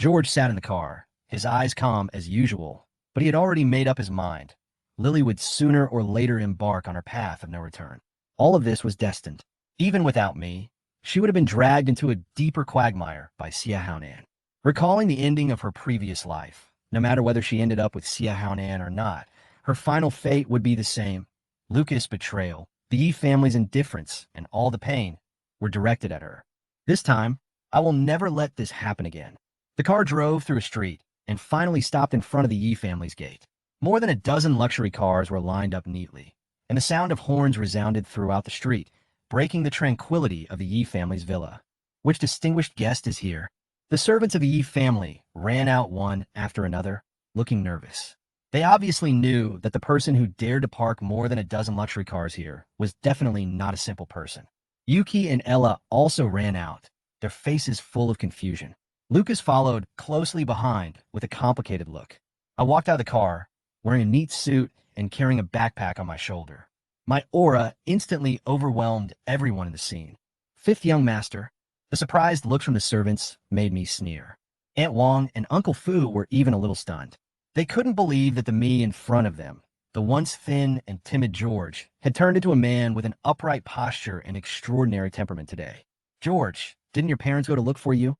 George sat in the car, his eyes calm as usual, but he had already made up his mind. Lily would sooner or later embark on her path of no return. All of this was destined. Even without me, she would have been dragged into a deeper quagmire by Siahaonan. Recalling the ending of her previous life, no matter whether she ended up with Siahaonan or not, her final fate would be the same. Lucas' betrayal, the Yi family's indifference, and all the pain were directed at her. This time, I will never let this happen again. The car drove through a street and finally stopped in front of the Yi family's gate. More than a dozen luxury cars were lined up neatly, and the sound of horns resounded throughout the street, breaking the tranquility of the Yi family's villa. Which distinguished guest is here? The servants of the Yi family ran out one after another, looking nervous. They obviously knew that the person who dared to park more than a dozen luxury cars here was definitely not a simple person. Yuki and Ella also ran out, their faces full of confusion. Lucas followed closely behind with a complicated look. I walked out of the car, wearing a neat suit and carrying a backpack on my shoulder. My aura instantly overwhelmed everyone in the scene. Fifth young master. The surprised looks from the servants made me sneer. Aunt Wong and Uncle Fu were even a little stunned. They couldn't believe that the me in front of them, the once thin and timid George, had turned into a man with an upright posture and extraordinary temperament today. George, didn't your parents go to look for you?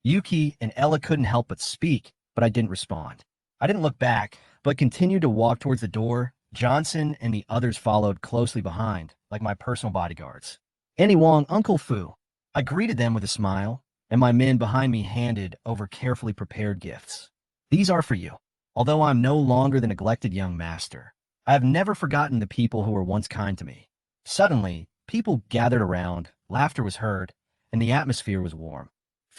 Yuki and Ella couldn't help but speak, but I didn't respond. I didn't look back, but continued to walk towards the door. Johnson and the others followed closely behind, like my personal bodyguards. Auntie Wong, Uncle Fu. I greeted them with a smile, and my men behind me handed over carefully prepared gifts. These are for you. Although I'm no longer the neglected young master, I have never forgotten the people who were once kind to me. Suddenly, people gathered around, laughter was heard, and the atmosphere was warm.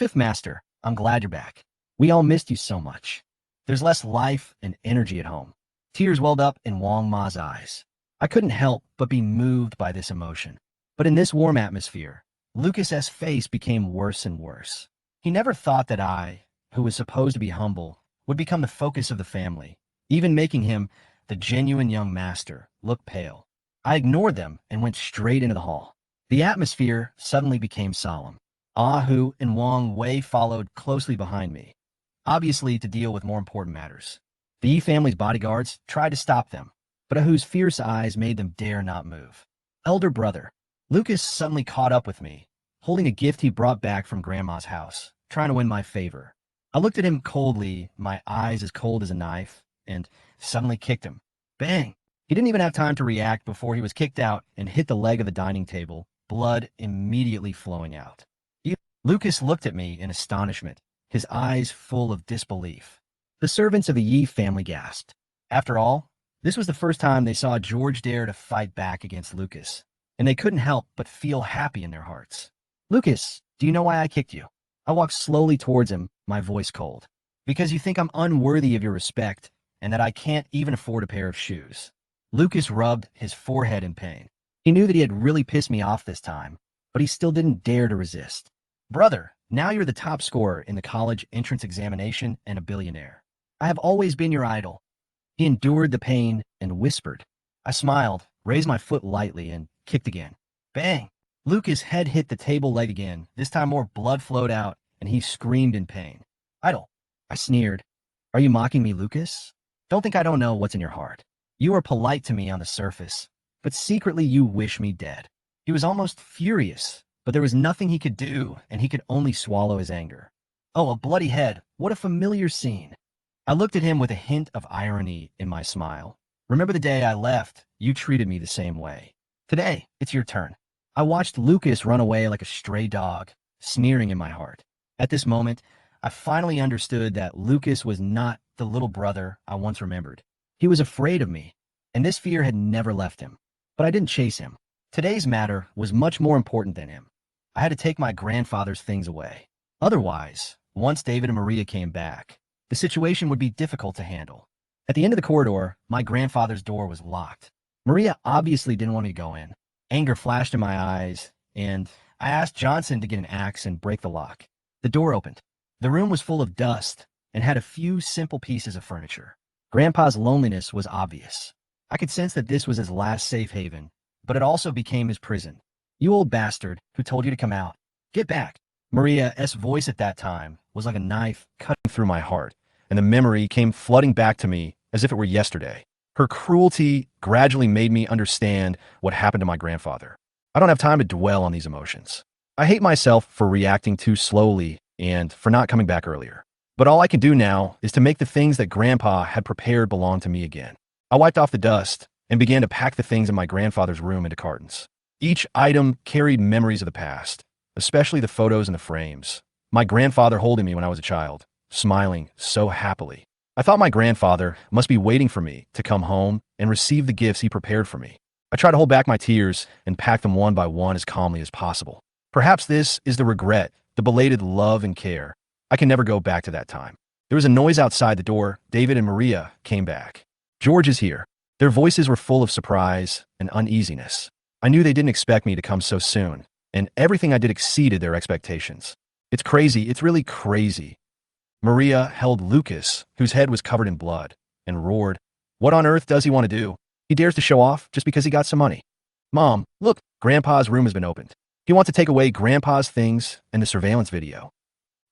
Fifth master, I'm glad you're back. We all missed you so much. There's less life and energy at home. Tears welled up in Wang Ma's eyes. I couldn't help but be moved by this emotion. But in this warm atmosphere, Lucas's face became worse and worse. He never thought that I, who was supposed to be humble, would become the focus of the family, even making him, the genuine young master, look pale. I ignored them and went straight into the hall. The atmosphere suddenly became solemn. Ahu and Wang Wei followed closely behind me, obviously to deal with more important matters. The Yi family's bodyguards tried to stop them, but Ahu's fierce eyes made them dare not move. Elder brother, Lucas suddenly caught up with me, holding a gift he brought back from Grandma's house, trying to win my favor. I looked at him coldly, my eyes as cold as a knife, and suddenly kicked him. Bang! He didn't even have time to react before he was kicked out and hit the leg of the dining table, blood immediately flowing out. Lucas looked at me in astonishment, his eyes full of disbelief. The servants of the Yi family gasped. After all, this was the first time they saw George dare to fight back against Lucas, and they couldn't help but feel happy in their hearts. Lucas, do you know why I kicked you? I walked slowly towards him, my voice cold. Because you think I'm unworthy of your respect, and that I can't even afford a pair of shoes. Lucas rubbed his forehead in pain. He knew that he had really pissed me off this time, but he still didn't dare to resist. Brother, now you're the top scorer in the college entrance examination and a billionaire. I have always been your idol. He endured the pain and whispered. I smiled, raised my foot lightly, and kicked again. Bang! Lucas' head hit the table leg again. This time more blood flowed out, and he screamed in pain. Idol! I sneered. Are you mocking me, Lucas? Don't think I don't know what's in your heart. You are polite to me on the surface, but secretly you wish me dead. He was almost furious, but there was nothing he could do, and he could only swallow his anger. Oh, a bloody head. What a familiar scene. I looked at him with a hint of irony in my smile. Remember the day I left, you treated me the same way. Today, it's your turn. I watched Lucas run away like a stray dog, sneering in my heart. At this moment, I finally understood that Lucas was not the little brother I once remembered. He was afraid of me, and this fear had never left him. But I didn't chase him. Today's matter was much more important than him. I had to take my grandfather's things away. Otherwise, once David and Maria came back, the situation would be difficult to handle. At the end of the corridor, my grandfather's door was locked. Maria obviously didn't want me to go in. Anger flashed in my eyes, and I asked Johnson to get an axe and break the lock. The door opened. The room was full of dust and had a few simple pieces of furniture. Grandpa's loneliness was obvious. I could sense that this was his last safe haven, but it also became his prison. You old bastard, who told you to come out? Get back. Maria's voice at that time was like a knife cutting through my heart, and the memory came flooding back to me as if it were yesterday. Her cruelty gradually made me understand what happened to my grandfather. I don't have time to dwell on these emotions. I hate myself for reacting too slowly and for not coming back earlier. But all I can do now is to make the things that Grandpa had prepared belong to me again. I wiped off the dust and began to pack the things in my grandfather's room into cartons. Each item carried memories of the past, especially the photos and the frames. My grandfather holding me when I was a child, smiling so happily. I thought my grandfather must be waiting for me to come home and receive the gifts he prepared for me. I tried to hold back my tears and pack them one by one as calmly as possible. Perhaps this is the regret, the belated love and care. I can never go back to that time. There was a noise outside the door. David and Maria came back. George is here. Their voices were full of surprise and uneasiness. I knew they didn't expect me to come so soon, and everything I did exceeded their expectations. It's crazy. It's really crazy. Maria held Lucas, whose head was covered in blood, and roared, "What on earth does he want to do? He dares to show off just because he got some money. Mom, look, Grandpa's room has been opened. He wants to take away Grandpa's things and the surveillance video."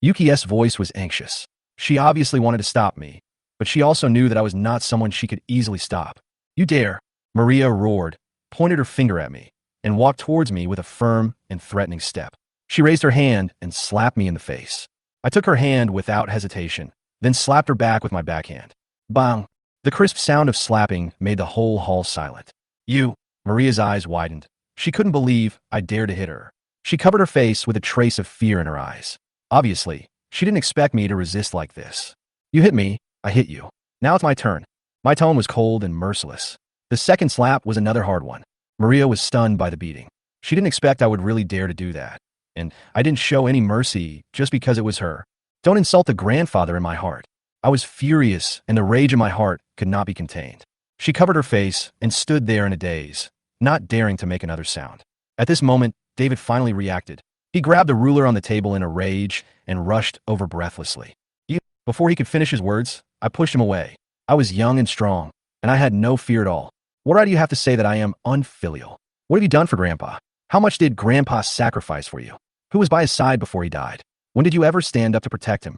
Yuki's voice was anxious. She obviously wanted to stop me, but she also knew that I was not someone she could easily stop. "You dare," Maria roared, pointed her finger at me, and walked towards me with a firm and threatening step. She raised her hand and slapped me in the face. I took her hand without hesitation, then slapped her back with my backhand. Bang! The crisp sound of slapping made the whole hall silent. "You!" Maria's eyes widened. She couldn't believe I dared to hit her. She covered her face with a trace of fear in her eyes. Obviously, she didn't expect me to resist like this. "You hit me, I hit you. Now it's my turn." My tone was cold and merciless. The second slap was another hard one. Maria was stunned by the beating. She didn't expect I would really dare to do that, and I didn't show any mercy just because it was her. Don't insult the grandfather in my heart. I was furious, and the rage in my heart could not be contained. She covered her face and stood there in a daze, not daring to make another sound. At this moment, David finally reacted. He grabbed the ruler on the table in a rage and rushed over breathlessly. Before he could finish his words, I pushed him away. I was young and strong, and I had no fear at all. What right do you have to say that I am unfilial? What have you done for Grandpa? How much did Grandpa sacrifice for you? Who was by his side before he died? When did you ever stand up to protect him?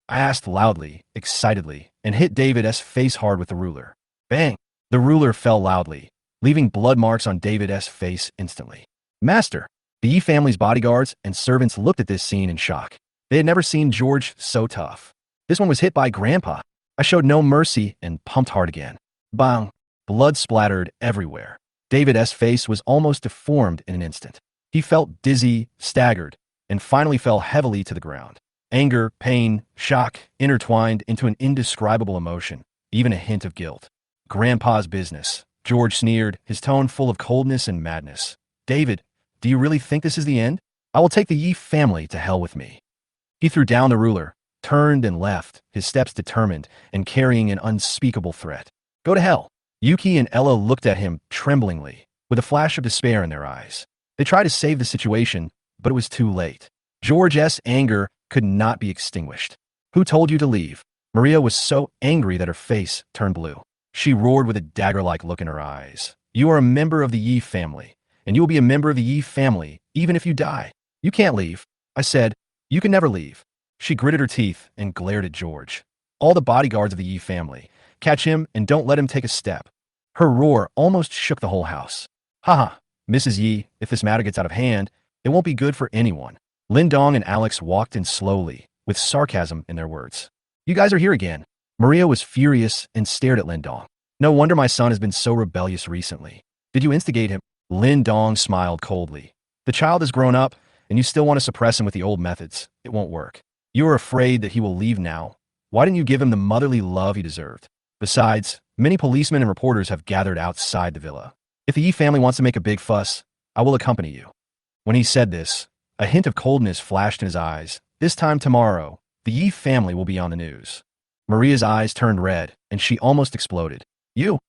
I asked loudly, excitedly, and hit David's face hard with the ruler. Bang! The ruler fell loudly, leaving blood marks on David's face instantly. "Master!" The Yi family's bodyguards and servants looked at this scene in shock. They had never seen George so tough. This one was hit by Grandpa. I showed no mercy and pumped hard again. Bang! Blood splattered everywhere. David's face was almost deformed in an instant. He felt dizzy, staggered, and finally fell heavily to the ground. Anger, pain, shock intertwined into an indescribable emotion, even a hint of guilt. "Grandpa's business," George sneered, his tone full of coldness and madness. "David, do you really think this is the end? I will take the Yi family to hell with me." He threw down the ruler, turned and left, his steps determined and carrying an unspeakable threat. "Go to hell." Yuki and Ella looked at him tremblingly, with a flash of despair in their eyes. They tried to save the situation, but it was too late. George's anger could not be extinguished. "Who told you to leave?" Maria was so angry that her face turned blue. She roared with a dagger-like look in her eyes. "You are a member of the Yi family, and you will be a member of the Yi family even if you die. You can't leave." I said, "You can never leave." She gritted her teeth and glared at George. "All the bodyguards of the Yi family. Catch him and don't let him take a step." Her roar almost shook the whole house. "Haha, Mrs. Yi, if this matter gets out of hand, it won't be good for anyone." Lin Dong and Alex walked in slowly, with sarcasm in their words. "You guys are here again." Maria was furious and stared at Lin Dong. "No wonder my son has been so rebellious recently. Did you instigate him?" Lin Dong smiled coldly. "The child has grown up, and you still want to suppress him with the old methods. It won't work. You are afraid that he will leave now. Why didn't you give him the motherly love he deserved? Besides, many policemen and reporters have gathered outside the villa. If the Yi family wants to make a big fuss, I will accompany you." When he said this, a hint of coldness flashed in his eyes. "This time tomorrow, the Yi family will be on the news." Maria's eyes turned red, and she almost exploded. You!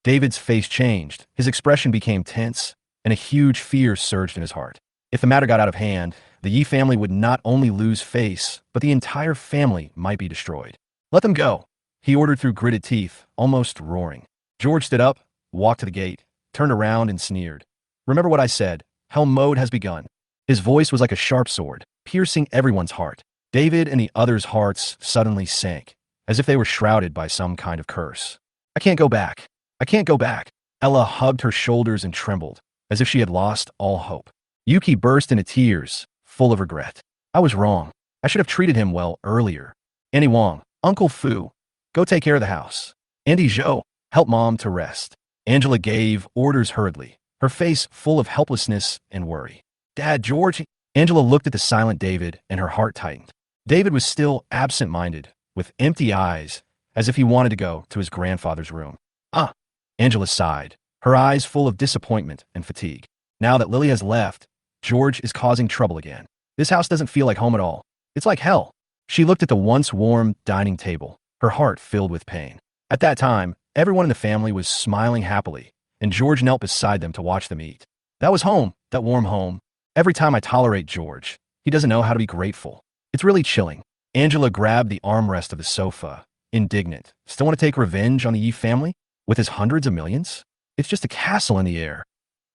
David's face changed. His expression became tense, and a huge fear surged in his heart. If the matter got out of hand, the Yi family would not only lose face, but the entire family might be destroyed. "Let them go," he ordered through gritted teeth, almost roaring. George stood up, walked to the gate, turned around and sneered. "Remember what I said. Hell mode has begun." His voice was like a sharp sword, piercing everyone's heart. David and the others' hearts suddenly sank, as if they were shrouded by some kind of curse. I can't go back. I can't go back. Ella hugged her shoulders and trembled, as if she had lost all hope. Yuki burst into tears, full of regret. I was wrong. I should have treated him well earlier. Annie Wong, Uncle Fu, go take care of the house. Andy Zhou, help Mom to rest. Angela gave orders hurriedly, her face full of helplessness and worry. Dad, George. Angela looked at the silent David and her heart tightened. David was still absent-minded, with empty eyes, as if he wanted to go to his grandfather's room. Ah! Angela sighed, her eyes full of disappointment and fatigue. Now that Lily has left, George is causing trouble again. This house doesn't feel like home at all. It's like hell. She looked at the once warm dining table, her heart filled with pain. At that time, everyone in the family was smiling happily, and George knelt beside them to watch them eat. That was home, that warm home. Every time I tolerate George, he doesn't know how to be grateful. It's really chilling. Angela grabbed the armrest of the sofa, indignant. Still want to take revenge on the Yi family? With his hundreds of millions? It's just a castle in the air.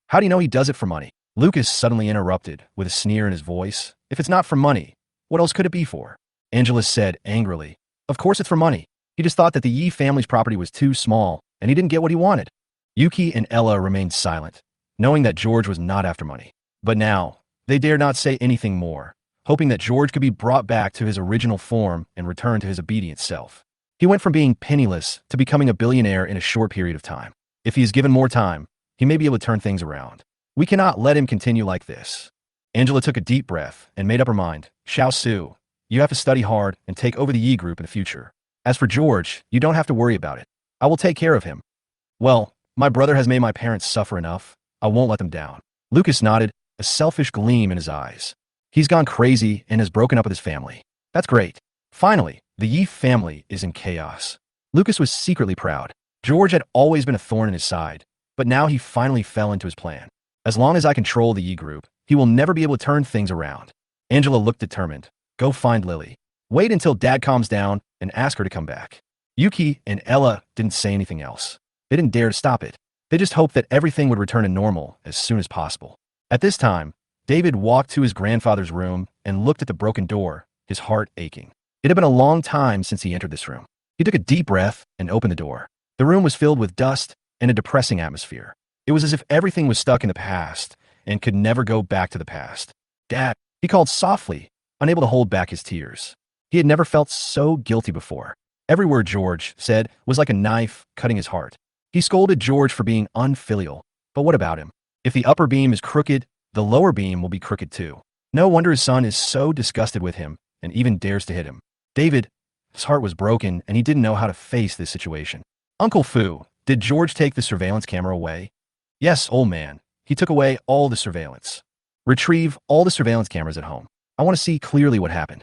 How do you know he does it for money? Lucas suddenly interrupted, with a sneer in his voice. If it's not for money, what else could it be for? Angela said angrily. Of course it's for money. He just thought that the Yi family's property was too small, and he didn't get what he wanted. Yuki and Ella remained silent, knowing that George was not after money. But now, they dared not say anything more, hoping that George could be brought back to his original form and return to his obedient self. He went from being penniless to becoming a billionaire in a short period of time. If he is given more time, he may be able to turn things around. We cannot let him continue like this. Angela took a deep breath and made up her mind. Xiao Su, you have to study hard and take over the Yi group in the future. As for George, you don't have to worry about it. I will take care of him. Well, my brother has made my parents suffer enough. I won't let them down. Lucas nodded, a selfish gleam in his eyes. He's gone crazy and has broken up with his family. That's great. Finally, the Yi family is in chaos. Lucas was secretly proud. George had always been a thorn in his side, but now he finally fell into his plan. As long as I control the Yi group, he will never be able to turn things around. Angela looked determined. Go find Lily. Wait until Dad calms down and ask her to come back. Yuki and Ella didn't say anything else. They didn't dare to stop it. They just hoped that everything would return to normal as soon as possible. At this time, David walked to his grandfather's room and looked at the broken door, his heart aching. It had been a long time since he entered this room. He took a deep breath and opened the door. The room was filled with dust and a depressing atmosphere. It was as if everything was stuck in the past and could never go back to the past. Dad, he called softly, unable to hold back his tears. He had never felt so guilty before. Every word George said was like a knife cutting his heart. He scolded George for being unfilial, but what about him? If the upper beam is crooked, the lower beam will be crooked too. No wonder his son is so disgusted with him and even dares to hit him. David, his heart was broken and he didn't know how to face this situation. Uncle Fu, did George take the surveillance camera away? Yes, old man. He took away all the surveillance. Retrieve all the surveillance cameras at home. I want to see clearly what happened.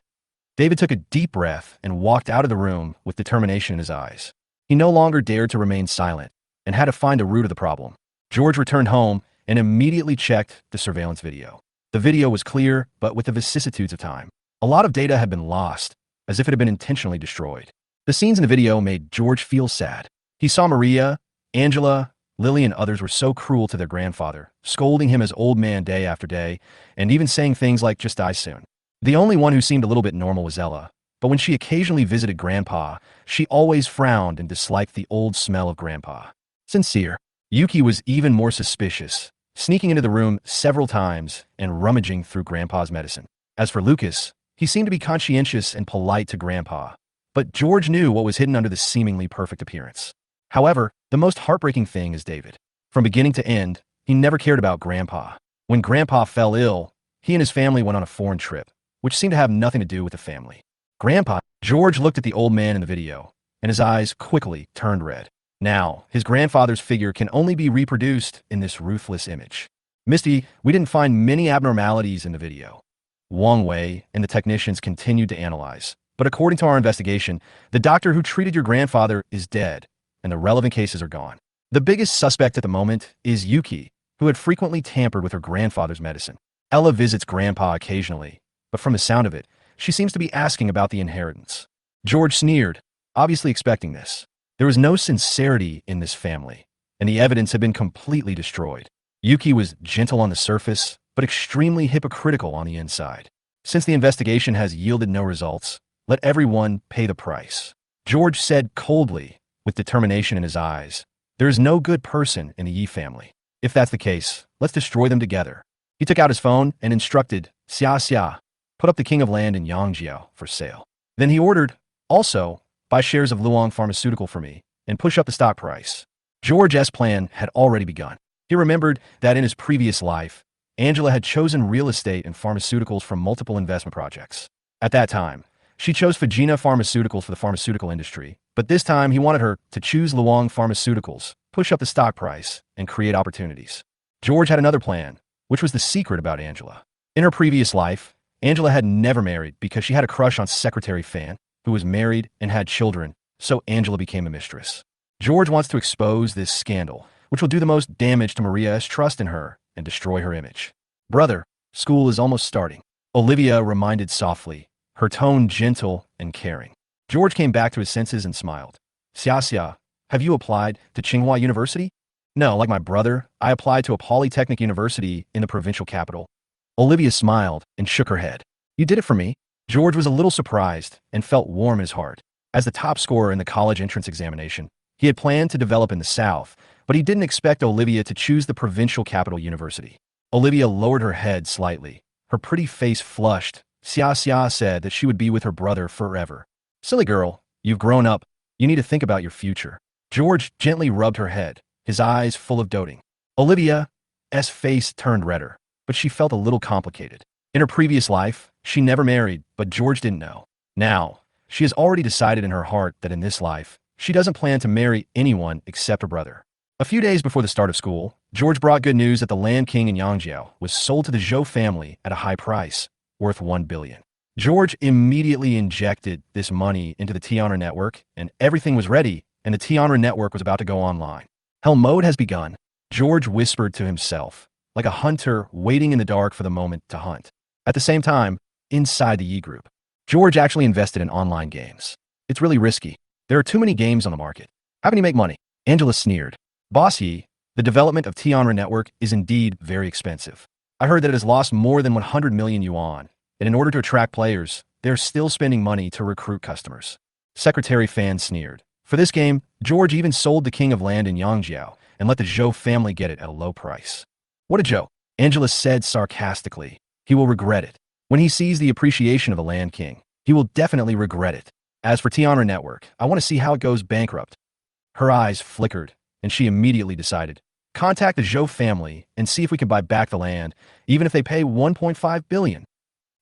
David took a deep breath and walked out of the room with determination in his eyes. He no longer dared to remain silent and had to find the root of the problem. George returned home and immediately checked the surveillance video. The video was clear, but with the vicissitudes of time. A lot of data had been lost, as if it had been intentionally destroyed. The scenes in the video made George feel sad. He saw Maria, Angela, Lily, and others were so cruel to their grandfather, scolding him as old man day after day, and even saying things like, just die soon. The only one who seemed a little bit normal was Ella, but when she occasionally visited Grandpa, she always frowned and disliked the old smell of Grandpa. Sincere. Yuki was even more suspicious, sneaking into the room several times and rummaging through Grandpa's medicine. As for Lucas, he seemed to be conscientious and polite to Grandpa, but George knew what was hidden under the seemingly perfect appearance. However, the most heartbreaking thing is David. From beginning to end, he never cared about Grandpa. When Grandpa fell ill, he and his family went on a foreign trip, which seemed to have nothing to do with the family. Grandpa, George looked at the old man in the video, and his eyes quickly turned red. Now, his grandfather's figure can only be reproduced in this ruthless image. Misty, we didn't find many abnormalities in the video. Wang Wei and the technicians continued to analyze, but according to our investigation, the doctor who treated your grandfather is dead, and the relevant cases are gone. The biggest suspect at the moment is Yuki, who had frequently tampered with her grandfather's medicine. Ella visits Grandpa occasionally, but from the sound of it, she seems to be asking about the inheritance. George sneered, obviously expecting this. There was no sincerity in this family, and the evidence had been completely destroyed. Yuki was gentle on the surface, but extremely hypocritical on the inside. Since the investigation has yielded no results, let everyone pay the price. George said coldly, with determination in his eyes. There is no good person in the Yi family. If that's the case, let's destroy them together. He took out his phone and instructed, Xia Xia, put up the king of land in Yangjiao for sale. Then he ordered, also, buy shares of Luong Pharmaceutical for me and push up the stock price. George's plan had already begun. He remembered that in his previous life, Angela had chosen real estate and pharmaceuticals from multiple investment projects. At that time, she chose Fujina Pharmaceuticals for the pharmaceutical industry, but this time he wanted her to choose Luong Pharmaceuticals, push up the stock price, and create opportunities. George had another plan, which was the secret about Angela. In her previous life, Angela had never married because she had a crush on Secretary Fan, who was married and had children, so Angela became a mistress. George wants to expose this scandal, which will do the most damage to Maria's trust in her and destroy her image. Brother, school is almost starting. Olivia reminded softly, her tone gentle and caring. George came back to his senses and smiled. Xia Xia, have you applied to Tsinghua University? No, like my brother, I applied to a polytechnic university in the provincial capital. Olivia smiled and shook her head. You did it for me? George was a little surprised and felt warm in his heart. As the top scorer in the college entrance examination, he had planned to develop in the South, but he didn't expect Olivia to choose the provincial capital university. Olivia lowered her head slightly. Her pretty face flushed. Xia Xia said that she would be with her brother forever. Silly girl, you've grown up. You need to think about your future. George gently rubbed her head, his eyes full of doting. Olivia's face turned redder, but she felt a little complicated. In her previous life, she never married, but George didn't know. Now, she has already decided in her heart that in this life, she doesn't plan to marry anyone except her brother. A few days before the start of school, George brought good news that the land king in Yangjiao was sold to the Zhou family at a high price, worth 1 billion. George immediately injected this money into the Tianra network, and everything was ready, and the Tianra network was about to go online. Hell mode has begun, George whispered to himself, like a hunter waiting in the dark for the moment to hunt. At the same time, inside the Yi group, George actually invested in online games. It's really risky. There are too many games on the market. How can you make money? Angela sneered. Boss Yi, the development of Tianra network is indeed very expensive. I heard that it has lost more than 100 million yuan, and in order to attract players, they're still spending money to recruit customers. Secretary Fan sneered. For this game, George even sold the king of land in Yangjiao and let the Zhou family get it at a low price. What a joke, Angela said sarcastically. He will regret it. When he sees the appreciation of a land king, he will definitely regret it. As for Tianra network, I want to see how it goes bankrupt. Her eyes flickered, and she immediately decided. Contact the Zhou family and see if we can buy back the land, even if they pay 1.5 billion.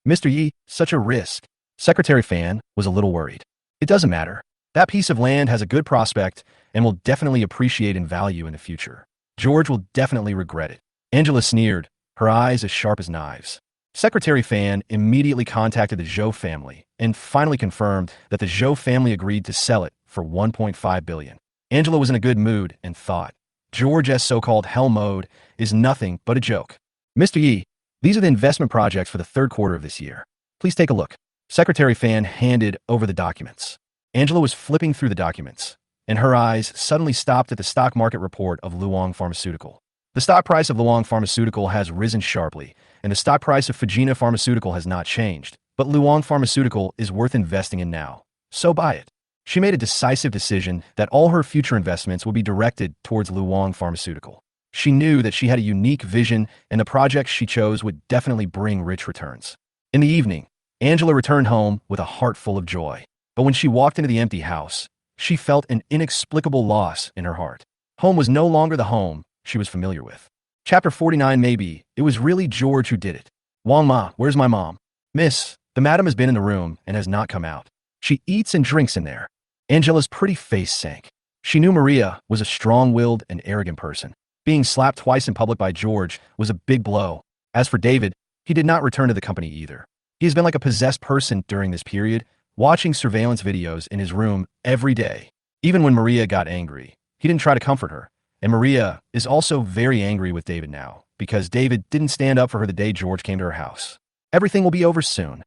Mr. Yi, such a risk. Secretary Fan was a little worried. It doesn't matter. That piece of land has a good prospect and will definitely appreciate in value in the future. George will definitely regret it. Angela sneered, her eyes as sharp as knives. Secretary Fan immediately contacted the Zhou family and finally confirmed that the Zhou family agreed to sell it for 1.5 billion. Angela was in a good mood and thought, George's so-called hell mode is nothing but a joke. Mr. Yi, these are the investment projects for the third quarter of this year. Please take a look. Secretary Fan handed over the documents. Angela was flipping through the documents, and her eyes suddenly stopped at the stock market report of Luong Pharmaceutical. The stock price of Luong Pharmaceutical has risen sharply, and the stock price of Fujina Pharmaceutical has not changed, but Luong Pharmaceutical is worth investing in now. So buy it. She made a decisive decision that all her future investments would be directed towards Luong Pharmaceutical. She knew that she had a unique vision, and the projects she chose would definitely bring rich returns. In the evening, Angela returned home with a heart full of joy. But when she walked into the empty house, she felt an inexplicable loss in her heart. Home was no longer the home she was familiar with. Chapter 49. Maybe it was really George who did it. Wang Ma, where's my mom? Miss, the madam has been in the room and has not come out. She eats and drinks in there. Angela's pretty face sank. She knew Maria was a strong-willed and arrogant person. Being slapped twice in public by George was a big blow. As for David, he did not return to the company either. He has been like a possessed person during this period, watching surveillance videos in his room every day. Even when Maria got angry, he didn't try to comfort her. And Maria is also very angry with David now, because David didn't stand up for her the day George came to her house. Everything will be over soon.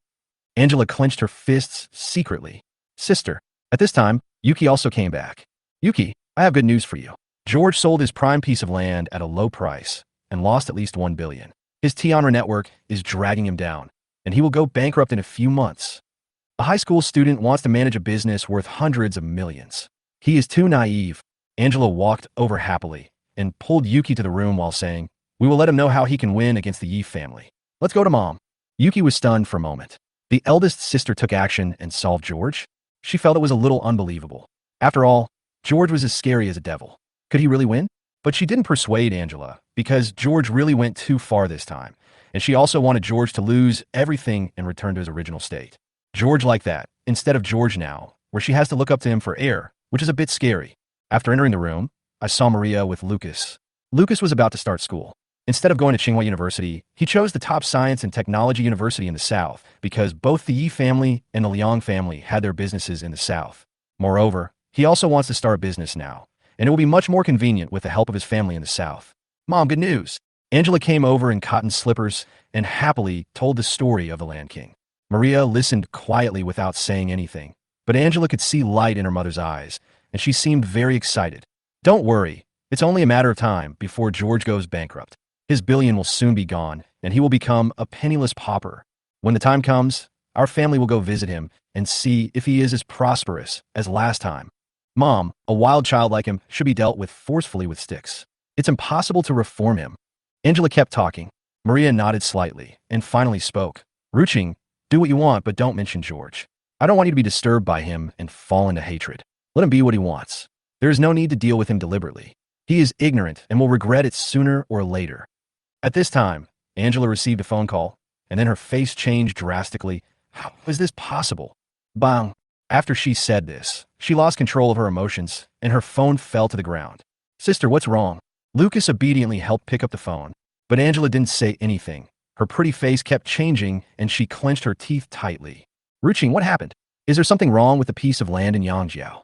Angela clenched her fists secretly. Sister. At this time, Yuki also came back. Yuki, I have good news for you. George sold his prime piece of land at a low price and lost at least 1 billion. His Tianra network is dragging him down. and he will go bankrupt in a few months. A high school student wants to manage a business worth hundreds of millions. He is too naive. Angela walked over happily and pulled Yuki to the room while saying, "We will let him know how he can win against the Yi family. Let's go to Mom." Yuki was stunned for a moment. The eldest sister took action and solved George. She felt it was a little unbelievable. After all, George was as scary as a devil. Could he really win? But she didn't persuade Angela, because George really went too far this time, and she also wanted George to lose everything and return to his original state. George like that, instead of George now, where she has to look up to him for air, which is a bit scary. After entering the room, I saw Maria with Lucas. Lucas was about to start school. Instead of going to Tsinghua University, he chose the top science and technology university in the South because both the Yi family and the Liang family had their businesses in the South. Moreover, he also wants to start a business now, and it will be much more convenient with the help of his family in the South. Mom, good news. Angela came over in cotton slippers and happily told the story of the Land King. Maria listened quietly without saying anything, but Angela could see light in her mother's eyes, and she seemed very excited. Don't worry, it's only a matter of time before George goes bankrupt. His billion will soon be gone, and he will become a penniless pauper. When the time comes, our family will go visit him and see if he is as prosperous as last time. Mom, a wild child like him should be dealt with forcefully with sticks. It's impossible to reform him. Angela kept talking. Maria nodded slightly and finally spoke. Ruching, do what you want, but don't mention George. I don't want you to be disturbed by him and fall into hatred. Let him be what he wants. There is no need to deal with him deliberately. He is ignorant and will regret it sooner or later. At this time, Angela received a phone call, and then her face changed drastically. How was this possible? Bang! After she said this, she lost control of her emotions, and her phone fell to the ground. Sister, what's wrong? Lucas obediently helped pick up the phone, but Angela didn't say anything. Her pretty face kept changing, and she clenched her teeth tightly. Ruching, what happened? Is there something wrong with the piece of land in Yangjiao?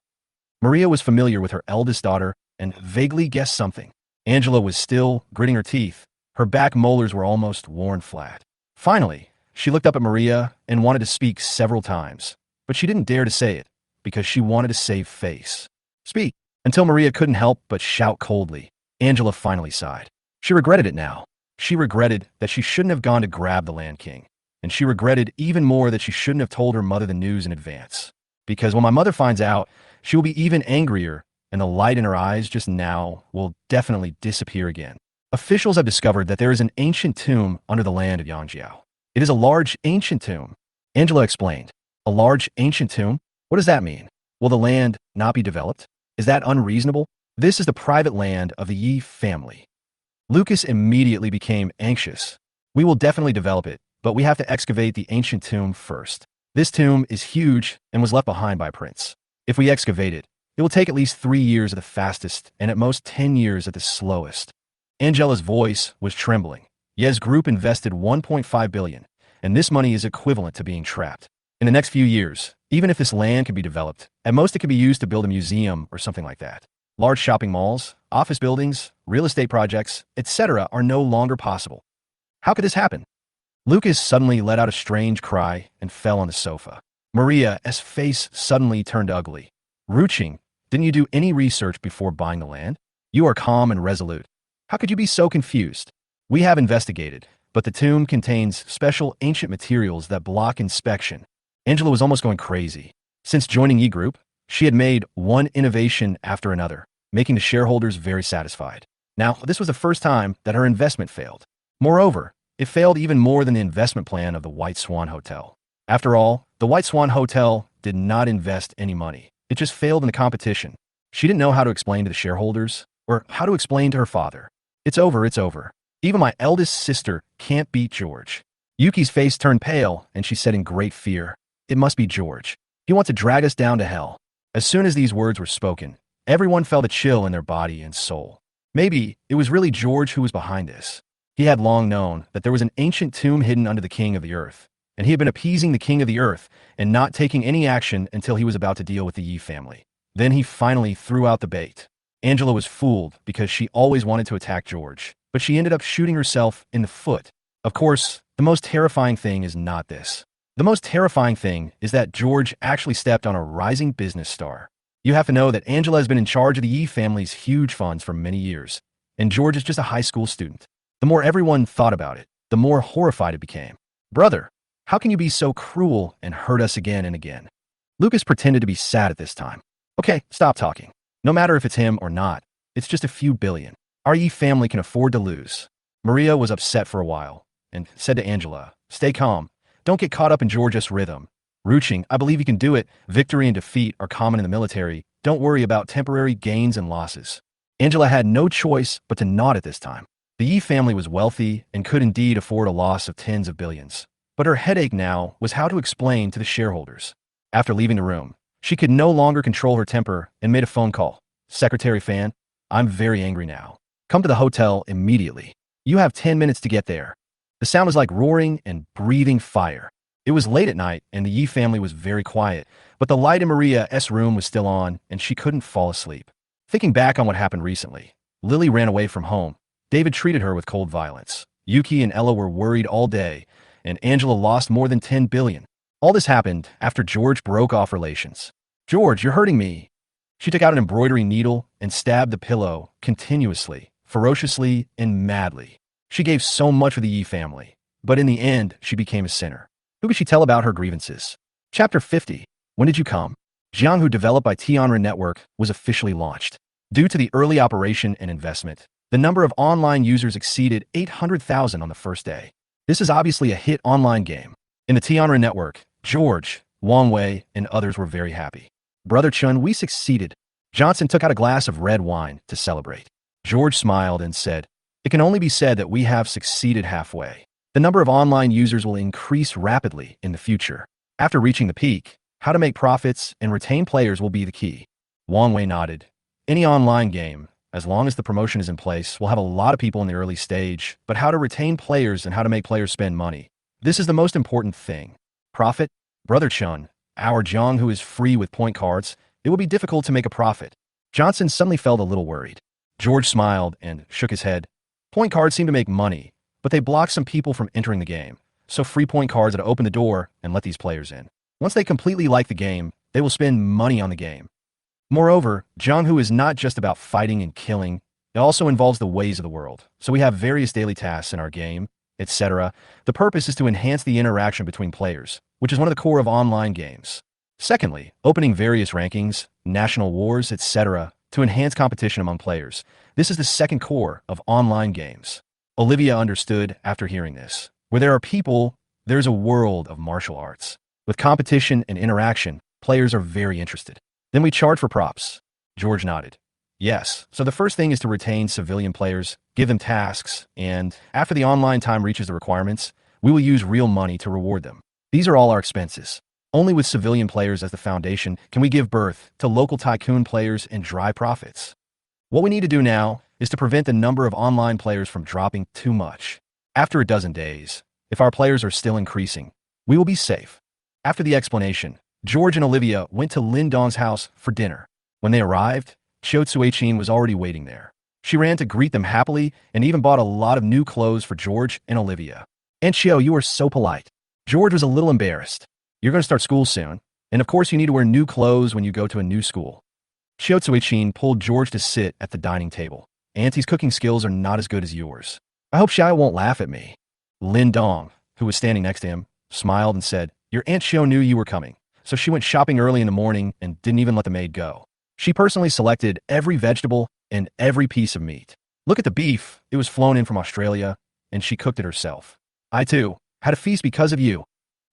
Maria was familiar with her eldest daughter and vaguely guessed something. Angela was still gritting her teeth. Her back molars were almost worn flat. Finally, she looked up at Maria and wanted to speak several times, but she didn't dare to say it because she wanted to save face. Speak, until Maria couldn't help but shout coldly. Angela finally sighed. She regretted it now. She regretted that she shouldn't have gone to grab the Land King, and she regretted even more that she shouldn't have told her mother the news in advance. Because when my mother finds out, she will be even angrier, and the light in her eyes just now will definitely disappear again. Officials have discovered that there is an ancient tomb under the land of Yangjiao. It is a large ancient tomb. Angela explained. A large ancient tomb? What does that mean? Will the land not be developed? Is that unreasonable? This is the private land of the Yi family. Lucas immediately became anxious. We will definitely develop it, but we have to excavate the ancient tomb first. This tomb is huge and was left behind by Prince. If we excavate it, it will take at least 3 years at the fastest and at most 10 years at the slowest. Angela's voice was trembling. Ye's group invested 1.5 billion, and this money is equivalent to being trapped. In the next few years, even if this land can be developed, at most it could be used to build a museum or something like that. Large shopping malls, office buildings, real estate projects, etc. are no longer possible. How could this happen? Lucas suddenly let out a strange cry and fell on the sofa. Maria's face suddenly turned ugly. Ruching, didn't you do any research before buying the land? You are calm and resolute. How could you be so confused? We have investigated, but the tomb contains special ancient materials that block inspection. Angela was almost going crazy. Since joining E Group, she had made one innovation after another, making the shareholders very satisfied. Now, this was the first time that her investment failed. Moreover, it failed even more than the investment plan of the White Swan Hotel. After all, the White Swan Hotel did not invest any money. It just failed in the competition. She didn't know how to explain to the shareholders or how to explain to her father. It's over, it's over. Even my eldest sister can't beat George. Yuki's face turned pale, and she said in great fear, "It must be George. He wants to drag us down to hell." As soon as these words were spoken, everyone felt a chill in their body and soul. Maybe it was really George who was behind this. He had long known that there was an ancient tomb hidden under the king of the earth, and he had been appeasing the king of the earth and not taking any action until he was about to deal with the Yi family. Then he finally threw out the bait. Angela was fooled because she always wanted to attack George, but she ended up shooting herself in the foot. Of course, the most terrifying thing is not this. The most terrifying thing is that George actually stepped on a rising business star. You have to know that Angela has been in charge of the Yi family's huge funds for many years, and George is just a high school student. The more everyone thought about it, the more horrified it became. Brother, How can you be so cruel and hurt us again and again? Lucas pretended to be sad at this time. Okay, stop talking. No matter if it's him or not, it's just a few billion. Our Yi family can afford to lose. Maria was upset for a while and said to Angela, stay calm. Don't get caught up in Georgia's rhythm. Ruching, I believe you can do it. Victory and defeat are common in the military. Don't worry about temporary gains and losses. Angela had no choice but to nod at this time. The Yi family was wealthy and could indeed afford a loss of tens of billions. But her headache now was how to explain to the shareholders. After leaving the room, she could no longer control her temper and made a phone call. Secretary Fan, I'm very angry now. Come to the hotel immediately. You have 10 minutes to get there. The sound was like roaring and breathing fire. It was late at night and the Yi family was very quiet, but the light in Maria's room was still on and she couldn't fall asleep. Thinking back on what happened recently, Lily ran away from home. David treated her with cold violence. Yuki and Ella were worried all day, and Angela lost more than 10 billion. All this happened after George broke off relations. George, you're hurting me. She took out an embroidery needle and stabbed the pillow continuously, ferociously, and madly. She gave so much for the Yi family, but in the end, she became a sinner. Who could she tell about her grievances? Chapter 50. When did you come? Jianghu, developed by Tianren Network, was officially launched. Due to the early operation and investment, the number of online users exceeded 800,000 on the first day. This is obviously a hit online game. In the Tianren Network, George, Wang Wei, and others were very happy. Brother Chun, we succeeded. Johnson took out a glass of red wine to celebrate. George smiled and said, it can only be said that we have succeeded halfway. The number of online users will increase rapidly in the future. After reaching the peak, how to make profits and retain players will be the key. Wang Wei nodded. Any online game, as long as the promotion is in place, will have a lot of people in the early stage, but how to retain players and how to make players spend money. This is the most important thing. Profit? Brother Chun, our Jianghu is free with point cards. It will be difficult to make a profit. Johnson suddenly felt a little worried. George smiled and shook his head. Point cards seem to make money, but they block some people from entering the game. So free point cards that open the door and let these players in. Once they completely like the game, they will spend money on the game. Moreover, Jianghu is not just about fighting and killing. It also involves the ways of the world. So we have various daily tasks in our game, etc. The purpose is to enhance the interaction between players, which is one of the core of online games. Secondly, opening various rankings, national wars, etc. to enhance competition among players. This is the second core of online games. Olivia understood after hearing this. Where there are people, there's a world of martial arts. With competition and interaction, players are very interested. Then we charge for props. George nodded. Yes, so the first thing is to retain civilian players, give them tasks, and after the online time reaches the requirements, we will use real money to reward them. These are all our expenses. Only with civilian players as the foundation can we give birth to local tycoon players and dry profits. What we need to do now is to prevent the number of online players from dropping too much. After a dozen days, if our players are still increasing, we will be safe. After the explanation, George and Olivia went to Lin Dong's house for dinner. When they arrived, Chiu Tsuechin was already waiting there. She ran to greet them happily and even bought a lot of new clothes for George and Olivia. Aunt Chiu, you are so polite. George was a little embarrassed. You're going to start school soon, and of course you need to wear new clothes when you go to a new school. Chiu Tsuechin pulled George to sit at the dining table. Auntie's cooking skills are not as good as yours. I hope Xiao won't laugh at me. Lin Dong, who was standing next to him, smiled and said, your Aunt Chiu knew you were coming, so she went shopping early in the morning and didn't even let the maid go. She personally selected every vegetable and every piece of meat. Look at the beef. It was flown in from Australia, and she cooked it herself. I, too, had a feast because of you.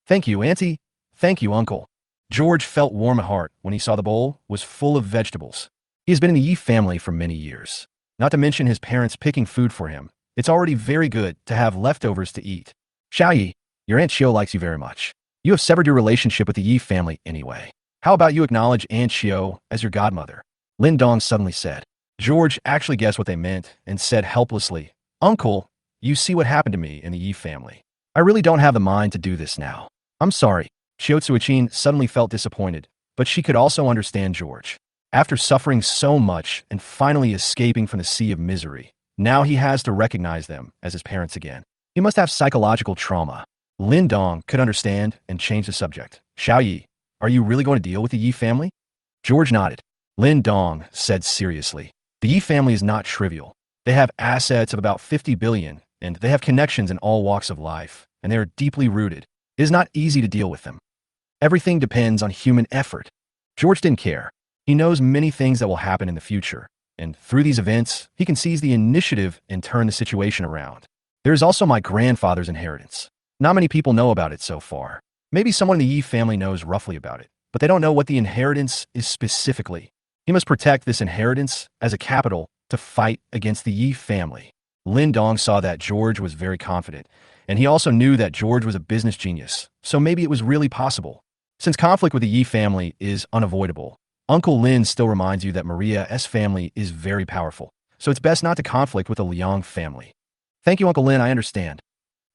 Thank you, Auntie. Thank you, Uncle. George felt warm at heart when he saw the bowl was full of vegetables. He has been in the Yi family for many years. Not to mention his parents picking food for him. It's already very good to have leftovers to eat. Xiaoyi, your Aunt Chiu likes you very much. You have severed your relationship with the Yi family anyway. How about you acknowledge Aunt Chiu as your godmother? Lin Dong suddenly said. George actually guessed what they meant and said helplessly, Uncle, you see what happened to me in the Yi family. I really don't have the mind to do this now. I'm sorry. Chiu Tsuechin suddenly felt disappointed, but she could also understand George. After suffering so much and finally escaping from the sea of misery, now he has to recognize them as his parents again. He must have psychological trauma. Lin Dong could understand and change the subject. Xiaoyi, are you really going to deal with the Yi family? George nodded. Lin Dong said seriously, the Yi family is not trivial. They have assets of about 50 billion, and they have connections in all walks of life, and they are deeply rooted. It is not easy to deal with them. Everything depends on human effort. George didn't care. He knows many things that will happen in the future, and through these events, he can seize the initiative and turn the situation around. There is also my grandfather's inheritance. Not many people know about it so far. Maybe someone in the Yi family knows roughly about it, but they don't know what the inheritance is specifically. He must protect this inheritance as a capital to fight against the Yi family. Lin Dong saw that George was very confident, and he also knew that George was a business genius, so maybe it was really possible. Since conflict with the Yi family is unavoidable, Uncle Lin still reminds you that Maria's family is very powerful, so it's best not to conflict with the Liang family. Thank you, Uncle Lin, I understand.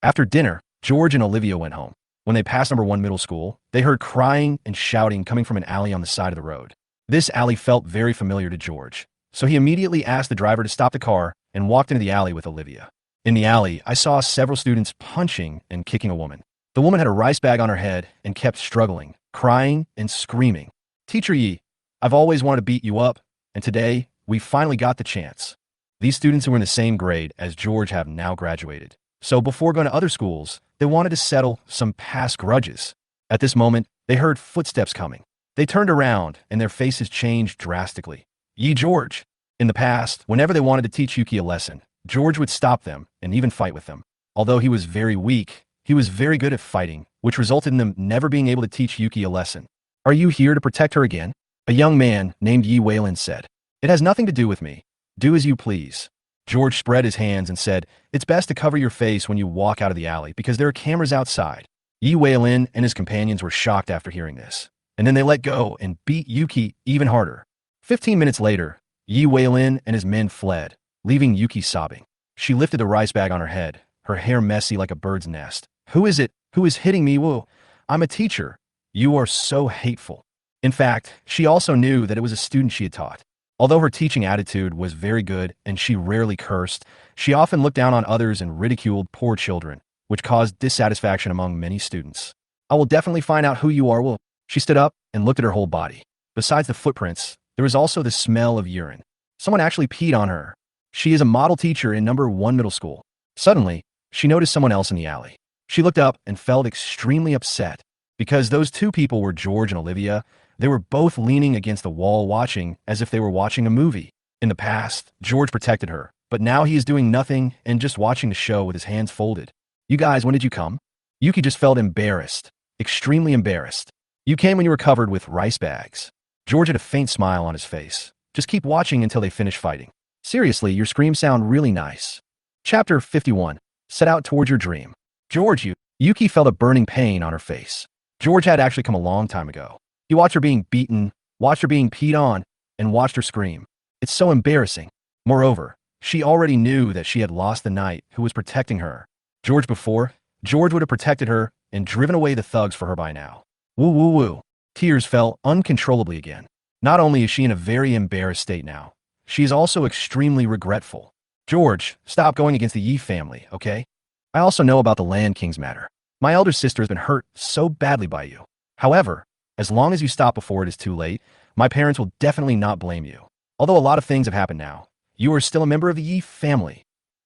After dinner, George and Olivia went home. When they passed #1 middle school, they heard crying and shouting coming from an alley on the side of the road. This alley felt very familiar to George, so he immediately asked the driver to stop the car and walked into the alley with Olivia. In the alley, I saw several students punching and kicking a woman. The woman had a rice bag on her head and kept struggling, crying and screaming. Teacher Yi, I've always wanted to beat you up, and today, we finally got the chance. These students who were in the same grade as George have now graduated. So before going to other schools, they wanted to settle some past grudges. At this moment, they heard footsteps coming. They turned around, and their faces changed drastically. Yi George. In the past, whenever they wanted to teach Yuki a lesson, George would stop them and even fight with them. Although he was very weak, he was very good at fighting, which resulted in them never being able to teach Yuki a lesson. Are you here to protect her again? A young man named Yi Weilin said. It has nothing to do with me. Do as you please. George spread his hands and said, it's best to cover your face when you walk out of the alley because there are cameras outside. Yi Weilin and his companions were shocked after hearing this. And then they let go and beat Yuki even harder. 15 minutes later, Yi Weilin and his men fled, leaving Yuki sobbing. She lifted the rice bag on her head, her hair messy like a bird's nest. Who is it? Who is hitting me? Whoa, I'm a teacher. You are so hateful. In fact, she also knew that it was a student she had taught. Although her teaching attitude was very good and she rarely cursed, she often looked down on others and ridiculed poor children, which caused dissatisfaction among many students. I will definitely find out who you are. Well, she stood up and looked at her whole body. Besides the footprints, there was also the smell of urine. Someone actually peed on her. She is a model teacher in #1 middle school. Suddenly, she noticed someone else in the alley. She looked up and felt extremely upset. Because those two people were George and Olivia, they were both leaning against the wall watching as if they were watching a movie. In the past, George protected her, but now he is doing nothing and just watching the show with his hands folded. You guys, when did you come? Yuki just felt embarrassed, extremely embarrassed. You came when you were covered with rice bags. George had a faint smile on his face. Just keep watching until they finish fighting. Seriously, your screams sound really nice. Chapter 51. Set out towards your dream. George, Yuki felt a burning pain on her face. George had actually come a long time ago. He watched her being beaten, watched her being peed on, and watched her scream. It's so embarrassing. Moreover, she already knew that she had lost the knight who was protecting her. George would have protected her and driven away the thugs for her by now. Woo woo woo. Tears fell uncontrollably again. Not only is she in a very embarrassed state now, she is also extremely regretful. George, stop going against the Yi family, okay? I also know about the Land King's matter. My elder sister has been hurt so badly by you. However, as long as you stop before it is too late, my parents will definitely not blame you. Although a lot of things have happened now, you are still a member of the Yi family.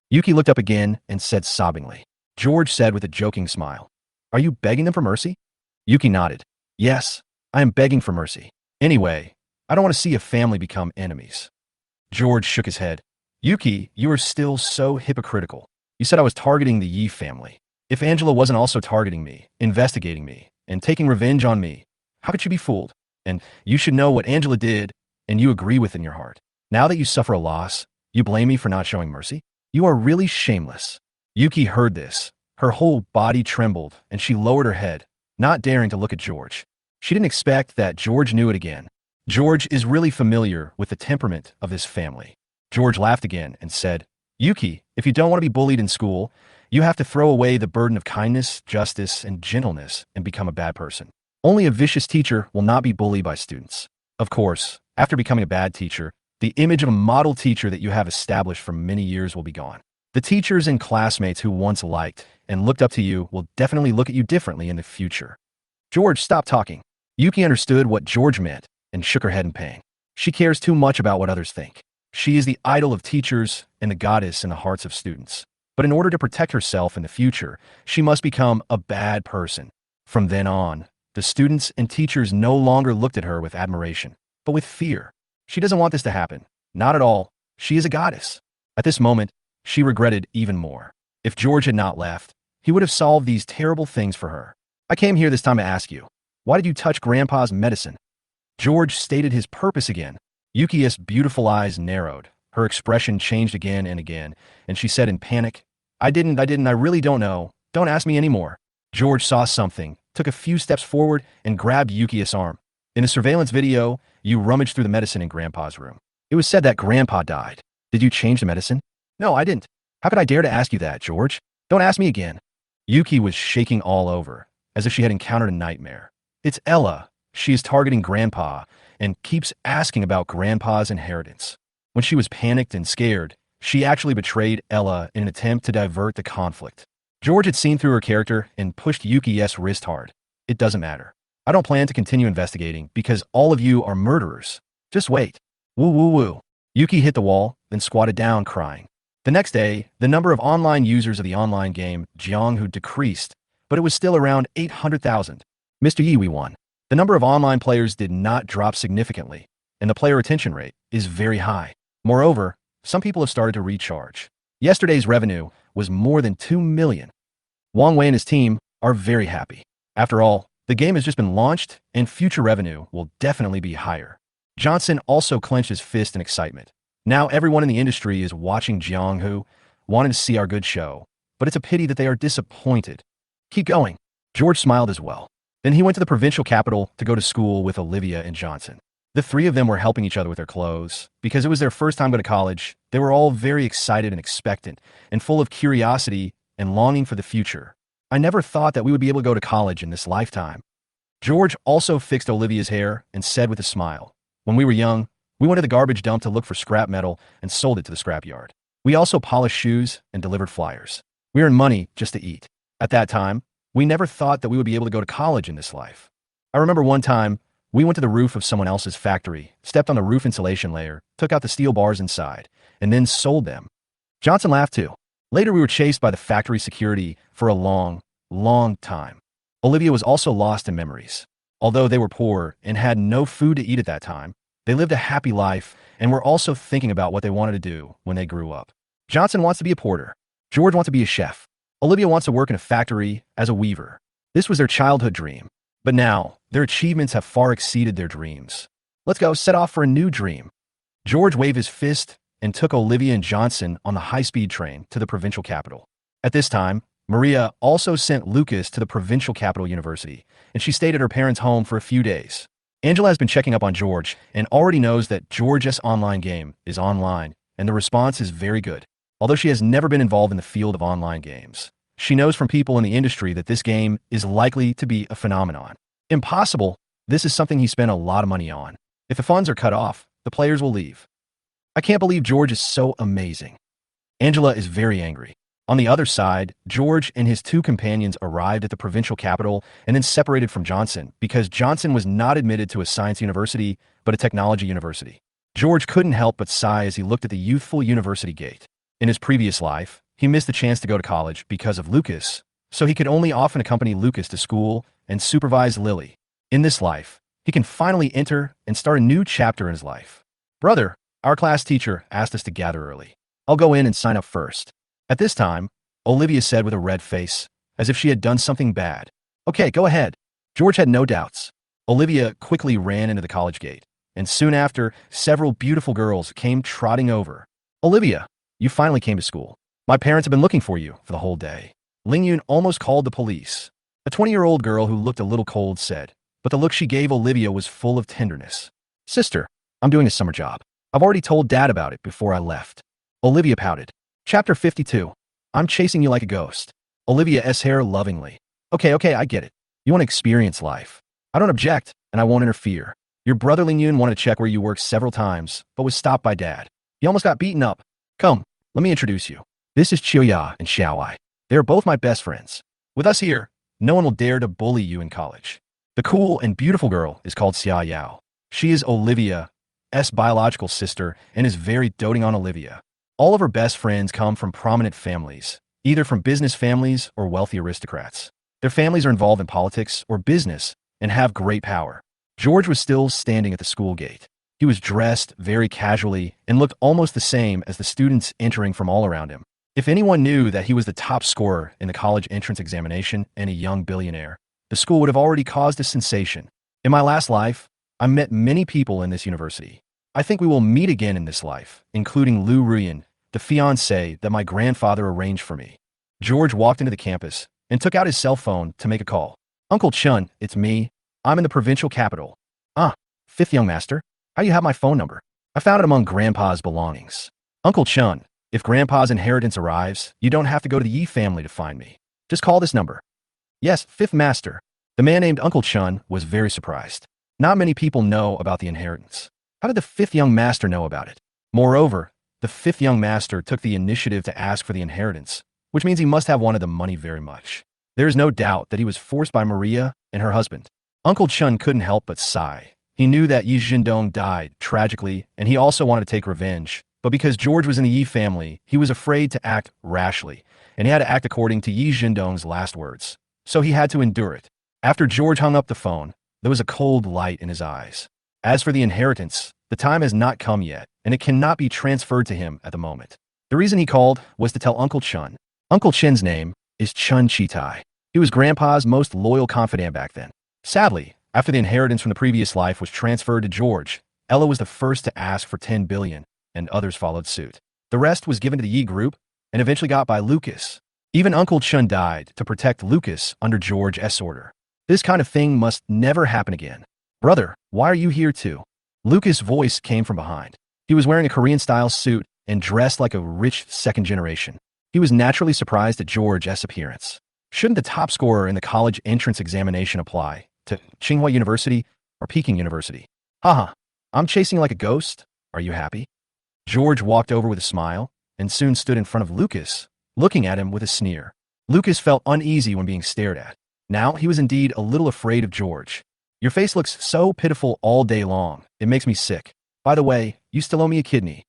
Yuki looked up again and said sobbingly. George said with a joking smile, are you begging them for mercy? Yuki nodded. Yes, I am begging for mercy. Anyway, I don't want to see a family become enemies. George shook his head. Yuki, you are still so hypocritical. You said I was targeting the Yi family. If Angela wasn't also targeting me, investigating me, and taking revenge on me, how could you be fooled? And you should know what Angela did, and you agree with in your heart. Now that you suffer a loss, you blame me for not showing mercy? You are really shameless. Yuki heard this. Her whole body trembled, and she lowered her head, not daring to look at George. She didn't expect that George knew it again. George is really familiar with the temperament of this family. George laughed again and said, Yuki, if you don't want to be bullied in school, you have to throw away the burden of kindness, justice, and gentleness and become a bad person. Only a vicious teacher will not be bullied by students. Of course, after becoming a bad teacher, the image of a model teacher that you have established for many years will be gone. The teachers and classmates who once liked and looked up to you will definitely look at you differently in the future. George, stop talking. Yuki understood what George meant and shook her head in pain. She cares too much about what others think. She is the idol of teachers and the goddess in the hearts of students. But in order to protect herself in the future, she must become a bad person. From then on, the students and teachers no longer looked at her with admiration, but with fear. She doesn't want this to happen. Not at all. She is a goddess. At this moment, she regretted even more. If George had not left, he would have solved these terrible things for her. I came here this time to ask you, why did you touch Grandpa's medicine? George stated his purpose again. Yuki's beautiful eyes narrowed. Her expression changed again and again, and she said in panic, I didn't, I really don't know. Don't ask me anymore. George saw something, took a few steps forward, and grabbed Yuki's arm. In a surveillance video, you rummaged through the medicine in Grandpa's room. It was said that Grandpa died. Did you change the medicine? No, I didn't. How could I dare to ask you that, George? Don't ask me again. Yuki was shaking all over, as if she had encountered a nightmare. It's Ella. She is targeting Grandpa and keeps asking about Grandpa's inheritance. When she was panicked and scared, she actually betrayed Ella in an attempt to divert the conflict. George had seen through her character and pushed Yuki's wrist hard. It doesn't matter. I don't plan to continue investigating because all of you are murderers. Just wait. Woo woo woo. Yuki hit the wall, then squatted down, crying. The next day, the number of online users of the online game Jianghu decreased, but it was still around 800,000. Mr. Yi, we won. The number of online players did not drop significantly, and the player retention rate is very high. Moreover, some people have started to recharge. Yesterday's revenue was more than 2 million. Wang Wei and his team are very happy. After all, the game has just been launched, and future revenue will definitely be higher. Johnson also clenched his fist in excitement. Now everyone in the industry is watching Jianghu, wanting to see our good show, but it's a pity that they are disappointed. Keep going. George smiled as well. Then he went to the provincial capital to go to school with Olivia and Johnson. The three of them were helping each other with their clothes. Because it was their first time going to college, they were all very excited and expectant, and full of curiosity and longing for the future. I never thought that we would be able to go to college in this lifetime. George also fixed Olivia's hair and said with a smile, when we were young, we went to the garbage dump to look for scrap metal and sold it to the scrapyard. We also polished shoes and delivered flyers. We earned money just to eat. At that time, we never thought that we would be able to go to college in this life. I remember one time, we went to the roof of someone else's factory, stepped on the roof insulation layer, took out the steel bars inside, and then sold them. Johnson laughed too. Later, we were chased by the factory security for a long, long time. Olivia was also lost in memories. Although they were poor and had no food to eat at that time, they lived a happy life and were also thinking about what they wanted to do when they grew up. Johnson wants to be a porter. George wants to be a chef. Olivia wants to work in a factory as a weaver. This was their childhood dream. But now, their achievements have far exceeded their dreams. Let's go set off for a new dream. George waved his fist and took Olivia and Johnson on the high-speed train to the provincial capital. At this time, Maria also sent Lucas to the provincial capital university, and she stayed at her parents' home for a few days. Angela has been checking up on George and already knows that George's online game is online, and the response is very good. Although she has never been involved in the field of online games, she knows from people in the industry that this game is likely to be a phenomenon. Impossible. This is something he spent a lot of money on. If the funds are cut off, the players will leave. I can't believe George is so amazing. Angela is very angry. On the other side, George and his two companions arrived at the provincial capital and then separated from Johnson because Johnson was not admitted to a science university, but a technology university. George couldn't help but sigh as he looked at the youthful university gate. In his previous life, he missed the chance to go to college because of Lucas, so he could only often accompany Lucas to school and supervise Lily. In this life, he can finally enter and start a new chapter in his life. Brother, our class teacher asked us to gather early. I'll go in and sign up first. At this time, Olivia said with a red face, as if she had done something bad. Okay, go ahead. George had no doubts. Olivia quickly ran into the college gate, and soon after, several beautiful girls came trotting over. Olivia, you finally came to school. My parents have been looking for you for the whole day. Ling Yun almost called the police. A 20-year-old girl who looked a little cold said, but the look she gave Olivia was full of tenderness. Sister, I'm doing a summer job. I've already told Dad about it before I left. Olivia pouted. Chapter 52. I'm chasing you like a ghost. Olivia's hair lovingly. Okay, I get it. You want to experience life. I don't object, and I won't interfere. Your brother Ling Yun wanted to check where you worked several times, but was stopped by Dad. He almost got beaten up. Come, let me introduce you. This is Qiuya and Xiaowai. They are both my best friends. With us here, no one will dare to bully you in college. The cool and beautiful girl is called Xia Yao. She is Olivia's biological sister and is very doting on Olivia. All of her best friends come from prominent families, either from business families or wealthy aristocrats. Their families are involved in politics or business and have great power. George was still standing at the school gate. He was dressed very casually and looked almost the same as the students entering from all around him. If anyone knew that he was the top scorer in the college entrance examination and a young billionaire, the school would have already caused a sensation. In my last life, I met many people in this university. I think we will meet again in this life, including Lu Ruyan, the fiancée that my grandfather arranged for me. George walked into the campus and took out his cell phone to make a call. Uncle Chun, it's me. I'm in the provincial capital. Ah, fifth young master. How do you have my phone number? I found it among Grandpa's belongings. Uncle Chun, if Grandpa's inheritance arrives, you don't have to go to the Yi family to find me. Just call this number. Yes, fifth master. The man named Uncle Chun was very surprised. Not many people know about the inheritance. How did the fifth young master know about it? Moreover, the fifth young master took the initiative to ask for the inheritance, which means he must have wanted the money very much. There is no doubt that he was forced by Maria and her husband. Uncle Chun couldn't help but sigh. He knew that Yi Jindong died tragically, and he also wanted to take revenge. But because George was in the Yi family, he was afraid to act rashly, and he had to act according to Yi Jindong's last words. So he had to endure it. After George hung up the phone, there was a cold light in his eyes. As for the inheritance, the time has not come yet, and it cannot be transferred to him at the moment. The reason he called was to tell Uncle Chun. Uncle Chin's name is Chun Chitai. He was Grandpa's most loyal confidant back then. Sadly, after the inheritance from the previous life was transferred to George, Ella was the first to ask for 10 billion, and others followed suit. The rest was given to the Yi group, and eventually got by Lucas. Even Uncle Chun died to protect Lucas under George's order. This kind of thing must never happen again. Brother, why are you here too? Lucas' voice came from behind. He was wearing a Korean-style suit and dressed like a rich second generation. He was naturally surprised at George's appearance. Shouldn't the top scorer in the college entrance examination apply to Tsinghua University or Peking University? Haha, I'm chasing like a ghost. Are you happy? George walked over with a smile and soon stood in front of Lucas, looking at him with a sneer. Lucas felt uneasy when being stared at. Now he was indeed a little afraid of George. Your face looks so pitiful all day long. It makes me sick. By the way, you still owe me a kidney.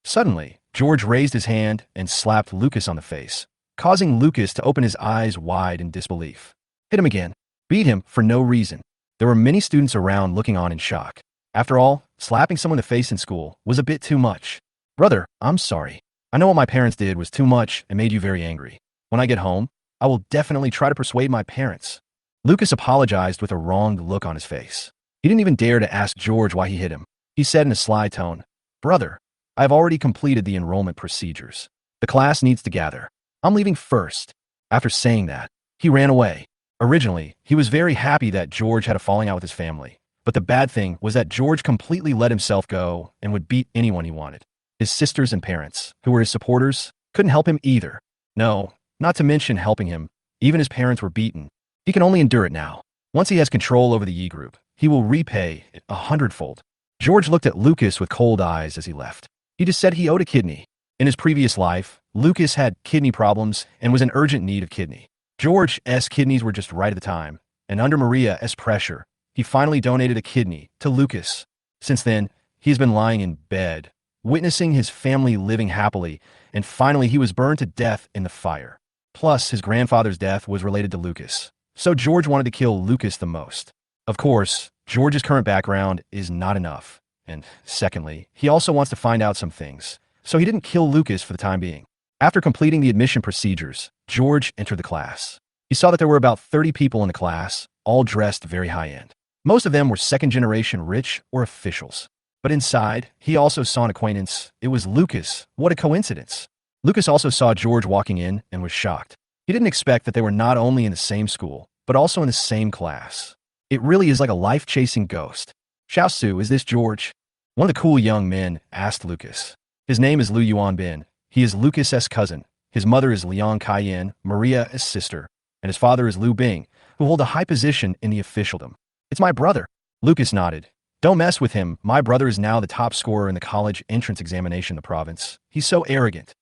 Suddenly, George raised his hand and slapped Lucas on the face, causing Lucas to open his eyes wide in disbelief. Hit him again. Beat him for no reason. There were many students around looking on in shock. After all, slapping someone in the face in school was a bit too much. Brother, I'm sorry. I know what my parents did was too much and made you very angry. When I get home, I will definitely try to persuade my parents. Lucas apologized with a wronged look on his face. He didn't even dare to ask George why he hit him. He said in a sly tone, Brother, I have already completed the enrollment procedures. The class needs to gather. I'm leaving first. After saying that, he ran away. Originally, he was very happy that George had a falling out with his family. But the bad thing was that George completely let himself go and would beat anyone he wanted. His sisters and parents, who were his supporters, couldn't help him either. No, not to mention helping him. Even his parents were beaten. He can only endure it now. Once he has control over the Yi group, he will repay it 100-fold. George looked at Lucas with cold eyes as he left. He just said he owed a kidney. In his previous life, Lucas had kidney problems and was in urgent need of kidney. George's kidneys were just right at the time, and under Maria's pressure, he finally donated a kidney to Lucas. Since then, he's been lying in bed, witnessing his family living happily, and finally he was burned to death in the fire. Plus, his grandfather's death was related to Lucas. So George wanted to kill Lucas the most. Of course, George's current background is not enough. And secondly, he also wants to find out some things. So he didn't kill Lucas for the time being. After completing the admission procedures, George entered the class. He saw that there were about 30 people in the class, all dressed very high-end. Most of them were second-generation rich or officials. But inside, he also saw an acquaintance. It was Lucas. What a coincidence. Lucas also saw George walking in and was shocked. He didn't expect that they were not only in the same school, but also in the same class. It really is like a life-chasing ghost. Xiaosu, is this George? One of the cool young men asked Lucas. His name is Lu Yuanbin. He is Lucas's cousin. His mother is Liang Kaiyan, Maria's sister, and his father is Lu Bing, who hold a high position in the officialdom. It's my brother. Lucas nodded. Don't mess with him. My brother is now the top scorer in the college entrance examination in the province. He's so arrogant.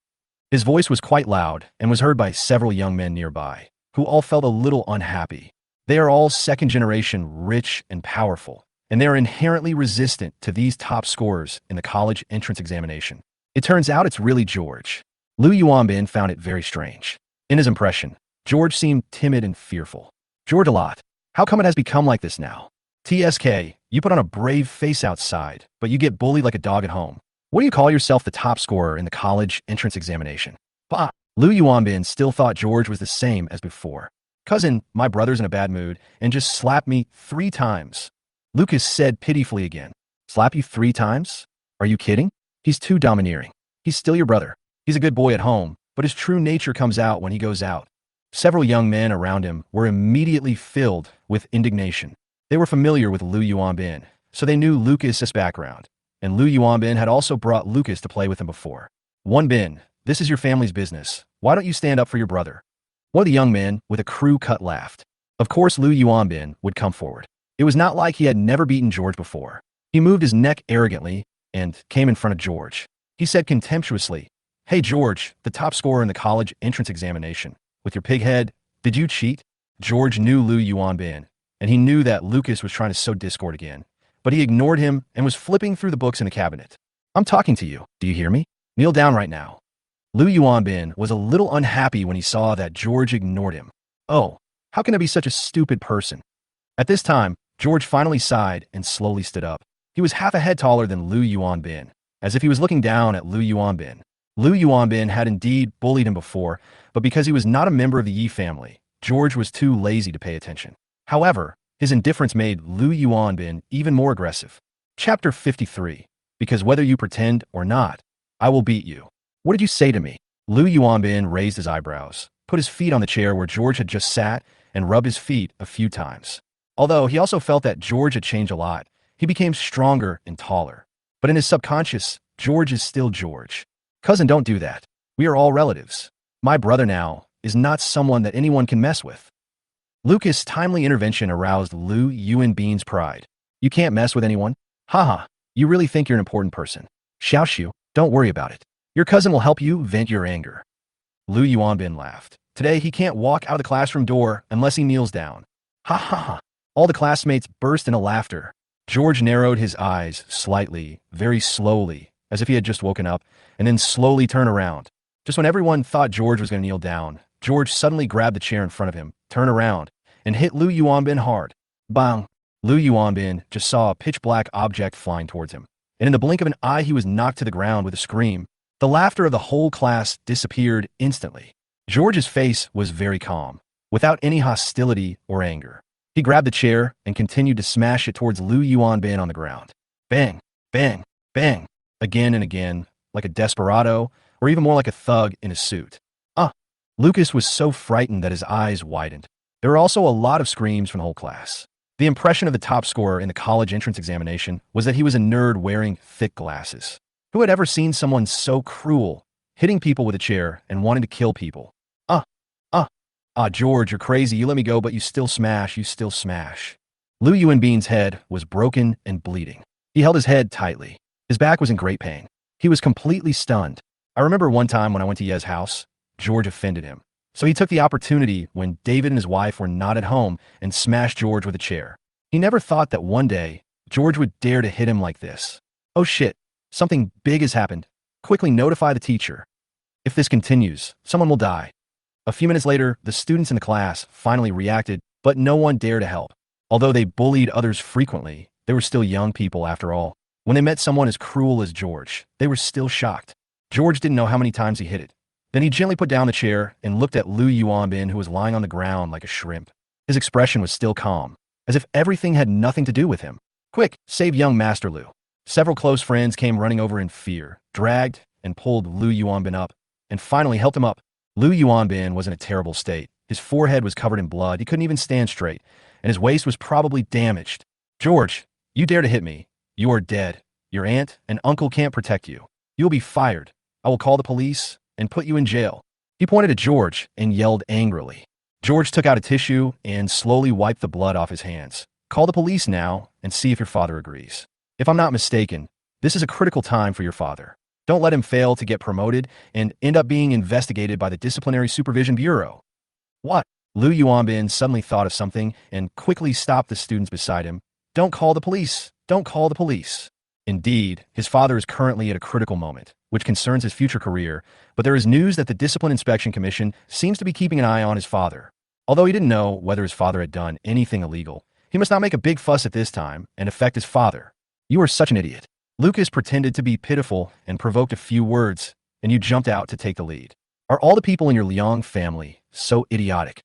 His voice was quite loud and was heard by several young men nearby, who all felt a little unhappy. They are all second-generation rich and powerful, and they are inherently resistant to these top scorers in the college entrance examination. It turns out it's really George. Lu Yuanbin found it very strange. In his impression, George seemed timid and fearful. George a lot. How come it has become like this now? TSK, you put on a brave face outside, but you get bullied like a dog at home. What do you call yourself the top scorer in the college entrance examination? Bah! Lu Yuanbin still thought George was the same as before. Cousin, my brother's in a bad mood, and just slapped me 3 times. Lucas said pitifully again. Slap you 3 times? Are you kidding? He's too domineering. He's still your brother. He's a good boy at home, but his true nature comes out when he goes out. Several young men around him were immediately filled with indignation. They were familiar with Lu Yuanbin, so they knew Lucas's background, and Lu Yuanbin had also brought Lucas to play with him before. Bin, this is your family's business. Why don't you stand up for your brother? One of the young men, with a crew cut, laughed. Of course Lu Yuanbin would come forward. It was not like he had never beaten George before. He moved his neck arrogantly and came in front of George. He said contemptuously, Hey George, the top scorer in the college entrance examination. With your pig head, did you cheat? George knew Lu Yuanbin, and he knew that Lucas was trying to sow discord again, but he ignored him and was flipping through the books in the cabinet. I'm talking to you. Do you hear me? Kneel down right now. Lu Yuanbin was a little unhappy when he saw that George ignored him. Oh, how can I be such a stupid person? At this time, George finally sighed and slowly stood up. He was half a head taller than Lu Yuanbin, as if he was looking down at Lu Yuanbin. Lu Yuanbin had indeed bullied him before, but because he was not a member of the Yi family, George was too lazy to pay attention. However, his indifference made Lu Yuanbin even more aggressive. Chapter 53. Because whether you pretend or not, I will beat you. What did you say to me? Lu Yuanbin raised his eyebrows, put his feet on the chair where George had just sat, and rubbed his feet a few times. Although he also felt that George had changed a lot, he became stronger and taller. But in his subconscious, George is still George. Cousin, don't do that. We are all relatives. My brother now is not someone that anyone can mess with. Lucas' timely intervention aroused Lu Yuanbin's pride. You can't mess with anyone? Haha, you really think you're an important person. Xiaoxiu, don't worry about it. Your cousin will help you vent your anger. Lu Yuanbin laughed. Today he can't walk out of the classroom door unless he kneels down. Ha ha ha. All the classmates burst into laughter. George narrowed his eyes slightly, very slowly, as if he had just woken up, and then slowly turned around. Just when everyone thought George was going to kneel down, George suddenly grabbed the chair in front of him, turned around, and hit Lu Yuanbin hard. Bang! Lu Yuanbin just saw a pitch-black object flying towards him, and in the blink of an eye he was knocked to the ground with a scream. The laughter of the whole class disappeared instantly. George's face was very calm, without any hostility or anger. He grabbed the chair and continued to smash it towards Lu Yuanbin on the ground. Bang! Bang! Bang! Again and again, like a desperado, or even more like a thug in a suit. Lucas was so frightened that his eyes widened. There were also a lot of screams from the whole class. The impression of the top scorer in the college entrance examination was that he was a nerd wearing thick glasses. Who had ever seen someone so cruel, hitting people with a chair and wanting to kill people? George, you're crazy. You let me go, but you still smash. Lu Yuanbin's head was broken and bleeding. He held his head tightly. His back was in great pain. He was completely stunned. I remember one time when I went to Ye's house, George offended him. So he took the opportunity when David and his wife were not at home and smashed George with a chair. He never thought that one day, George would dare to hit him like this. Oh shit, something big has happened. Quickly notify the teacher. If this continues, someone will die. A few minutes later, the students in the class finally reacted, but no one dared to help. Although they bullied others frequently, they were still young people after all. When they met someone as cruel as George, they were still shocked. George didn't know how many times he hit it. Then he gently put down the chair and looked at Lu Yuanbin, who was lying on the ground like a shrimp. His expression was still calm, as if everything had nothing to do with him. Quick, save young Master Lu. Several close friends came running over in fear, dragged and pulled Lu Yuanbin up, and finally helped him up. Lu Yuanbin was in a terrible state. His forehead was covered in blood, he couldn't even stand straight, and his waist was probably damaged. George, you dare to hit me. You are dead. Your aunt and uncle can't protect you. You'll be fired. I will call the police and put you in jail. He pointed at George and yelled angrily. George took out a tissue and slowly wiped the blood off his hands. Call the police now and see if your father agrees. If I'm not mistaken, this is a critical time for your father. Don't let him fail to get promoted and end up being investigated by the Disciplinary Supervision Bureau. What? Lu Yuanbin suddenly thought of something and quickly stopped the students beside him. Don't call the police. Don't call the police. Indeed, his father is currently at a critical moment, which concerns his future career, but there is news that the Discipline Inspection Commission seems to be keeping an eye on his father. Although he didn't know whether his father had done anything illegal, he must not make a big fuss at this time and affect his father. You are such an idiot. Lucas pretended to be pitiful and provoked a few words, and you jumped out to take the lead. Are all the people in your Liang family so idiotic?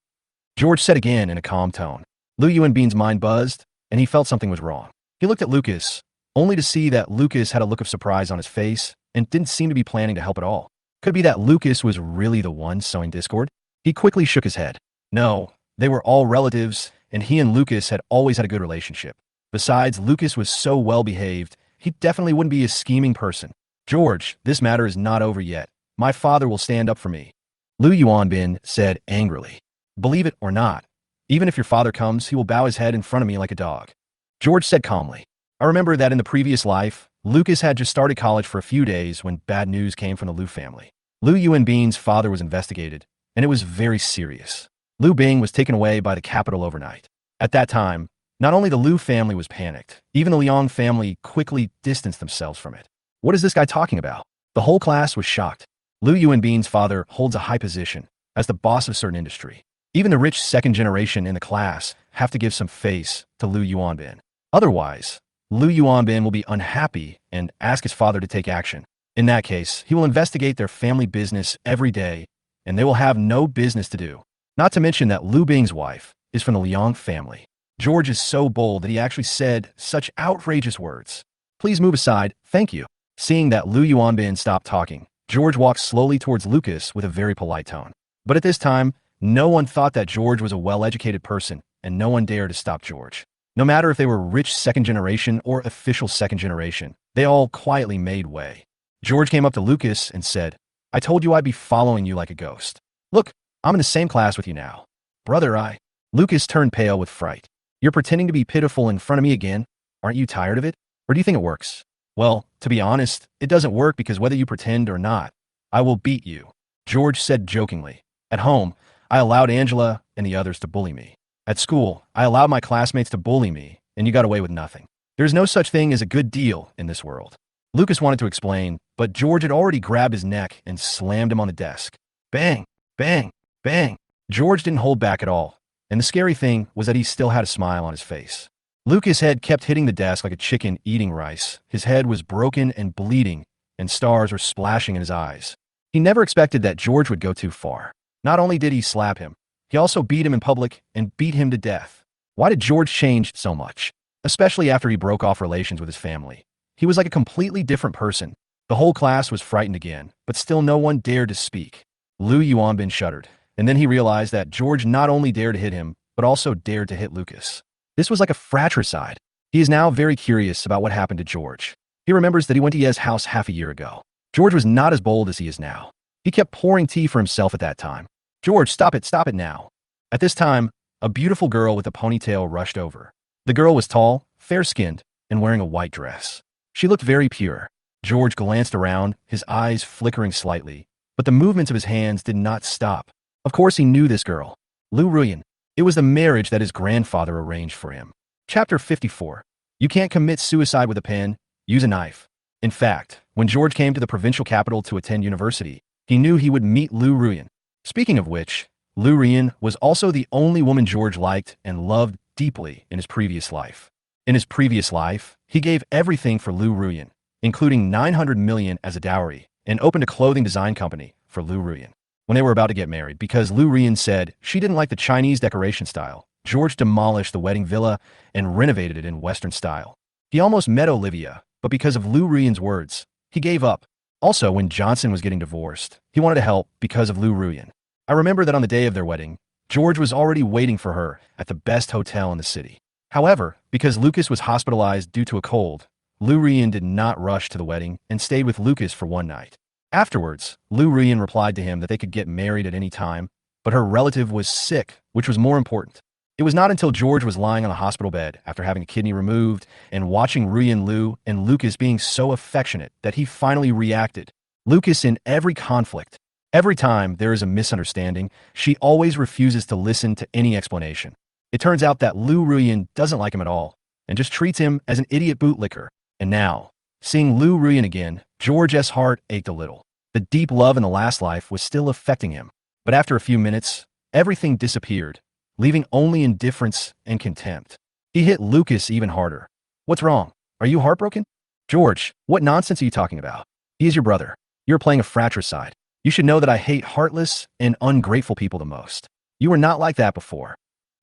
George said again in a calm tone. Lu Yuanbin's mind buzzed, and he felt something was wrong. He looked at Lucas, only to see that Lucas had a look of surprise on his face and didn't seem to be planning to help at all. Could it be that Lucas was really the one sowing discord? He quickly shook his head. No, they were all relatives, and he and Lucas had always had a good relationship. Besides, Lucas was so well-behaved, he definitely wouldn't be a scheming person. George, this matter is not over yet. My father will stand up for me. Lu Yuanbin said angrily. Believe it or not, even if your father comes, he will bow his head in front of me like a dog. George said calmly. I remember that in the previous life, Lucas had just started college for a few days when bad news came from the Lu family. Lu Yuanbin's father was investigated, and it was very serious. Lu Bing was taken away by the capital overnight. At that time, not only the Lu family was panicked, even the Liang family quickly distanced themselves from it. What is this guy talking about? The whole class was shocked. Lu Yuanbin's father holds a high position as the boss of a certain industry. Even the rich second generation in the class have to give some face to Lu Yuanbin. Otherwise, Lu Yuanbin will be unhappy and ask his father to take action. In that case, he will investigate their family business every day, and they will have no business to do. Not to mention that Lu Bing's wife is from the Liang family. George is so bold that he actually said such outrageous words. Please move aside, thank you. Seeing that Lu Yuanbin stopped talking, George walked slowly towards Lucas with a very polite tone. But at this time, no one thought that George was a well-educated person, and no one dared to stop George. No matter if they were rich second generation or official second generation, they all quietly made way. George came up to Lucas and said, I told you I'd be following you like a ghost. Look, I'm in the same class with you now. Brother, Lucas turned pale with fright. You're pretending to be pitiful in front of me again? Aren't you tired of it? Or do you think it works? Well, to be honest, it doesn't work because whether you pretend or not, I will beat you. George said jokingly. At home, I allowed Angela and the others to bully me. At school, I allowed my classmates to bully me, and you got away with nothing. There's no such thing as a good deal in this world. Lucas wanted to explain, but George had already grabbed his neck and slammed him on the desk. Bang, bang, bang. George didn't hold back at all, and the scary thing was that he still had a smile on his face. Lucas' head kept hitting the desk like a chicken eating rice. His head was broken and bleeding, and stars were splashing in his eyes. He never expected that George would go too far. Not only did he slap him, he also beat him in public and beat him to death. Why did George change so much? Especially after he broke off relations with his family. He was like a completely different person. The whole class was frightened again, but still no one dared to speak. Lu Yuanbin shuddered, and then he realized that George not only dared to hit him, but also dared to hit Lucas. This was like a fratricide. He is now very curious about what happened to George. He remembers that he went to Ye's house half a year ago. George was not as bold as he is now. He kept pouring tea for himself at that time. George, stop it now. At this time, a beautiful girl with a ponytail rushed over. The girl was tall, fair-skinned, and wearing a white dress. She looked very pure. George glanced around, his eyes flickering slightly, but the movements of his hands did not stop. Of course he knew this girl. Lu Ruyan. It was the marriage that his grandfather arranged for him. Chapter 54. You can't commit suicide with a pen, use a knife. In fact, when George came to the provincial capital to attend university, he knew he would meet Lu Ruyan. Speaking of which, Lu Ruyan was also the only woman George liked and loved deeply in his previous life. In his previous life, he gave everything for Lu Ruyan, including 900 million as a dowry, and opened a clothing design company for Lu Ruyan. When they were about to get married, because Lu Ruyan said she didn't like the Chinese decoration style, George demolished the wedding villa and renovated it in Western style. He almost met Olivia, but because of Lu Ruyan's words, he gave up. Also, when Johnson was getting divorced, he wanted to help because of Lu Ruyan. I remember that on the day of their wedding, George was already waiting for her at the best hotel in the city. However, because Lucas was hospitalized due to a cold, Lu Ruyan did not rush to the wedding and stayed with Lucas for one night. Afterwards, Lu Ruyan replied to him that they could get married at any time, but her relative was sick, which was more important. It was not until George was lying on the hospital bed after having a kidney removed and watching Ruyan Lu and Lucas being so affectionate that he finally reacted. Lucas, in every conflict, every time there is a misunderstanding, she always refuses to listen to any explanation. It turns out that Lu Ruyan doesn't like him at all and just treats him as an idiot bootlicker. And now, Seeing Lu Ruyan again, George's heart ached a little. The deep love in the last life was still affecting him. But after a few minutes, everything disappeared, leaving only indifference and contempt. He hit Lucas even harder. What's wrong? Are you heartbroken? George, what nonsense are you talking about? He is your brother. You're playing a fratricide. You should know that I hate heartless and ungrateful people the most. You were not like that before.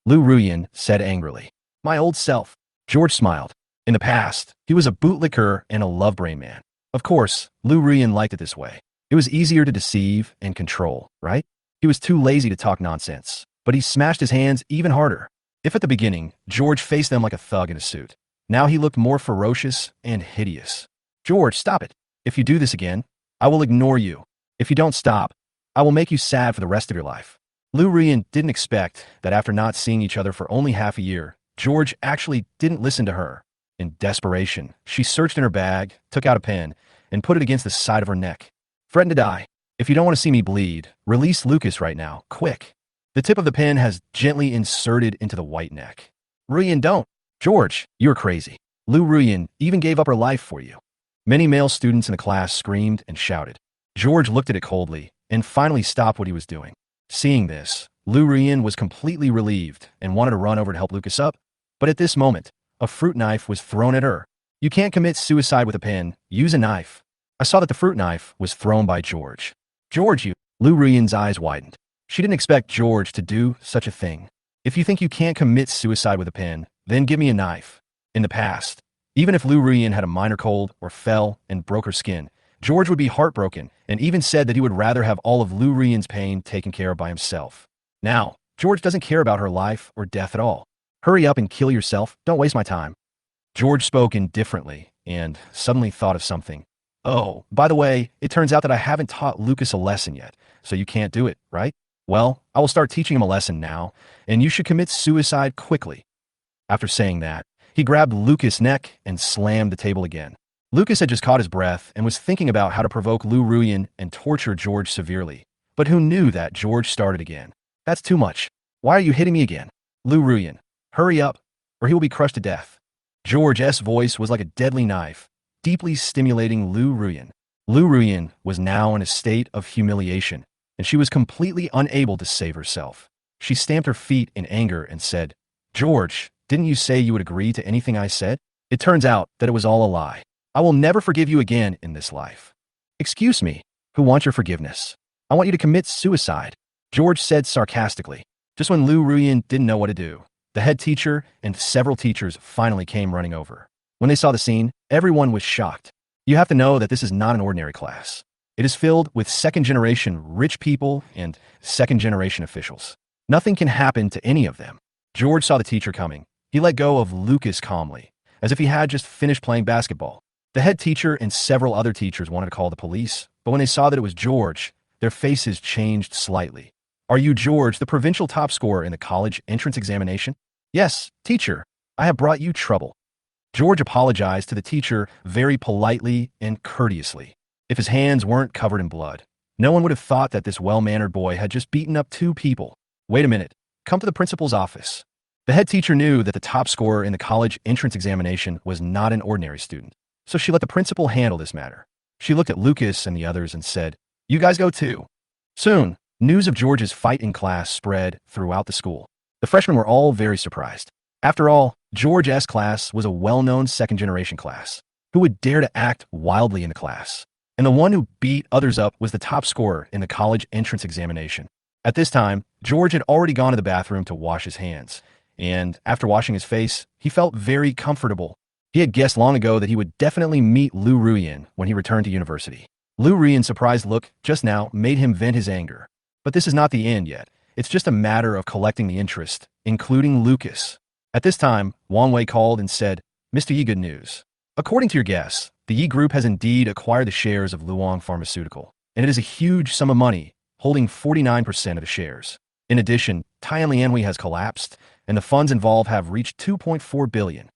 Lu Ruyan said angrily. My old self. George smiled. In the past, he was a bootlicker and a love-brain man. Of course, Lu Ruyan liked it this way. It was easier to deceive and control, right? He was too lazy to talk nonsense, but he smashed his hands even harder. If at the beginning, George faced them like a thug in a suit, now he looked more ferocious and hideous. George, stop it. If you do this again, I will ignore you. If you don't stop, I will make you sad for the rest of your life. Lu Ruyan didn't expect that after not seeing each other for only half a year, George actually didn't listen to her. In desperation, she searched in her bag, took out a pen, and put it against the side of her neck. Threaten to die. If you don't want to see me bleed, release Lucas right now, quick. The tip of the pen has gently inserted into the white neck. Ruyan, don't. George, you're crazy. Lu Ruyan even gave up her life for you. Many male students in the class screamed and shouted. George looked at it coldly and finally stopped what he was doing. Seeing this, Lu Ruyan was completely relieved and wanted to run over to help Lucas up. But at this moment, a fruit knife was thrown at her. You can't commit suicide with a pen. Use a knife. I saw that the fruit knife was thrown by George. George, you. Lu Ruyan's eyes widened. She didn't expect George to do such a thing. If you think you can't commit suicide with a pen, then give me a knife. In the past, even if Lu Ruyan had a minor cold or fell and broke her skin, George would be heartbroken and even said that he would rather have all of Lu Ruyan's pain taken care of by himself. Now, George doesn't care about her life or death at all. Hurry up and kill yourself. Don't waste my time. George spoke indifferently and suddenly thought of something. Oh, by the way, it turns out that I haven't taught Lucas a lesson yet, so you can't do it, right? Well, I will start teaching him a lesson now, and you should commit suicide quickly. After saying that, he grabbed Lucas' neck and slammed the table again. Lucas had just caught his breath and was thinking about how to provoke Lu Ruyan and torture George severely. But who knew that George started again? That's too much. Why are you hitting me again? Lu Ruyan, hurry up, or he will be crushed to death. George's voice was like a deadly knife, deeply stimulating Lu Ruyan. Lu Ruyan was now in a state of humiliation, and she was completely unable to save herself. She stamped her feet in anger and said, George, didn't you say you would agree to anything I said? It turns out that it was all a lie. I will never forgive you again in this life. Excuse me, who wants your forgiveness? I want you to commit suicide, George said sarcastically. Just when Lu Ruyan didn't know what to do, the head teacher and several teachers finally came running over. When they saw the scene, everyone was shocked. You have to know that this is not an ordinary class. It is filled with second-generation rich people and second-generation officials. Nothing can happen to any of them. George saw the teacher coming. He let go of Lucas calmly, as if he had just finished playing basketball. The head teacher and several other teachers wanted to call the police, but when they saw that it was George, their faces changed slightly. Are you George, the provincial top scorer in the college entrance examination? Yes, teacher. I have brought you trouble. George apologized to the teacher very politely and courteously. If his hands weren't covered in blood, no one would have thought that this well-mannered boy had just beaten up 2 people. Wait a minute. Come to the principal's office. The head teacher knew that the top scorer in the college entrance examination was not an ordinary student, so she let the principal handle this matter. She looked at Lucas and the others and said, You guys go too. Soon, news of George's fight in class spread throughout the school. The freshmen were all very surprised. After all, George's class was a well-known second-generation class. Who would dare to act wildly in the class? And the one who beat others up was the top scorer in the college entrance examination. At this time, George had already gone to the bathroom to wash his hands, and after washing his face, he felt very comfortable. He had guessed long ago that he would definitely meet Lu Ruyan when he returned to university. Lu Ruyan's surprised look just now made him vent his anger. But this is not the end yet. It's just a matter of collecting the interest, including Lucas. At this time, Wang Wei called and said, Mr. Yi, good news. According to your guess, the Yi Group has indeed acquired the shares of Luong Pharmaceutical, and it is a huge sum of money, holding 49% of the shares. In addition, Tian Lianhui has collapsed, and the funds involved have reached 2.4 billion.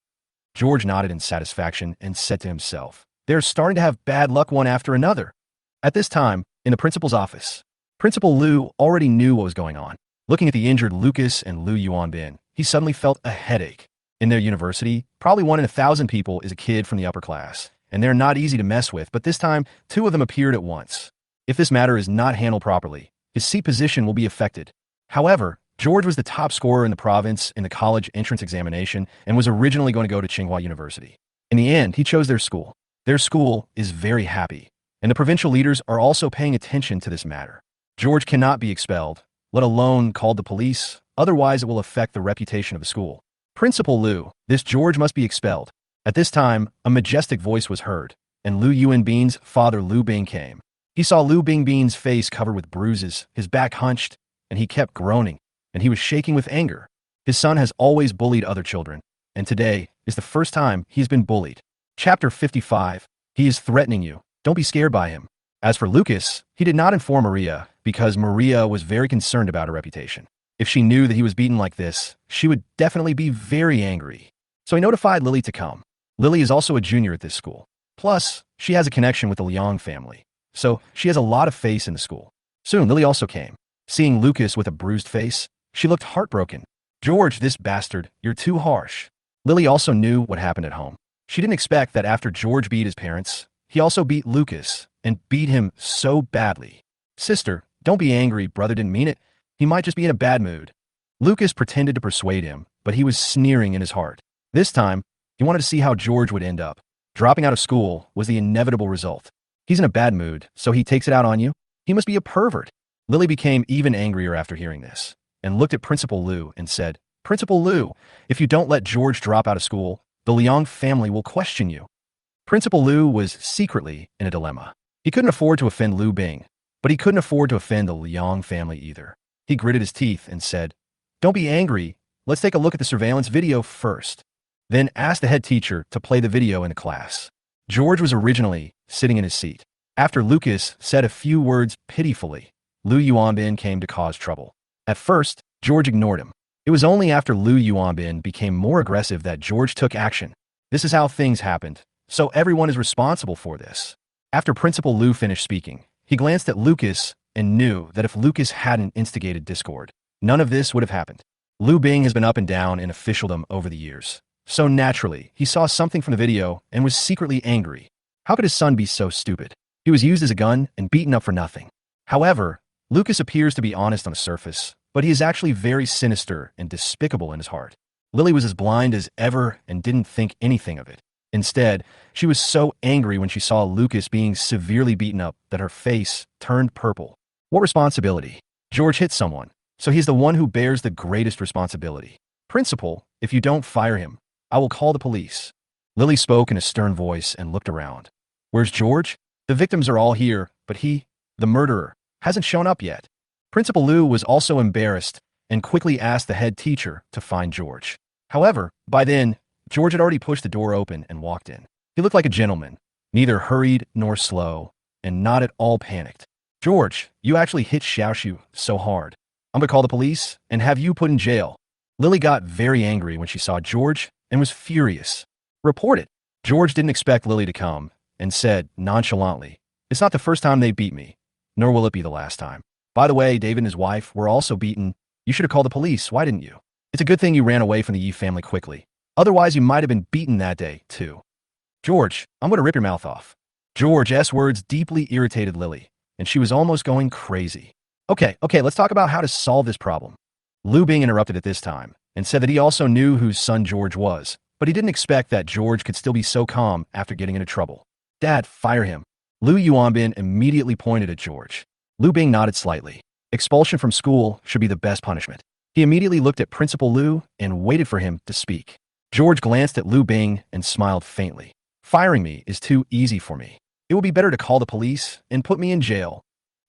George nodded in satisfaction and said to himself, They're starting to have bad luck one after another. At this time, in the principal's office, Principal Lu already knew what was going on. Looking at the injured Lucas and Lu Yuanbin, he suddenly felt a headache. In their university, probably 1 in 1,000 people is a kid from the upper class, and they're not easy to mess with, but this time, two of them appeared at once. If this matter is not handled properly, his seat position will be affected. However, George was the top scorer in the province in the college entrance examination and was originally going to go to Tsinghua University. In the end, he chose their school. Their school is very happy, and the provincial leaders are also paying attention to this matter. George cannot be expelled, let alone called the police, otherwise it will affect the reputation of the school. Principal Liu, this George must be expelled. At this time, a majestic voice was heard, and Liu Yuanbing's father Liu Bing came. He saw Liu Bingbing's face covered with bruises, his back hunched, and he kept groaning, and he was shaking with anger. His son has always bullied other children, and today is the first time he's been bullied. Chapter 55. He is threatening you. Don't be scared by him. As for Lucas, he did not inform Maria because Maria was very concerned about her reputation. If she knew that he was beaten like this, she would definitely be very angry. So he notified Lily to come. Lily is also a junior at this school. Plus, she has a connection with the Liang family, so she has a lot of face in the school. Soon, Lily also came. Seeing Lucas with a bruised face, she looked heartbroken. George, this bastard, you're too harsh. Lily also knew what happened at home. She didn't expect that after George beat his parents, he also beat Lucas, and beat him so badly. Sister, don't be angry, brother didn't mean it. He might just be in a bad mood. Lucas pretended to persuade him, but he was sneering in his heart. This time, he wanted to see how George would end up. Dropping out of school was the inevitable result. He's in a bad mood, so he takes it out on you? He must be a pervert. Lily became even angrier after hearing this, and looked at Principal Liu and said, Principal Liu, if you don't let George drop out of school, the Liang family will question you. Principal Liu was secretly in a dilemma. He couldn't afford to offend Liu Bing, but he couldn't afford to offend the Liang family either. He gritted his teeth and said, Don't be angry. Let's take a look at the surveillance video first. Then asked the head teacher to play the video in the class. George was originally sitting in his seat. After Lucas said a few words pitifully, Liu Yuanbin came to cause trouble. At first, George ignored him. It was only after Liu Yuanbin became more aggressive that George took action. This is how things happened, so everyone is responsible for this. After Principal Liu finished speaking, he glanced at Lucas and knew that if Lucas hadn't instigated discord, none of this would have happened. Liu Bing has been up and down in officialdom over the years. So naturally, he saw something from the video and was secretly angry. How could his son be so stupid? He was used as a gun and beaten up for nothing. However, Lucas appears to be honest on the surface, but he is actually very sinister and despicable in his heart. Lily was as blind as ever and didn't think anything of it. Instead, she was so angry when she saw Lucas being severely beaten up that her face turned purple. What responsibility? George hit someone, so he's the one who bears the greatest responsibility. Principal, if you don't fire him, I will call the police. Lily spoke in a stern voice and looked around. Where's George? The victims are all here, but he, the murderer, hasn't shown up yet. Principal Liu was also embarrassed and quickly asked the head teacher to find George. However, by then, George had already pushed the door open and walked in. He looked like a gentleman, neither hurried nor slow, and not at all panicked. George, you actually hit Xiaoshu so hard. I'm gonna call the police and have you put in jail. Lily got very angry when she saw George and was furious. Report it. George didn't expect Lily to come and said nonchalantly, It's not the first time they beat me, nor will it be the last time. By the way, David and his wife were also beaten. You should have called the police. Why didn't you? It's a good thing you ran away from the Yi family quickly. Otherwise, you might have been beaten that day, too. George, I'm going to rip your mouth off. George's words deeply irritated Lily, and she was almost going crazy. Okay, let's talk about how to solve this problem. Liu Bing interrupted at this time and said that he also knew whose son George was, but he didn't expect that George could still be so calm after getting into trouble. Dad, fire him. Liu Yuanbin immediately pointed at George. Liu Bing nodded slightly. Expulsion from school should be the best punishment. He immediately looked at Principal Liu and waited for him to speak. George glanced at Liu Bing and smiled faintly. Firing me is too easy for me. It would be better to call the police and put me in jail.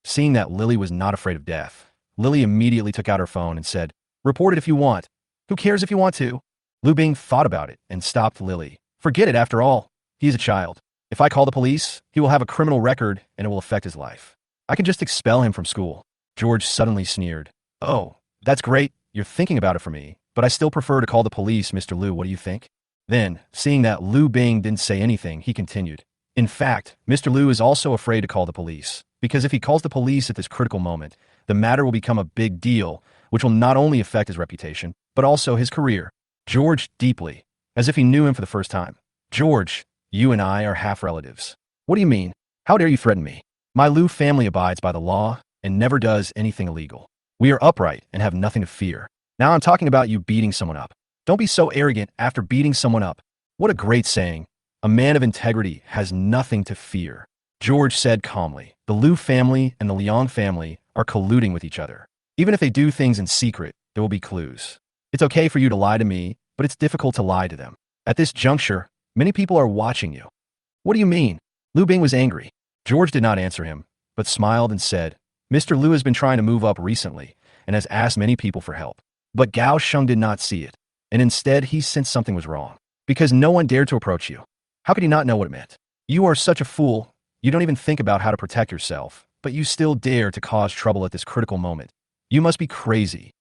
Seeing that Lily was not afraid of death, Lily immediately took out her phone and said, Report it if you want. Who cares if you want to? Liu Bing thought about it and stopped Lily. Forget it after all. He's a child. If I call the police, he will have a criminal record and it will affect his life. I can just expel him from school. George suddenly sneered. Oh, that's great. You're thinking about it for me, but I still prefer to call the police, Mr. Liu. What do you think? Then, seeing that Liu Bing didn't say anything, he continued. In fact, Mr. Liu is also afraid to call the police, because if he calls the police at this critical moment, the matter will become a big deal, which will not only affect his reputation, but also his career. George deeply, as if he knew him for the first time. George, You and I are half relatives. What do you mean? How dare you threaten me? My Liu family abides by the law and never does anything illegal. We are upright and have nothing to fear. Now I'm talking about you beating someone up. Don't be so arrogant after beating someone up. What a great saying. A man of integrity has nothing to fear. George said calmly. The Liu family and the Liang family are colluding with each other. Even if they do things in secret, there will be clues. It's okay for you to lie to me, but it's difficult to lie to them. At this juncture, many people are watching you. What do you mean? Liu Bing was angry. George did not answer him, but smiled and said, Mr. Liu has been trying to move up recently and has asked many people for help. But Gao Sheng did not see it, and instead he sensed something was wrong, because no one dared to approach you. How could he not know what it meant? You are such a fool. You don't even think about how to protect yourself, but you still dare to cause trouble at this critical moment. You must be crazy.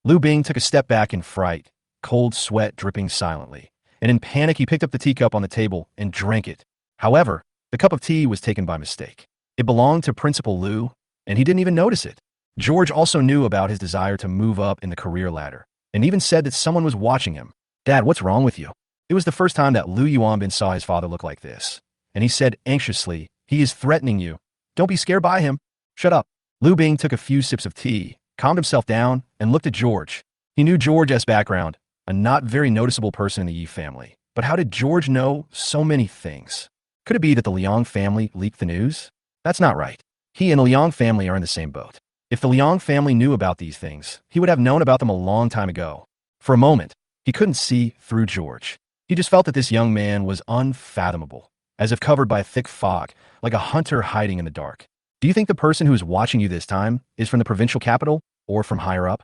Liu Bing took a step back in fright, cold sweat dripping silently, and in panic he picked up the teacup on the table and drank it. However, the cup of tea was taken by mistake. It belonged to Principal Liu, and he didn't even notice it. George also knew about his desire to move up in the career ladder, and even said that someone was watching him. Dad, what's wrong with you? It was the first time that Liu Yuanbin saw his father look like this, and he said anxiously, he is threatening you. Don't be scared by him. Shut up. Liu Bing took a few sips of tea, calmed himself down, and looked at George. He knew George's background, a not very noticeable person in the Yi family. But how did George know so many things? Could it be that the Liang family leaked the news? That's not right. He and the Liang family are in the same boat. If the Liang family knew about these things, he would have known about them a long time ago. For a moment, he couldn't see through George. He just felt that this young man was unfathomable, as if covered by a thick fog, like a hunter hiding in the dark. Do you think the person who is watching you this time is from the provincial capital or from higher up?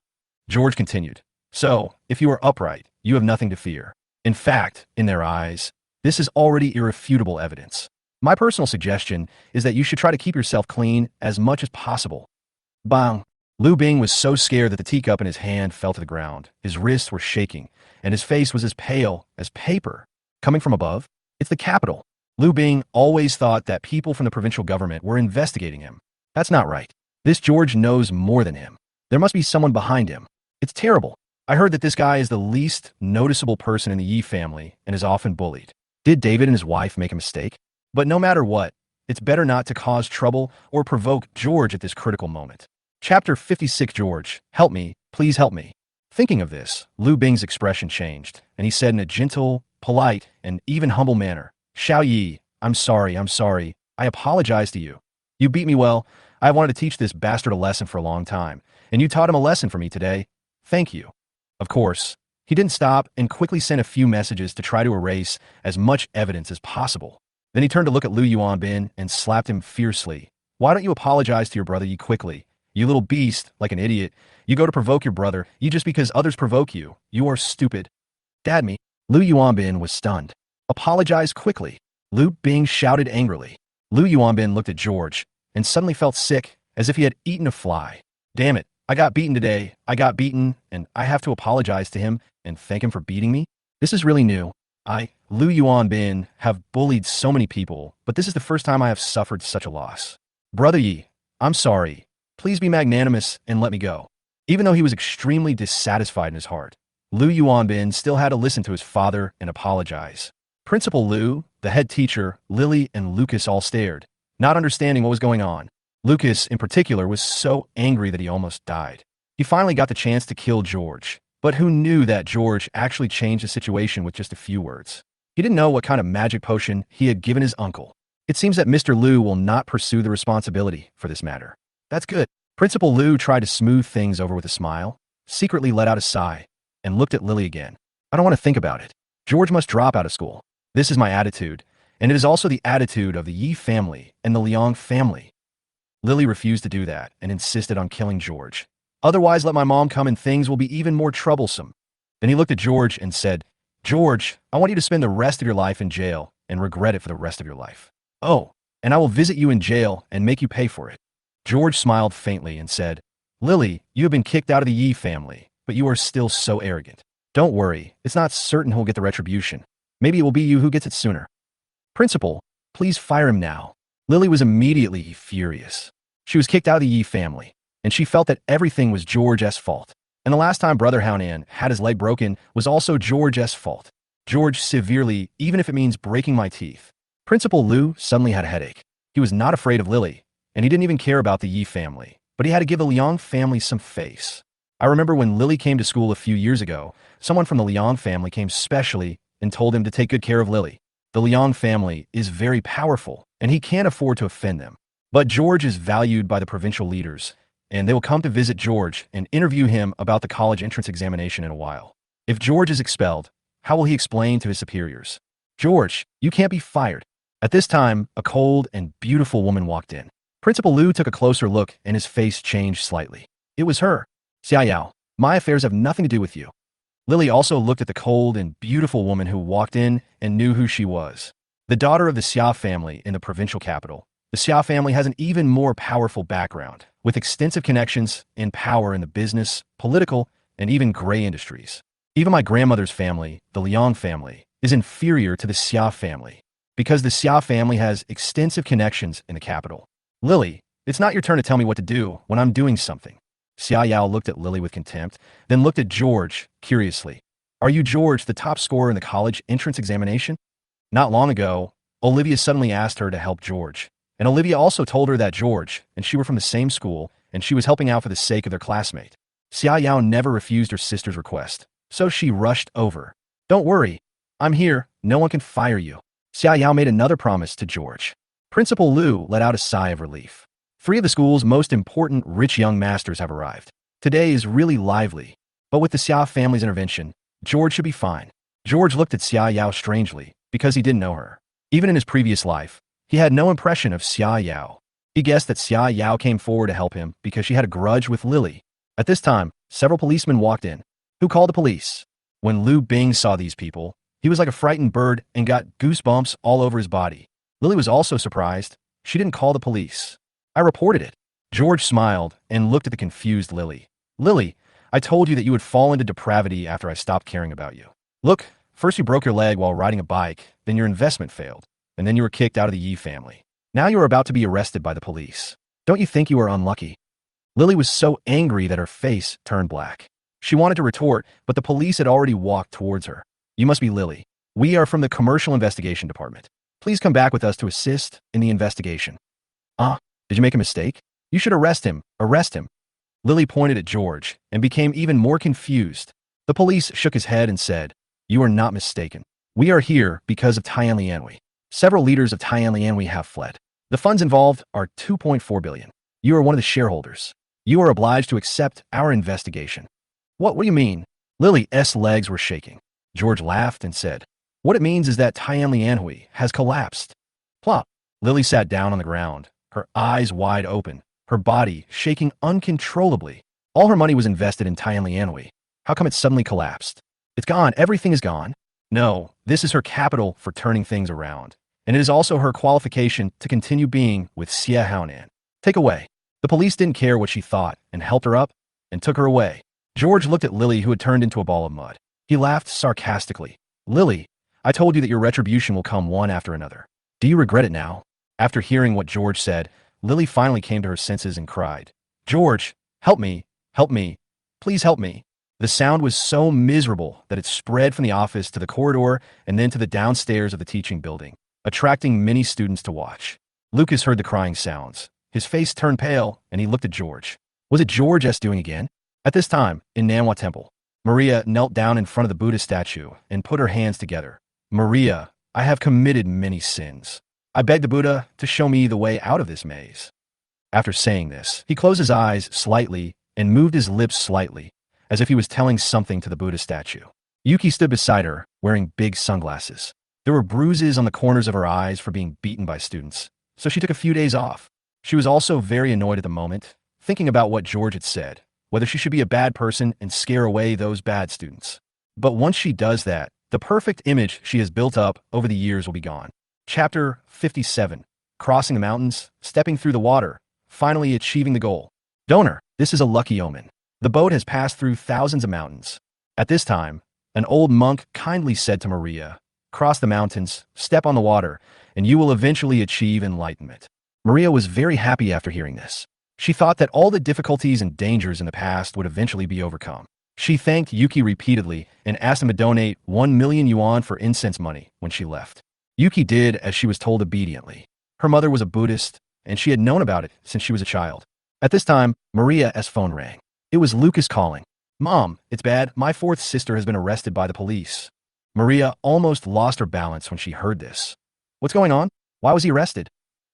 George continued. So, if you are upright, you have nothing to fear. In fact, in their eyes, this is already irrefutable evidence. My personal suggestion is that you should try to keep yourself clean as much as possible. Bang! Liu Bing was so scared that the teacup in his hand fell to the ground. His wrists were shaking, and his face was as pale as paper. Coming from above? It's the capital. Liu Bing always thought that people from the provincial government were investigating him. That's not right. This George knows more than him. There must be someone behind him. It's terrible. I heard that this guy is the least noticeable person in the Yi family and is often bullied. Did David and his wife make a mistake? But no matter what, it's better not to cause trouble or provoke George at this critical moment. Chapter 56. George, help me, please help me. Thinking of this, Liu Bing's expression changed, and he said in a gentle, polite, and even humble manner, Xiao Yi, I'm sorry. I apologize to you. You beat me well. I wanted to teach this bastard a lesson for a long time, and you taught him a lesson for me today. Thank you. Of course, he didn't stop and quickly sent a few messages to try to erase as much evidence as possible. Then he turned to look at Liu Yuanbin and slapped him fiercely. Why don't you apologize to your brother Yi quickly? You little beast, like an idiot. You go to provoke your brother, you just because others provoke you. You are stupid. Dad me. Liu Yuanbin was stunned. Apologize quickly. Liu Bing shouted angrily. Liu Yuanbin looked at George and suddenly felt sick, as if he had eaten a fly. Damn it. I got beaten today. I got beaten, and I have to apologize to him and thank him for beating me? This is really new. Liu Yuanbin, have bullied so many people, but this is the first time I have suffered such a loss. Brother Yi, I'm sorry. Please be magnanimous and let me go. Even though he was extremely dissatisfied in his heart, Liu Yuanbin still had to listen to his father and apologize. Principal Liu, the head teacher, Lily, and Lucas all stared, not understanding what was going on. Lucas, in particular, was so angry that he almost died. He finally got the chance to kill George, but who knew that George actually changed the situation with just a few words? He didn't know what kind of magic potion he had given his uncle. It seems that Mr. Liu will not pursue the responsibility for this matter. That's good. Principal Liu tried to smooth things over with a smile, secretly let out a sigh, and looked at Lily again. I don't want to think about it. George must drop out of school. This is my attitude, and it is also the attitude of the Yi family and the Liang family. Lily refused to do that and insisted on killing George. Otherwise, let my mom come and things will be even more troublesome. Then he looked at George and said, George, I want you to spend the rest of your life in jail and regret it for the rest of your life. Oh, and I will visit you in jail and make you pay for it. George smiled faintly and said, Lily, you have been kicked out of the Yi family, but you are still so arrogant. Don't worry, it's not certain who'll get the retribution. Maybe it will be you who gets it sooner. Principal, please fire him now. Lily was immediately furious. She was kicked out of the Yi family, and she felt that everything was George's fault. And the last time Brother Haonan had his leg broken was also George's fault. George, severely, even if it means breaking my teeth. Principal Liu suddenly had a headache. He was not afraid of Lily, and he didn't even care about the Yi family, but he had to give the Liang family some face. I remember when Lily came to school a few years ago, someone from the Liang family came specially and told him to take good care of Lily. The Liang family is very powerful, and he can't afford to offend them. But George is valued by the provincial leaders, and they will come to visit George and interview him about the college entrance examination in a while. If George is expelled, how will he explain to his superiors? George, you can't be fired. At this time, a cold and beautiful woman walked in. Principal Liu took a closer look and his face changed slightly. It was her. Xiaoyao, my affairs have nothing to do with you. Lily also looked at the cold and beautiful woman who walked in and knew who she was. The daughter of the Xia family in the provincial capital. The Xia family has an even more powerful background, with extensive connections and power in the business, political, and even gray industries. Even my grandmother's family, the Liang family, is inferior to the Xia family, because the Xia family has extensive connections in the capital. Lily, it's not your turn to tell me what to do when I'm doing something. Xiaoyao looked at Lily with contempt, then looked at George, curiously. Are you George, the top scorer in the college entrance examination? Not long ago, Olivia suddenly asked her to help George. And Olivia also told her that George and she were from the same school, and she was helping out for the sake of their classmate. Xiaoyao never refused her sister's request, so she rushed over. Don't worry, I'm here, no one can fire you. Xiaoyao made another promise to George. Principal Liu let out a sigh of relief. 3 of the school's most important rich young masters have arrived. Today is really lively, but with the Xia family's intervention, George should be fine. George looked at Xiaoyao strangely because he didn't know her. Even in his previous life, he had no impression of Xiaoyao. He guessed that Xiaoyao came forward to help him because she had a grudge with Lily. At this time, several policemen walked in. Who called the police? When Liu Bing saw these people, he was like a frightened bird and got goosebumps all over his body. Lily was also surprised. She didn't call the police. I reported it. George smiled and looked at the confused Lily. Lily, I told you that you would fall into depravity after I stopped caring about you. Look, first you broke your leg while riding a bike, then your investment failed, and then you were kicked out of the Yi family. Now you are about to be arrested by the police. Don't you think you are unlucky? Lily was so angry that her face turned black. She wanted to retort, but the police had already walked towards her. You must be Lily. We are from the Commercial Investigation Department. Please come back with us to assist in the investigation. Did you make a mistake? You should arrest him. Arrest him. Lily pointed at George and became even more confused. The police shook his head and said, You are not mistaken. We are here because of Tianlianhui. Several leaders of Tianlianhui have fled. The funds involved are 2.4 billion. You are one of the shareholders. You are obliged to accept our investigation. What do you mean? Lily's legs were shaking. George laughed and said, What it means is that Tianlianhui has collapsed. Plop. Lily sat down on the ground, her eyes wide open, her body shaking uncontrollably. All her money was invested in Tianlianhui. How come it suddenly collapsed? It's gone. Everything is gone. No, this is her capital for turning things around. And it is also her qualification to continue being with Xie Haonan. Take away. The police didn't care what she thought and helped her up and took her away. George looked at Lily, who had turned into a ball of mud. He laughed sarcastically. Lily, I told you that your retribution will come one after another. Do you regret it now? After hearing what George said, Lily finally came to her senses and cried, George, help me, please help me. The sound was so miserable that it spread from the office to the corridor and then to the downstairs of the teaching building, attracting many students to watch. Lucas heard the crying sounds. His face turned pale and he looked at George. Was it George's doing again? At this time, in Nanhua Temple, Maria knelt down in front of the Buddha statue and put her hands together. Maria, I have committed many sins. I beg the Buddha to show me the way out of this maze. After saying this, he closed his eyes slightly and moved his lips slightly, as if he was telling something to the Buddha statue. Yuki stood beside her, wearing big sunglasses. There were bruises on the corners of her eyes for being beaten by students, so she took a few days off. She was also very annoyed at the moment, thinking about what George had said, whether she should be a bad person and scare away those bad students. But once she does that, the perfect image she has built up over the years will be gone. Chapter 57. Crossing the mountains, stepping through the water, finally achieving the goal. Donor, this is a lucky omen. The boat has passed through thousands of mountains. At this time, an old monk kindly said to Maria, Cross the mountains, step on the water, and you will eventually achieve enlightenment. Maria was very happy after hearing this. She thought that all the difficulties and dangers in the past would eventually be overcome. She thanked Yuki repeatedly and asked him to donate 1 million yuan for incense money when she left. Yuki did as she was told obediently. Her mother was a Buddhist, and she had known about it since she was a child. At this time, Maria's phone rang. It was Lucas calling. "Mom, it's bad. My fourth sister has been arrested by the police." Maria almost lost her balance when she heard this. "What's going on? Why was he arrested?"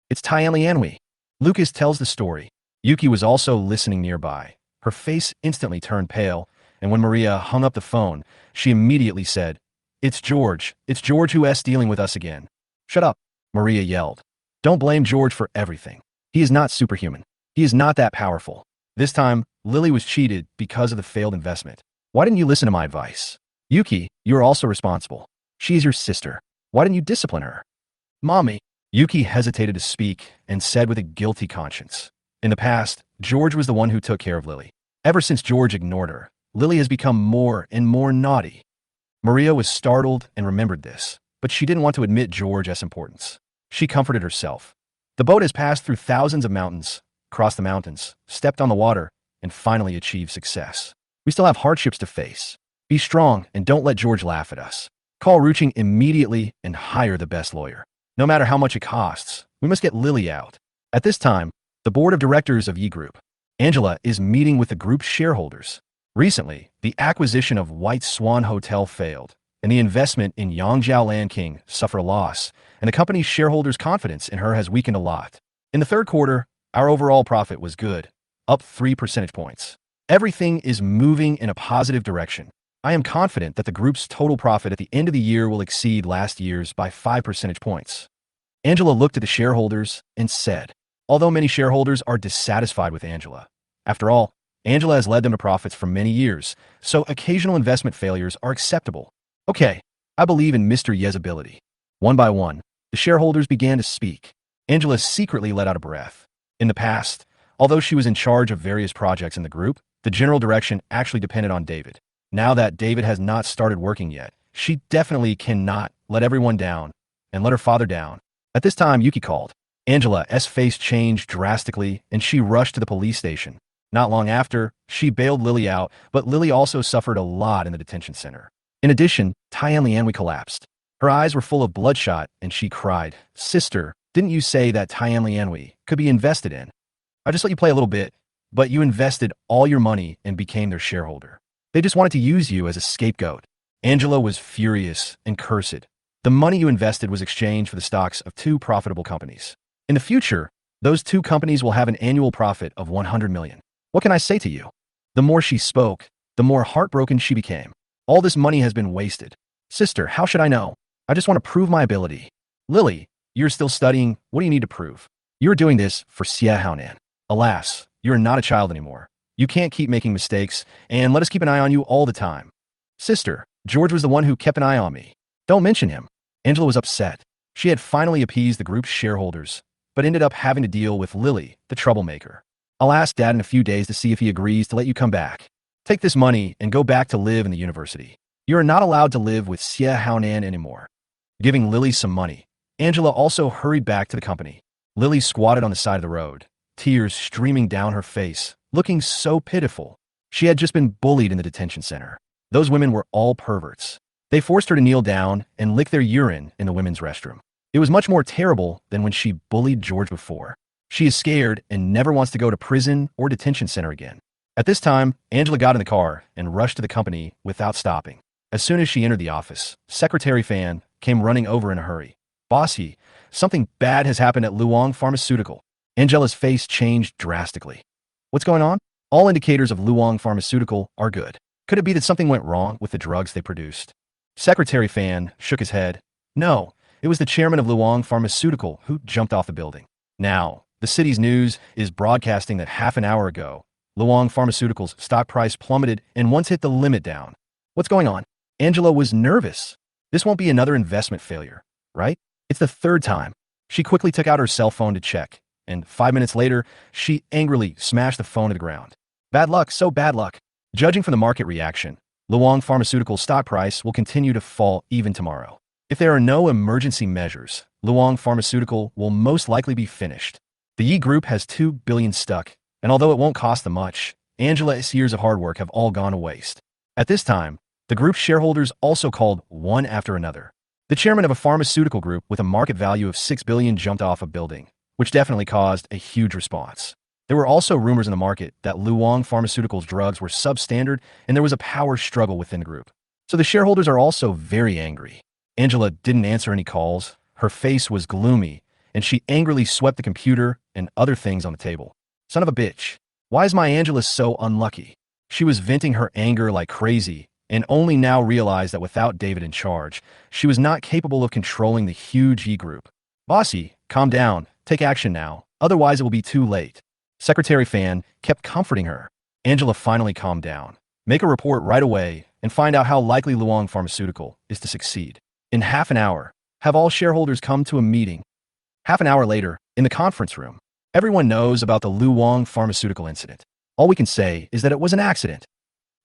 "It's Tian Lianhui." Lucas tells the story. Yuki was also listening nearby. Her face instantly turned pale, and when Maria hung up the phone, she immediately said, "It's George. It's George who's dealing with us again." "Shut up," Maria yelled. "Don't blame George for everything. He is not superhuman. He is not that powerful." This time, Lily was cheated because of the failed investment. "Why didn't you listen to my advice?" "Yuki, you are also responsible. She is your sister. Why didn't you discipline her?" "Mommy." Yuki hesitated to speak and said with a guilty conscience. In the past, George was the one who took care of Lily. Ever since George ignored her, Lily has become more and more naughty. Maria was startled and remembered this, but she didn't want to admit George's importance. She comforted herself. The boat has passed through thousands of mountains, crossed the mountains, stepped on the water, and finally achieved success. We still have hardships to face. Be strong and don't let George laugh at us. Call Ruching immediately and hire the best lawyer. No matter how much it costs, we must get Lily out. At this time, the board of directors of Yi Group, Angela, is meeting with the group's shareholders. Recently, the acquisition of White Swan Hotel failed, and the investment in Yangzhou Land King suffered a loss, and the company's shareholders' confidence in her has weakened a lot. In the third quarter, our overall profit was good, up 3 percentage points. Everything is moving in a positive direction. I am confident that the group's total profit at the end of the year will exceed last year's by 5 percentage points. Angela looked at the shareholders and said, although many shareholders are dissatisfied with Angela. After all, Angela has led them to profits for many years, so occasional investment failures are acceptable. Okay, I believe in Mr. Ye's ability. One by one, the shareholders began to speak. Angela secretly let out a breath. In the past, although she was in charge of various projects in the group, the general direction actually depended on David. Now that David has not started working yet, she definitely cannot let everyone down and let her father down. At this time, Yuki called. Angela's face changed drastically, and she rushed to the police station. Not long after, she bailed Lily out, but Lily also suffered a lot in the detention center. In addition, Tian Lianhui collapsed. Her eyes were full of bloodshot, and she cried, "Sister, didn't you say that Tian Lianhui could be invested in? I just let you play a little bit, but you invested all your money and became their shareholder. They just wanted to use you as a scapegoat." Angela was furious and cursed. The money you invested was exchanged for the stocks of 2 profitable companies. In the future, those 2 companies will have an annual profit of 100 million. What can I say to you? The more she spoke, the more heartbroken she became. All this money has been wasted. Sister, how should I know? I just want to prove my ability. Lily, you're still studying. What do you need to prove? You're doing this for Xie Haonan. Alas, you're not a child anymore. You can't keep making mistakes, and let us keep an eye on you all the time. Sister, George was the one who kept an eye on me. Don't mention him. Angela was upset. She had finally appeased the group's shareholders, but ended up having to deal with Lily, the troublemaker. I'll ask Dad in a few days to see if he agrees to let you come back. Take this money and go back to live in the university. You are not allowed to live with Xie Haonan anymore. Giving Lily some money, Angela also hurried back to the company. Lily squatted on the side of the road, tears streaming down her face, looking so pitiful. She had just been bullied in the detention center. Those women were all perverts. They forced her to kneel down and lick their urine in the women's restroom. It was much more terrible than when she bullied George before. She is scared and never wants to go to prison or detention center again. At this time, Angela got in the car and rushed to the company without stopping. As soon as she entered the office, Secretary Fan came running over in a hurry. "Bossy, something bad has happened at Luong Pharmaceutical." Angela's face changed drastically. "What's going on?" "All indicators of Luong Pharmaceutical are good. Could it be that something went wrong with the drugs they produced?" Secretary Fan shook his head. "No, it was the chairman of Luong Pharmaceutical who jumped off the building. Now, the city's news is broadcasting that half an hour ago, Luong Pharmaceutical's stock price plummeted and once hit the limit down." "What's going on?" Angela was nervous. This won't be another investment failure, right? It's the 3rd time. She quickly took out her cell phone to check, and 5 minutes later, she angrily smashed the phone to the ground. Bad luck, so bad luck. Judging from the market reaction, Luong Pharmaceutical's stock price will continue to fall even tomorrow. If there are no emergency measures, Luong Pharmaceutical will most likely be finished. The Yi Group has 2 billion stuck, and although it won't cost them much, Angela's years of hard work have all gone to waste. At this time, the group's shareholders also called one after another. The chairman of a pharmaceutical group with a market value of $6 billion jumped off a building, which definitely caused a huge response. There were also rumors in the market that Luong Pharmaceuticals drugs were substandard and there was a power struggle within the group. So the shareholders are also very angry. Angela didn't answer any calls. Her face was gloomy, and she angrily swept the computer and other things on the table. Son of a bitch. Why is my Angela so unlucky? She was venting her anger like crazy and only now realized that without David in charge, she was not capable of controlling the huge E group. Bossy, calm down. Take action now. Otherwise it will be too late. Secretary Fan kept comforting her. Angela finally calmed down. Make a report right away and find out how likely Luong Pharmaceutical is to succeed. In half an hour, have all shareholders come to a meeting. Half an hour later, in the conference room, everyone knows about the Luong Pharmaceutical incident. All we can say is that it was an accident.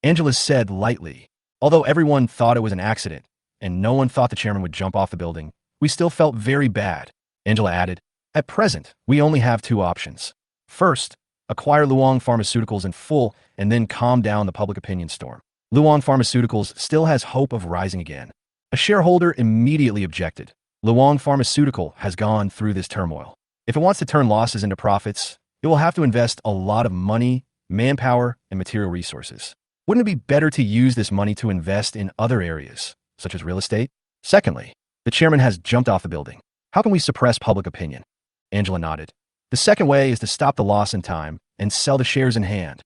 Angela said lightly. Although everyone thought it was an accident, and no one thought the chairman would jump off the building, we still felt very bad. Angela added, at present, we only have two options. First, acquire Luong Pharmaceuticals in full and then calm down the public opinion storm. Luong Pharmaceuticals still has hope of rising again. A shareholder immediately objected. Luong Pharmaceutical has gone through this turmoil. If it wants to turn losses into profits, it will have to invest a lot of money, manpower, and material resources. Wouldn't it be better to use this money to invest in other areas, such as real estate? Secondly, the chairman has jumped off the building. How can we suppress public opinion? Angela nodded. The second way is to stop the loss in time and sell the shares in hand.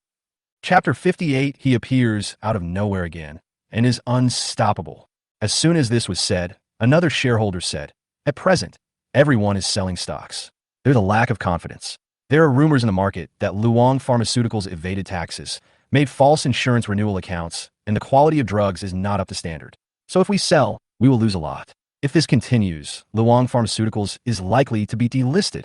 Chapter 58, he appears out of nowhere again and is unstoppable. As soon as this was said, another shareholder said, at present, everyone is selling stocks. There's a lack of confidence. There are rumors in the market that Luong Pharmaceuticals evaded taxes, made false insurance renewal accounts, and the quality of drugs is not up to standard. So if we sell, we will lose a lot. If this continues, Luong Pharmaceuticals is likely to be delisted.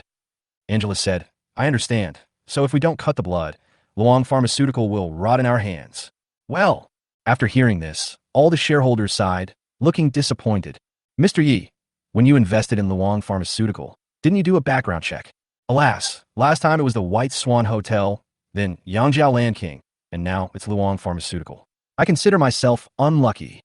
Angela said, I understand. So if we don't cut the blood, Luong Pharmaceutical will rot in our hands. Well, after hearing this, all the shareholders sighed, looking disappointed. Mr. Yi, when you invested in Luong Pharmaceutical, didn't you do a background check? Alas, last time it was the White Swan Hotel, then Yangjiao Land King, and now it's Luong Pharmaceutical. I consider myself unlucky.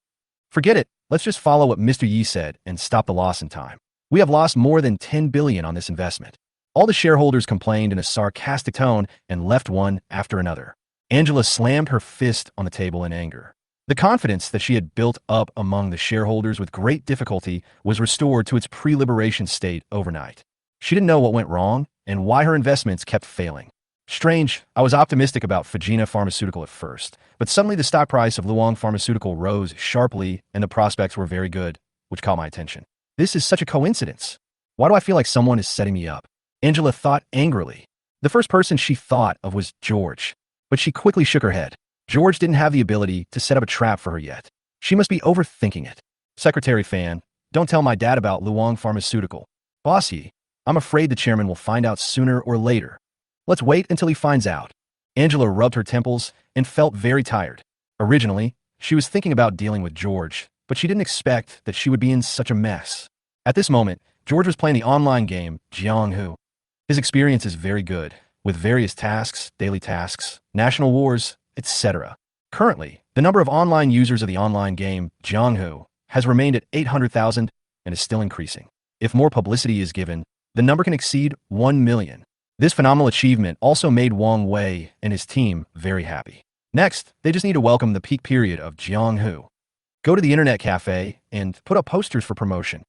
Forget it. Let's just follow what Mr. Yi said and stop the loss in time. We have lost more than 10 billion on this investment. All the shareholders complained in a sarcastic tone and left one after another. Angela slammed her fist on the table in anger. The confidence that she had built up among the shareholders with great difficulty was restored to its pre-liberation state overnight. She didn't know what went wrong and why her investments kept failing. Strange, I was optimistic about Fujina Pharmaceutical at first, but suddenly the stock price of Luong Pharmaceutical rose sharply and the prospects were very good, which caught my attention. This is such a coincidence. Why do I feel like someone is setting me up? Angela thought angrily. The first person she thought of was George, but she quickly shook her head. George didn't have the ability to set up a trap for her yet. She must be overthinking it. Secretary Fan, don't tell my dad about Luong Pharmaceutical. Bossy, I'm afraid the chairman will find out sooner or later. Let's wait until he finds out. Angela rubbed her temples and felt very tired. Originally, she was thinking about dealing with George, but she didn't expect that she would be in such a mess. At this moment, George was playing the online game Jianghu. His experience is very good, with various tasks, daily tasks, national wars, etc. Currently, the number of online users of the online game Jianghu has remained at 800,000 and is still increasing. If more publicity is given, the number can exceed 1 million. This phenomenal achievement also made Wang Wei and his team very happy. Next, they just need to welcome the peak period of Jianghu. Go to the internet cafe and put up posters for promotion.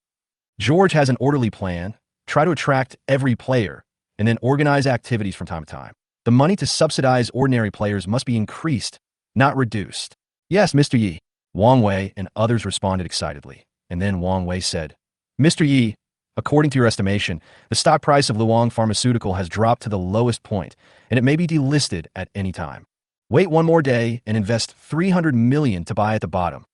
George has an orderly plan, try to attract every player, and then organize activities from time to time. The money to subsidize ordinary players must be increased, not reduced. Yes, Mr. Yi. Wang Wei and others responded excitedly. And then Wang Wei said, Mr. Yi, according to your estimation, the stock price of Luong Pharmaceutical has dropped to the lowest point, and it may be delisted at any time. Wait one more day and invest 300 million to buy at the bottom.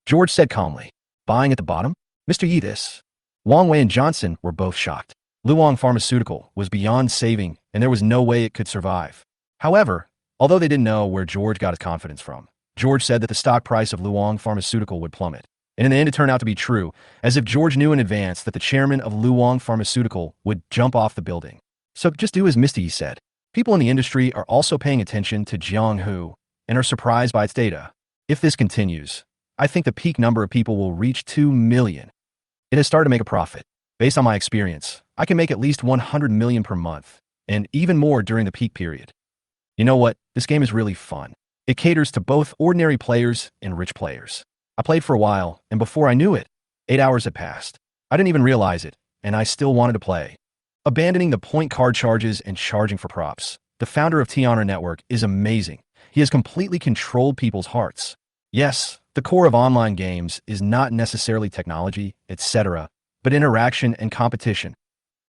George said calmly, buying at the bottom? Mr. Yi, this. Wang Wei and Johnson were both shocked. Luong Pharmaceutical was beyond saving, and there was no way it could survive. However, although they didn't know where George got his confidence from, George said that the stock price of Luong Pharmaceutical would plummet. And in the end, it turned out to be true, as if George knew in advance that the chairman of Luong Pharmaceutical would jump off the building. So just do as Mr. Yi said. People in the industry are also paying attention to Jianghu and are surprised by its data. If this continues, I think the peak number of people will reach 2 million. It has started to make a profit. Based on my experience, I can make at least 100 million per month, and even more during the peak period. You know what? This game is really fun. It caters to both ordinary players and rich players. I played for a while, and before I knew it, 8 hours had passed. I didn't even realize it, and I still wanted to play. Abandoning the point card charges and charging for props, the founder of T-Honor Network is amazing. He has completely controlled people's hearts. Yes, the core of online games is not necessarily technology, etc., but interaction and competition.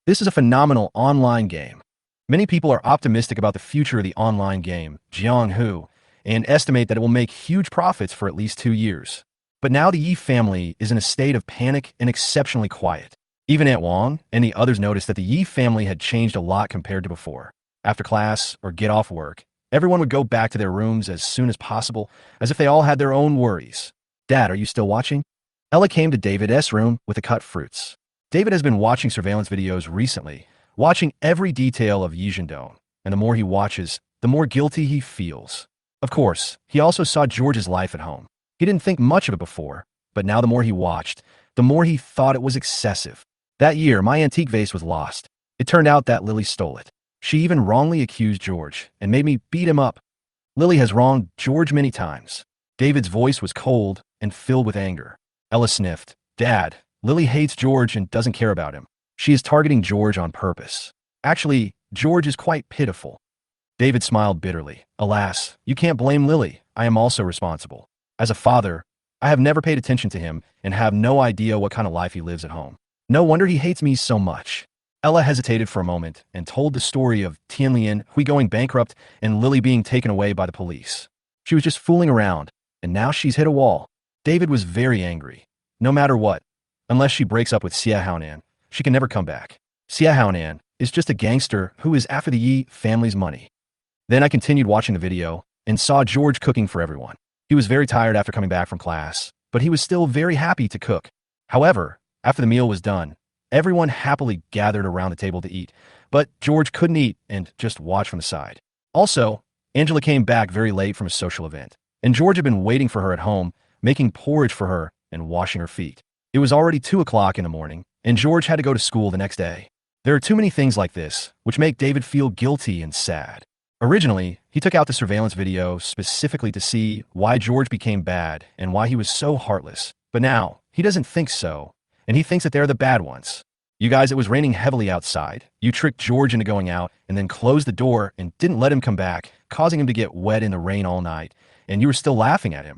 This is a phenomenal online game. Many people are optimistic about the future of the online game, Jiang Hu, and estimate that it will make huge profits for at least 2 years. But now the Yi family is in a state of panic and exceptionally quiet. Even Aunt Wang and the others noticed that the Yi family had changed a lot compared to before. After class or get off work, everyone would go back to their rooms as soon as possible, as if they all had their own worries. Dad, are you still watching? Ella came to David's room with the cut fruits. David has been watching surveillance videos recently, watching every detail of Yi Zhendong, and the more he watches, the more guilty he feels. Of course, he also saw George's life at home. He didn't think much of it before, but now the more he watched, the more he thought it was excessive. That year, my antique vase was lost. It turned out that Lily stole it. She even wrongly accused George and made me beat him up. Lily has wronged George many times. David's voice was cold and filled with anger. Ella sniffed. Dad, Lily hates George and doesn't care about him. She is targeting George on purpose. Actually, George is quite pitiful. David smiled bitterly. Alas, you can't blame Lily. I am also responsible. As a father, I have never paid attention to him and have no idea what kind of life he lives at home. No wonder he hates me so much. Ella hesitated for a moment and told the story of Tianlian, Hui going bankrupt, and Lily being taken away by the police. She was just fooling around, and now she's hit a wall. David was very angry. No matter what, unless she breaks up with Xia Haonan, she can never come back. Xia Haonan is just a gangster who is after the Yi family's money. Then I continued watching the video and saw George cooking for everyone. He was very tired after coming back from class, but he was still very happy to cook. However, after the meal was done, everyone happily gathered around the table to eat, but George couldn't eat and just watched from the side. Also, Angela came back very late from a social event, and George had been waiting for her at home, making porridge for her and washing her feet. It was already 2 o'clock in the morning, and George had to go to school the next day. There are too many things like this, which make David feel guilty and sad. Originally, he took out the surveillance video specifically to see why George became bad and why he was so heartless. But now, he doesn't think so, and he thinks that they're the bad ones. You guys, it was raining heavily outside. You tricked George into going out and then closed the door and didn't let him come back, causing him to get wet in the rain all night, and you were still laughing at him.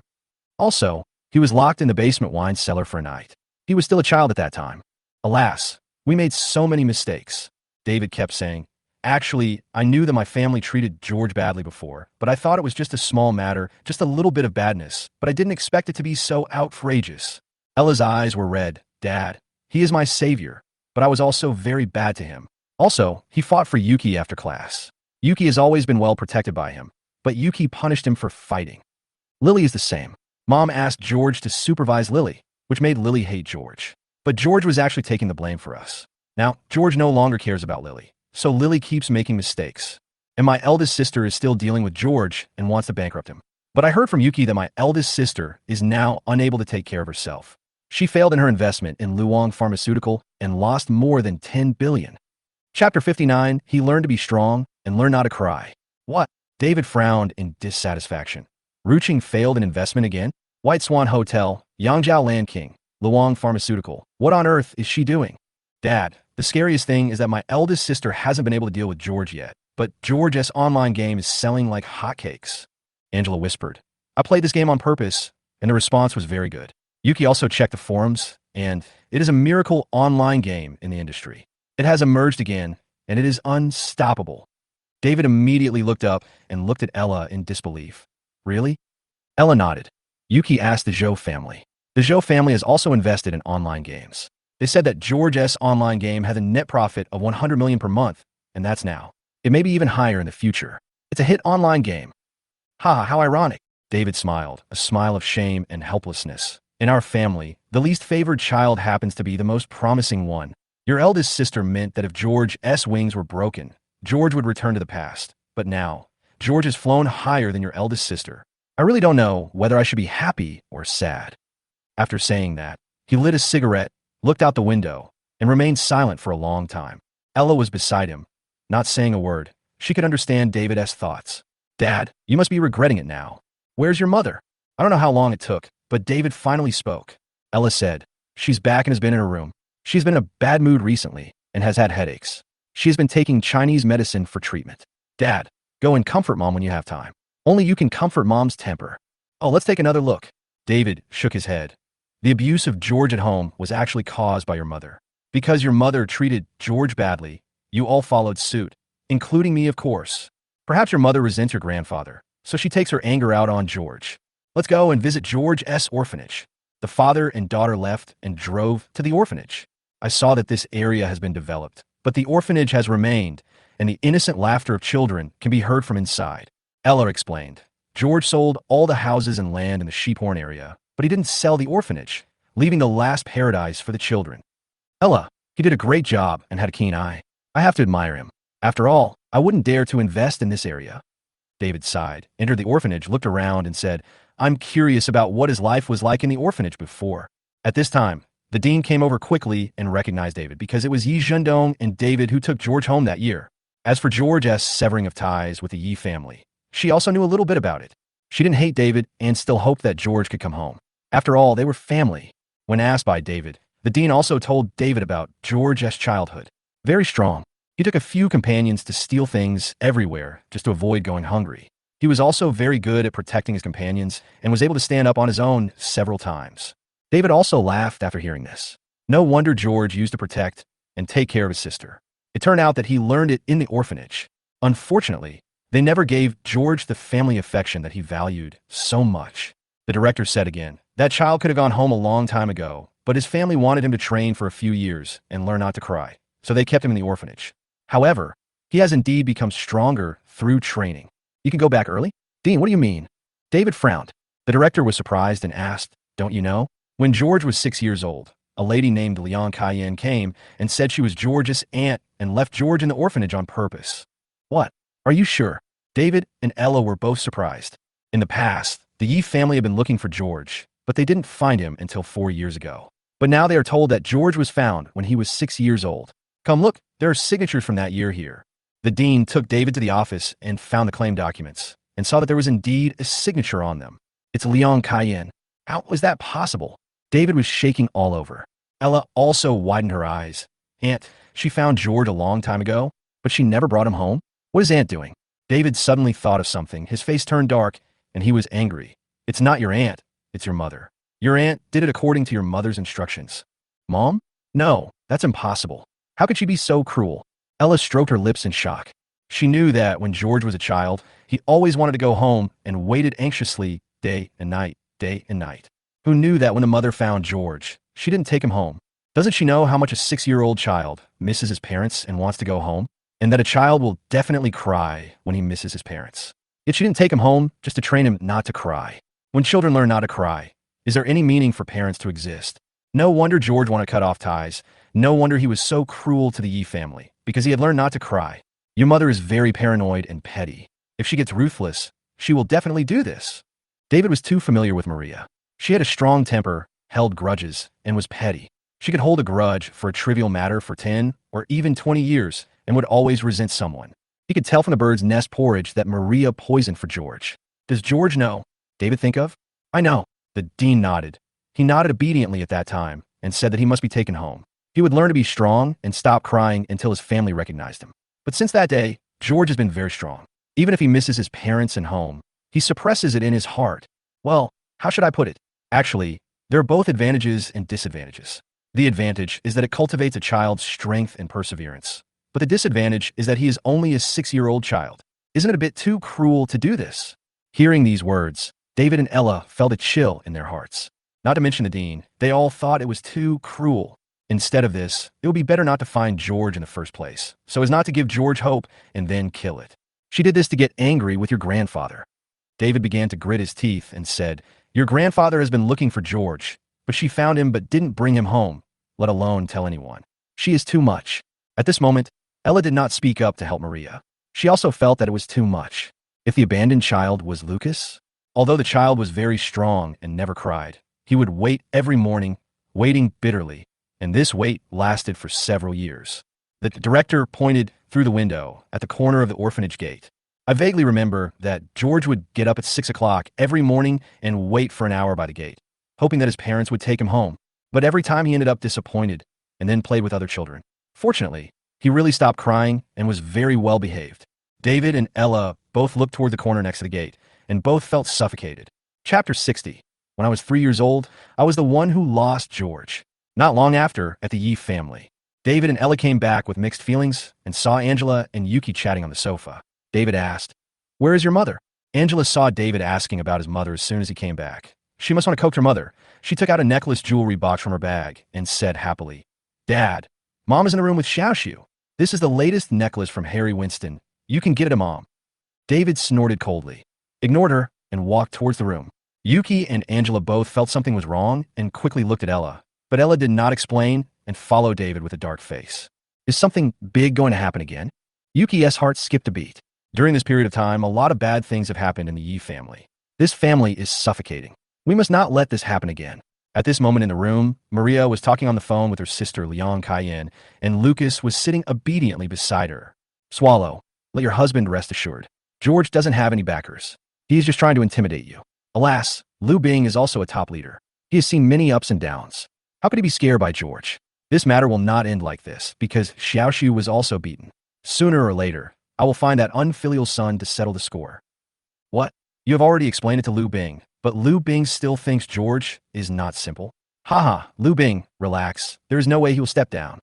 Also, he was locked in the basement wine cellar for a night. He was still a child at that time. Alas, we made so many mistakes. David kept saying, actually, I knew that my family treated George badly before, but I thought it was just a small matter, just a little bit of badness, but I didn't expect it to be so outrageous. Ella's eyes were red. Dad, he is my savior, but I was also very bad to him. Also, he fought for Yuki after class. Yuki has always been well protected by him, but Yuki punished him for fighting. Lily is the same. Mom asked George to supervise Lily, which made Lily hate George. But George was actually taking the blame for us. Now, George no longer cares about Lily, so Lily keeps making mistakes. And my eldest sister is still dealing with George and wants to bankrupt him. But I heard from Yuki that my eldest sister is now unable to take care of herself. She failed in her investment in Luong Pharmaceutical and lost more than 10 billion. Chapter 59, he learned to be strong and learn not to cry. What? David frowned in dissatisfaction. Ruching failed in investment again? White Swan Hotel, Yangzhou Land King, Luong Pharmaceutical. What on earth is she doing? Dad, the scariest thing is that my eldest sister hasn't been able to deal with George yet, but George's online game is selling like hotcakes. Angela whispered. I played this game on purpose, and the response was very good. Yuki also checked the forums, and it is a miracle online game in the industry. It has emerged again, and it is unstoppable. David immediately looked up and looked at Ella in disbelief. Really? Ella nodded. Yuki asked the Zhou family. The Zhou family has also invested in online games. They said that George's online game has a net profit of 100 million per month, and that's now. It may be even higher in the future. It's a hit online game. Ha, how ironic. David smiled, a smile of shame and helplessness. In our family, the least favored child happens to be the most promising one. Your eldest sister meant that if George's wings were broken, George would return to the past. But now, George has flown higher than your eldest sister. I really don't know whether I should be happy or sad." After saying that, he lit a cigarette, looked out the window, and remained silent for a long time. Ella was beside him, not saying a word. She could understand David's thoughts. "Dad, you must be regretting it now. Where's your mother?" I don't know how long it took, but David finally spoke. Ella said, "She's back and has been in her room. She's been in a bad mood recently and has had headaches. She has been taking Chinese medicine for treatment. Dad, go and comfort Mom when you have time. Only you can comfort Mom's temper. Oh, let's take another look." David shook his head. "The abuse of George at home was actually caused by your mother. Because your mother treated George badly, you all followed suit, including me, of course. Perhaps your mother resents your grandfather, so she takes her anger out on George. Let's go and visit George's orphanage." The father and daughter left and drove to the orphanage. "I saw that this area has been developed, but the orphanage has remained, and the innocent laughter of children can be heard from inside." Ella explained. "George sold all the houses and land in the Sheephorn area, but he didn't sell the orphanage, leaving the last paradise for the children." "Ella, he did a great job and had a keen eye. I have to admire him. After all, I wouldn't dare to invest in this area." David sighed, entered the orphanage, looked around, and said, "I'm curious about what his life was like in the orphanage before." At this time, the dean came over quickly and recognized David because it was Yi Zhendong and David who took George home that year. As for George's severing of ties with the Yi family, she also knew a little bit about it. She didn't hate David and still hoped that George could come home. After all, they were family. When asked by David, the dean also told David about George's childhood. Very strong. He took a few companions to steal things everywhere just to avoid going hungry. He was also very good at protecting his companions and was able to stand up on his own several times. David also laughed after hearing this. No wonder George used to protect and take care of his sister. It turned out that he learned it in the orphanage. Unfortunately, they never gave George the family affection that he valued so much. The director said again, "That child could have gone home a long time ago, but his family wanted him to train for a few years and learn not to cry, so they kept him in the orphanage. However, he has indeed become stronger through training." "You can go back early?" "Dean, what do you mean?" David frowned. The director was surprised and asked, "Don't you know? When George was 6 years old, a lady named Liang Cayenne came and said she was George's aunt and left George in the orphanage on purpose." "What? Are you sure?" David and Ella were both surprised. In the past, the Yi family had been looking for George, but they didn't find him until 4 years ago. But now they are told that George was found when he was 6 years old. "Come look, there are signatures from that year here." The dean took David to the office and found the claim documents and saw that there was indeed a signature on them. "It's Liang Cayenne. How was that possible?" David was shaking all over. Ella also widened her eyes. "Aunt, she found George a long time ago, but she never brought him home. What is Aunt doing?" David suddenly thought of something. His face turned dark, and he was angry. "It's not your aunt, it's your mother. Your aunt did it according to your mother's instructions." "Mom? No, that's impossible. How could she be so cruel?" Ella stroked her lips in shock. She knew that when George was a child, he always wanted to go home and waited anxiously day and night, day and night. Who knew that when a mother found George, she didn't take him home? Doesn't she know how much a 6-year-old child misses his parents and wants to go home? And that a child will definitely cry when he misses his parents. Yet she didn't take him home just to train him not to cry. When children learn not to cry, is there any meaning for parents to exist? No wonder George wanted to cut off ties. No wonder he was so cruel to the Yi family, because he had learned not to cry. Your mother is very paranoid and petty. If she gets ruthless, she will definitely do this. David was too familiar with Maria. She had a strong temper, held grudges, and was petty. She could hold a grudge for a trivial matter for 10 or even 20 years and would always resent someone. He could tell from the bird's nest porridge that Maria poisoned for George. Does George know? David think of? I know. The dean nodded. He nodded obediently at that time and said that he must be taken home. He would learn to be strong and stop crying until his family recognized him. But since that day, George has been very strong. Even if he misses his parents and home, he suppresses it in his heart. Well, how should I put it? Actually, there are both advantages and disadvantages. The advantage is that it cultivates a child's strength and perseverance. But the disadvantage is that he is only a 6-year-old child. Isn't it a bit too cruel to do this? Hearing these words, David and Ella felt a chill in their hearts. Not to mention the dean, they all thought it was too cruel. Instead of this, it would be better not to find George in the first place, so as not to give George hope and then kill it. She did this to get angry with your grandfather. David began to grit his teeth and said, "Your grandfather has been looking for George, but she found him but didn't bring him home, let alone tell anyone. She is too much." At this moment, Ella did not speak up to help Maria. She also felt that it was too much. If the abandoned child was Lucas? Although the child was very strong and never cried, he would wait every morning, waiting bitterly, and this wait lasted for several years. The director pointed through the window at the corner of the orphanage gate. I vaguely remember that George would get up at 6 o'clock every morning and wait for an hour by the gate, hoping that his parents would take him home. But every time he ended up disappointed and then played with other children. Fortunately, he really stopped crying and was very well behaved. David and Ella both looked toward the corner next to the gate, and both felt suffocated. Chapter 60. When I was 3 years old, I was the one who lost George. Not long after, at the Yee family, David and Ella came back with mixed feelings and saw Angela and Yuki chatting on the sofa. David asked, "Where is your mother?" Angela saw David asking about his mother as soon as he came back. She must want to coax her mother. She took out a necklace jewelry box from her bag and said happily, "Dad, Mom is in the room with Xiaoxiu. This is the latest necklace from Harry Winston. You can get it to Mom." David snorted coldly, ignored her, and walked towards the room. Yuki and Angela both felt something was wrong and quickly looked at Ella. But Ella did not explain and followed David with a dark face. Is something big going to happen again? Yuki's heart skipped a beat. During this period of time, a lot of bad things have happened in the Yee family. This family is suffocating. We must not let this happen again. At this moment in the room, Maria was talking on the phone with her sister Liang Kaiyan, and Lucas was sitting obediently beside her. "Swallow, let your husband rest assured. George doesn't have any backers. He is just trying to intimidate you." Alas, Liu Bing is also a top leader. He has seen many ups and downs. How could he be scared by George? This matter will not end like this, because Xiaoxiu was also beaten. Sooner or later, I will find that unfilial son to settle the score. What? You have already explained it to Liu Bing, but Liu Bing still thinks George is not simple. Haha, Liu Bing, relax. There is no way he will step down.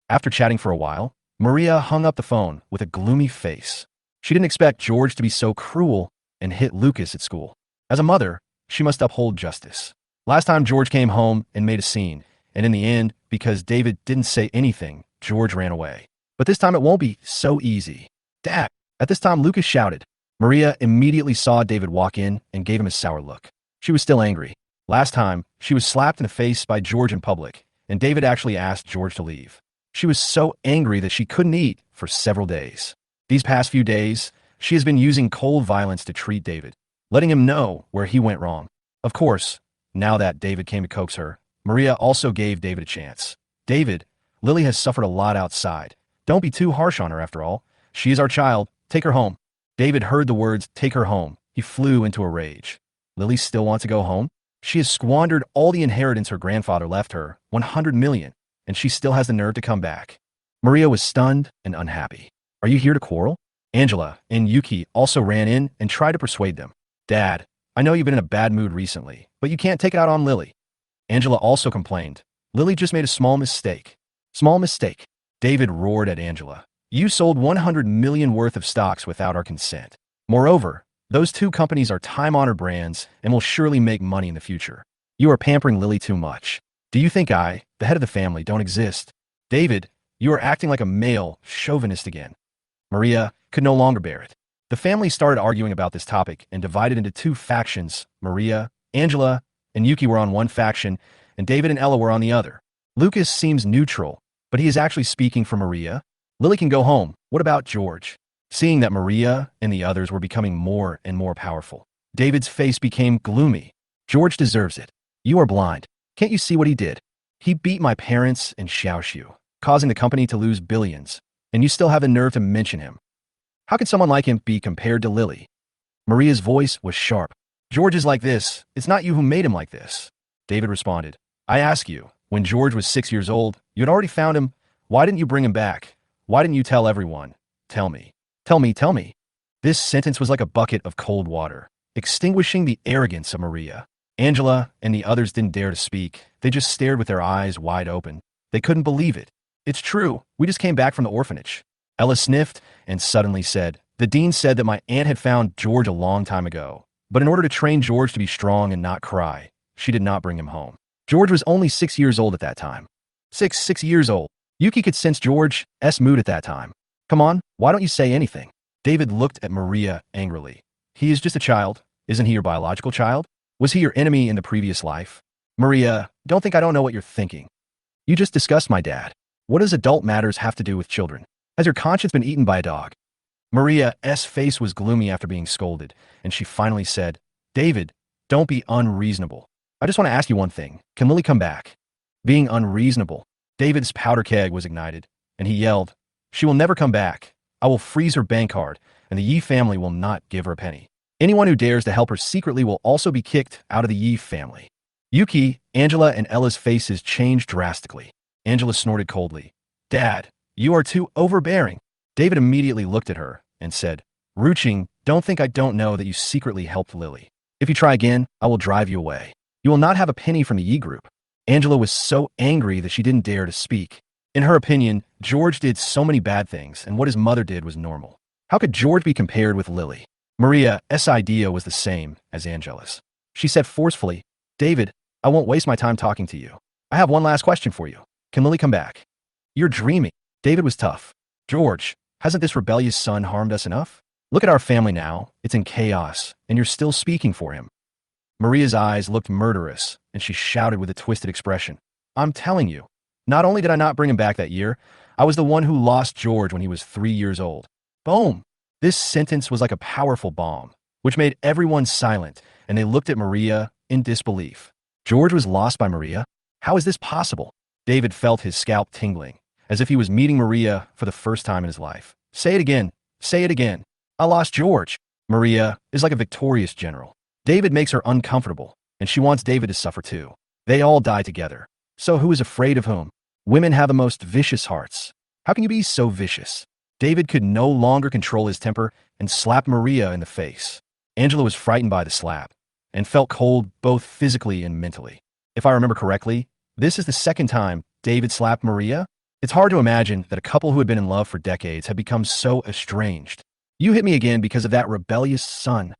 After chatting for a while, Maria hung up the phone with a gloomy face. She didn't expect George to be so cruel and hit Lucas at school. As a mother, she must uphold justice. Last time George came home and made a scene, and in the end, because David didn't say anything, George ran away. But this time it won't be so easy. Dad! At this time, Lucas shouted. Maria immediately saw David walk in and gave him a sour look. She was still angry. Last time, she was slapped in the face by George in public, and David actually asked George to leave. She was so angry that she couldn't eat for several days. These past few days, she has been using cold violence to treat David, letting him know where he went wrong. Of course, now that David came to coax her, Maria also gave David a chance. David, Lily has suffered a lot outside. Don't be too harsh on her after all. She is our child. Take her home. David heard the words, "take her home." He flew into a rage. Lily still wants to go home? She has squandered all the inheritance her grandfather left her, 100 million, and she still has the nerve to come back. Maria was stunned and unhappy. Are you here to quarrel? Angela and Yuki also ran in and tried to persuade them. Dad, I know you've been in a bad mood recently, but you can't take it out on Lily. Angela also complained. Lily just made a small mistake. Small mistake. David roared at Angela. You sold 100 million worth of stocks without our consent. Moreover, those two companies are time-honored brands and will surely make money in the future. You are pampering Lily too much. Do you think I, the head of the family, don't exist? David, you are acting like a male chauvinist again. Maria could no longer bear it. The family started arguing about this topic and divided into two factions. Maria, Angela, and Yuki were on one faction, and David and Ella were on the other. Lucas seems neutral, but he is actually speaking for Maria. Lily can go home. What about George? Seeing that Maria and the others were becoming more and more powerful, David's face became gloomy. George deserves it. You are blind. Can't you see what he did? He beat my parents and Xiaoxiu, causing the company to lose billions, and you still have the nerve to mention him. How could someone like him be compared to Lily? Maria's voice was sharp. George is like this. It's not you who made him like this. David responded. I ask you, when George was 6 years old, you had already found him. Why didn't you bring him back? Why didn't you tell everyone? Tell me. Tell me, tell me. This sentence was like a bucket of cold water, extinguishing the arrogance of Maria. Angela and the others didn't dare to speak. They just stared with their eyes wide open. They couldn't believe it. It's true. We just came back from the orphanage. Ella sniffed and suddenly said, the dean said that my aunt had found George a long time ago. But in order to train George to be strong and not cry, she did not bring him home. George was only 6 years old at that time. Six years old. Yuki could sense George's mood at that time. Come on, why don't you say anything? David looked at Maria angrily. He is just a child. Isn't he your biological child? Was he your enemy in the previous life? Maria, don't think I don't know what you're thinking. You just discussed my dad. What does adult matters have to do with children? Has your conscience been eaten by a dog? Maria's face was gloomy after being scolded, and she finally said, David, don't be unreasonable. I just want to ask you one thing. Can Lily come back? Being unreasonable. David's powder keg was ignited, and he yelled, She will never come back. I will freeze her bank card, and the Yi family will not give her a penny. Anyone who dares to help her secretly will also be kicked out of the Yi family. Yuki, Angela, and Ella's faces changed drastically. Angela snorted coldly. Dad, you are too overbearing. David immediately looked at her and said, Ruching, don't think I don't know that you secretly helped Lily. If you try again, I will drive you away. You will not have a penny from the Yi group. Angela was so angry that she didn't dare to speak. In her opinion, George did so many bad things, and what his mother did was normal. How could George be compared with Lily? Maria's idea was the same as Angela's. She said forcefully, David, I won't waste my time talking to you. I have one last question for you. Can Lily come back? You're dreaming. David was tough. George, hasn't this rebellious son harmed us enough? Look at our family now. It's in chaos, and you're still speaking for him. Maria's eyes looked murderous, and she shouted with a twisted expression. I'm telling you, not only did I not bring him back that year, I was the one who lost George when he was 3 years old. Boom! This sentence was like a powerful bomb, which made everyone silent, and they looked at Maria in disbelief. George was lost by Maria? How is this possible? David felt his scalp tingling, as if he was meeting Maria for the first time in his life. Say it again. Say it again. I lost George. Maria is like a victorious general. David makes her uncomfortable, and she wants David to suffer too. They all die together. So who is afraid of whom? Women have the most vicious hearts. How can you be so vicious? David could no longer control his temper and slapped Maria in the face. Angela was frightened by the slap and felt cold both physically and mentally. If I remember correctly, this is the second time David slapped Maria. It's hard to imagine that a couple who had been in love for decades had become so estranged. You hit me again because of that rebellious son.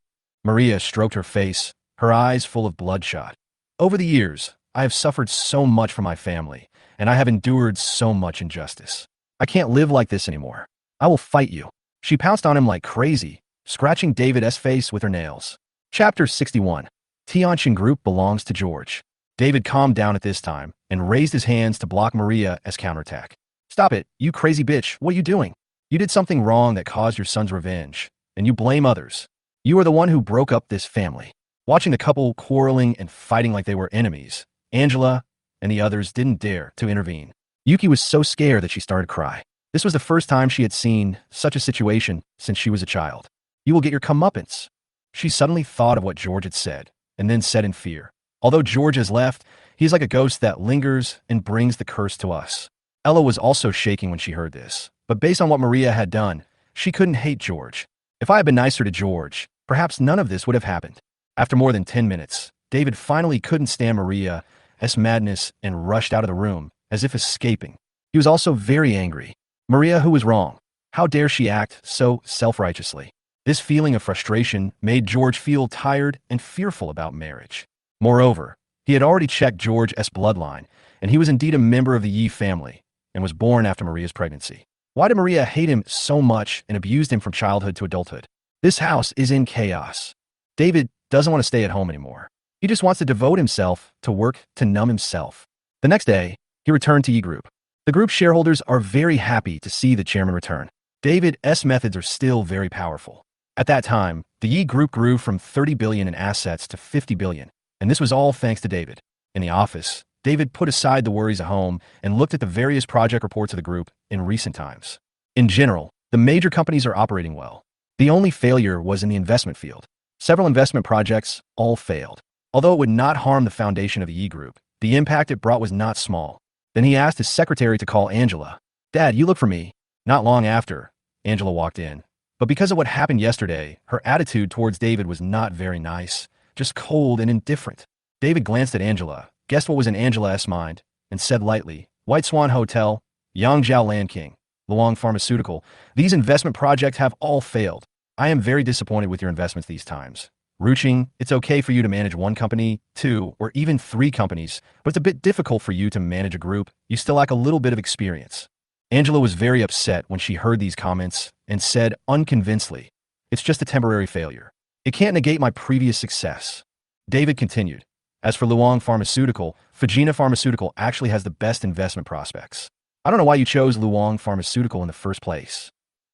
Maria stroked her face, her eyes full of bloodshot. Over the years, I have suffered so much for my family, and I have endured so much injustice. I can't live like this anymore. I will fight you. She pounced on him like crazy, scratching David's face with her nails. Chapter 61. Tianjin Group belongs to George. David calmed down at this time and raised his hands to block Maria as counterattack. Stop it, you crazy bitch. What are you doing? You did something wrong that caused your son's revenge, and you blame others. You are the one who broke up this family. Watching the couple quarreling and fighting like they were enemies, Angela and the others didn't dare to intervene. Yuki was so scared that she started to cry. This was the first time she had seen such a situation since she was a child. You will get your comeuppance. She suddenly thought of what George had said, and then said in fear, Although George has left, he is like a ghost that lingers and brings the curse to us. Ella was also shaking when she heard this, but based on what Maria had done, she couldn't hate George. If I had been nicer to George, perhaps none of this would have happened. After more than 10 minutes, David finally couldn't stand Maria's madness and rushed out of the room, as if escaping. He was also very angry. Maria, who was wrong? How dare she act so self-righteously? This feeling of frustration made George feel tired and fearful about marriage. Moreover, he had already checked George's bloodline, and he was indeed a member of the Yi family, and was born after Maria's pregnancy. Why did Maria hate him so much and abused him from childhood to adulthood? This house is in chaos. David doesn't want to stay at home anymore. He just wants to devote himself to work to numb himself. The next day, he returned to Yi Group. The group shareholders are very happy to see the chairman return. David's methods are still very powerful. At that time, the Yi Group grew from 30 billion in assets to 50 billion, and this was all thanks to David. In the office, David put aside the worries at home and looked at the various project reports of the group in recent times. In general, the major companies are operating well. The only failure was in the investment field. Several investment projects all failed. Although it would not harm the foundation of the Yi Group, the impact it brought was not small. Then he asked his secretary to call Angela. Dad, you look for me. Not long after, Angela walked in. But because of what happened yesterday, her attitude towards David was not very nice, just cold and indifferent. David glanced at Angela, guessed what was in Angela's mind, and said lightly, White Swan Hotel, Yangzhou Land King, Luong Pharmaceutical, these investment projects have all failed. I am very disappointed with your investments these times. Ruching, it's okay for you to manage one company, 2, or even 3 companies, but it's a bit difficult for you to manage a group. You still lack a little bit of experience. Angela was very upset when she heard these comments and said unconvincedly, It's just a temporary failure. It can't negate my previous success. David continued, As for Luong Pharmaceutical, Fujina Pharmaceutical actually has the best investment prospects. I don't know why you chose Luong Pharmaceutical in the first place.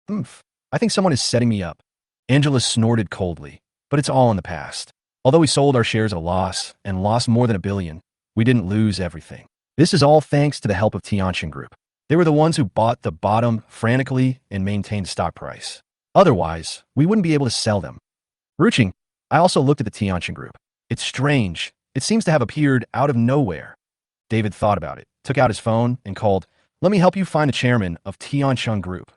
I think someone is setting me up. Angela snorted coldly. But it's all in the past. Although we sold our shares at a loss and lost more than $1 billion, we didn't lose everything. This is all thanks to the help of Tianqin Group. They were the ones who bought the bottom frantically and maintained the stock price. Otherwise, we wouldn't be able to sell them. Ruching, I also looked at the Tianqin Group. It's strange. It seems to have appeared out of nowhere. David thought about it, took out his phone, and called, "Let me help you find the chairman of Tianqin Group."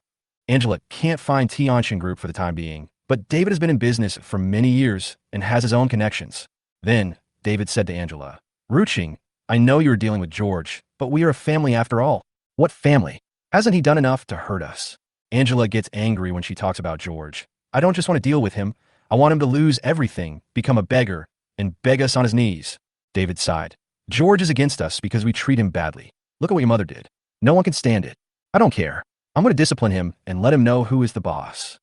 Angela can't find Tianqin Group for the time being, but David has been in business for many years and has his own connections. Then, David said to Angela, "Ruching, I know you're dealing with George, but we are a family after all." "What family? Hasn't he done enough to hurt us?" Angela gets angry when she talks about George. "I don't just want to deal with him. I want him to lose everything, become a beggar, and beg us on his knees." David sighed. "George is against us because we treat him badly. Look at what your mother did. No one can stand it. I don't care. I'm going to discipline him and let him know who is the boss."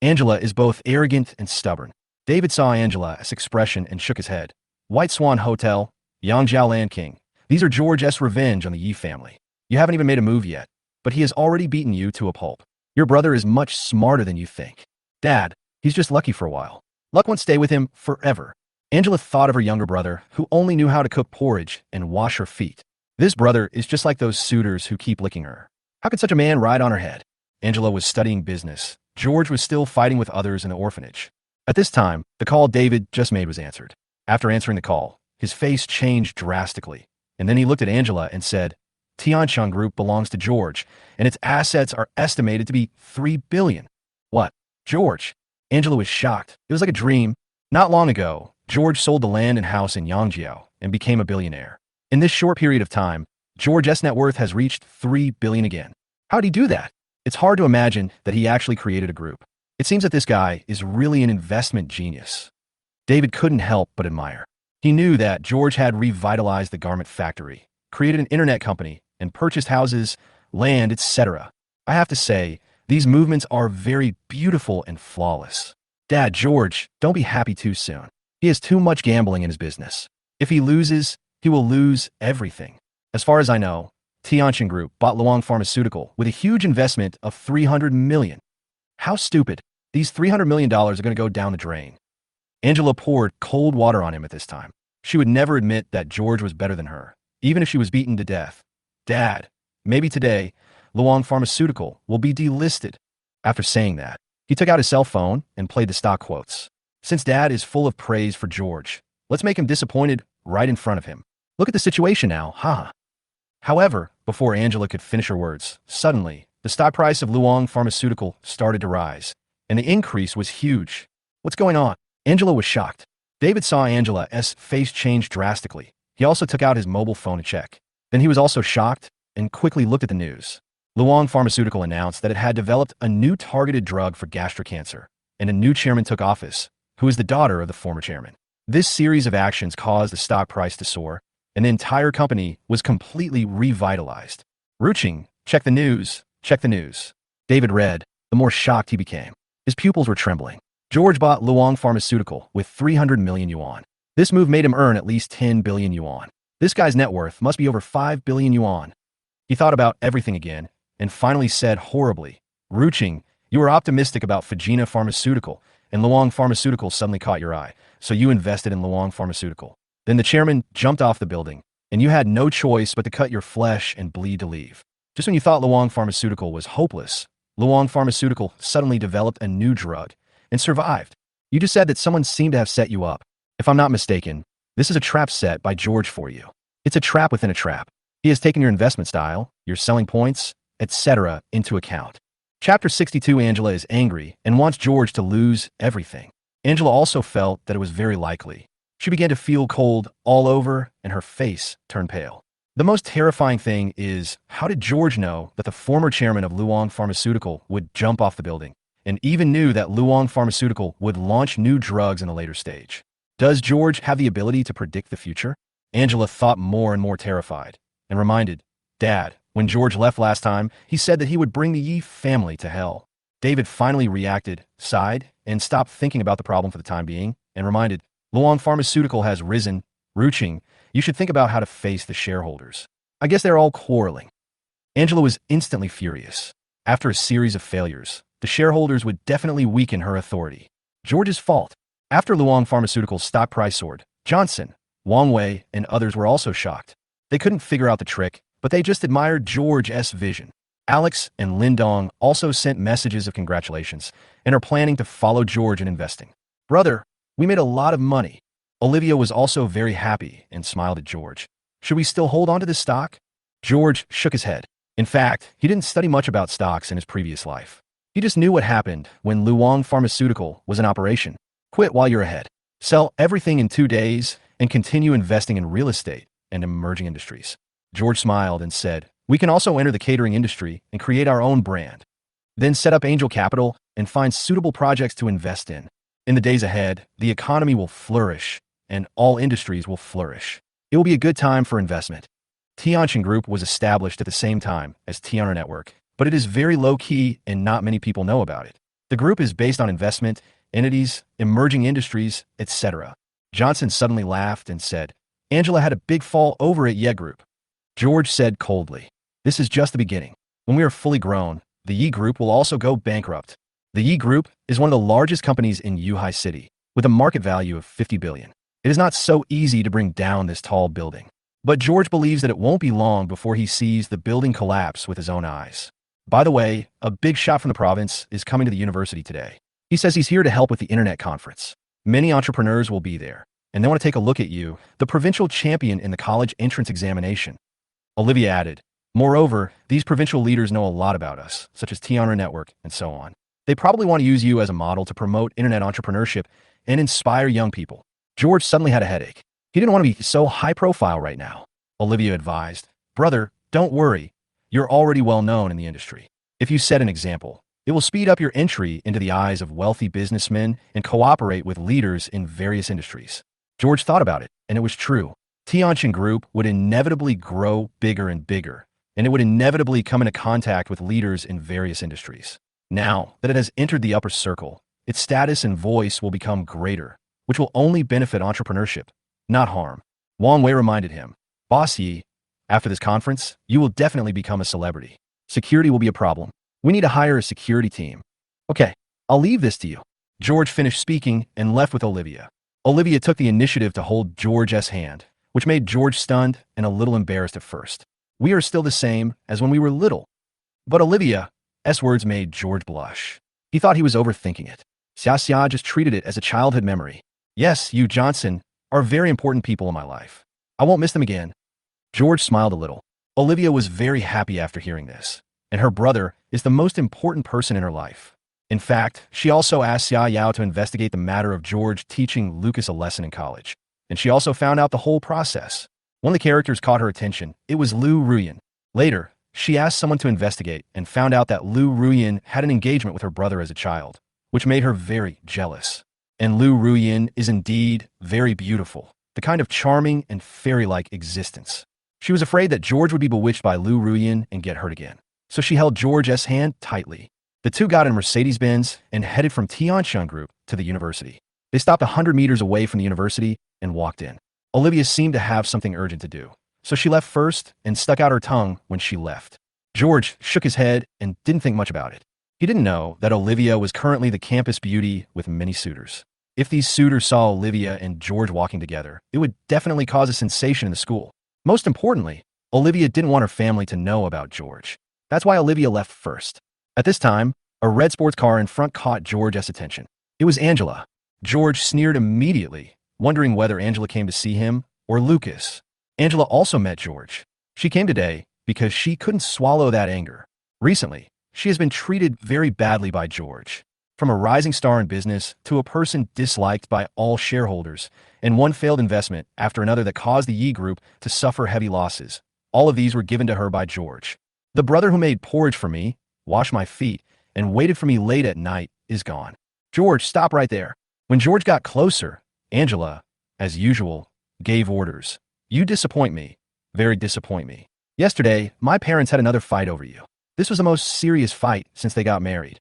Angela is both arrogant and stubborn. David saw Angela's expression and shook his head. "White Swan Hotel, Yangzhou Land King. These are George's revenge on the Yi family. You haven't even made a move yet, but he has already beaten you to a pulp. Your brother is much smarter than you think. Dad, he's just lucky for a while. Luck won't stay with him forever." Angela thought of her younger brother, who only knew how to cook porridge and wash her feet. This brother is just like those suitors who keep licking her. How could such a man ride on her head? Angela was studying business. George was still fighting with others in the orphanage. At this time, the call David just made was answered. After answering the call, his face changed drastically, and then he looked at Angela and said, "Tianqin Group belongs to George, and its assets are estimated to be $3 billion. What? George?" Angela was shocked. It was like a dream. Not long ago, George sold the land and house in Yangzhou and became a billionaire. In this short period of time, George's net worth has reached $3 billion again. How did he do that? It's hard to imagine that he actually created a group. It seems that this guy is really an investment genius. David couldn't help but admire. He knew that George had revitalized the garment factory, created an internet company, and purchased houses, land, etc. I have to say, these movements are very beautiful and flawless. Dad, George, don't be happy too soon. He has too much gambling in his business. If he loses, he will lose everything. As far as I know, Tianqin Group bought Luang Pharmaceutical with a huge investment of $300 million. How stupid. These $300 million are going to go down the drain. Angela poured cold water on him at this time. She would never admit that George was better than her, even if she was beaten to death. Dad, maybe today, Luang Pharmaceutical will be delisted. After saying that, he took out his cell phone and played the stock quotes. Since Dad is full of praise for George, let's make him disappointed right in front of him. Look at the situation now, haha. However, before Angela could finish her words, suddenly, the stock price of Luang Pharmaceutical started to rise, and the increase was huge. What's going on? Angela was shocked. David saw Angela's face change drastically. He also took out his mobile phone to check. Then he was also shocked and quickly looked at the news. Luang Pharmaceutical announced that it had developed a new targeted drug for gastric cancer, and a new chairman took office, who is the daughter of the former chairman. This series of actions caused the stock price to soar, and the entire company was completely revitalized. Ruching, check the news, check the news. David read. The more shocked he became. His pupils were trembling. George bought Luang Pharmaceutical with 300 million yuan. This move made him earn at least 10 billion yuan. This guy's net worth must be over 5 billion yuan. He thought about everything again, and finally said horribly, "Ruching, you were optimistic about Fujina Pharmaceutical, and Luang Pharmaceutical suddenly caught your eye, so you invested in Luang Pharmaceutical. Then the chairman jumped off the building, and you had no choice but to cut your flesh and bleed to leave. Just when you thought Luang Pharmaceutical was hopeless, Luang Pharmaceutical suddenly developed a new drug and survived. You just said that someone seemed to have set you up. If I'm not mistaken, this is a trap set by George for you. It's a trap within a trap. He has taken your investment style, your selling points, etc. into account." Chapter 62. Angela is angry and wants George to lose everything. Angela also felt that it was very likely. She began to feel cold all over, and her face turned pale. The most terrifying thing is, how did George know that the former chairman of Luang Pharmaceutical would jump off the building, and even knew that Luang Pharmaceutical would launch new drugs in a later stage? Does George have the ability to predict the future? Angela thought more and more terrified, and reminded, Dad, when George left last time, he said that he would bring the Yi family to hell. David finally reacted, sighed, and stopped thinking about the problem for the time being, and reminded, Luang Pharmaceutical has risen. Ruching, you should think about how to face the shareholders. I guess they're all quarreling. Angela was instantly furious. After a series of failures, the shareholders would definitely weaken her authority. George's fault. After Luong Pharmaceuticals' stock price soared, Johnson, Wang Wei, and others were also shocked. They couldn't figure out the trick, but they just admired George's vision. Alex and Lindong also sent messages of congratulations and are planning to follow George in investing. Brother, we made a lot of money. Olivia was also very happy and smiled at George. Should we still hold on to this stock? George shook his head. In fact, he didn't study much about stocks in his previous life. He just knew what happened when Luong Pharmaceutical was in operation. Quit while you're ahead. Sell everything in 2 days and continue investing in real estate and emerging industries. George smiled and said, we can also enter the catering industry and create our own brand. Then set up angel capital and find suitable projects to invest in. In the days ahead, the economy will flourish and all industries will flourish. It will be a good time for investment. Tianjin Group was established at the same time as Tianjin Network, but it is very low-key and not many people know about it. The group is based on investment, entities, emerging industries, etc. Johnson suddenly laughed and said, Angela had a big fall over at Ye Group. George said coldly, this is just the beginning. When we are fully grown, the Ye Group will also go bankrupt. The Ye Group is one of the largest companies in Yuhai City, with a market value of 50 billion. It is not so easy to bring down this tall building. But George believes that it won't be long before he sees the building collapse with his own eyes. By the way, a big shot from the province is coming to the university today. He says he's here to help with the internet conference. Many entrepreneurs will be there, and they want to take a look at you, the provincial champion in the college entrance examination. Olivia added, moreover, these provincial leaders know a lot about us, such as Tianjin Network and so on. They probably want to use you as a model to promote internet entrepreneurship and inspire young people. George suddenly had a headache. He didn't want to be so high profile right now. Olivia advised, brother, don't worry. You're already well known in the industry. If you set an example, it will speed up your entry into the eyes of wealthy businessmen and cooperate with leaders in various industries. George thought about it, and it was true. Tianjin Group would inevitably grow bigger and bigger, and it would inevitably come into contact with leaders in various industries. Now that it has entered the upper circle, its status and voice will become greater, which will only benefit entrepreneurship, not harm. Wang Wei reminded him, Boss Yi, after this conference, you will definitely become a celebrity. Security will be a problem. We need to hire a security team. Okay, I'll leave this to you. George finished speaking and left with Olivia. Olivia took the initiative to hold George's hand, which made George stunned and a little embarrassed at first. We are still the same as when we were little. But Olivia's words made George blush. He thought he was overthinking it. Xia just treated it as a childhood memory. Yes, you, Johnson, are very important people in my life. I won't miss them again. George smiled a little. Olivia was very happy after hearing this, and her brother is the most important person in her life. In fact, she also asked Xia Yao to investigate the matter of George teaching Lucas a lesson in college, and she also found out the whole process. One of the characters caught her attention. It was Lu Ruyan. Later, she asked someone to investigate and found out that Lu Ruyan had an engagement with her brother as a child, which made her very jealous. And Lu Ruyan is indeed very beautiful, the kind of charming and fairy-like existence. She was afraid that George would be bewitched by Lu Ruyan and get hurt again. So she held George's hand tightly. The two got in Mercedes-Benz and headed from Tianjin Group to the university. They stopped 100 meters away from the university and walked in. Olivia seemed to have something urgent to do, so she left first and stuck out her tongue when she left. George shook his head and didn't think much about it. He didn't know that Olivia was currently the campus beauty with many suitors. If these suitors saw Olivia and George walking together, it would definitely cause a sensation in the school. Most importantly, Olivia didn't want her family to know about George. That's why Olivia left first. At this time, a red sports car in front caught George's attention. It was Angela. George sneered immediately, wondering whether Angela came to see him or Lucas. Angela also met George. She came today because she couldn't swallow that anger. Recently, she has been treated very badly by George. From a rising star in business to a person disliked by all shareholders, and one failed investment after another that caused the Yi Group to suffer heavy losses. All of these were given to her by George. The brother who made porridge for me, washed my feet, and waited for me late at night is gone. George, stop right there. When George got closer, Angela, as usual, gave orders. You disappoint me. Very disappoint me. Yesterday, my parents had another fight over you. This was the most serious fight since they got married.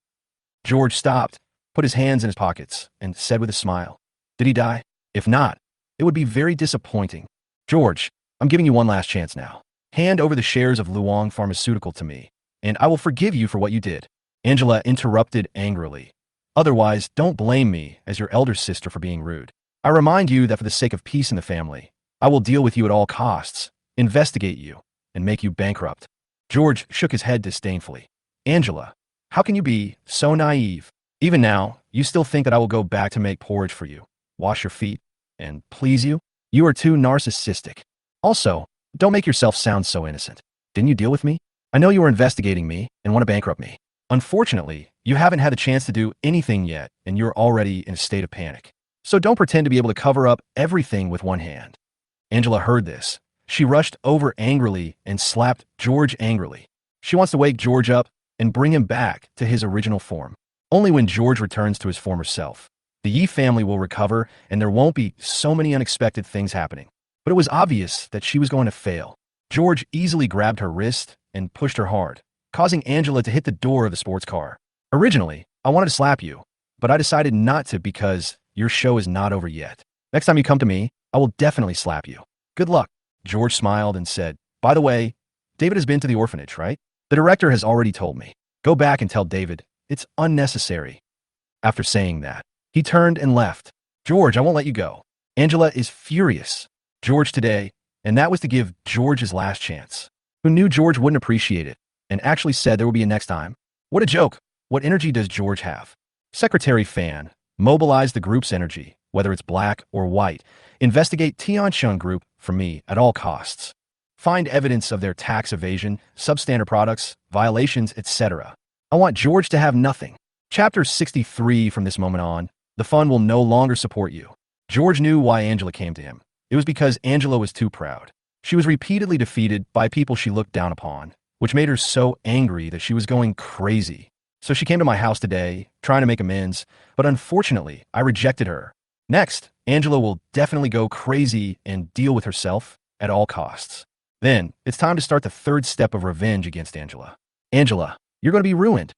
George stopped, put his hands in his pockets, and said with a smile, did he die? If not, it would be very disappointing. George, I'm giving you one last chance now. Hand over the shares of Luong Pharmaceutical to me, and I will forgive you for what you did. Angela interrupted angrily. Otherwise, don't blame me as your elder sister for being rude. I remind you that for the sake of peace in the family, I will deal with you at all costs, investigate you, and make you bankrupt. George shook his head disdainfully. Angela, how can you be so naive? Even now, you still think that I will go back to make porridge for you, wash your feet, and please you? You are too narcissistic. Also, don't make yourself sound so innocent. Didn't you deal with me? I know you are investigating me and want to bankrupt me. Unfortunately, you haven't had a chance to do anything yet, and you're already in a state of panic. So don't pretend to be able to cover up everything with one hand. Angela heard this. She rushed over angrily and slapped George angrily. She wants to wake George up and bring him back to his original form. Only when George returns to his former self, the Yi family will recover and there won't be so many unexpected things happening. But it was obvious that she was going to fail. George easily grabbed her wrist and pushed her hard, causing Angela to hit the door of the sports car. Originally, I wanted to slap you, but I decided not to because your show is not over yet. Next time you come to me, I will definitely slap you. Good luck. George smiled and said, by the way, David has been to the orphanage, right? The director has already told me. Go back and tell David it's unnecessary. After saying that, he turned and left. George, I won't let you go. Angela is furious. George today, and that was to give George his last chance. Who knew George wouldn't appreciate it, and actually said there will be a next time? What a joke. What energy does George have? Secretary Fan, mobilize the group's energy, whether it's black or white. Investigate Tianshun Group for me at all costs. Find evidence of their tax evasion, substandard products, violations, etc. I want George to have nothing. Chapter 63. From this moment on, the fund will no longer support you. George knew why Angela came to him. It was because Angela was too proud. She was repeatedly defeated by people she looked down upon, which made her so angry that she was going crazy. So she came to my house today, trying to make amends, but unfortunately, I rejected her. Next, Angela will definitely go crazy and deal with herself at all costs. Then, it's time to start the third step of revenge against Angela. Angela, you're going to be ruined.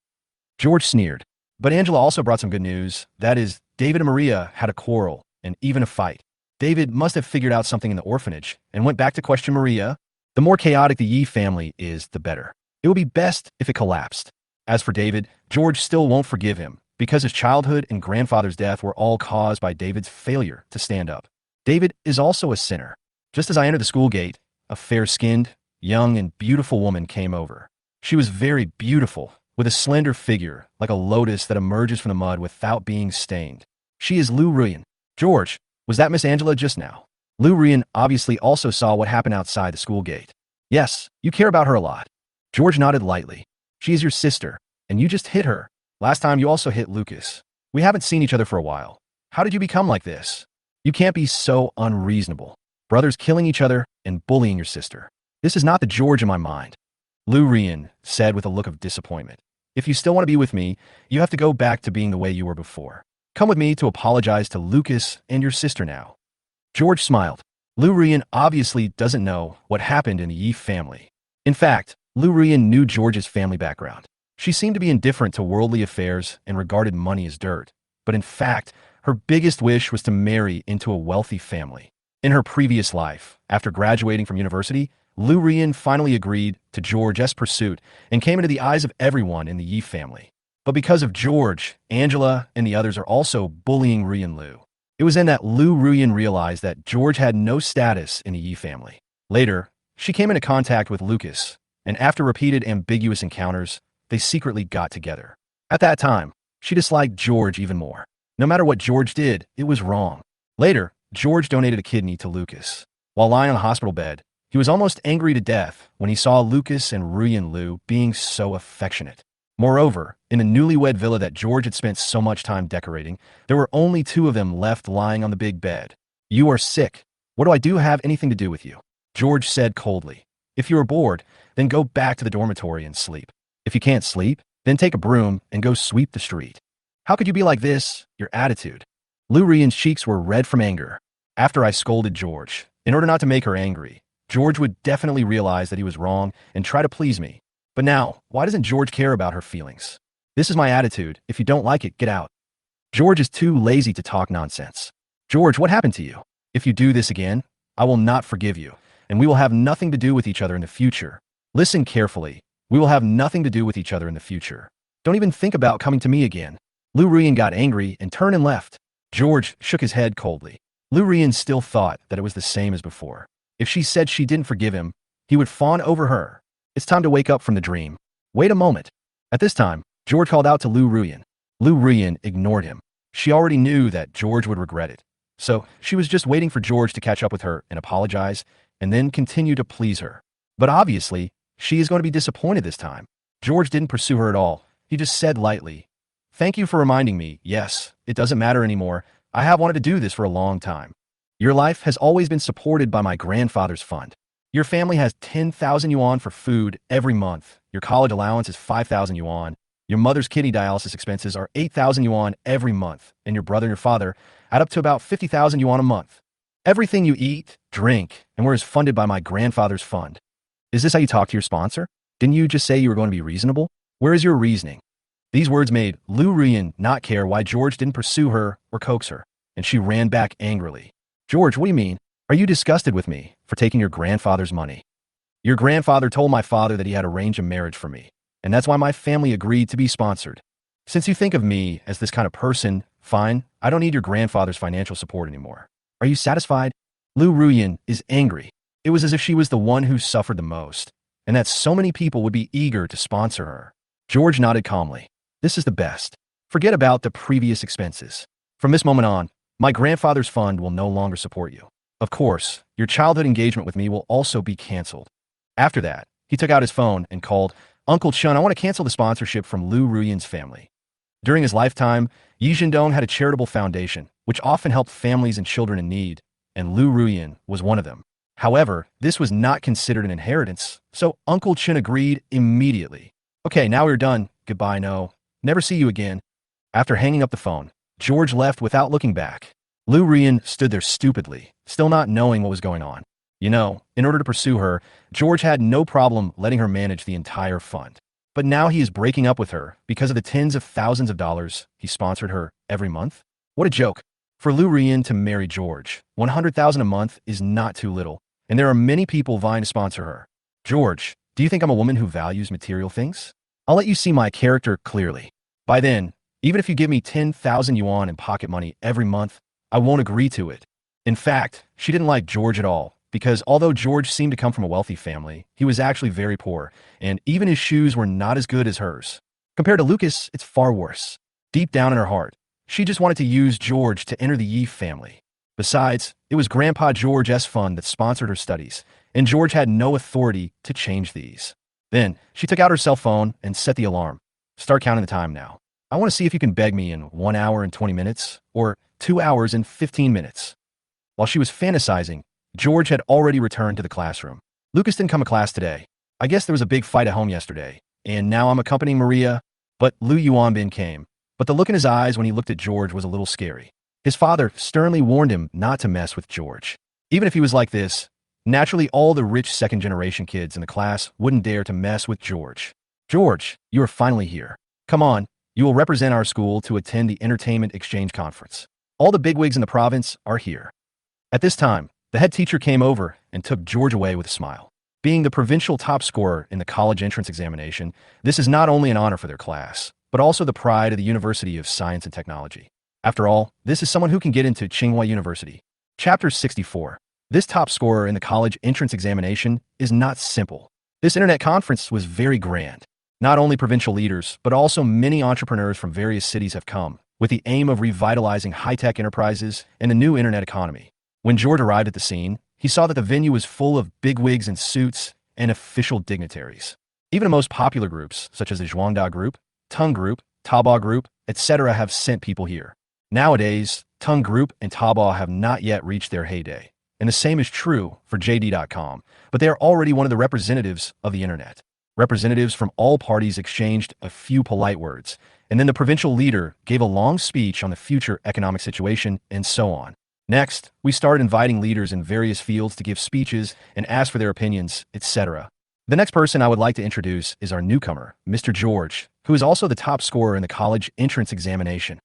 George sneered. But Angela also brought some good news. That is, David and Maria had a quarrel, and even a fight. David must have figured out something in the orphanage and went back to question Maria. The more chaotic the Yi family is, the better. It would be best if it collapsed. As for David, George still won't forgive him because his childhood and grandfather's death were all caused by David's failure to stand up. David is also a sinner. Just as I entered the school gate, a fair-skinned, young, and beautiful woman came over. She was very beautiful, with a slender figure like a lotus that emerges from the mud without being stained. She is Lu Ruyan. George, was that Miss Angela just now? Lu Ruyan obviously also saw what happened outside the school gate. Yes, you care about her a lot. George nodded lightly. She is your sister, and you just hit her. Last time you also hit Lucas. We haven't seen each other for a while. How did you become like this? You can't be so unreasonable. Brothers killing each other and bullying your sister. This is not the George in my mind. Lu Ruyan said with a look of disappointment. If you still want to be with me, you have to go back to being the way you were before. Come with me to apologize to Lucas and your sister now. George smiled. Lu Ruyan obviously doesn't know what happened in the Yi family. In fact, Lu Ruyan knew George's family background. She seemed to be indifferent to worldly affairs and regarded money as dirt. But in fact, her biggest wish was to marry into a wealthy family. In her previous life, after graduating from university, Lu Ruyan finally agreed to George's pursuit and came into the eyes of everyone in the Yi family. But because of George, Angela and the others are also bullying Ruyan Lu. It was then that Lu Ruyan realized that George had no status in the Yi family. Later, she came into contact with Lucas, and after repeated ambiguous encounters, they secretly got together. At that time, she disliked George even more. No matter what George did, it was wrong. Later, George donated a kidney to Lucas. While lying on the hospital bed, he was almost angry to death when he saw Lucas and Ruyan Lu being so affectionate. Moreover, in the newlywed villa that George had spent so much time decorating, there were only two of them left lying on the big bed. You are sick. What do I do have anything to do with you? George said coldly. If you are bored, then go back to the dormitory and sleep. If you can't sleep, then take a broom and go sweep the street. How could you be like this? Your attitude. Lu Ruyan's cheeks were red from anger. After I scolded George, in order not to make her angry, George would definitely realize that he was wrong and try to please me. But now, why doesn't George care about her feelings? This is my attitude. If you don't like it, get out. George is too lazy to talk nonsense. George, what happened to you? If you do this again, I will not forgive you, and we will have nothing to do with each other in the future. Listen carefully. We will have nothing to do with each other in the future. Don't even think about coming to me again. Lu Ruyan got angry and turned and left. George shook his head coldly. Lu Ruyan still thought that it was the same as before. If she said she didn't forgive him, he would fawn over her. It's time to wake up from the dream. Wait a moment. At this time, George called out to Lu Ruyan. Lu Ruyan ignored him. She already knew that George would regret it. So she was just waiting for George to catch up with her and apologize, and then continue to please her. But obviously, she is going to be disappointed this time. George didn't pursue her at all. He just said lightly, "Thank you for reminding me. Yes, it doesn't matter anymore. I have wanted to do this for a long time. Your life has always been supported by my grandfather's fund. Your family has 10,000 yuan for food every month. Your college allowance is 5,000 yuan. Your mother's kidney dialysis expenses are 8,000 yuan every month, and your brother and your father add up to about 50,000 yuan a month. Everything you eat, drink, and wear is funded by my grandfather's fund. Is this how you talk to your sponsor? Didn't you just say you were going to be reasonable? Where is your reasoning?" These words made Lu Ruyan not care why George didn't pursue her or coax her, and she ran back angrily. "George, what do you mean? Are you disgusted with me for taking your grandfather's money? Your grandfather told my father that he had arranged a marriage for me, and that's why my family agreed to be sponsored. Since you think of me as this kind of person, fine, I don't need your grandfather's financial support anymore. Are you satisfied?" Lu Ruyan is angry. It was as if she was the one who suffered the most, and that so many people would be eager to sponsor her. George nodded calmly. "This is the best. Forget about the previous expenses. From this moment on, my grandfather's fund will no longer support you. Of course, your childhood engagement with me will also be canceled." After that, he took out his phone and called, "Uncle Chun, I want to cancel the sponsorship from Lu Ruyan's family." During his lifetime, Yi Zhendong had a charitable foundation, which often helped families and children in need, and Lu Ruyan was one of them. However, this was not considered an inheritance, so Uncle Chun agreed immediately. "Okay, now we're done. Goodbye, no. Never see you again." After hanging up the phone, George left without looking back. Lu Ruyan stood there stupidly, still not knowing what was going on. In order to pursue her, George had no problem letting her manage the entire fund. But now he is breaking up with her because of the tens of thousands of dollars he sponsored her every month? What a joke. For Lu Ruyan to marry George, 100,000 a month is not too little, and there are many people vying to sponsor her. "George, do you think I'm a woman who values material things? I'll let you see my character clearly. By then, even if you give me 10,000 yuan in pocket money every month, I won't agree to it." In fact, she didn't like George at all, because although George seemed to come from a wealthy family, he was actually very poor, and even his shoes were not as good as hers. Compared to Lucas, it's far worse. Deep down in her heart, she just wanted to use George to enter the Yi family. Besides, it was Grandpa George's fund that sponsored her studies, and George had no authority to change these. Then, she took out her cell phone and set the alarm. "Start counting the time now. I want to see if you can beg me in 1 hour and 20 minutes, or 2 hours and 15 minutes. While she was fantasizing, George had already returned to the classroom. "Lucas didn't come to class today. I guess there was a big fight at home yesterday, and now I'm accompanying Maria." But Lu Yuanbin came. But the look in his eyes when he looked at George was a little scary. His father sternly warned him not to mess with George. Even if he was like this, naturally all the rich second-generation kids in the class wouldn't dare to mess with George. "George, you are finally here. Come on, you will represent our school to attend the Entertainment Exchange Conference. All the bigwigs in the province are here." At this time, the head teacher came over and took George away with a smile. Being the provincial top scorer in the college entrance examination, this is not only an honor for their class, but also the pride of the University of Science and Technology. After all, this is someone who can get into Tsinghua University. Chapter 64. This top scorer in the college entrance examination is not simple. This internet conference was very grand. Not only provincial leaders, but also many entrepreneurs from various cities have come, with the aim of revitalizing high-tech enterprises and the new internet economy. When George arrived at the scene, he saw that the venue was full of bigwigs in suits and official dignitaries. Even the most popular groups, such as the Zhuangda Group, Tung Group, Taobao Group, etc. have sent people here. Nowadays, Tung Group and Taobao have not yet reached their heyday, and the same is true for JD.com, but they are already one of the representatives of the internet. Representatives from all parties exchanged a few polite words, and then the provincial leader gave a long speech on the future economic situation and so on. Next, we started inviting leaders in various fields to give speeches and ask for their opinions, etc. The next person I would like to introduce is our newcomer, Mr. George, who is also the top scorer in the college entrance examination.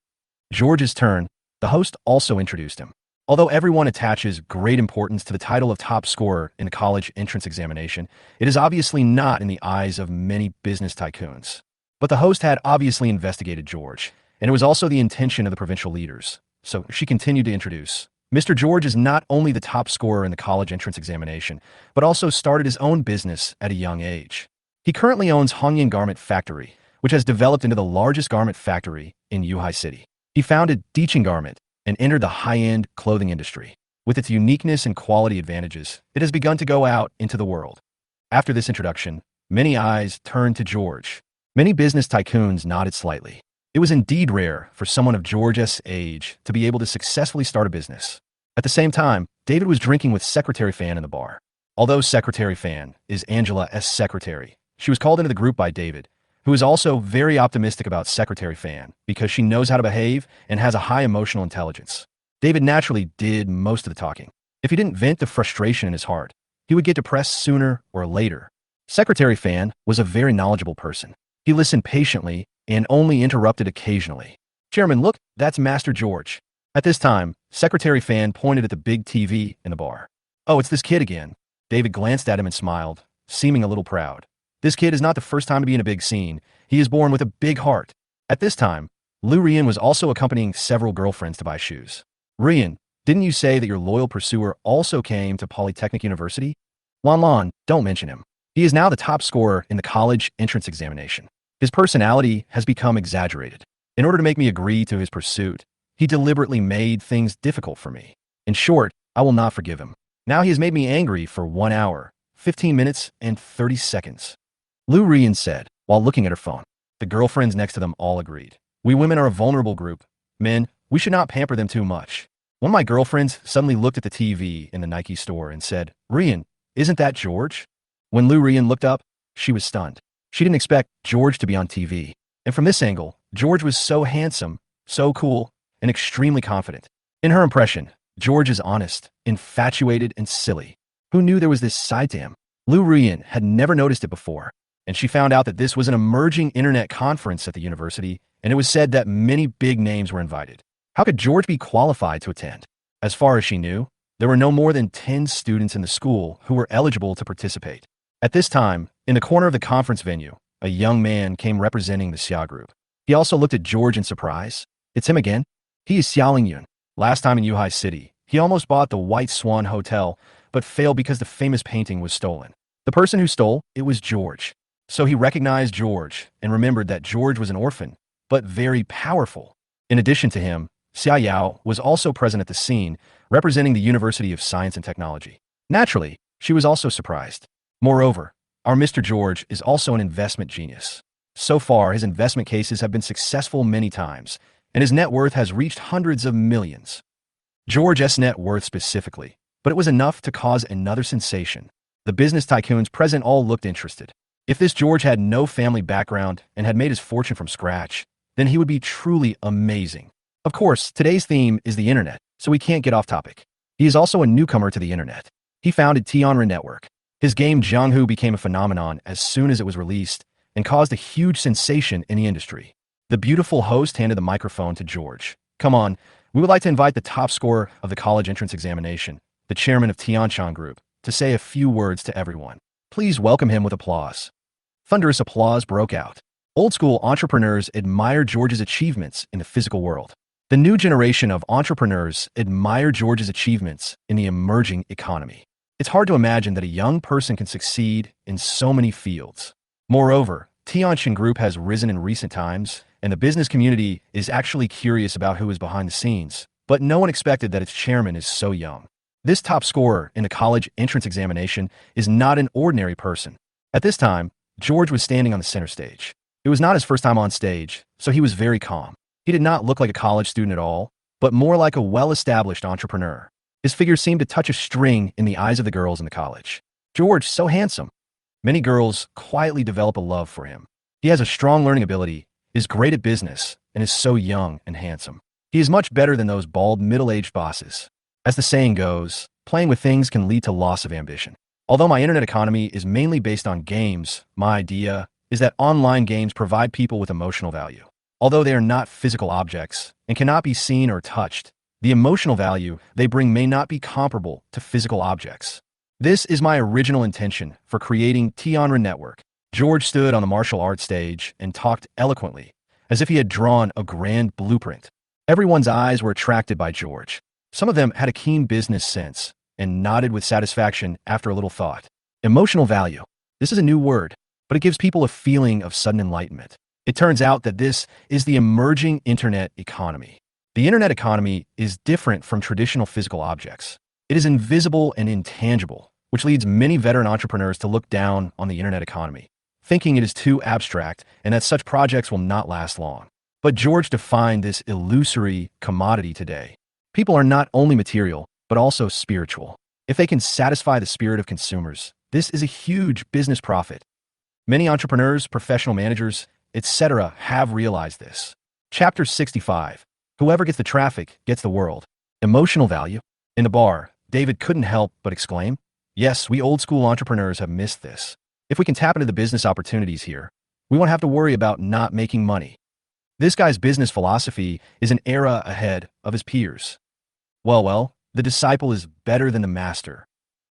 George's turn, the host also introduced him. Although everyone attaches great importance to the title of top scorer in a college entrance examination, it is obviously not in the eyes of many business tycoons. But the host had obviously investigated George, and it was also the intention of the provincial leaders. So she continued to introduce. Mr. George is not only the top scorer in the college entrance examination, but also started his own business at a young age. He currently owns Hongyan Garment Factory, which has developed into the largest garment factory in Yuhai City. He founded Deeching Garment and entered the high-end clothing industry. With its uniqueness and quality advantages, it has begun to go out into the world. After this introduction, many eyes turned to George. Many business tycoons nodded slightly. It was indeed rare for someone of George's age to be able to successfully start a business. At the same time, David was drinking with Secretary Fan in the bar. Although Secretary Fan is Angela's secretary, she was called into the group by David, who is also very optimistic about Secretary Fan because she knows how to behave and has a high emotional intelligence. David naturally did most of the talking. If he didn't vent the frustration in his heart, he would get depressed sooner or later. Secretary Fan was a very knowledgeable person. He listened patiently and only interrupted occasionally. Chairman, look, that's Master George. At this time, Secretary Fan pointed at the big TV in the bar. Oh, it's this kid again. David glanced at him and smiled, seeming a little proud. This kid is not the first time to be in a big scene. He is born with a big heart. At this time, Lu Rian was also accompanying several girlfriends to buy shoes. Rian, didn't you say that your loyal pursuer also came to Polytechnic University? Lan Lan, don't mention him. He is now the top scorer in the college entrance examination. His personality has become exaggerated. In order to make me agree to his pursuit, he deliberately made things difficult for me. In short, I will not forgive him. Now he has made me angry for 1 hour, 15 minutes, and 30 seconds. Lu Rian said, while looking at her phone. The girlfriends next to them all agreed. We women are a vulnerable group. Men, we should not pamper them too much. One of my girlfriends suddenly looked at the TV in the Nike store and said, Rian, isn't that George? When Lu Rian looked up, she was stunned. She didn't expect George to be on TV. And from this angle, George was so handsome, so cool, and extremely confident. In her impression, George is honest, infatuated, and silly. Who knew there was this side to him? Lu Rian had never noticed it before, and she found out that this was an emerging internet conference at the university, and it was said that many big names were invited. How could George be qualified to attend? As far as she knew, there were no more than 10 students in the school who were eligible to participate. At this time, in the corner of the conference venue, a young man came representing the Xia group. He also looked at George in surprise. It's him again? He is Xiao Lingyun. Last time in Yuhai City, he almost bought the White Swan Hotel, but failed because the famous painting was stolen. The person who stole it was George. So he recognized George and remembered that George was an orphan, but very powerful. In addition to him, Xia Yao was also present at the scene, representing the University of Science and Technology. Naturally, she was also surprised. Moreover, our Mr. George is also an investment genius. So far, his investment cases have been successful many times, and his net worth has reached hundreds of millions. George's net worth specifically, but it was enough to cause another sensation. The business tycoons present all looked interested. If this George had no family background and had made his fortune from scratch, then he would be truly amazing. Of course, today's theme is the internet, so we can't get off topic. He is also a newcomer to the internet. He founded Tianren Network. His game Jianghu became a phenomenon as soon as it was released and caused a huge sensation in the industry. The beautiful host handed the microphone to George. Come on, we would like to invite the top scorer of the college entrance examination, the chairman of Tianshan Group, to say a few words to everyone. Please welcome him with applause. Thunderous applause broke out. Old-school entrepreneurs admired George's achievements in the physical world. The new generation of entrepreneurs admire George's achievements in the emerging economy. It's hard to imagine that a young person can succeed in so many fields. Moreover, Tianshan Group has risen in recent times, and the business community is actually curious about who is behind the scenes, but no one expected that its chairman is so young. This top scorer in the college entrance examination is not an ordinary person. At this time, George was standing on the center stage. It was not his first time on stage, so he was very calm. He did not look like a college student at all, but more like a well-established entrepreneur. His figure seemed to touch a string in the eyes of the girls in the college. George, so handsome. Many girls quietly develop a love for him. He has a strong learning ability, is great at business, and is so young and handsome. He is much better than those bald, middle-aged bosses. As the saying goes, playing with things can lead to loss of ambition. Although my internet economy is mainly based on games, my idea is that online games provide people with emotional value. Although they are not physical objects and cannot be seen or touched, the emotional value they bring may not be comparable to physical objects. This is my original intention for creating Tianren Network. George stood on the martial arts stage and talked eloquently, as if he had drawn a grand blueprint. Everyone's eyes were attracted by George. Some of them had a keen business sense and nodded with satisfaction after a little thought. Emotional value. This is a new word, but it gives people a feeling of sudden enlightenment. It turns out that this is the emerging internet economy. The internet economy is different from traditional physical objects. It is invisible and intangible, which leads many veteran entrepreneurs to look down on the internet economy, thinking it is too abstract and that such projects will not last long. But George defined this illusory commodity today. People are not only material, but also spiritual. If they can satisfy the spirit of consumers, this is a huge business profit. Many entrepreneurs, professional managers, etc. have realized this. Chapter 65. Whoever gets the traffic gets the world. Emotional value. In the bar, David couldn't help but exclaim, "Yes, we old school entrepreneurs have missed this. If we can tap into the business opportunities here, we won't have to worry about not making money." This guy's business philosophy is an era ahead of his peers. Well, the disciple is better than the master.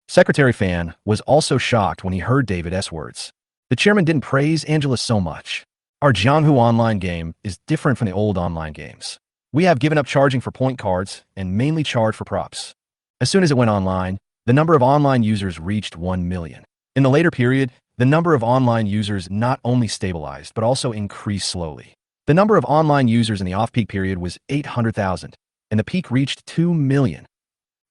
Secretary Fan was also shocked when he heard David's words. The chairman didn't praise Angela so much. Our Jianghu online game is different from the old online games. We have given up charging for point cards and mainly charge for props. As soon as it went online, the number of online users reached 1 million. In the later period, the number of online users not only stabilized, but also increased slowly. The number of online users in the off-peak period was 800,000, and the peak reached 2 million.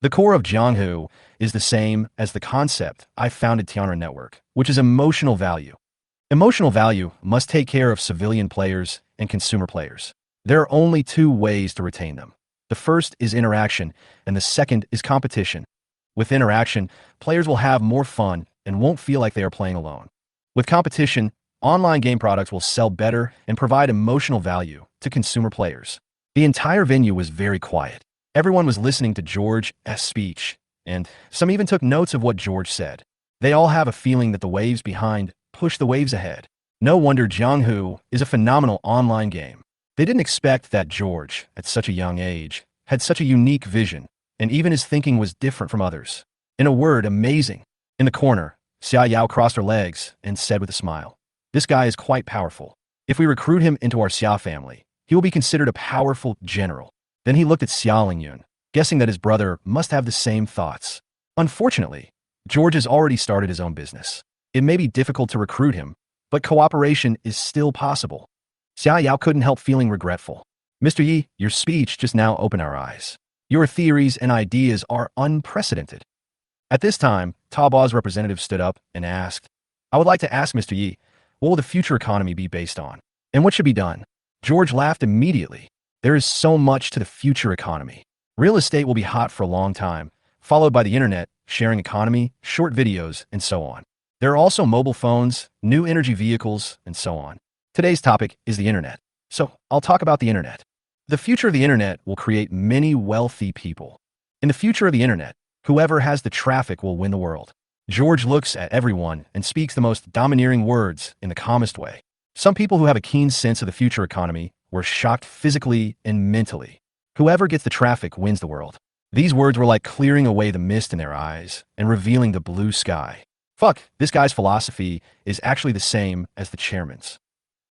The core of Jianghu is the same as the concept I founded Tianren Network, which is emotional value. Emotional value must take care of civilian players and consumer players. There are only two ways to retain them. The first is interaction, and the second is competition. With interaction, players will have more fun and won't feel like they are playing alone. With competition, online game products will sell better and provide emotional value to consumer players. The entire venue was very quiet. Everyone was listening to George's speech, and some even took notes of what George said. They all have a feeling that the waves behind push the waves ahead. No wonder Jianghu is a phenomenal online game. They didn't expect that George, at such a young age, had such a unique vision, and even his thinking was different from others. In a word, amazing. In the corner, Xia Yao crossed her legs and said with a smile, "This guy is quite powerful. If we recruit him into our Xia family, he will be considered a powerful general." Then he looked at Xia Lingyun, guessing that his brother must have the same thoughts. Unfortunately, George has already started his own business. It may be difficult to recruit him, but cooperation is still possible. Xia Yao couldn't help feeling regretful. "Mr. Yi, your speech just now opened our eyes. Your theories and ideas are unprecedented." At this time, Taobaw's representative stood up and asked, "I would like to ask Mr. Yi, what will the future economy be based on? And what should be done?" George laughed immediately. There is so much to the future economy. Real estate will be hot for a long time, followed by the internet, sharing economy, short videos, and so on. There are also mobile phones, new energy vehicles, and so on. Today's topic is the internet, so I'll talk about the internet. The future of the internet will create many wealthy people. In the future of the internet, whoever has the traffic will win the world. George looks at everyone and speaks the most domineering words in the calmest way. Some people who have a keen sense of the future economy were shocked physically and mentally. Whoever gets the traffic wins the world. These words were like clearing away the mist in their eyes and revealing the blue sky. Fuck, this guy's philosophy is actually the same as the chairman's.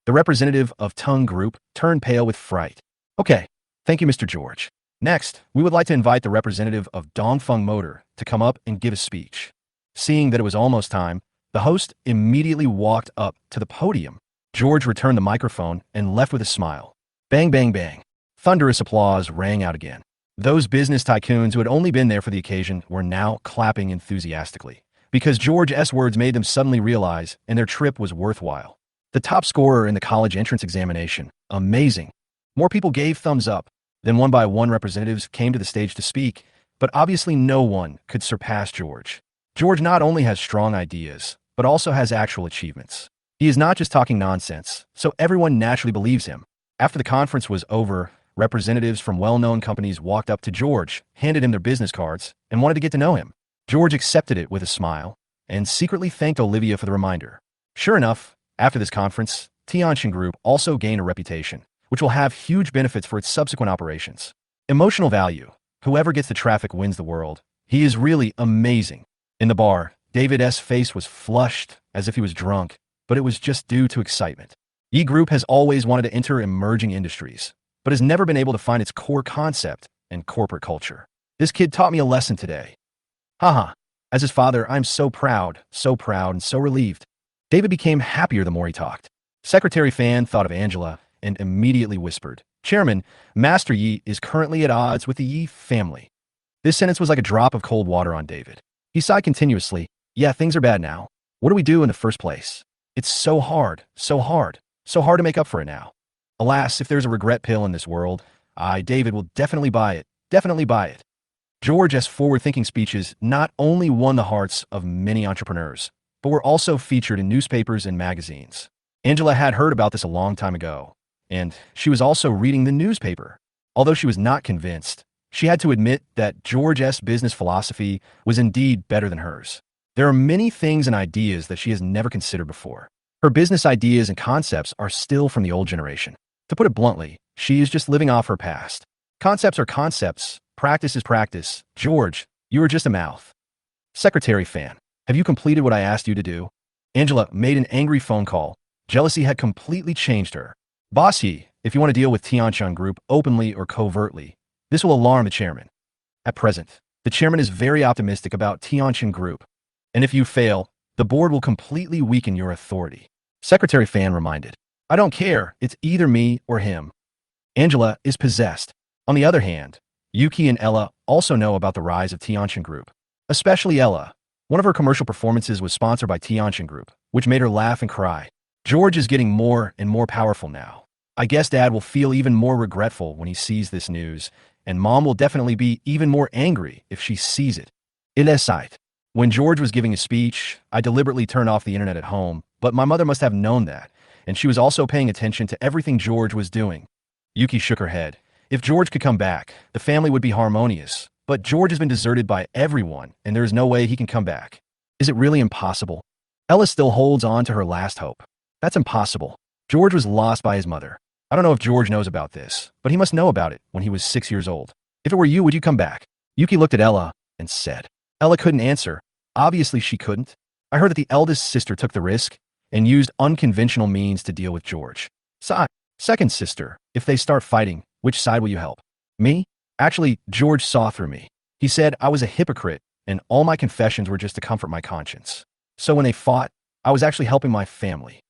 The representative of Tung Group turned pale with fright. "Okay, thank you, Mr. George. Next, we would like to invite the representative of Dongfeng Motor to come up and give a speech." Seeing that it was almost time, the host immediately walked up to the podium. George returned the microphone and left with a smile. Bang, bang, bang. Thunderous applause rang out again. Those business tycoons who had only been there for the occasion were now clapping enthusiastically, because George's words made them suddenly realize and their trip was worthwhile. The top scorer in the college entrance examination. Amazing. More people gave thumbs up. Then one by one representatives came to the stage to speak, but obviously no one could surpass George. George not only has strong ideas, but also has actual achievements. He is not just talking nonsense, so everyone naturally believes him. After the conference was over, representatives from well-known companies walked up to George, handed him their business cards, and wanted to get to know him. George accepted it with a smile, and secretly thanked Olivia for the reminder. Sure enough, after this conference, Tianxin Group also gained a reputation, which will have huge benefits for its subsequent operations. Emotional value. Whoever gets the traffic wins the world. He is really amazing. In the bar, David's face was flushed as if he was drunk, but it was just due to excitement. Yi Group has always wanted to enter emerging industries, but has never been able to find its core concept and corporate culture. This kid taught me a lesson today. Haha. As his father, I'm so proud, and so relieved. David became happier the more he talked. Secretary Fan thought of Angela and immediately whispered, Chairman, Master Yi is currently at odds with the Yi family. This sentence was like a drop of cold water on David. He sighed continuously. Yeah, things are bad now. What do we do in the first place? It's so hard to make up for it now. Alas, if there's a regret pill in this world, David, will definitely buy it. George's forward-thinking speeches not only won the hearts of many entrepreneurs, but were also featured in newspapers and magazines. Angela had heard about this a long time ago, and she was also reading the newspaper. Although she was not convinced, she had to admit that George's business philosophy was indeed better than hers. There are many things and ideas that she has never considered before. Her business ideas and concepts are still from the old generation. To put it bluntly, she is just living off her past. Concepts are concepts. Practice is practice. George, you are just a mouth. Secretary Fan, have you completed what I asked you to do? Angela made an angry phone call. Jealousy had completely changed her. Boss Yi, if you want to deal with Tianchun Group openly or covertly, this will alarm the chairman. At present, the chairman is very optimistic about Tianchun Group, and if you fail, the board will completely weaken your authority. Secretary Fan reminded. I don't care, it's either me or him. Angela is possessed. On the other hand, Yuki and Ella also know about the rise of Tianchun Group. Especially Ella. One of her commercial performances was sponsored by Tianchun Group, which made her laugh and cry. George is getting more and more powerful now. I guess Dad will feel even more regretful when he sees this news, and Mom will definitely be even more angry if she sees it. Il est sight. When George was giving a speech, I deliberately turned off the internet at home, but my mother must have known that, and she was also paying attention to everything George was doing. Yuki shook her head. If George could come back, the family would be harmonious. But George has been deserted by everyone, and there is no way he can come back. Is it really impossible? Ella still holds on to her last hope. That's impossible. George was lost by his mother. I don't know if George knows about this, but he must know about it when he was 6 years old. If it were you, would you come back? Yuki looked at Ella and said. Ella couldn't answer. Obviously, she couldn't. I heard that the eldest sister took the risk and used unconventional means to deal with George. Second sister, if they start fighting, which side will you help? Me? Actually, George saw through me. He said I was a hypocrite, and all my confessions were just to comfort my conscience. So when they fought, I was actually helping my family.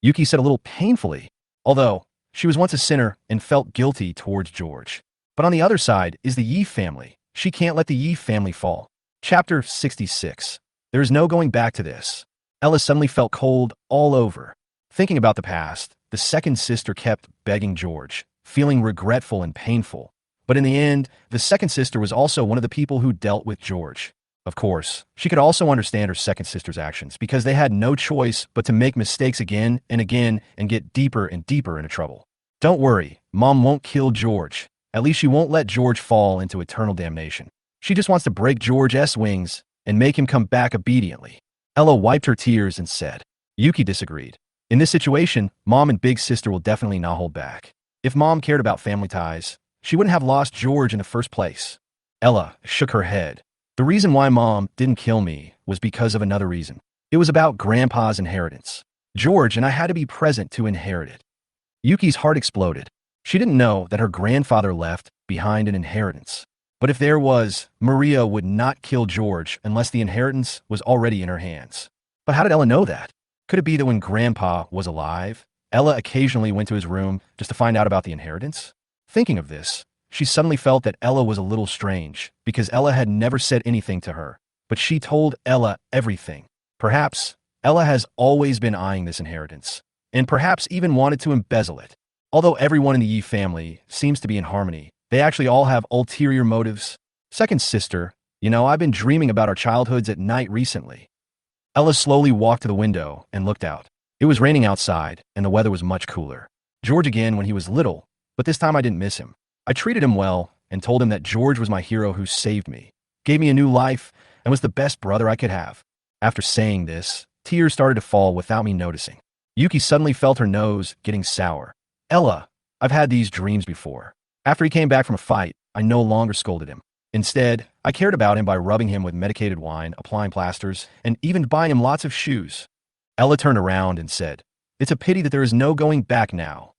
Yuki said a little painfully, although she was once a sinner and felt guilty towards George. But on the other side is the Yi family. She can't let the Yi family fall. Chapter 66. There is no going back to this. Ella suddenly felt cold all over. Thinking about the past, the second sister kept begging George, feeling regretful and painful. But in the end, the second sister was also one of the people who dealt with George. Of course, she could also understand her second sister's actions because they had no choice but to make mistakes again and again and get deeper and deeper into trouble. Don't worry, Mom won't kill George. At least she won't let George fall into eternal damnation. She just wants to break George's wings and make him come back obediently. Ella wiped her tears and said. Yuki disagreed. In this situation, Mom and big sister will definitely not hold back. If Mom cared about family ties, she wouldn't have lost George in the first place. Ella shook her head. The reason why Mom didn't kill me was because of another reason. It was about Grandpa's inheritance. George and I had to be present to inherit it. Yuki's heart exploded. She didn't know that her grandfather left behind an inheritance. But if there was, Maria would not kill George unless the inheritance was already in her hands. But how did Ella know that? Could it be that when Grandpa was alive, Ella occasionally went to his room just to find out about the inheritance? Thinking of this, she suddenly felt that Ella was a little strange because Ella had never said anything to her, but she told Ella everything. Perhaps Ella has always been eyeing this inheritance, and perhaps even wanted to embezzle it. Although everyone in the Yi family seems to be in harmony, they actually all have ulterior motives. Second sister, I've been dreaming about our childhoods at night recently. Ella slowly walked to the window and looked out. It was raining outside, and the weather was much cooler. George again when he was little, but this time I didn't miss him. I treated him well and told him that George was my hero who saved me, gave me a new life, and was the best brother I could have. After saying this, tears started to fall without me noticing. Yuki suddenly felt her nose getting sour. Ella, I've had these dreams before. After he came back from a fight, I no longer scolded him. Instead, I cared about him by rubbing him with medicated wine, applying plasters, and even buying him lots of shoes. Ella turned around and said, It's a pity that there is no going back now.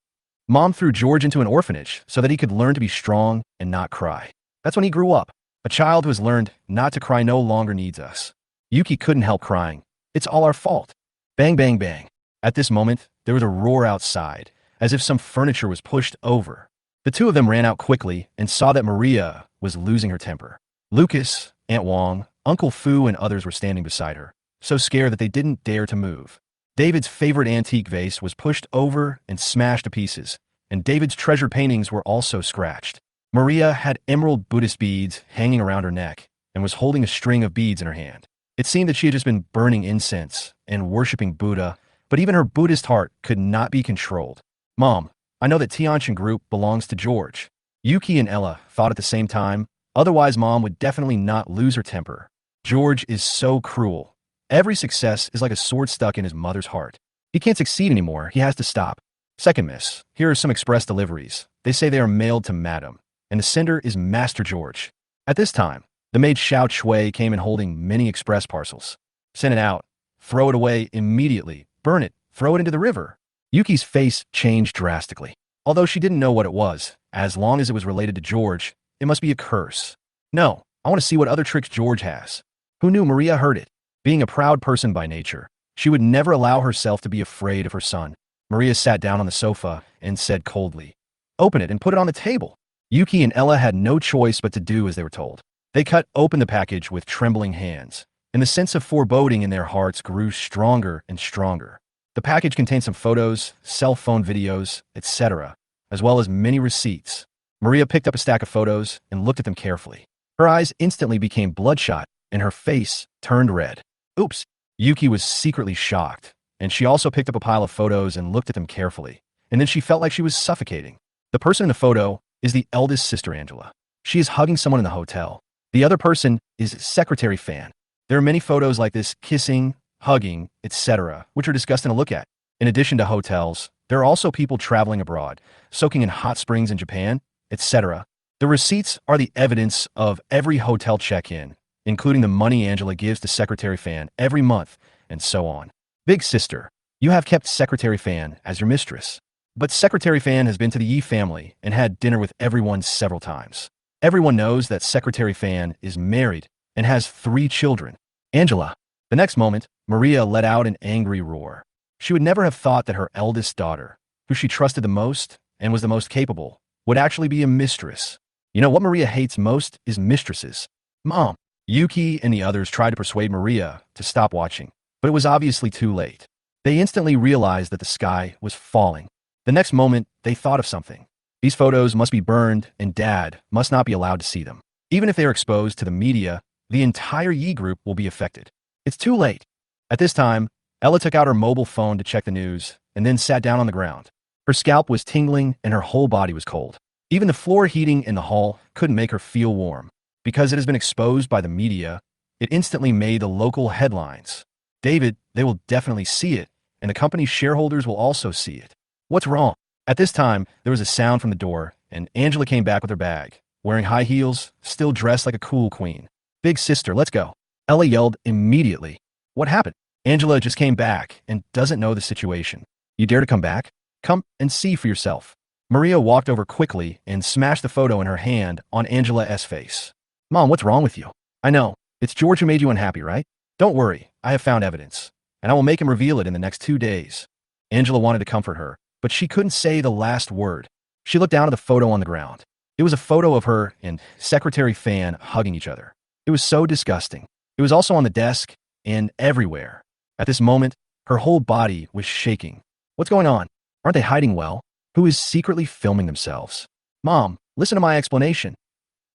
Mom threw George into an orphanage so that he could learn to be strong and not cry. That's when he grew up. A child who has learned not to cry no longer needs us. Yuki couldn't help crying. It's all our fault. Bang, bang, bang. At this moment, there was a roar outside, as if some furniture was pushed over. The two of them ran out quickly and saw that Maria was losing her temper. Lucas, Aunt Wong, Uncle Fu, and others were standing beside her, so scared that they didn't dare to move. David's favorite antique vase was pushed over and smashed to pieces, and David's treasured paintings were also scratched. Maria had emerald Buddhist beads hanging around her neck and was holding a string of beads in her hand. It seemed that she had just been burning incense and worshiping Buddha, but even her Buddhist heart could not be controlled. Mom, I know that Tianqian Group belongs to George. Yuki and Ella thought at the same time, otherwise Mom would definitely not lose her temper. George is so cruel. Every success is like a sword stuck in his mother's heart. He can't succeed anymore, he has to stop. Second miss, here are some express deliveries. They say they are mailed to Madam, and the sender is Master George. At this time, the maid Xiao Chui came in holding many express parcels. Send it out. Throw it away immediately. Burn it. Throw it into the river. Yuki's face changed drastically. Although she didn't know what it was, as long as it was related to George, it must be a curse. No, I want to see what other tricks George has. Who knew Maria heard it? Being a proud person by nature, she would never allow herself to be afraid of her son. Maria sat down on the sofa and said coldly, "Open it and put it on the table." Yuki and Ella had no choice but to do as they were told. They cut open the package with trembling hands, and the sense of foreboding in their hearts grew stronger and stronger. The package contained some photos, cell phone videos, etc., as well as many receipts. Maria picked up a stack of photos and looked at them carefully. Her eyes instantly became bloodshot, and her face turned red. Oops! Yuki was secretly shocked, and she also picked up a pile of photos and looked at them carefully, and then she felt like she was suffocating. The person in the photo is the eldest sister, Angela. She is hugging someone in the hotel. The other person is Secretary Fan. There are many photos like this, kissing, hugging, etc., which are disgusting to look at. In addition to hotels, there are also people traveling abroad, soaking in hot springs in Japan, etc. The receipts are the evidence of every hotel check-in, including the money Angela gives to Secretary Fan every month, and so on. Big sister, you have kept Secretary Fan as your mistress. But Secretary Fan has been to the Yi family and had dinner with everyone several times. Everyone knows that Secretary Fan is married and has 3 children. Angela. The next moment, Maria let out an angry roar. She would never have thought that her eldest daughter, who she trusted the most and was the most capable, would actually be a mistress. You know what Maria hates most is mistresses. Mom. Yuki and the others tried to persuade Maria to stop watching, but it was obviously too late. They instantly realized that the sky was falling. The next moment, they thought of something. These photos must be burned, and Dad must not be allowed to see them. Even if they are exposed to the media, the entire Yi group will be affected. It's too late. At this time, Ella took out her mobile phone to check the news, and then sat down on the ground. Her scalp was tingling, and her whole body was cold. Even the floor heating in the hall couldn't make her feel warm. Because it has been exposed by the media, it instantly made the local headlines. David, they will definitely see it, and the company's shareholders will also see it. What's wrong? At this time, there was a sound from the door, and Angela came back with her bag, wearing high heels, still dressed like a cool queen. Big sister, let's go. Ella yelled immediately. What happened? Angela just came back and doesn't know the situation. You dare to come back? Come and see for yourself. Maria walked over quickly and smashed the photo in her hand on Angela's face. Mom, what's wrong with you? I know. It's George who made you unhappy, right? Don't worry. I have found evidence, and I will make him reveal it in the next 2 days. Angela wanted to comfort her, but she couldn't say the last word. She looked down at the photo on the ground. It was a photo of her and Secretary Fan hugging each other. It was so disgusting. It was also on the desk and everywhere. At this moment, her whole body was shaking. What's going on? Aren't they hiding well? Who is secretly filming themselves? Mom, listen to my explanation.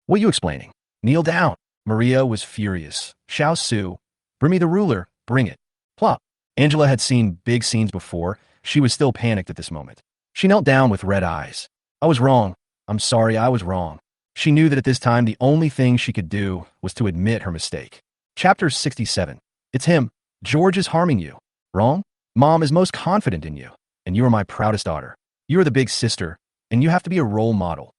What are you explaining? Kneel down. Maria was furious. Xiao Su, bring me the ruler. Bring it. Plop. Angela had seen big scenes before. She was still panicked at this moment. She knelt down with red eyes. I was wrong. I'm sorry, I was wrong. She knew that at this time the only thing she could do was to admit her mistake. Chapter 67. It's him. George is harming you. Wrong? Mom is most confident in you, and you are my proudest daughter. You are the big sister, and you have to be a role model.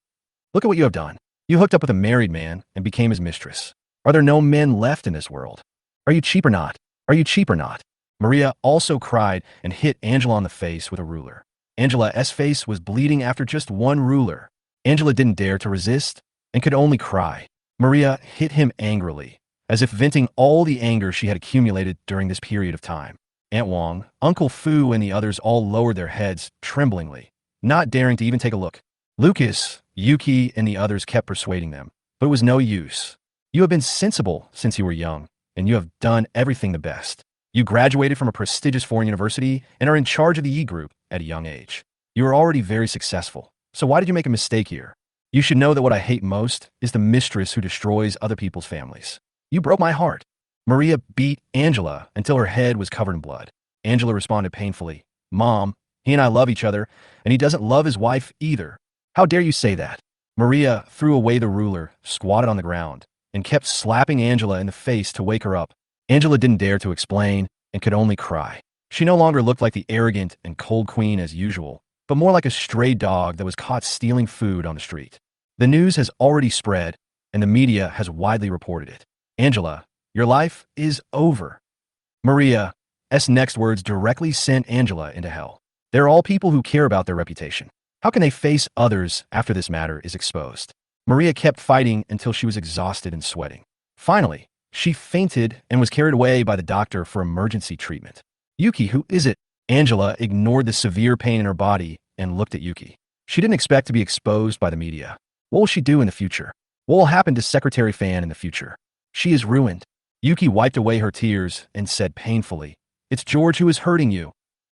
Look at what you have done. You hooked up with a married man and became his mistress. Are there no men left in this world? Are you cheap or not? Are you cheap or not? Maria also cried and hit Angela on the face with a ruler. Angela's face was bleeding after just one ruler. Angela didn't dare to resist and could only cry. Maria hit him angrily, as if venting all the anger she had accumulated during this period of time. Aunt Wong, Uncle Fu, and the others all lowered their heads tremblingly, not daring to even take a look. Lucas, Yuki, and the others kept persuading them, but it was no use. You have been sensible since you were young, and you have done everything the best. You graduated from a prestigious foreign university and are in charge of the E group at a young age. You are already very successful, so why did you make a mistake here? You should know that what I hate most is the mistress who destroys other people's families. You broke my heart. Maria beat Angela until her head was covered in blood. Angela responded painfully, Mom, he and I love each other, and he doesn't love his wife either. How dare you say that? Maria threw away the ruler, squatted on the ground, and kept slapping Angela in the face to wake her up. Angela didn't dare to explain and could only cry. She no longer looked like the arrogant and cold queen as usual, but more like a stray dog that was caught stealing food on the street. The news has already spread, and the media has widely reported it. Angela, your life is over. Maria's next words directly sent Angela into hell. They're all people who care about their reputation. How can they face others after this matter is exposed? Maria kept fighting until she was exhausted and sweating. Finally, she fainted and was carried away by the doctor for emergency treatment. Yuki, who is it? Angela ignored the severe pain in her body and looked at Yuki. She didn't expect to be exposed by the media. What will she do in the future? What will happen to Secretary Fan in the future? She is ruined. Yuki wiped away her tears and said painfully, It's George who is hurting you.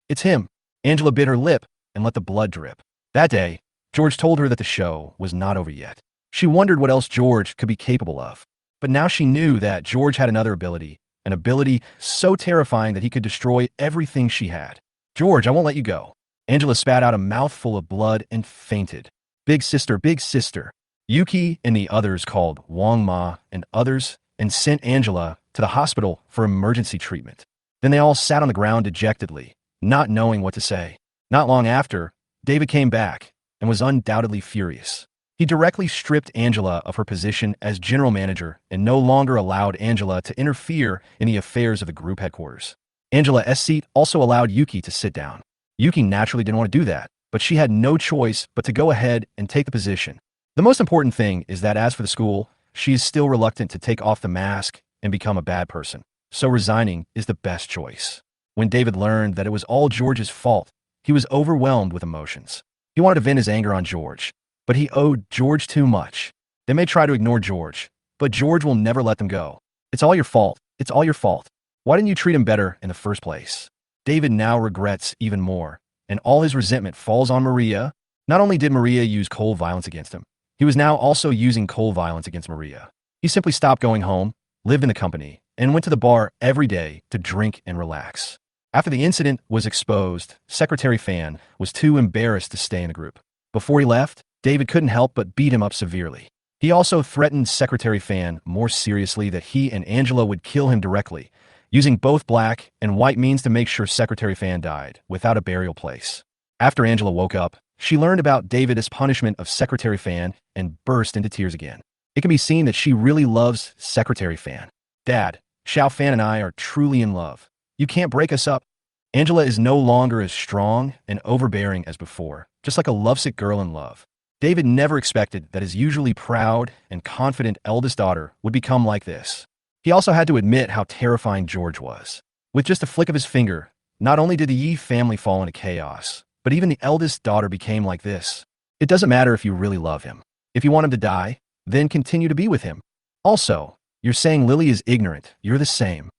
It's him. Angela bit her lip and let the blood drip. That day, George told her that the show was not over yet. She wondered what else George could be capable of. But now she knew that George had another ability, an ability so terrifying that he could destroy everything she had. George, I won't let you go. Angela spat out a mouthful of blood and fainted. Big sister, big sister. Yuki and the others called Wong Ma and others and sent Angela to the hospital for emergency treatment. Then they all sat on the ground dejectedly, not knowing what to say. Not long after, David came back and was undoubtedly furious. He directly stripped Angela of her position as general manager and no longer allowed Angela to interfere in the affairs of the group headquarters. Angela's seat also allowed Yuki to sit down. Yuki naturally didn't want to do that, but she had no choice but to go ahead and take the position. The most important thing is that as for the school, she is still reluctant to take off the mask and become a bad person. So resigning is the best choice. When David learned that it was all George's fault, he was overwhelmed with emotions. He wanted to vent his anger on George, but he owed George too much. They may try to ignore George, but George will never let them go. It's all your fault. It's all your fault. Why didn't you treat him better in the first place? David now regrets even more, and all his resentment falls on Maria. Not only did Maria use cold violence against him, he was now also using cold violence against Maria. He simply stopped going home, lived in the company, and went to the bar every day to drink and relax. After the incident was exposed, Secretary Fan was too embarrassed to stay in the group. Before he left, David couldn't help but beat him up severely. He also threatened Secretary Fan more seriously that he and Angela would kill him directly, using both black and white means to make sure Secretary Fan died without a burial place. After Angela woke up, she learned about David's punishment of Secretary Fan and burst into tears again. It can be seen that she really loves Secretary Fan. Dad, Xiao Fan and I are truly in love. You can't break us up. Angela is no longer as strong and overbearing as before, just like a lovesick girl in love. David never expected that his usually proud and confident eldest daughter would become like this. He also had to admit how terrifying George was. With just a flick of his finger, not only did the Yi family fall into chaos, but even the eldest daughter became like this. It doesn't matter if you really love him. If you want him to die, then continue to be with him. Also, you're saying Lily is ignorant. You're the same.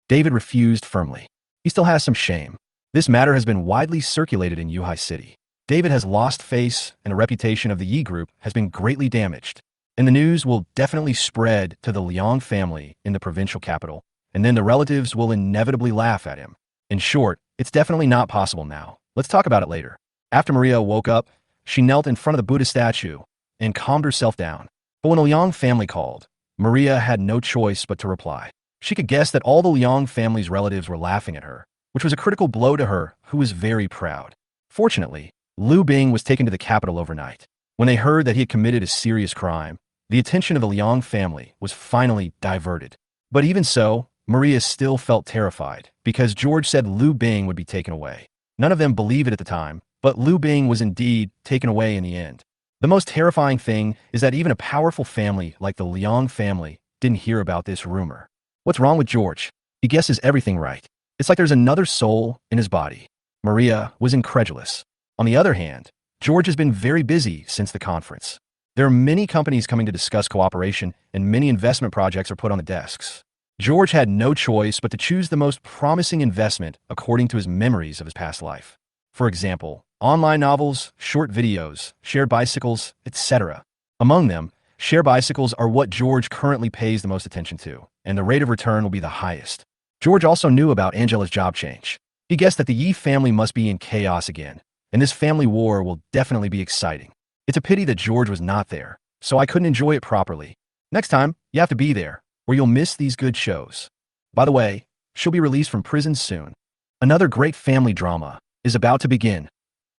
David refused firmly. He still has some shame. This matter has been widely circulated in Yuhai City. David has lost face, and the reputation of the Yi group has been greatly damaged. And the news will definitely spread to the Liang family in the provincial capital, and then the relatives will inevitably laugh at him. In short, it's definitely not possible now. Let's talk about it later. After Maria woke up, she knelt in front of the Buddha statue and calmed herself down. But when the Liang family called, Maria had no choice but to reply. She could guess that all the Liang family's relatives were laughing at her, which was a critical blow to her, who was very proud. Fortunately, Liu Bing was taken to the capital overnight. When they heard that he had committed a serious crime, the attention of the Liang family was finally diverted. But even so, Maria still felt terrified because George said Liu Bing would be taken away. None of them believed it at the time, but Liu Bing was indeed taken away in the end. The most terrifying thing is that even a powerful family like the Liang family didn't hear about this rumor. What's wrong with George? He guesses everything right. It's like there's another soul in his body. Maria was incredulous. On the other hand, George has been very busy since the conference. There are many companies coming to discuss cooperation, and many investment projects are put on the desks. George had no choice but to choose the most promising investment according to his memories of his past life. For example, online novels, short videos, shared bicycles, etc. Among them, share bicycles are what George currently pays the most attention to, and the rate of return will be the highest. George also knew about Angela's job change. He guessed that the Yi family must be in chaos again, and this family war will definitely be exciting. It's a pity that George was not there, so I couldn't enjoy it properly. Next time, you have to be there, or you'll miss these good shows. By the way, she'll be released from prison soon. Another great family drama is about to begin.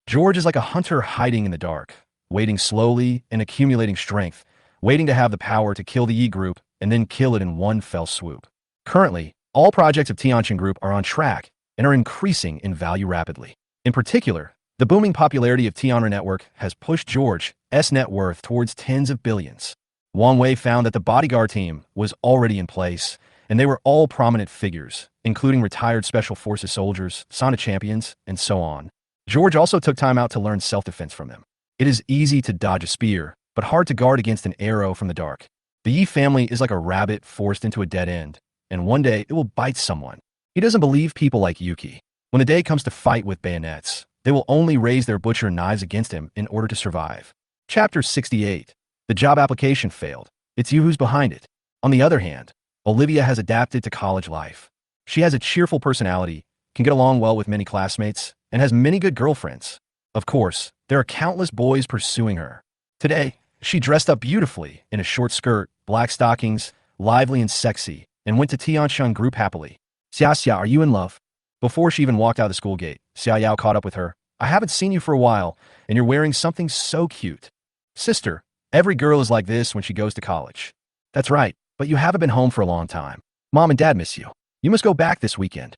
George is like a hunter hiding in the dark, waiting slowly and accumulating strength, waiting to have the power to kill the Yi group and then kill it in one fell swoop. Currently, all projects of Tianjin Group are on track and are increasing in value rapidly. In particular, the booming popularity of Tianjin Network has pushed George's net worth towards tens of billions. Wang Wei found that the bodyguard team was already in place, and they were all prominent figures, including retired Special Forces soldiers, sauna champions, and so on. George also took time out to learn self-defense from them. It is easy to dodge a spear, but hard to guard against an arrow from the dark. The Yi family is like a rabbit forced into a dead end, and one day it will bite someone. He doesn't believe people like Yuki. When the day comes to fight with bayonets, they will only raise their butcher knives against him in order to survive. Chapter 68. The job application failed. It's you who's behind it. On the other hand, Olivia has adapted to college life. She has a cheerful personality, can get along well with many classmates, and has many good girlfriends. Of course, there are countless boys pursuing her. Today, she dressed up beautifully in a short skirt, black stockings, lively and sexy, and went to Tianjin Group happily. Xia, are you in love? Before she even walked out the school gate, Xia Yao caught up with her. I haven't seen you for a while, and you're wearing something so cute. Sister, every girl is like this when she goes to college. That's right, but you haven't been home for a long time. Mom and Dad miss you. You must go back this weekend.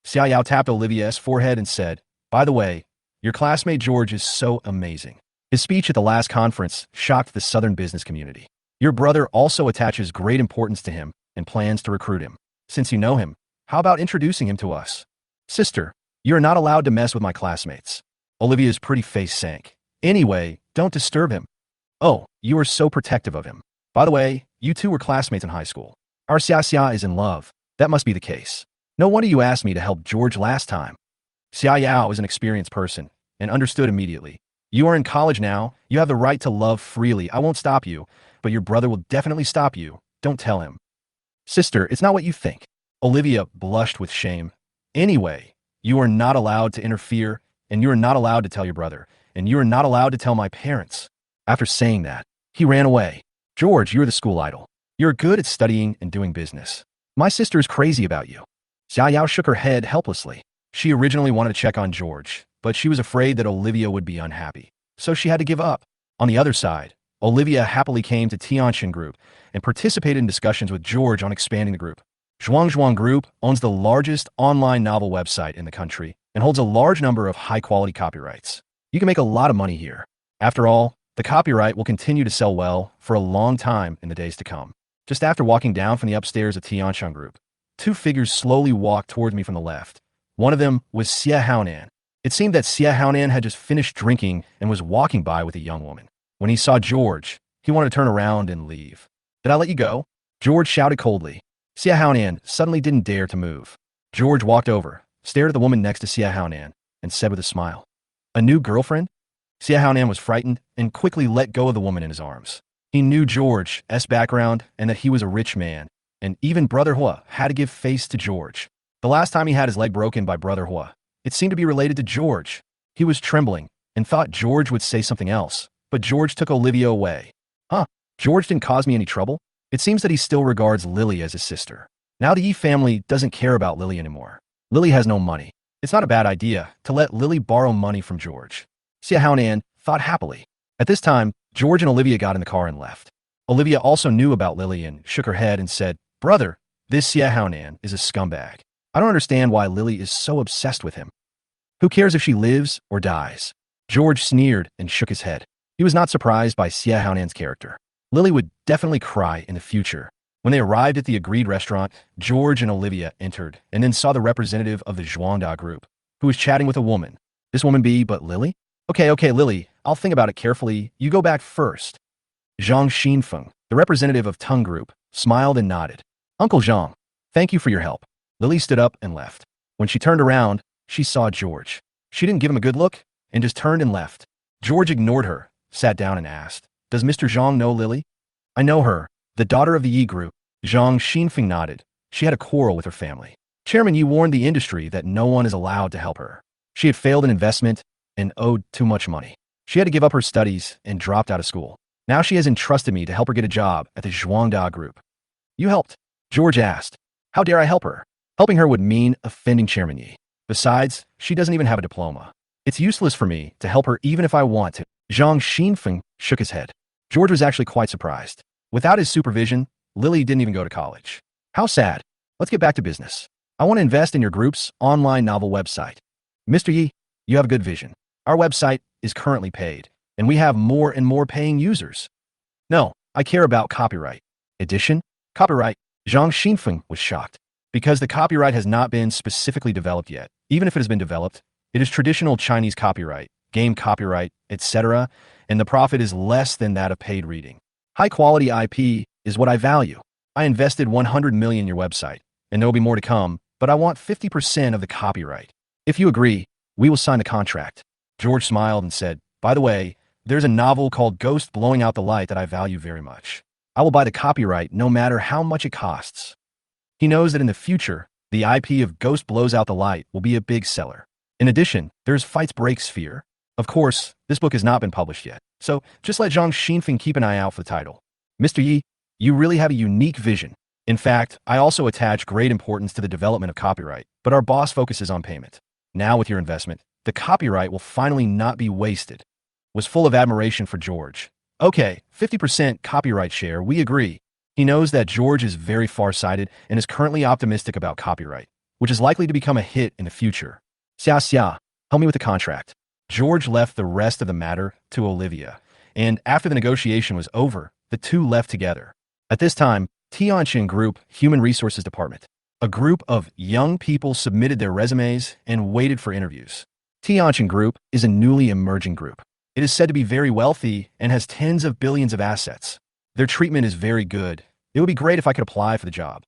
Xia Yao tapped Olivia's forehead and said, by the way, your classmate George is so amazing. His speech at the last conference shocked the Southern business community. Your brother also attaches great importance to him and plans to recruit him. Since you know him, how about introducing him to us? Sister, you are not allowed to mess with my classmates. Olivia's pretty face sank. Anyway, don't disturb him. Oh, you are so protective of him. By the way, you two were classmates in high school. Our Xia is in love. That must be the case. No wonder you asked me to help George last time. Xia Yao is an experienced person and understood immediately. You are in college now. You have the right to love freely. I won't stop you, but your brother will definitely stop you. Don't tell him. Sister, it's not what you think. Olivia blushed with shame. Anyway, you are not allowed to interfere, and you are not allowed to tell your brother, and you are not allowed to tell my parents. After saying that, he ran away. George, you're the school idol. You're good at studying and doing business. My sister is crazy about you. Xia Yao shook her head helplessly. She originally wanted to check on George, but she was afraid that Olivia would be unhappy, so she had to give up. On the other side, Olivia happily came to Tianjin Group and participated in discussions with George on expanding the group. Zhuang Group owns the largest online novel website in the country and holds a large number of high-quality copyrights. You can make a lot of money here. After all, the copyright will continue to sell well for a long time in the days to come. Just after walking down from the upstairs of Tianjin Group, two figures slowly walked toward me from the left. One of them was Xie Haonan. It seemed that Xie Haonan had just finished drinking and was walking by with a young woman. When he saw George, he wanted to turn around and leave. Did I let you go? George shouted coldly. Xie Haonan suddenly didn't dare to move. George walked over, stared at the woman next to Xie Haonan, and said with a smile, "A new girlfriend?" Xie Haonan was frightened and quickly let go of the woman in his arms. He knew George's background and that he was a rich man, and even Brother Hua had to give face to George. The last time he had his leg broken by Brother Hua, it seemed to be related to George. He was trembling and thought George would say something else, but George took Olivia away. Huh, George didn't cause me any trouble? It seems that he still regards Lily as his sister. Now the Yi family doesn't care about Lily anymore. Lily has no money. It's not a bad idea to let Lily borrow money from George. Xie Haonan thought happily. At this time, George and Olivia got in the car and left. Olivia also knew about Lily and shook her head and said, "Brother, This Xiaonan is a scumbag. I don't understand why Lily is so obsessed with him. Who cares if she lives or dies? George sneered and shook his head. He was not surprised by Xiaohanan's character. Lily would definitely cry in the future. When they arrived at the agreed restaurant, George and Olivia entered and then saw the representative of the Zhuangda group, who was chatting with a woman. This woman be but Lily? Okay, Lily, I'll think about it carefully. You go back first. Zhang Xinfeng, the representative of Tung Group, smiled and nodded. Uncle Zhang, thank you for your help. Lily stood up and left. When she turned around, she saw George. She didn't give him a good look and just turned and left. George ignored her, sat down and asked, Does Mr. Zhang know Lily? I know her, the daughter of the Yi Group. Zhang Xinfeng nodded. She had a quarrel with her family. Chairman Yi warned the industry that no one is allowed to help her. She had failed an investment and owed too much money. She had to give up her studies and dropped out of school. Now she has entrusted me to help her get a job at the Zhuangda Group. You helped? George asked. How dare I help her? Helping her would mean offending Chairman Yi. Besides, she doesn't even have a diploma. It's useless for me to help her even if I want to. Zhang Xinfeng shook his head. George was actually quite surprised. Without his supervision, Lily didn't even go to college. How sad. Let's get back to business. I want to invest in your group's online novel website. Mr. Yi, you have a good vision. Our website is currently paid, and we have more and more paying users. No, I care about copyright. Edition? Copyright? Zhang Xinfeng was shocked. Because the copyright has not been specifically developed yet. Even if it has been developed, it is traditional Chinese copyright, game copyright, etc., and the profit is less than that of paid reading. High-quality IP is what I value. I invested 100 million in your website, and there will be more to come, but I want 50% of the copyright. If you agree, we will sign the contract. George smiled and said, By the way, there's a novel called Ghost Blowing Out the Light that I value very much. I will buy the copyright no matter how much it costs. He knows that in the future, the IP of Ghost Blows Out the Light will be a big seller. In addition, there's Fights Break Sphere. Of course, this book has not been published yet, so just let Zhang Xinfeng keep an eye out for the title. Mr. Yi, you really have a unique vision. In fact, I also attach great importance to the development of copyright, but our boss focuses on payment. Now with your investment, the copyright will finally not be wasted. Was full of admiration for George. Okay, 50% copyright share, we agree. He knows that George is very far-sighted and is currently optimistic about copyright, which is likely to become a hit in the future. Xia, help me with the contract. George left the rest of the matter to Olivia, and after the negotiation was over, the two left together. At this time, Tianqin Group Human Resources Department. A group of young people submitted their resumes and waited for interviews. Tianqin Group is a newly emerging group. It is said to be very wealthy and has tens of billions of assets. Their treatment is very good. It would be great if I could apply for the job.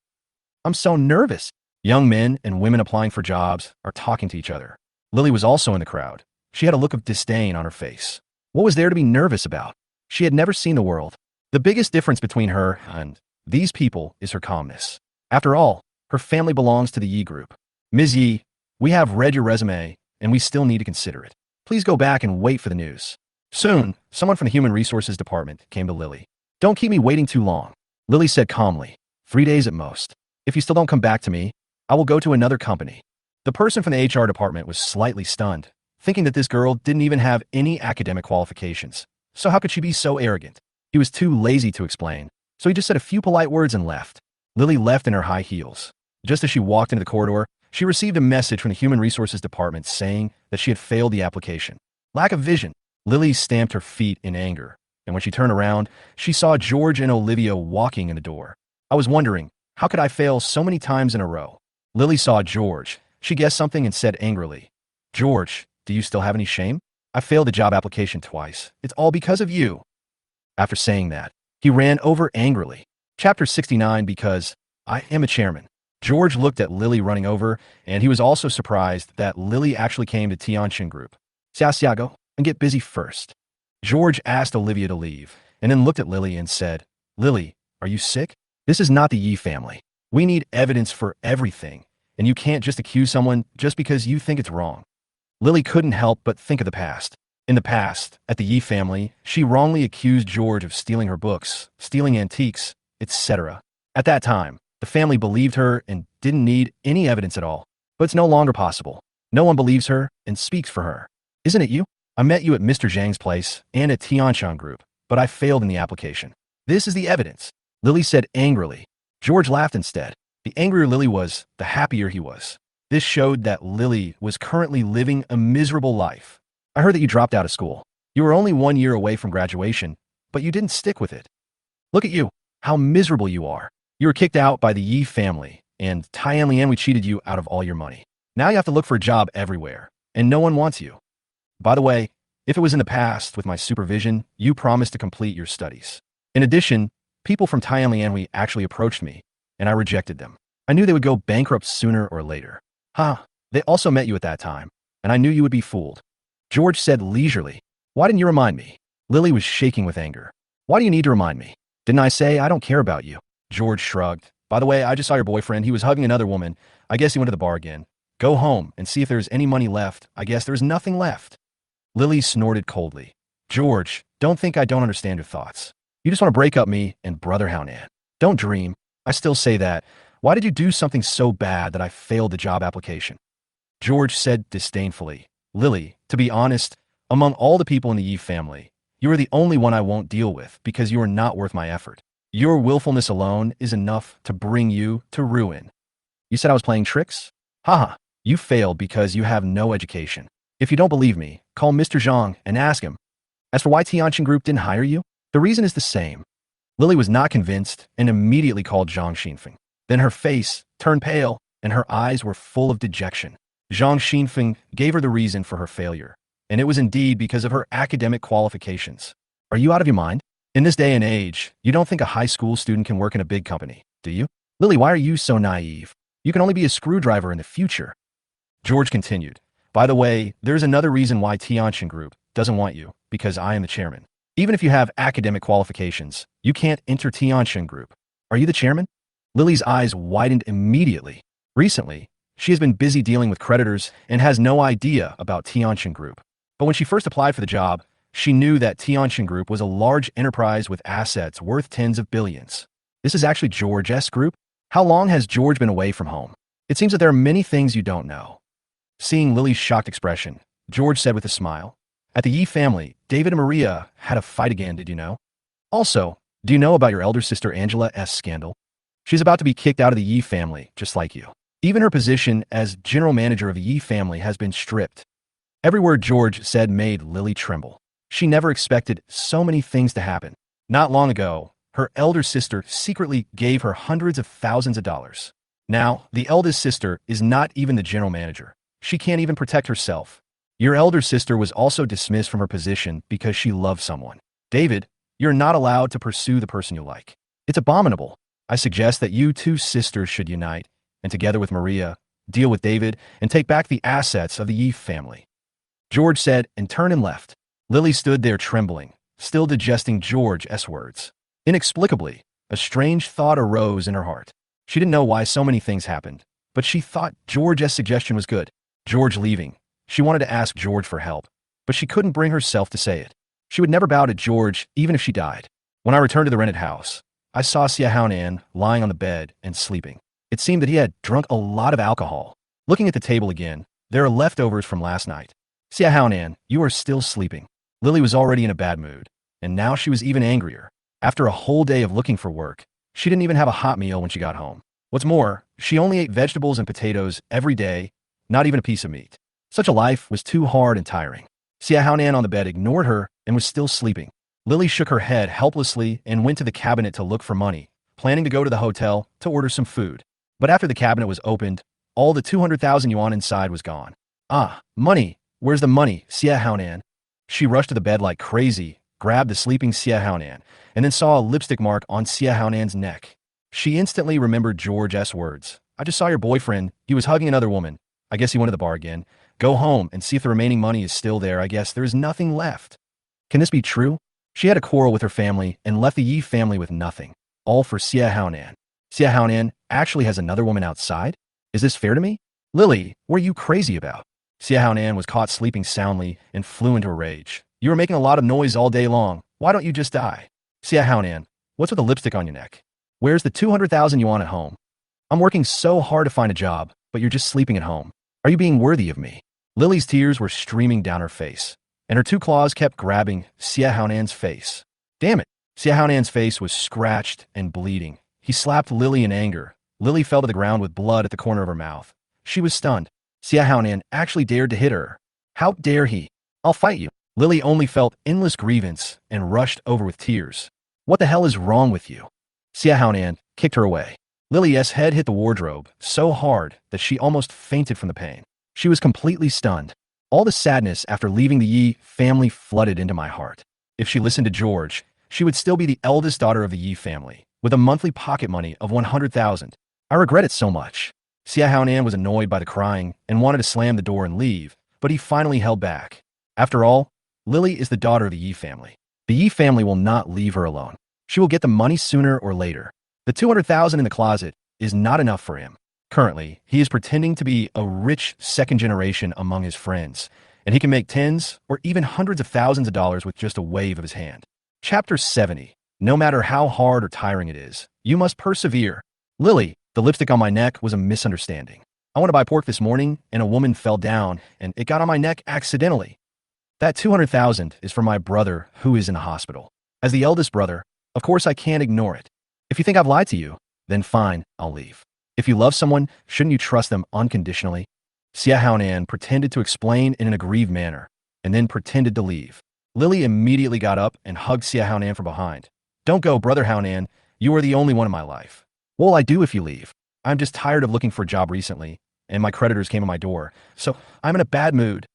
I'm so nervous. Young men and women applying for jobs are talking to each other. Lily was also in the crowd. She had a look of disdain on her face. What was there to be nervous about? She had never seen the world. The biggest difference between her and these people is her calmness. After all, her family belongs to the Yi Group. Ms. Yi, we have read your resume, and we still need to consider it. Please go back and wait for the news. Soon, someone from the Human Resources Department came to Lily. Don't keep me waiting too long. Lily said calmly, 3 days at most. If you still don't come back to me, I will go to another company. The person from the HR department was slightly stunned, thinking that this girl didn't even have any academic qualifications. So how could she be so arrogant? He was too lazy to explain, so he just said a few polite words and left. Lily left in her high heels. Just as she walked into the corridor, she received a message from the Human Resources Department saying that she had failed the application. Lack of vision. Lily stamped her feet in anger, and when she turned around, she saw George and Olivia walking in the door. I was wondering, how could I fail so many times in a row? Lily saw George. She guessed something and said angrily, George, do you still have any shame? I failed the job application twice. It's all because of you. After saying that, he ran over angrily. Chapter 69, because I am a chairman. George looked at Lily running over, and he was also surprised that Lily actually came to Tianqin Group. Xia, go and get busy first. George asked Olivia to leave, and then looked at Lily and said, Lily, are you sick? This is not the Yi family. We need evidence for everything, and you can't just accuse someone just because you think it's wrong. Lily couldn't help but think of the past. In the past, at the Yi family, she wrongly accused George of stealing her books, stealing antiques, etc. At that time, the family believed her and didn't need any evidence at all. But it's no longer possible. No one believes her and speaks for her. Isn't it you? I met you at Mr. Zhang's place and at Tianqin Group, but I failed in the application. This is the evidence. Lily said angrily. George laughed instead. The angrier Lily was, the happier he was. This showed that Lily was currently living a miserable life. I heard that you dropped out of school. You were only 1 year away from graduation, but you didn't stick with it. Look at you, how miserable you are. You were kicked out by the Yi family, and Tyann Lianwi cheated you out of all your money. Now you have to look for a job everywhere, and no one wants you. By the way, if it was in the past with my supervision, you promised to complete your studies. In addition, people from Tyann Lianwi actually approached me, and I rejected them. I knew they would go bankrupt sooner or later. They also met you at that time, and I knew you would be fooled. George said leisurely. Why didn't you remind me? Lily was shaking with anger. Why do you need to remind me? Didn't I say I don't care about you? George shrugged. By the way, I just saw your boyfriend. He was hugging another woman. I guess he went to the bar again. Go home and see if there's any money left. I guess there's nothing left. Lily snorted coldly. George, don't think I don't understand your thoughts. You just want to break up me and Brother Haunan. Don't dream. I still say that. Why did you do something so bad that I failed the job application? George said disdainfully. Lily, to be honest, among all the people in the Yi family, you are the only one I won't deal with because you are not worth my effort. Your willfulness alone is enough to bring you to ruin. You said I was playing tricks? Haha, you failed because you have no education. If you don't believe me, call Mr. Zhang and ask him. As for why Tianqin Group didn't hire you, the reason is the same. Lily was not convinced and immediately called Zhang Xinfeng. Then her face turned pale and her eyes were full of dejection. Zhang Xinfeng gave her the reason for her failure, and it was indeed because of her academic qualifications. Are you out of your mind? In this day and age, you don't think a high school student can work in a big company, do you? Lily, why are you so naive? You can only be a screwdriver in the future. George continued. By the way, there's another reason why Tianqin Group doesn't want you, because I am the chairman. Even if you have academic qualifications, you can't enter Tianqin Group. Are you the chairman? Lily's eyes widened immediately. Recently, she has been busy dealing with creditors and has no idea about Tianqin Group. But when she first applied for the job, she knew that Tianqin Group was a large enterprise with assets worth tens of billions. This is actually George's group? How long has George been away from home? It seems that there are many things you don't know. Seeing Lily's shocked expression, George said with a smile, at the Yi family, David and Maria had a fight again, did you know? Also, do you know about your elder sister Angela's scandal? She's about to be kicked out of the Yi family, just like you. Even her position as general manager of the Yi family has been stripped. Every word George said made Lily tremble. She never expected so many things to happen. Not long ago, her elder sister secretly gave her hundreds of thousands of dollars. Now, the eldest sister is not even the general manager. She can't even protect herself. Your elder sister was also dismissed from her position because she loved someone. David, you're not allowed to pursue the person you like. It's abominable. I suggest that you two sisters should unite, and together with Maria, deal with David and take back the assets of the Yi family. George said and turned and left. Lily stood there trembling, still digesting George's words. Inexplicably, a strange thought arose in her heart. She didn't know why so many things happened, but she thought George's suggestion was good. George leaving. She wanted to ask George for help, but she couldn't bring herself to say it. She would never bow to George, even if she died. When I returned to the rented house, I saw Xia Haonan lying on the bed and sleeping. It seemed that he had drunk a lot of alcohol. Looking at the table again, there are leftovers from last night. Xia Haonan, you are still sleeping. Lily was already in a bad mood, and now she was even angrier. After a whole day of looking for work, she didn't even have a hot meal when she got home. What's more, she only ate vegetables and potatoes every day, not even a piece of meat. Such a life was too hard and tiring. Xia Haonan on the bed ignored her and was still sleeping. Lily shook her head helplessly and went to the cabinet to look for money, planning to go to the hotel to order some food. But after the cabinet was opened, all the 200,000 yuan inside was gone. Ah, money! Where's the money, Xia Haonan? She rushed to the bed like crazy, grabbed the sleeping Xia Haonan, and then saw a lipstick mark on Xia Haonan's neck. She instantly remembered George's words. I just saw your boyfriend. He was hugging another woman. I guess he went to the bar again. Go home and see if the remaining money is still there. I guess there is nothing left. Can this be true? She had a quarrel with her family and left the Yi family with nothing. All for Xia Haonan. Xia Haonan actually has another woman outside? Is this fair to me? Lily, what are you crazy about? Xia Haonan was caught sleeping soundly and flew into a rage. You were making a lot of noise all day long. Why don't you just die? Xia Haonan, what's with the lipstick on your neck? Where's the 200,000 yuan at home? I'm working so hard to find a job, but you're just sleeping at home. Are you being worthy of me? Lily's tears were streaming down her face, and her two claws kept grabbing Xia Haonan's face. Damn it! Xia Haonan's face was scratched and bleeding. He slapped Lily in anger. Lily fell to the ground with blood at the corner of her mouth. She was stunned. Xia Haonan actually dared to hit her. How dare he? I'll fight you. Lily only felt endless grievance and rushed over with tears. What the hell is wrong with you? Xia Haonan kicked her away. Lily's head hit the wardrobe so hard that she almost fainted from the pain. She was completely stunned. All the sadness after leaving the Yi family flooded into my heart. If she listened to George, she would still be the eldest daughter of the Yi family, with a monthly pocket money of 100,000. I regret it so much. Xia Haonan was annoyed by the crying and wanted to slam the door and leave, but he finally held back. After all, Lily is the daughter of the Yi family. The Yi family will not leave her alone. She will get the money sooner or later. The 200,000 in the closet is not enough for him. Currently, he is pretending to be a rich second generation among his friends, and he can make tens or even hundreds of thousands of dollars with just a wave of his hand. Chapter 70. No matter how hard or tiring it is, you must persevere. Lily, the lipstick on my neck was a misunderstanding. I want to buy pork this morning, and a woman fell down, and it got on my neck accidentally. That 200,000 is for my brother, who is in the hospital. As the eldest brother, of course I can't ignore it. If you think I've lied to you, then fine, I'll leave. If you love someone, shouldn't you trust them unconditionally? Xia Haonan pretended to explain in an aggrieved manner, and then pretended to leave. Lily immediately got up and hugged Xia Haonan from behind. Don't go, brother Haonan. You are the only one in my life. What will I do if you leave? I'm just tired of looking for a job recently, and my creditors came to my door, so I'm in a bad mood.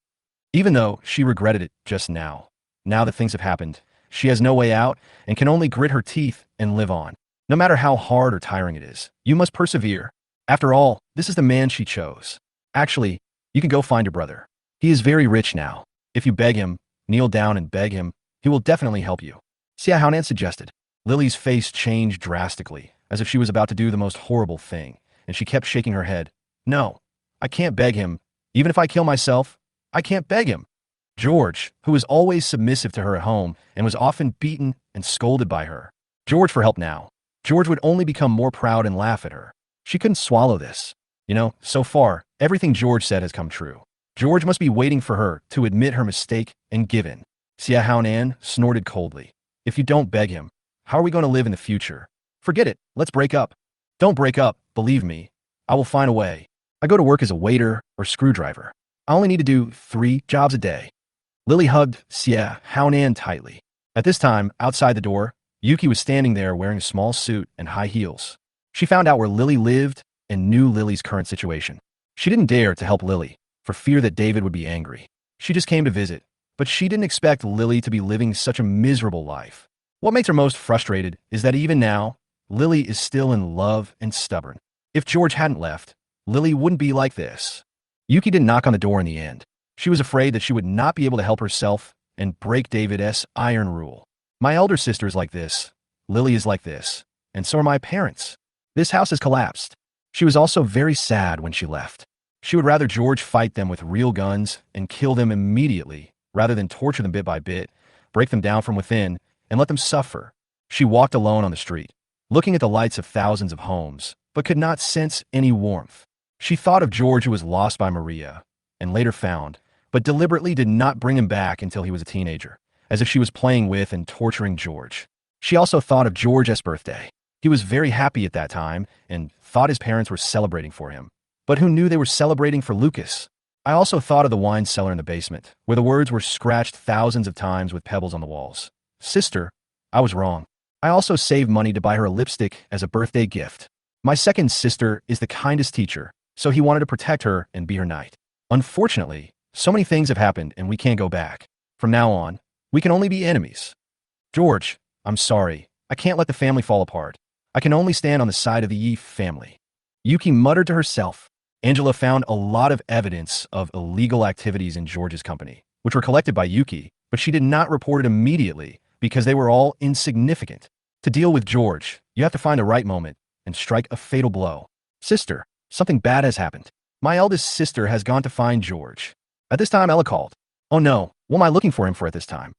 Even though she regretted it just now. Now that things have happened, she has no way out and can only grit her teeth and live on. No matter how hard or tiring it is, you must persevere. After all, this is the man she chose. Actually, you can go find your brother. He is very rich now. If you beg him, kneel down and beg him, he will definitely help you. Xia Haonan suggested. Lily's face changed drastically, as if she was about to do the most horrible thing, and she kept shaking her head. No, I can't beg him. Even if I kill myself, I can't beg him. George, who was always submissive to her at home and was often beaten and scolded by her. George for help now. George would only become more proud and laugh at her. She couldn't swallow this. You know, so far, everything George said has come true. George must be waiting for her to admit her mistake and give in. Xia Haonan snorted coldly. If you don't beg him, how are we going to live in the future? Forget it. Let's break up. Don't break up. Believe me. I will find a way. I go to work as a waiter or screwdriver. I only need to do 3 jobs a day. Lily hugged Xia Haonan tightly. At this time, outside the door, Yuki was standing there wearing a small suit and high heels. She found out where Lily lived and knew Lily's current situation. She didn't dare to help Lily, for fear that David would be angry. She just came to visit, but she didn't expect Lily to be living such a miserable life. What makes her most frustrated is that even now, Lily is still in love and stubborn. If George hadn't left, Lily wouldn't be like this. Yuki didn't knock on the door in the end. She was afraid that she would not be able to help herself and break David's iron rule. My elder sister is like this, Lily is like this, and so are my parents. This house has collapsed. She was also very sad when she left. She would rather George fight them with real guns and kill them immediately, rather than torture them bit by bit, break them down from within, and let them suffer. She walked alone on the street, looking at the lights of thousands of homes, but could not sense any warmth. She thought of George, who was lost by Maria, and later found, but deliberately did not bring him back until he was a teenager, as if she was playing with and torturing George. She also thought of George's birthday. He was very happy at that time and thought his parents were celebrating for him. But who knew they were celebrating for Lucas? I also thought of the wine cellar in the basement, where the words were scratched thousands of times with pebbles on the walls. Sister, I was wrong. I also saved money to buy her a lipstick as a birthday gift. My second sister is the kindest teacher, so he wanted to protect her and be her knight. Unfortunately, so many things have happened and we can't go back. From now on, we can only be enemies. George, I'm sorry. I can't let the family fall apart. I can only stand on the side of the Yi family. Yuki muttered to herself. Angela found a lot of evidence of illegal activities in George's company, which were collected by Yuki, but she did not report it immediately because they were all insignificant. To deal with George, you have to find the right moment and strike a fatal blow. Sister, something bad has happened. My eldest sister has gone to find George. At this time, Ella called. Oh no, what am I looking for him for at this time?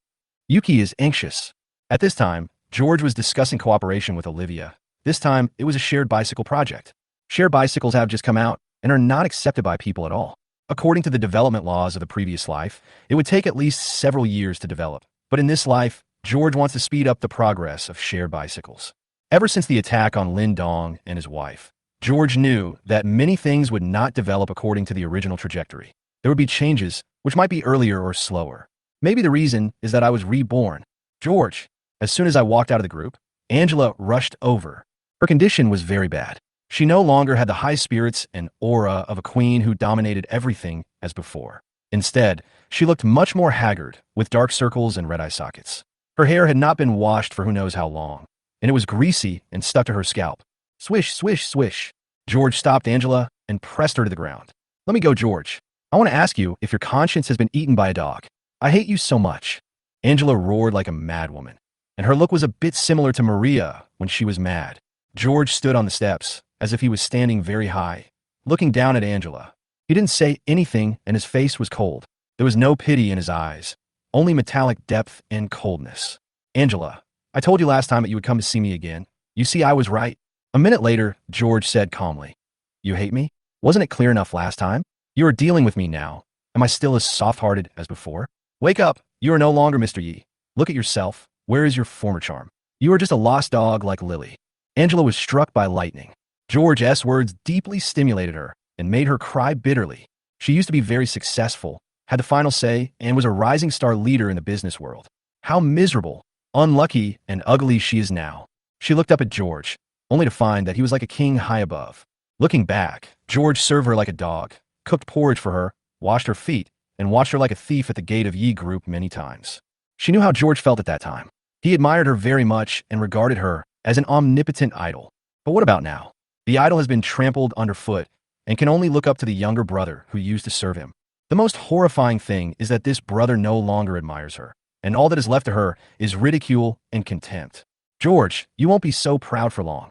Yuki is anxious. At this time, George was discussing cooperation with Olivia. This time, it was a shared bicycle project. Shared bicycles have just come out and are not accepted by people at all. According to the development laws of the previous life, it would take at least several years to develop. But in this life, George wants to speed up the progress of shared bicycles. Ever since the attack on Lin Dong and his wife, George knew that many things would not develop according to the original trajectory. There would be changes, which might be earlier or slower. Maybe the reason is that I was reborn. George, as soon as I walked out of the group, Angela rushed over. Her condition was very bad. She no longer had the high spirits and aura of a queen who dominated everything as before. Instead, she looked much more haggard, with dark circles and red eye sockets. Her hair had not been washed for who knows how long, and it was greasy and stuck to her scalp. Swish, swish, swish. George stopped Angela and pressed her to the ground. Let me go, George. I want to ask you if your conscience has been eaten by a dog. I hate you so much. Angela roared like a madwoman, and her look was a bit similar to Maria when she was mad. George stood on the steps, as if he was standing very high, looking down at Angela. He didn't say anything, and his face was cold. There was no pity in his eyes, only metallic depth and coldness. Angela, I told you last time that you would come to see me again. You see, I was right. A minute later, George said calmly, You hate me? Wasn't it clear enough last time? You are dealing with me now. Am I still as soft-hearted as before? Wake up. You are no longer Mr. Yi. Look at yourself. Where is your former charm? You are just a lost dog like Lily. Angela was struck by lightning. George's words deeply stimulated her and made her cry bitterly. She used to be very successful, had the final say, and was a rising star leader in the business world. How miserable, unlucky, and ugly she is now. She looked up at George, only to find that he was like a king high above. Looking back, George served her like a dog, cooked porridge for her, washed her feet, and watched her like a thief at the gate of Yi Group many times. She knew how George felt at that time. He admired her very much and regarded her as an omnipotent idol. But what about now? The idol has been trampled underfoot and can only look up to the younger brother who used to serve him. The most horrifying thing is that this brother no longer admires her, and all that is left to her is ridicule and contempt. George, you won't be so proud for long.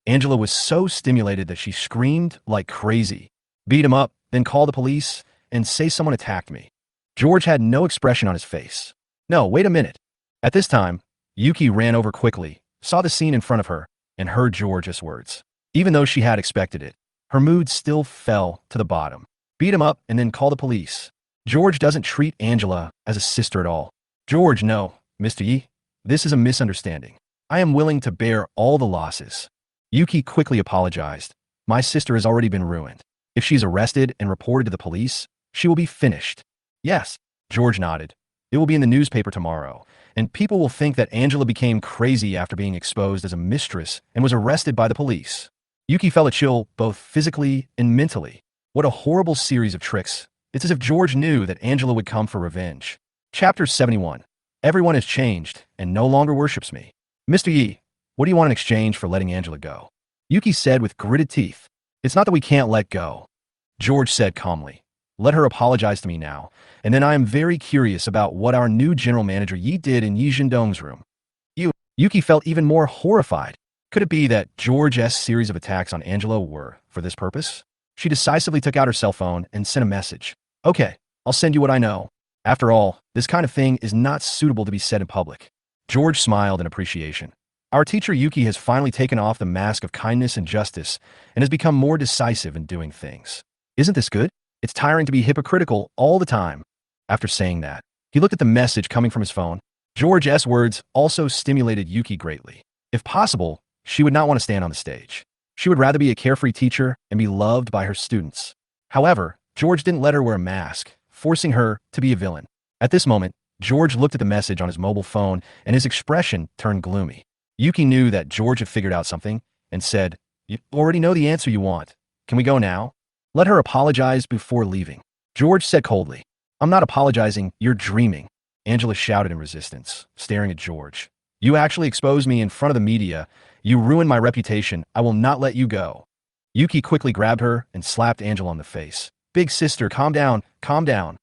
Angela was so stimulated that she screamed like crazy. Beat him up, then call the police, and say someone attacked me. George had no expression on his face. No, wait a minute. At this time, Yuki ran over quickly, saw the scene in front of her, and heard George's words. Even though she had expected it, her mood still fell to the bottom. Beat him up and then call the police. George doesn't treat Angela as a sister at all. George, no, Mr. Yi, this is a misunderstanding. I am willing to bear all the losses. Yuki quickly apologized. My sister has already been ruined. If she's arrested and reported to the police, she will be finished. Yes, George nodded. It will be in the newspaper tomorrow, and people will think that Angela became crazy after being exposed as a mistress and was arrested by the police. Yuki felt a chill both physically and mentally. What a horrible series of tricks. It's as if George knew that Angela would come for revenge. Chapter 71. Everyone has changed and no longer worships me. Mr. Yi, what do you want in exchange for letting Angela go? Yuki said with gritted teeth. It's not that we can't let go. George said calmly. Let her apologize to me now, and then I am very curious about what our new general manager Yi did in Yi Jindong's room. Yuki felt even more horrified. Could it be that George's series of attacks on Angela were for this purpose? She decisively took out her cell phone and sent a message. Okay, I'll send you what I know. After all, this kind of thing is not suitable to be said in public. George smiled in appreciation. Our teacher Yuki has finally taken off the mask of kindness and justice and has become more decisive in doing things. Isn't this good? It's tiring to be hypocritical all the time. After saying that, he looked at the message coming from his phone. George's words also stimulated Yuki greatly. If possible, she would not want to stand on the stage. She would rather be a carefree teacher and be loved by her students. However, George didn't let her wear a mask, forcing her to be a villain. At this moment, George looked at the message on his mobile phone and his expression turned gloomy. Yuki knew that George had figured out something and said, You already know the answer you want. Can we go now? Let her apologize before leaving. George said coldly, I'm not apologizing, you're dreaming. Angela shouted in resistance, staring at George. You actually exposed me in front of the media. You ruined my reputation. I will not let you go. Yuki quickly grabbed her and slapped Angela on the face. Big sister, calm down, calm down.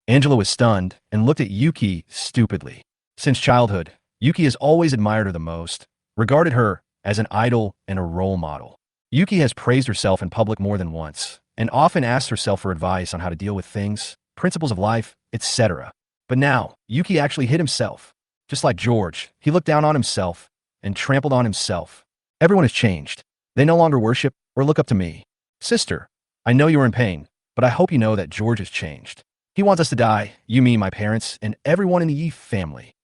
Angela was stunned and looked at Yuki stupidly. Since childhood, Yuki has always admired her the most, regarded her as an idol and a role model. Yuki has praised herself in public more than once, and often asked herself for advice on how to deal with things, principles of life, etc. But now, Yuki actually hit himself. Just like George, he looked down on himself and trampled on himself. Everyone has changed. They no longer worship or look up to me. Sister, I know you are in pain, but I hope you know that George has changed. He wants us to die, you, me, my parents, and everyone in the Yi family.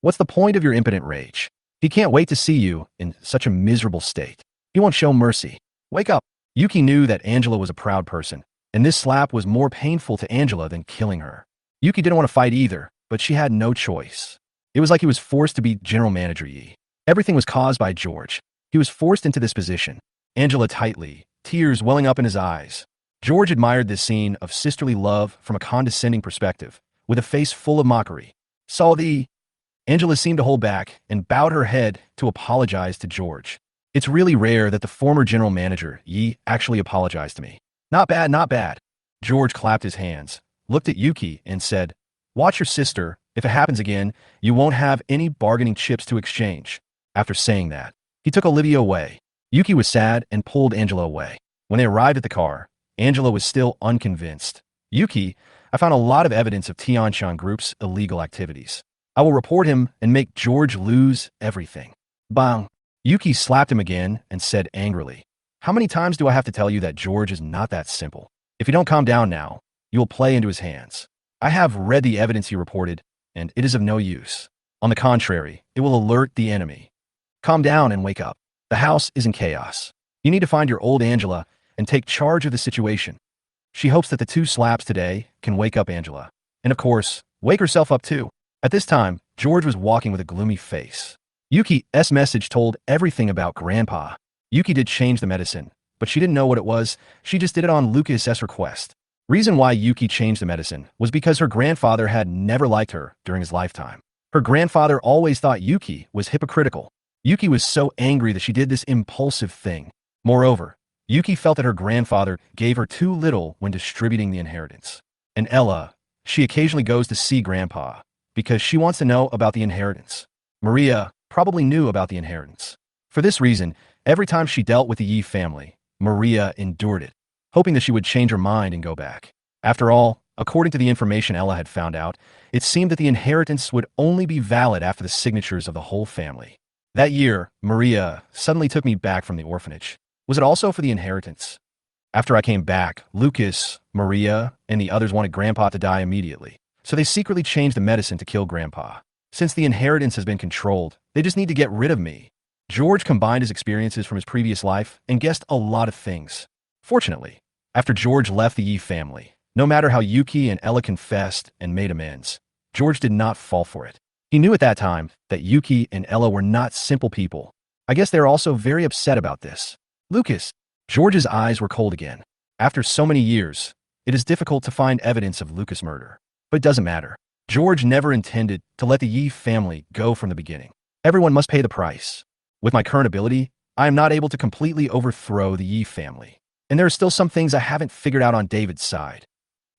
What's the point of your impotent rage? He can't wait to see you in such a miserable state. He won't show mercy. Wake up. Yuki knew that Angela was a proud person, and this slap was more painful to Angela than killing her. Yuki didn't want to fight either, but she had no choice. It was like he was forced to be general manager Yi. Everything was caused by George. He was forced into this position. Angela tightly, tears welling up in his eyes. George admired this scene of sisterly love from a condescending perspective, with a face full of mockery. Saw the... Angela seemed to hold back and bowed her head to apologize to George. It's really rare that the former general manager, Yi, actually apologized to me. Not bad, not bad. George clapped his hands, looked at Yuki, and said, watch your sister. If it happens again, you won't have any bargaining chips to exchange. After saying that, he took Olivia away. Yuki was sad and pulled Angela away. When they arrived at the car, Angela was still unconvinced. Yuki, I found a lot of evidence of Tianshan Group's illegal activities. I will report him and make George lose everything. Bang! Yuki slapped him again and said angrily, how many times do I have to tell you that George is not that simple? If you don't calm down now, you will play into his hands. I have read the evidence he reported, and it is of no use. On the contrary, it will alert the enemy. Calm down and wake up. The house is in chaos. You need to find your old Angela and take charge of the situation. She hopes that the 2 slaps today can wake up Angela. And of course, wake herself up too. At this time, George was walking with a gloomy face. Yuki's message told everything about Grandpa. Yuki did change the medicine, but she didn't know what it was. She just did it on Lucas's request. Reason why Yuki changed the medicine was because her grandfather had never liked her during his lifetime. Her grandfather always thought Yuki was hypocritical. Yuki was so angry that she did this impulsive thing. Moreover, Yuki felt that her grandfather gave her too little when distributing the inheritance. And Ella, she occasionally goes to see Grandpa because she wants to know about the inheritance. Maria probably knew about the inheritance. For this reason, every time she dealt with the Yi family, Maria endured it, hoping that she would change her mind and go back. After all, according to the information Ella had found out, it seemed that the inheritance would only be valid after the signatures of the whole family. That year, Maria suddenly took me back from the orphanage. Was it also for the inheritance? After I came back, Lucas, Maria, and the others wanted Grandpa to die immediately, so they secretly changed the medicine to kill Grandpa. Since the inheritance has been controlled, they just need to get rid of me. George combined his experiences from his previous life and guessed a lot of things. Fortunately, after George left the Yi family, no matter how Yuki and Ella confessed and made amends, George did not fall for it. He knew at that time that Yuki and Ella were not simple people. I guess they were also very upset about this. Lucas. George's eyes were cold again. After so many years, it is difficult to find evidence of Lucas' murder. But it doesn't matter. George never intended to let the Yi family go from the beginning. Everyone must pay the price. With my current ability, I am not able to completely overthrow the Yi family. And there are still some things I haven't figured out on David's side.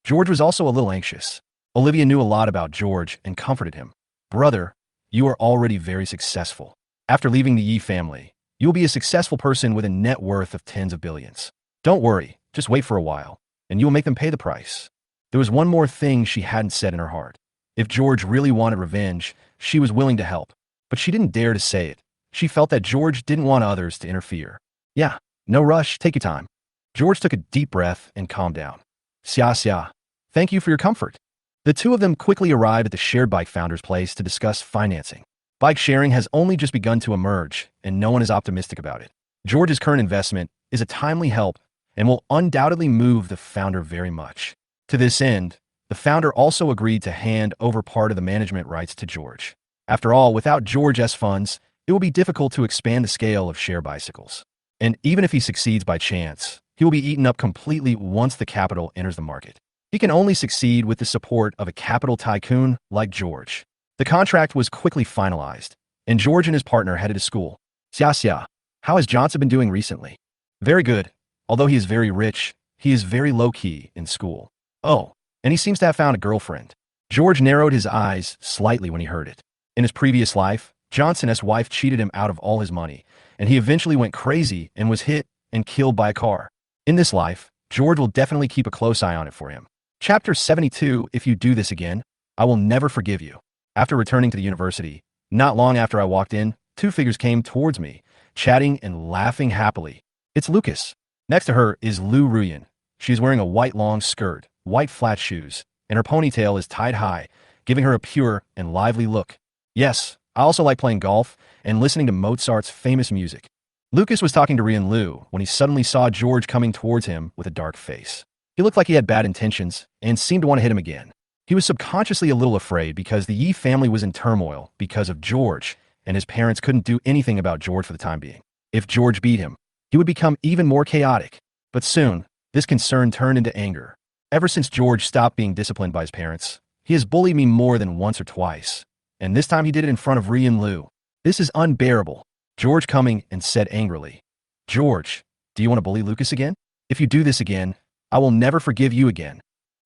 George was also a little anxious. Olivia knew a lot about George and comforted him. Brother, you are already very successful. After leaving the Yi family, you will be a successful person with a net worth of tens of billions. Don't worry, just wait for a while, and you will make them pay the price. There was one more thing she hadn't said in her heart. If George really wanted revenge, she was willing to help, but she didn't dare to say it. She felt that George didn't want others to interfere. Yeah, no rush, take your time. George took a deep breath and calmed down. Xia, thank you for your comfort. The two of them quickly arrived at the shared bike founder's place to discuss financing. Bike sharing has only just begun to emerge, and no one is optimistic about it. George's current investment is a timely help and will undoubtedly move the founder very much. To this end, the founder also agreed to hand over part of the management rights to George. After all, without George's funds, it will be difficult to expand the scale of share bicycles. And even if he succeeds by chance, he will be eaten up completely once the capital enters the market. He can only succeed with the support of a capital tycoon like George. The contract was quickly finalized, and George and his partner headed to school. Xia, how has Johnson been doing recently? Very good. Although he is very rich, he is very low-key in school. Oh, and he seems to have found a girlfriend. George narrowed his eyes slightly when he heard it. In his previous life, Johnson's wife cheated him out of all his money, and he eventually went crazy and was hit and killed by a car. In this life, George will definitely keep a close eye on it for him. Chapter 72, If you do this again, I will never forgive you. After returning to the university, not long after I walked in, 2 figures came towards me, chatting and laughing happily. It's Lucas. Next to her is Lu Ruyan. She's wearing a white long skirt, white flat shoes, and her ponytail is tied high, giving her a pure and lively look. Yes, I also like playing golf and listening to Mozart's famous music. Lucas was talking to Rian Lu when he suddenly saw George coming towards him with a dark face. He looked like he had bad intentions and seemed to want to hit him again. He was subconsciously a little afraid because the Yi family was in turmoil because of George, and his parents couldn't do anything about George for the time being. If George beat him, he would become even more chaotic. But soon, this concern turned into anger. Ever since George stopped being disciplined by his parents, he has bullied me more than once or twice, and this time he did it in front of Rian Lu. This is unbearable. George coming and said angrily, "George, do you want to bully Lucas again? If you do this again, I will never forgive you again."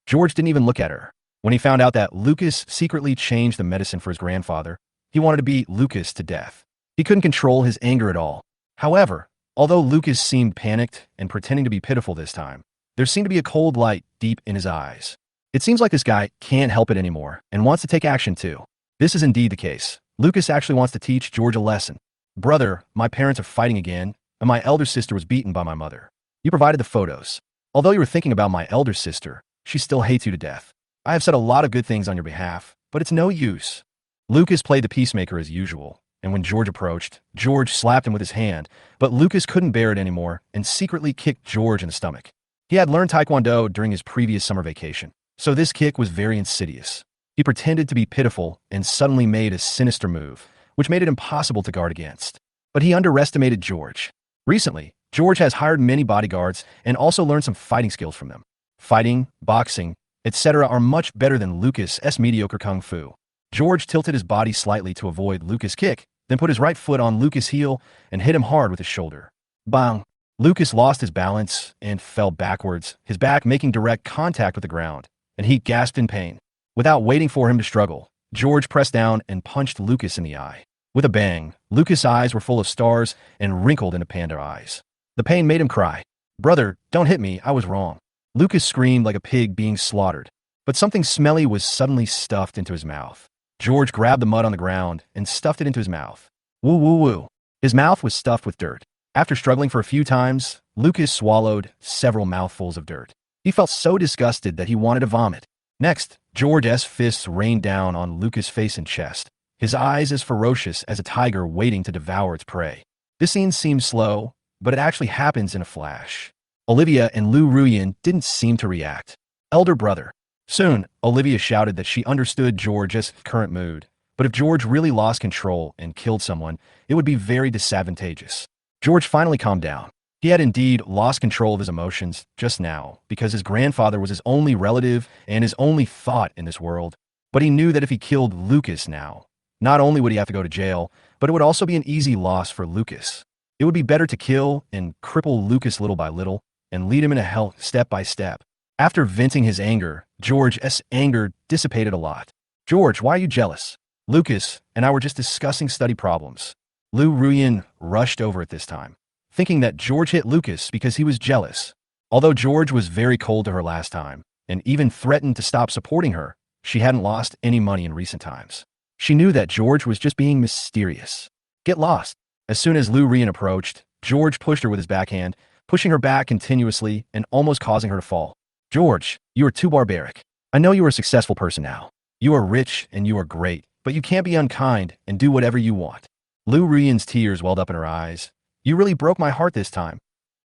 George didn't even look at her. When he found out that Lucas secretly changed the medicine for his grandfather, he wanted to beat Lucas to death. He couldn't control his anger at all. However, although Lucas seemed panicked and pretending to be pitiful this time, there seemed to be a cold light deep in his eyes. It seems like this guy can't help it anymore and wants to take action too. This is indeed the case. Lucas actually wants to teach George a lesson. "Brother, my parents are fighting again, and my elder sister was beaten by my mother. You provided the photos. Although you were thinking about my elder sister, she still hates you to death. I have said a lot of good things on your behalf, but it's no use." Lucas played the peacemaker as usual, and when George approached, George slapped him with his hand, but Lucas couldn't bear it anymore and secretly kicked George in the stomach. He had learned Taekwondo during his previous summer vacation, so this kick was very insidious. He pretended to be pitiful and suddenly made a sinister move, which made it impossible to guard against. But he underestimated George. Recently, George has hired many bodyguards and also learned some fighting skills from them. Fighting, boxing, etc. are much better than Lucas's mediocre kung fu. George tilted his body slightly to avoid Lucas' kick, then put his right foot on Lucas' heel and hit him hard with his shoulder. Bang! Lucas lost his balance and fell backwards, his back making direct contact with the ground, and he gasped in pain. Without waiting for him to struggle, George pressed down and punched Lucas in the eye. With a bang, Lucas' eyes were full of stars and wrinkled into panda eyes. The pain made him cry. "Brother, don't hit me, I was wrong." Lucas screamed like a pig being slaughtered, but something smelly was suddenly stuffed into his mouth. George grabbed the mud on the ground and stuffed it into his mouth. Woo woo woo. His mouth was stuffed with dirt. After struggling for a few times, Lucas swallowed several mouthfuls of dirt. He felt so disgusted that he wanted to vomit. Next, George's fists rained down on Lucas' face and chest, his eyes as ferocious as a tiger waiting to devour its prey. This scene seems slow, but it actually happens in a flash. Olivia and Lu Ruyan didn't seem to react. Elder brother. Soon, Olivia shouted that she understood George's current mood, but if George really lost control and killed someone, it would be very disadvantageous. George finally calmed down. He had indeed lost control of his emotions just now because his grandfather was his only relative and his only thought in this world. But he knew that if he killed Lucas now, not only would he have to go to jail, but it would also be an easy loss for Lucas. It would be better to kill and cripple Lucas little by little and lead him into hell step by step. After venting his anger, George's anger dissipated a lot. "George, why are you jealous? Lucas and I were just discussing study problems." Lu Ruyan rushed over at this time, thinking that George hit Lucas because he was jealous. Although George was very cold to her last time, and even threatened to stop supporting her, she hadn't lost any money in recent times. She knew that George was just being mysterious. "Get lost." As soon as Lu Ruyan approached, George pushed her with his backhand, pushing her back continuously and almost causing her to fall. "George, you are too barbaric. I know you are a successful person now. You are rich and you are great, but you can't be unkind and do whatever you want." Lu Ruyan's tears welled up in her eyes. "You really broke my heart this time."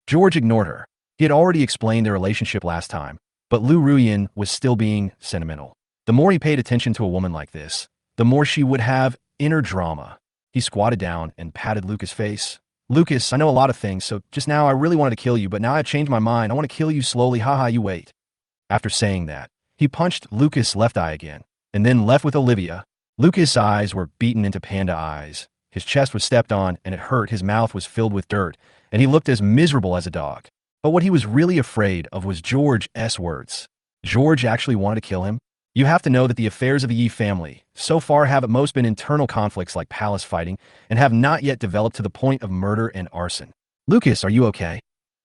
George ignored her. He had already explained their relationship last time, but Lu Ruyan was still being sentimental. The more he paid attention to a woman like this, the more she would have inner drama. He squatted down and patted Lucas' face. "Lucas, I know a lot of things, so just now I really wanted to kill you, but now I've changed my mind. I want to kill you slowly. Haha, you wait." After saying that, he punched Lucas' left eye again, and then left with Olivia. Lucas' eyes were beaten into panda eyes. His chest was stepped on, and it hurt. His mouth was filled with dirt, and he looked as miserable as a dog. But what he was really afraid of was George's words. George actually wanted to kill him? You have to know that the affairs of the Yi family so far have at most been internal conflicts like palace fighting and have not yet developed to the point of murder and arson. "Lucas, are you okay?"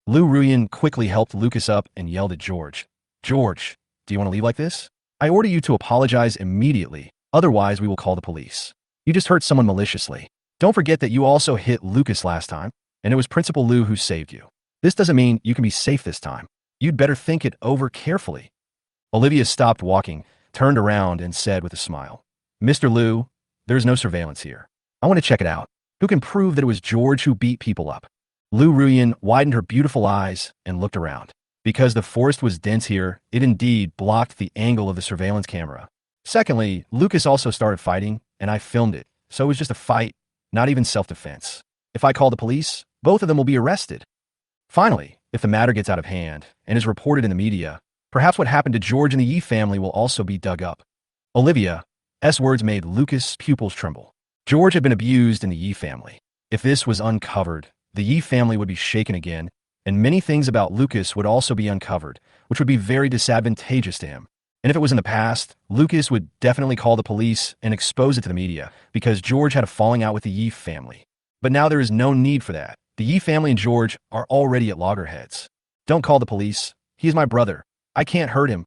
Lu Ruyan quickly helped Lucas up and yelled at George. "George, do you want to leave like this? I order you to apologize immediately, otherwise we will call the police. You just hurt someone maliciously. Don't forget that you also hit Lucas last time, and it was Principal Lu who saved you. This doesn't mean you can be safe this time. You'd better think it over carefully." Olivia stopped walking, turned around, and said with a smile, "Mr. Lu, there's no surveillance here. I want to check it out. Who can prove that it was George who beat people up?" Lu Ruyan widened her beautiful eyes and looked around. Because the forest was dense here, it indeed blocked the angle of the surveillance camera. Secondly, Lucas also started fighting, and I filmed it, so it was just a fight, not even self-defense. If I call the police, both of them will be arrested. Finally, if the matter gets out of hand and is reported in the media, perhaps what happened to George and the Yee family will also be dug up. Olivia's words made Lucas' pupils tremble. George had been abused in the Yee family. If this was uncovered, the Yee family would be shaken again, and many things about Lucas would also be uncovered, which would be very disadvantageous to him. And if it was in the past, Lucas would definitely call the police and expose it to the media, because George had a falling out with the Yee family. But now there is no need for that. The Yee family and George are already at loggerheads. Don't call the police. He is my brother. I can't hurt him.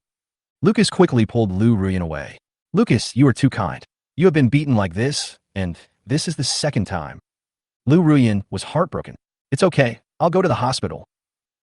Lucas quickly pulled Lu Ruyan away. Lucas, you are too kind. You have been beaten like this, and this is the second time. Lu Ruyan was heartbroken. It's okay. I'll go to the hospital.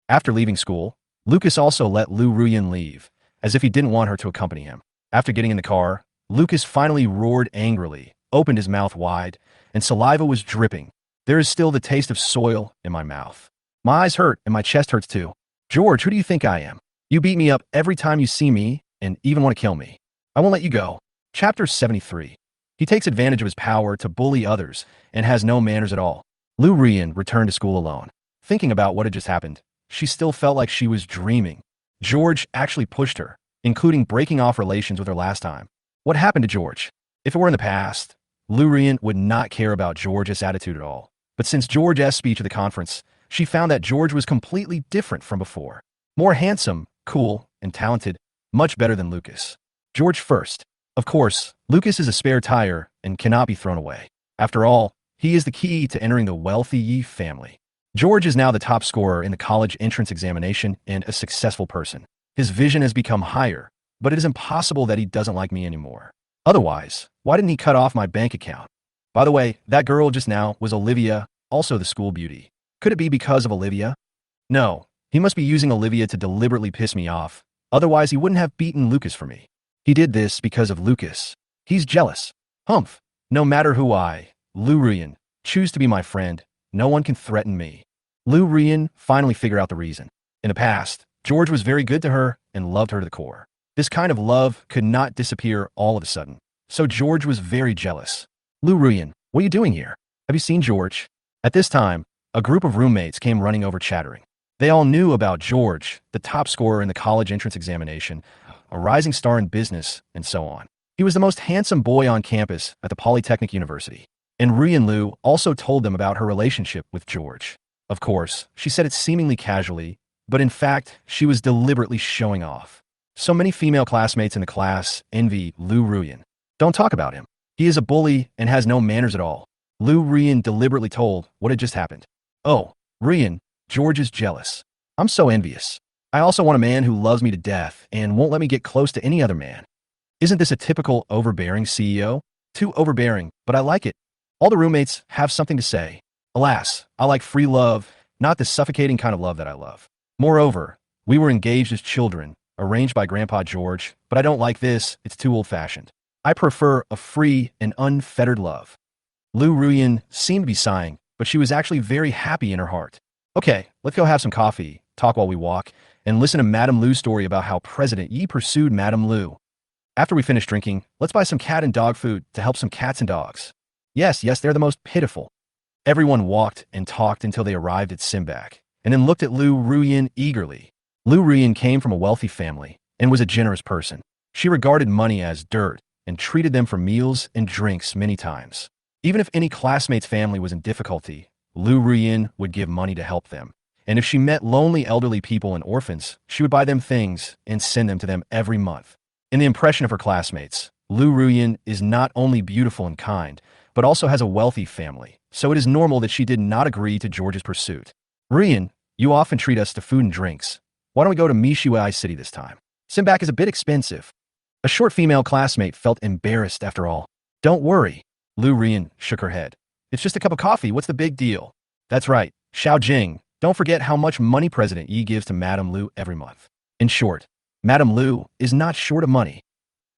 After leaving school, Lucas also let Lu Ruyan leave, as if he didn't want her to accompany him. After getting in the car, Lucas finally roared angrily, opened his mouth wide, and saliva was dripping. There is still the taste of soil in my mouth. My eyes hurt and my chest hurts too. George, who do you think I am? You beat me up every time you see me and even want to kill me. I won't let you go. Chapter 73. He takes advantage of his power to bully others and has no manners at all. Lu Ruyan returned to school alone. Thinking about what had just happened, she still felt like she was dreaming. George actually pushed her, including breaking off relations with her last time. What happened to George? If it were in the past, Lu Ruyan would not care about George's attitude at all. But since George's speech at the conference, she found that George was completely different from before. More handsome, cool, and talented, much better than Lucas. George first. Of course, Lucas is a spare tire and cannot be thrown away. After all, he is the key to entering the wealthy Yee family. George is now the top scorer in the college entrance examination and a successful person. His vision has become higher, but it is impossible that he doesn't like me anymore. Otherwise, why didn't he cut off my bank account? By the way, that girl just now was Olivia, also the school beauty. Could it be because of Olivia? No, he must be using Olivia to deliberately piss me off. Otherwise, he wouldn't have beaten Lucas for me. He did this because of Lucas. He's jealous. Humph. No matter who Lu Ruyan, choose to be my friend, no one can threaten me. Lu Ruyan finally figured out the reason. In the past, George was very good to her and loved her to the core. This kind of love could not disappear all of a sudden. So George was very jealous. Lu Ruyan, what are you doing here? Have you seen George? At this time, a group of roommates came running over chattering. They all knew about George, the top scorer in the college entrance examination, a rising star in business, and so on. He was the most handsome boy on campus at the Polytechnic University. And Ruyan Lu also told them about her relationship with George. Of course, she said it seemingly casually, but in fact, she was deliberately showing off. So many female classmates in the class envy Lu Ruyan. Don't talk about him. He is a bully and has no manners at all. Lu Ruyan deliberately told what had just happened. Oh, Ruyan, George is jealous. I'm so envious. I also want a man who loves me to death and won't let me get close to any other man. Isn't this a typical overbearing CEO? Too overbearing, but I like it. All the roommates have something to say. Alas, I like free love, not the suffocating kind of love that I love. Moreover, we were engaged as children, arranged by Grandpa George, but I don't like this, it's too old-fashioned. I prefer a free and unfettered love. Lu Ruyan seemed to be sighing, but she was actually very happy in her heart. Okay, let's go have some coffee, talk while we walk, and listen to Madame Lu's story about how President Yi pursued Madame Lu. After we finish drinking, let's buy some cat and dog food to help some cats and dogs. Yes, they're the most pitiful. Everyone walked and talked until they arrived at Simbak, and then looked at Lu Ruyan eagerly. Lu Ruyan came from a wealthy family and was a generous person. She regarded money as dirt and treated them for meals and drinks many times. Even if any classmate's family was in difficulty, Lu Ruyan would give money to help them. And if she met lonely elderly people and orphans, she would buy them things and send them to them every month. In the impression of her classmates, Lu Ruyan is not only beautiful and kind, but also has a wealthy family, so it is normal that she did not agree to George's pursuit. Ruyan, you often treat us to food and drinks. Why don't we go to Mishiwai City this time? Simbak is a bit expensive. A short female classmate felt embarrassed after all. Don't worry. Lu Ruyan shook her head. It's just a cup of coffee, what's the big deal? That's right, Xiao Jing. Don't forget how much money President Yi gives to Madame Lu every month. In short, Madame Lu is not short of money.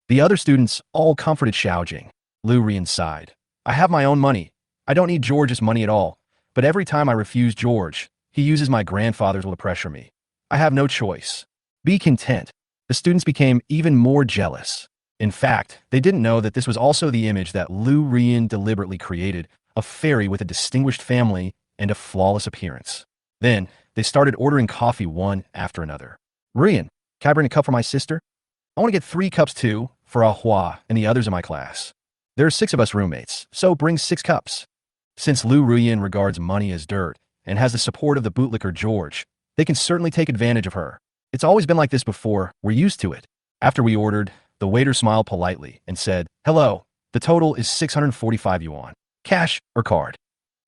The other students all comforted Xiao Jing. Lu Ruyan sighed. I have my own money. I don't need George's money at all. But every time I refuse George, He uses my grandfather's will to pressure me. I have no choice. Be content. The students became even more jealous. In fact, they didn't know that this was also the image that Lu Rian deliberately created, a fairy with a distinguished family and a flawless appearance. Then, they started ordering coffee one after another. Rian, can I bring a cup for my sister? I want to get 3 cups too, for Ahua and the others in my class. There are 6 of us roommates, so bring 6 cups. Since Lu Rian regards money as dirt and has the support of the bootlicker George, they can certainly take advantage of her. It's always been like this before, we're used to it. After we ordered, the waiter smiled politely and said, "Hello, the total is 645 yuan. Cash or card?"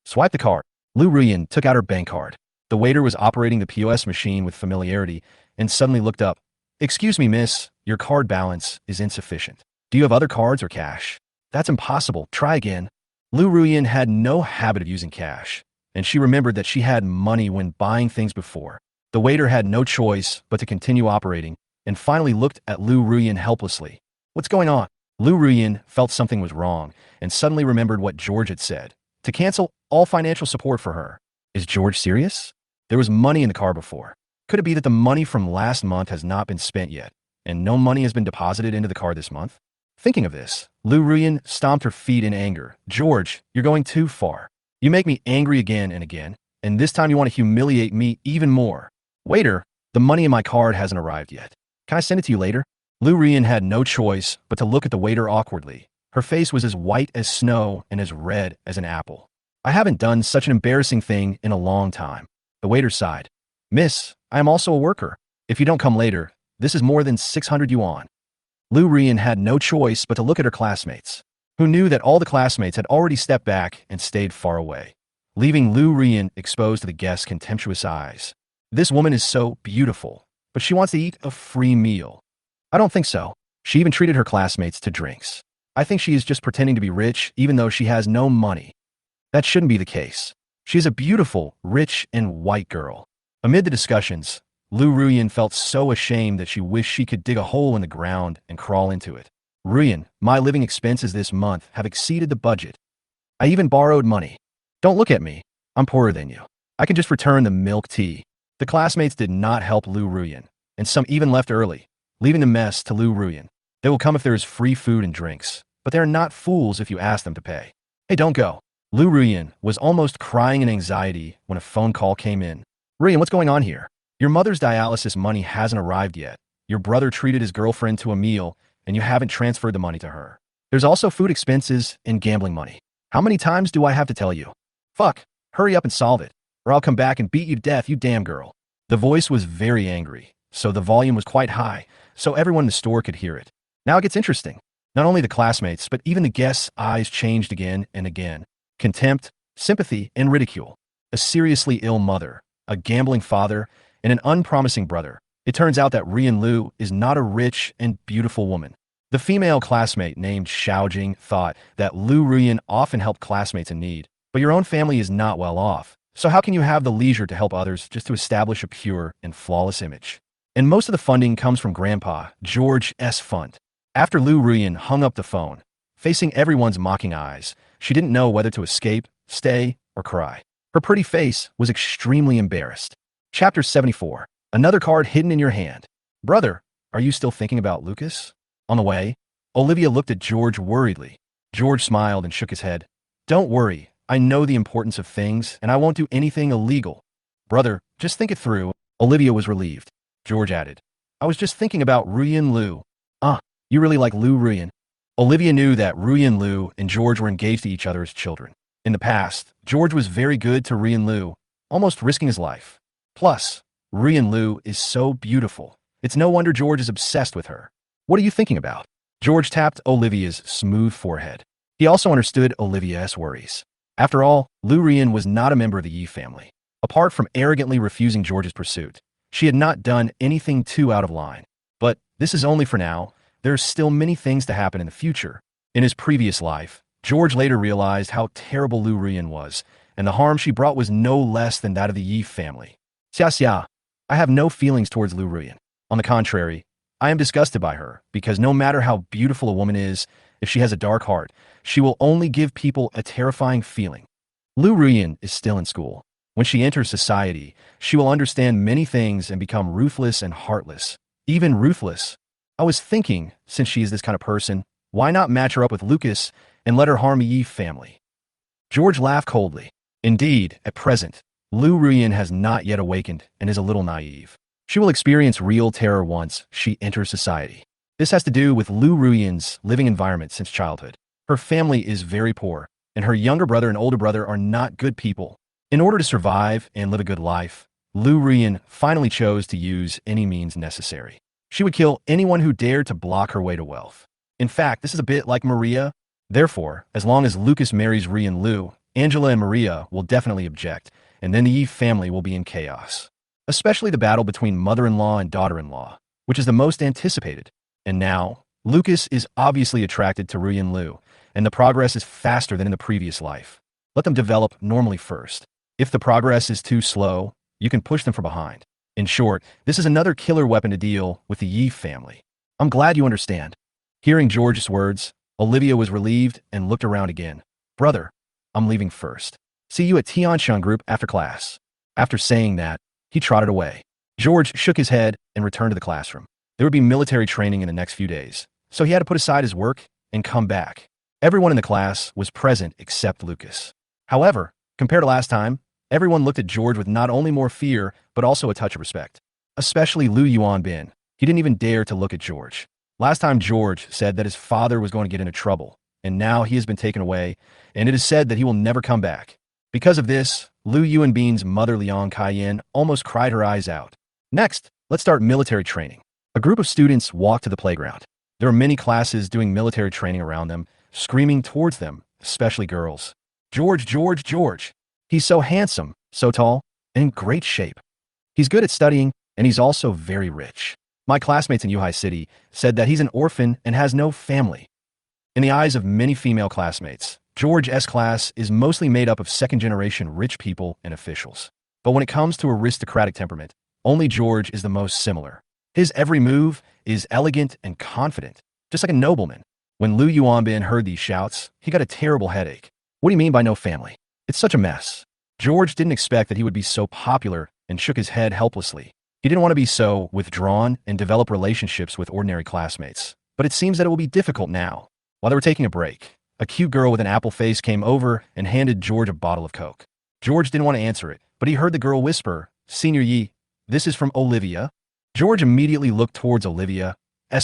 Swipe the card. Lu Rian took out her bank card. The waiter was operating the POS machine with familiarity and suddenly looked up. "Excuse me, miss, your card balance is insufficient. Do you have other cards or cash?" "That's impossible. Try again." Lu Ruyan had no habit of using cash, and she remembered that she had money when buying things before. The waiter had no choice but to continue operating and finally looked at Lu Ruyan helplessly. "What's going on?" Lu Ruyan felt something was wrong and suddenly remembered what George had said, to cancel all financial support for her. Is George serious? There was money in the car before. Could it be that the money from last month has not been spent yet, and no money has been deposited into the car this month? Thinking of this, Lu Ruyan stomped her feet in anger. "George, you're going too far. You make me angry again and again, and this time you want to humiliate me even more. Waiter, the money in my card hasn't arrived yet. Can I send it to you later?" Lu Ruyan had no choice but to look at the waiter awkwardly. Her face was as white as snow and as red as an apple. "I haven't done such an embarrassing thing in a long time." The waiter sighed. "Miss, I am also a worker. If you don't come later, this is more than 600 yuan. Lu Rian had no choice but to look at her classmates, who knew that all the classmates had already stepped back and stayed far away, leaving Lu Rian exposed to the guests' contemptuous eyes. This woman is so beautiful, but she wants to eat a free meal. I don't think so. She even treated her classmates to drinks. I think she is just pretending to be rich even though she has no money. That shouldn't be the case. She is a beautiful, rich, and white girl. Amid the discussions, Lu Ruyan felt so ashamed that she wished she could dig a hole in the ground and crawl into it. "Ruyan, my living expenses this month have exceeded the budget. I even borrowed money. Don't look at me. I'm poorer than you. I can just return the milk tea." The classmates did not help Lu Ruyan, and some even left early, leaving the mess to Lu Ruyan. "They will come if there is free food and drinks, but they are not fools if you ask them to pay. Hey, don't go." Lu Ruyan was almost crying in anxiety when a phone call came in. "Ruyan, what's going on here? Your mother's dialysis money hasn't arrived yet. Your brother treated his girlfriend to a meal, and you haven't transferred the money to her. There's also food expenses and gambling money. How many times do I have to tell you? Fuck, hurry up and solve it, or I'll come back and beat you to death, you damn girl." The voice was very angry, so the volume was quite high, so everyone in the store could hear it. Now it gets interesting. Not only the classmates, but even the guests' eyes changed again and again. Contempt, sympathy, and ridicule. A seriously ill mother, a gambling father, and an unpromising brother. It turns out that Rian Lu is not a rich and beautiful woman. The female classmate named Xiaojing thought that Lu Rian often helped classmates in need, but your own family is not well off, so how can you have the leisure to help others just to establish a pure and flawless image? And most of the funding comes from Grandpa George S. Fund. After Lu Rian hung up the phone, facing everyone's mocking eyes, she didn't know whether to escape, stay, or cry. Her pretty face was extremely embarrassed. Chapter 74. Another card hidden in your hand. "Brother, are you still thinking about Lucas?" On the way, Olivia looked at George worriedly. George smiled and shook his head. "Don't worry, I know the importance of things, and I won't do anything illegal." "Brother, just think it through." Olivia was relieved. George added, "I was just thinking about Ruyan Lu." You really like Lu Ruyan?" Olivia knew that Ruyan Lu and George were engaged to each other as children. In the past, George was very good to Ruyan Lu, almost risking his life. Plus, Ruyan Lu is so beautiful. It's no wonder George is obsessed with her. "What are you thinking about?" George tapped Olivia's smooth forehead. He also understood Olivia's worries. After all, Lu Rian was not a member of the Yi family. Apart from arrogantly refusing George's pursuit, she had not done anything too out of line. But this is only for now. There are still many things to happen in the future. In his previous life, George later realized how terrible Lu Rian was, and the harm she brought was no less than that of the Yi family. Xia, I have no feelings towards Lu Rian. On the contrary, I am disgusted by her, because no matter how beautiful a woman is, if she has a dark heart, she will only give people a terrifying feeling. Lu Rian is still in school. When she enters society, she will understand many things and become ruthless and heartless, even ruthless. I was thinking, since she is this kind of person, why not match her up with Lucas and let her harm the Eve family? George laughed coldly. Indeed, at present, Lu Ruyan has not yet awakened and is a little naive. She will experience real terror once she enters society. This has to do with Lu Ruyan's living environment since childhood. Her family is very poor, and her younger brother and older brother are not good people. In order to survive and live a good life, Lu Ruyan finally chose to use any means necessary. She would kill anyone who dared to block her way to wealth. In fact, this is a bit like Maria. Therefore, as long as Lucas marries Ruyan Lu, Angela and Maria will definitely object, and then the Eve family will be in chaos. Especially the battle between mother-in-law and daughter-in-law, which is the most anticipated. And now, Lucas is obviously attracted to Ruyan Lu, and the progress is faster than in the previous life. Let them develop normally first. If the progress is too slow, you can push them from behind. In short, this is another killer weapon to deal with the Yi family. I'm glad you understand. Hearing George's words, Olivia was relieved and looked around again. Brother, I'm leaving first. See you at Tianshan group after class. After saying that, he trotted away. George shook his head and returned to the classroom. There would be military training in the next few days, so he had to put aside his work and come back. Everyone in the class was present except Lucas. However, compared to last time, everyone looked at George with not only more fear, but also a touch of respect. Especially Lu Yuanbin. He didn't even dare to look at George. Last time George said that his father was going to get into trouble, and now he has been taken away, and it is said that he will never come back. Because of this, Lu Yuanbin's mother Liang Kaiyan almost cried her eyes out. Next, let's start military training. A group of students walked to the playground. There were many classes doing military training around them, screaming towards them, especially girls. George, George, George. He's so handsome, so tall, and in great shape. He's good at studying, and he's also very rich. My classmates in Yuhai City said that he's an orphan and has no family. In the eyes of many female classmates, George's class is mostly made up of second-generation rich people and officials. But when it comes to aristocratic temperament, only George is the most similar. His every move is elegant and confident, just like a nobleman. When Lu Yuanbin heard these shouts, he got a terrible headache. What do you mean by no family? It's such a mess. George didn't expect that he would be so popular and shook his head helplessly. He didn't want to be so withdrawn and develop relationships with ordinary classmates. But it seems that it will be difficult now. While they were taking a break, a cute girl with an apple face came over and handed George a bottle of Coke. George didn't want to answer it, but he heard the girl whisper, "Senior Yi, this is from Olivia." George immediately looked towards Olivia's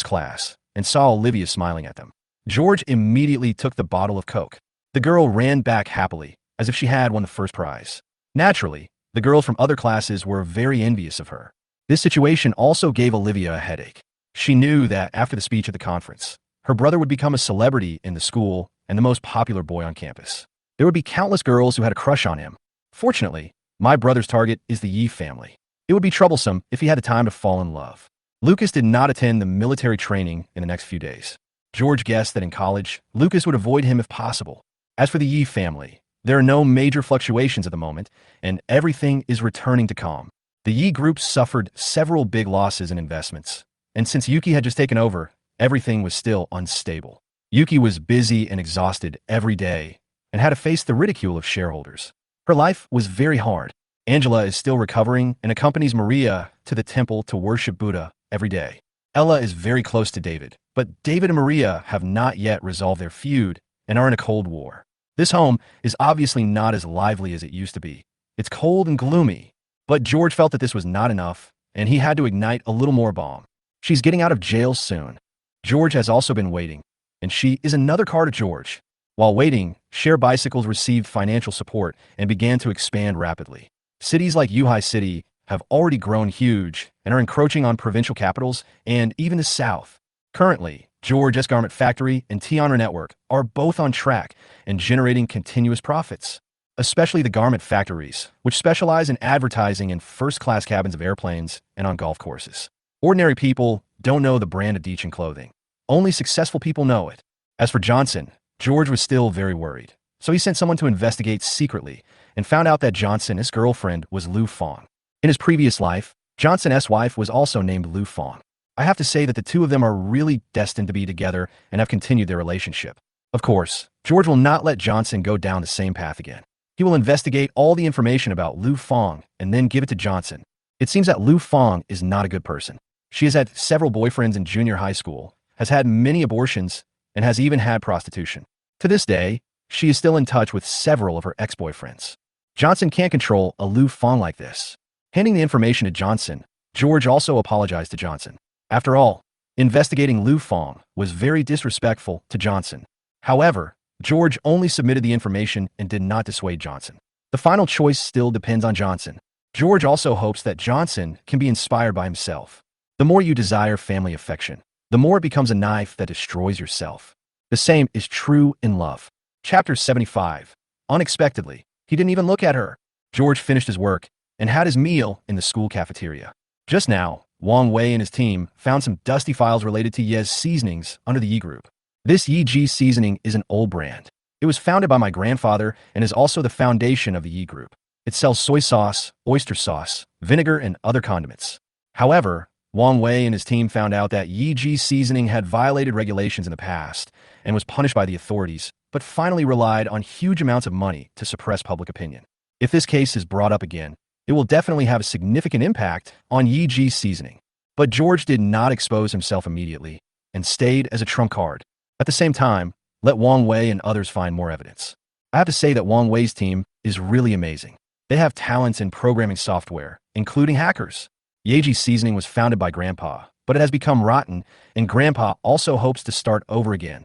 class and saw Olivia smiling at them. George immediately took the bottle of Coke. The girl ran back happily, as if she had won the first prize. Naturally, the girls from other classes were very envious of her. This situation also gave Olivia a headache. She knew that after the speech at the conference, her brother would become a celebrity in the school and the most popular boy on campus. There would be countless girls who had a crush on him. Fortunately, my brother's target is the Yi family. It would be troublesome if he had the time to fall in love. Lucas did not attend the military training in the next few days. George guessed that in college, Lucas would avoid him if possible. As for the Yi family, there are no major fluctuations at the moment, and everything is returning to calm. The Yi group suffered several big losses in investments, and since Yuki had just taken over, everything was still unstable. Yuki was busy and exhausted every day and had to face the ridicule of shareholders. Her life was very hard. Angela is still recovering and accompanies Maria to the temple to worship Buddha every day. Ella is very close to David, but David and Maria have not yet resolved their feud and are in a cold war. This home is obviously not as lively as it used to be. It's cold and gloomy. But George felt that this was not enough, and he had to ignite a little more bomb. She's getting out of jail soon. George has also been waiting, and she is another car to George. While waiting, Share Bicycles received financial support and began to expand rapidly. Cities like Yuhai City have already grown huge and are encroaching on provincial capitals and even the south. Currently, George's Garment Factory and Tianra Network are both on track and generating continuous profits. Especially the garment factories, which specialize in advertising in first-class cabins of airplanes and on golf courses. Ordinary people don't know the brand of Deechin clothing. Only successful people know it. As for Johnson, George was still very worried, so he sent someone to investigate secretly and found out that Johnson's girlfriend was Lu Fong. In his previous life, Johnson's wife was also named Lu Fong. I have to say that the two of them are really destined to be together and have continued their relationship. Of course, George will not let Johnson go down the same path again. He will investigate all the information about Lu Fong and then give it to Johnson. It seems that Lu Fong is not a good person. She has had several boyfriends in junior high school, has had many abortions, and has even had prostitution. To this day, she is still in touch with several of her ex-boyfriends. Johnson can't control a Lu Fong like this. Handing the information to Johnson, George also apologized to Johnson. After all, investigating Lu Fong was very disrespectful to Johnson. However, George only submitted the information and did not dissuade Johnson. The final choice still depends on Johnson. George also hopes that Johnson can be inspired by himself. The more you desire family affection, the more it becomes a knife that destroys yourself. The same is true in love. Chapter 75. Unexpectedly, he didn't even look at her. George finished his work and had his meal in the school cafeteria. Just now, Wang Wei and his team found some dusty files related to Ye's seasonings under the Yi group. This Yi seasoning is an old brand. It was founded by my grandfather and is also the foundation of the Yi group. It sells soy sauce, oyster sauce, vinegar, and other condiments. However, Wang Wei and his team found out that Yi seasoning had violated regulations in the past and was punished by the authorities, but finally relied on huge amounts of money to suppress public opinion. If this case is brought up again, it will definitely have a significant impact on Yi seasoning. But George did not expose himself immediately and stayed as a trump card. At the same time, let Wang Wei and others find more evidence. I have to say that Wang Wei's team is really amazing. They have talents in programming software, including hackers. Yeji seasoning was founded by Grandpa, but it has become rotten, and Grandpa also hopes to start over again.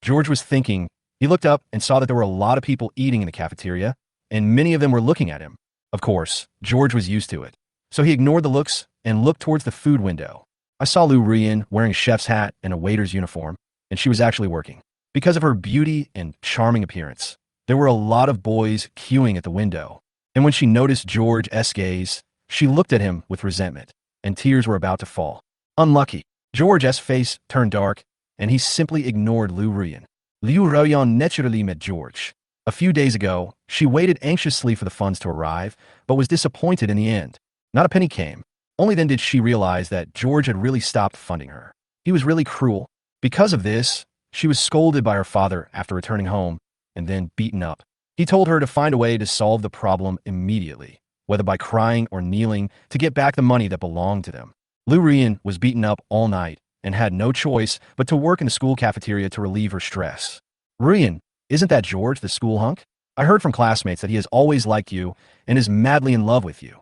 George was thinking. He looked up and saw that there were a lot of people eating in the cafeteria, and many of them were looking at him. Of course, George was used to it, so he ignored the looks and looked towards the food window. I saw Lu Rian wearing a chef's hat and a waiter's uniform, and she was actually working. Because of her beauty and charming appearance, there were a lot of boys queuing at the window, and when she noticed George's gaze, she looked at him with resentment, and tears were about to fall. Unlucky. George's face turned dark, and he simply ignored Lu Rian. Liu Ruoyan naturally met George. A few days ago, she waited anxiously for the funds to arrive, but was disappointed in the end. Not a penny came. Only then did she realize that George had really stopped funding her. He was really cruel. Because of this, she was scolded by her father after returning home, and then beaten up. He told her to find a way to solve the problem immediately, whether by crying or kneeling, to get back the money that belonged to them. Lu Rian was beaten up all night and had no choice but to work in the school cafeteria to relieve her stress. Rian, isn't that George, the school hunk? I heard from classmates that he has always liked you and is madly in love with you.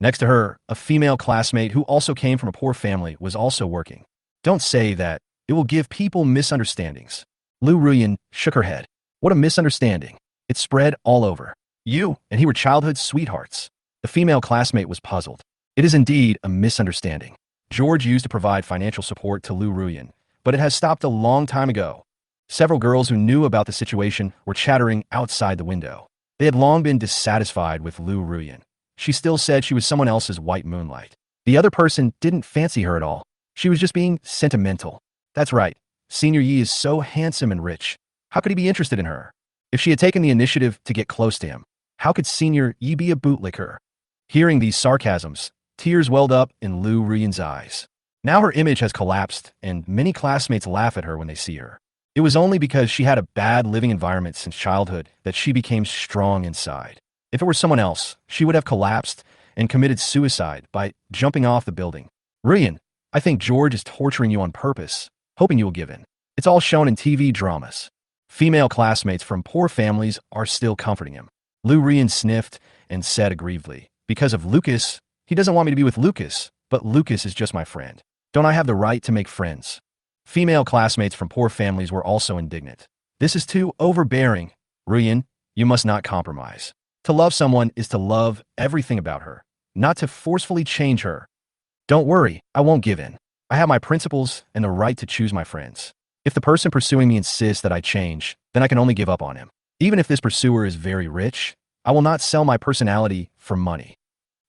Next to her, a female classmate who also came from a poor family was also working. Don't say that. It will give people misunderstandings. Lu Rian shook her head. What a misunderstanding. It spread all over. You and he were childhood sweethearts. The female classmate was puzzled. It is indeed a misunderstanding. George used to provide financial support to Lu Rian, but it has stopped a long time ago. Several girls who knew about the situation were chattering outside the window. They had long been dissatisfied with Lu Rian. She still said she was someone else's white moonlight. The other person didn't fancy her at all. She was just being sentimental. That's right. Senior Yi is so handsome and rich. How could he be interested in her? If she had taken the initiative to get close to him, how could Senior Yi be a bootlicker? Hearing these sarcasms, tears welled up in Lu Rian's eyes. Now her image has collapsed, and many classmates laugh at her when they see her. It was only because she had a bad living environment since childhood that she became strong inside. If it were someone else, she would have collapsed and committed suicide by jumping off the building. Rian, I think George is torturing you on purpose, hoping you will give in. It's all shown in TV dramas. Female classmates from poor families are still comforting him. Lu Rian sniffed and said aggrievedly, because of Lucas, he doesn't want me to be with Lucas, but Lucas is just my friend. Don't I have the right to make friends? Female classmates from poor families were also indignant. This is too overbearing. Rian, you must not compromise. To love someone is to love everything about her, not to forcefully change her. Don't worry, I won't give in. I have my principles and the right to choose my friends. If the person pursuing me insists that I change, then I can only give up on him. Even if this pursuer is very rich, I will not sell my personality for money.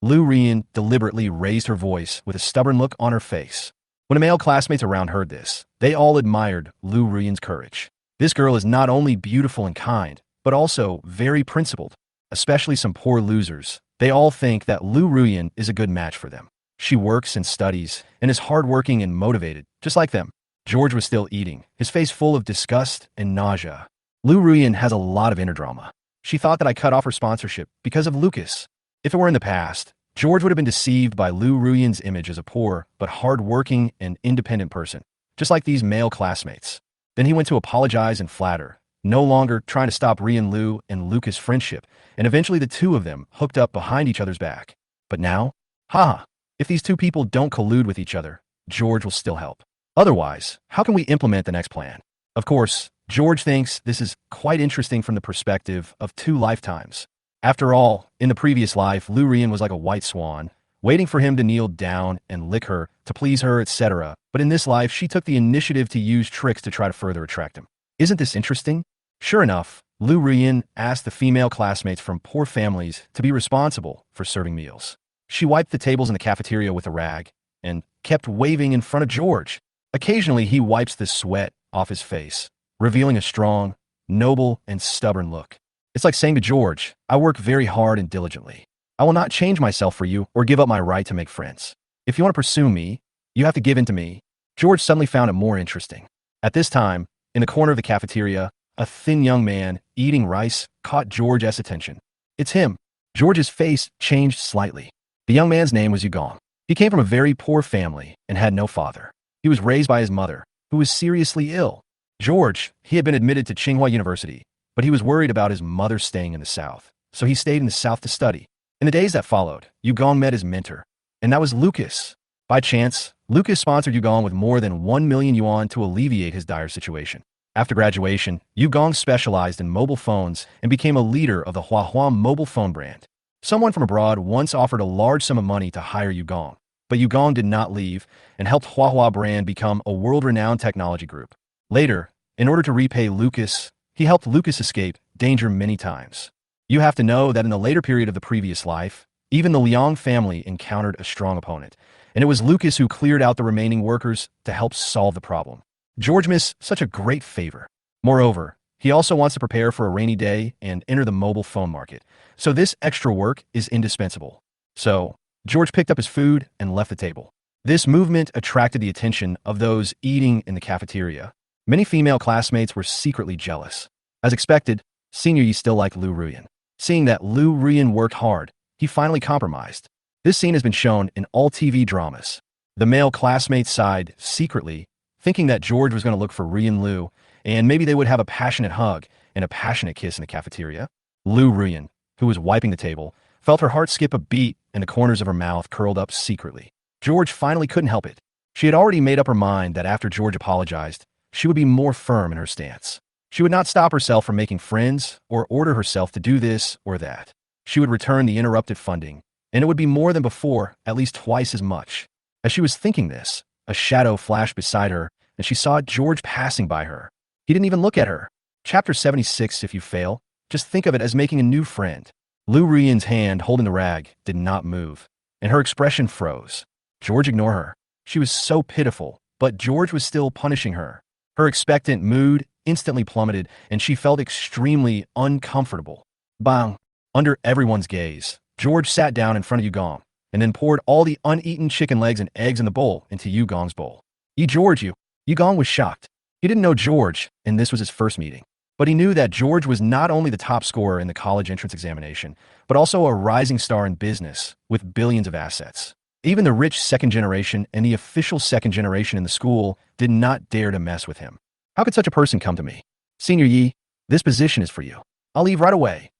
Lu Rian deliberately raised her voice with a stubborn look on her face. When the male classmates around heard this, they all admired Lu Rian's courage. This girl is not only beautiful and kind, but also very principled. Especially some poor losers. They all think that Lu Rian is a good match for them. She works and studies and is hardworking and motivated, just like them. George was still eating, his face full of disgust and nausea. Lu Rian has a lot of inner drama. She thought that I cut off her sponsorship because of Lucas. If it were in the past, George would have been deceived by Lu Ruyan's image as a poor but hard-working and independent person, just like these male classmates. Then he went to apologize and flatter, no longer trying to stop Rian Lu and Lucas' friendship, and eventually the two of them hooked up behind each other's back. But now, haha, if these two people don't collude with each other, George will still help. Otherwise, how can we implement the next plan? Of course, George thinks this is quite interesting from the perspective of two lifetimes. After all, in the previous life, Lu Rian was like a white swan, waiting for him to kneel down and lick her, to please her, etc. But in this life, she took the initiative to use tricks to try to further attract him. Isn't this interesting? Sure enough, Lu Rian asked the female classmates from poor families to be responsible for serving meals. She wiped the tables in the cafeteria with a rag and kept waving in front of George. Occasionally, he wipes the sweat off his face, revealing a strong, noble, and stubborn look. It's like saying to George, I work very hard and diligently. I will not change myself for you or give up my right to make friends. If you want to pursue me, you have to give in to me. George suddenly found it more interesting. At this time, in the corner of the cafeteria, a thin young man eating rice caught George's attention. It's him. George's face changed slightly. The young man's name was Yugong. He came from a very poor family and had no father. He was raised by his mother, who was seriously ill. George, he had been admitted to Tsinghua University, but he was worried about his mother staying in the South, so he stayed in the South to study. In the days that followed, Yugong met his mentor, and that was Lucas. By chance, Lucas sponsored Yugong with more than 1 million yuan to alleviate his dire situation. After graduation, Yugong specialized in mobile phones and became a leader of the Huahua mobile phone brand. Someone from abroad once offered a large sum of money to hire Yugong, but Yugong did not leave and helped Huahua brand become a world-renowned technology group. Later, in order to repay Lucas, he helped Lucas escape danger many times. You have to know that in the later period of the previous life, even the Liang family encountered a strong opponent, and it was Lucas who cleared out the remaining workers to help solve the problem. George missed such a great favor. Moreover, he also wants to prepare for a rainy day and enter the mobile phone market, so this extra work is indispensable. So, George picked up his food and left the table. This movement attracted the attention of those eating in the cafeteria. Many female classmates were secretly jealous. As expected, Senior Yi still liked Lu Ruyan. Seeing that Lu Ruyan worked hard, he finally compromised. This scene has been shown in all TV dramas. The male classmates sighed secretly, thinking that George was going to look for Rian Lu, and maybe they would have a passionate hug and a passionate kiss in the cafeteria. Lu Ruyan, who was wiping the table, felt her heart skip a beat and the corners of her mouth curled up secretly. George finally couldn't help it. She had already made up her mind that after George apologized, she would be more firm in her stance. She would not stop herself from making friends or order herself to do this or that. She would return the interrupted funding, and it would be more than before, at least twice as much. As she was thinking this, a shadow flashed beside her, and she saw George passing by her. He didn't even look at her. Chapter 76, if you fail, just think of it as making a new friend. Lu Ruyan's hand holding the rag did not move, and her expression froze. George ignored her. She was so pitiful, but George was still punishing her. Her expectant mood instantly plummeted, and she felt extremely uncomfortable. Bang! Under everyone's gaze, George sat down in front of Yugong, and then poured all the uneaten chicken legs and eggs in the bowl into Yugong's bowl. George, you! Yugong was shocked. He didn't know George, and this was his first meeting. But he knew that George was not only the top scorer in the college entrance examination, but also a rising star in business with billions of assets. Even the rich second generation and the official second generation in the school did not dare to mess with him. How could such a person come to me? Senior Yi, this position is for you. I'll leave right away.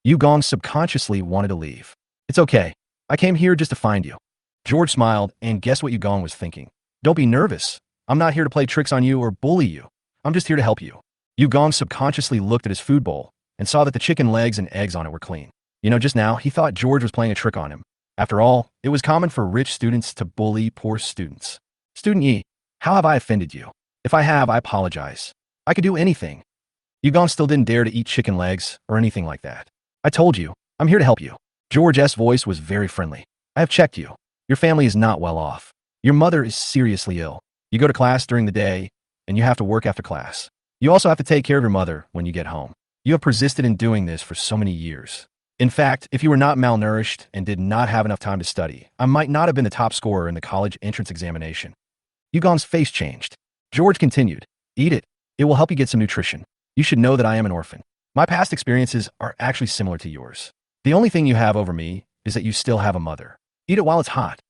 Yugong subconsciously wanted to leave. It's okay. I came here just to find you. George smiled, and guess what Yugong was thinking? Don't be nervous. I'm not here to play tricks on you or bully you. I'm just here to help you. Yugong subconsciously looked at his food bowl and saw that the chicken legs and eggs on it were clean. Just now, he thought George was playing a trick on him. After all, it was common for rich students to bully poor students. Student Yi, how have I offended you? If I have, I apologize. I could do anything. Yugong still didn't dare to eat chicken legs or anything like that. I told you, I'm here to help you. George's voice was very friendly. I have checked you. Your family is not well off. Your mother is seriously ill. You go to class during the day, and you have to work after class. You also have to take care of your mother when you get home. You have persisted in doing this for so many years. In fact, if you were not malnourished and did not have enough time to study, I might not have been the top scorer in the college entrance examination. Yugong's face changed. George continued, eat it. It will help you get some nutrition. You should know that I am an orphan. My past experiences are actually similar to yours. The only thing you have over me is that you still have a mother. Eat it while it's hot.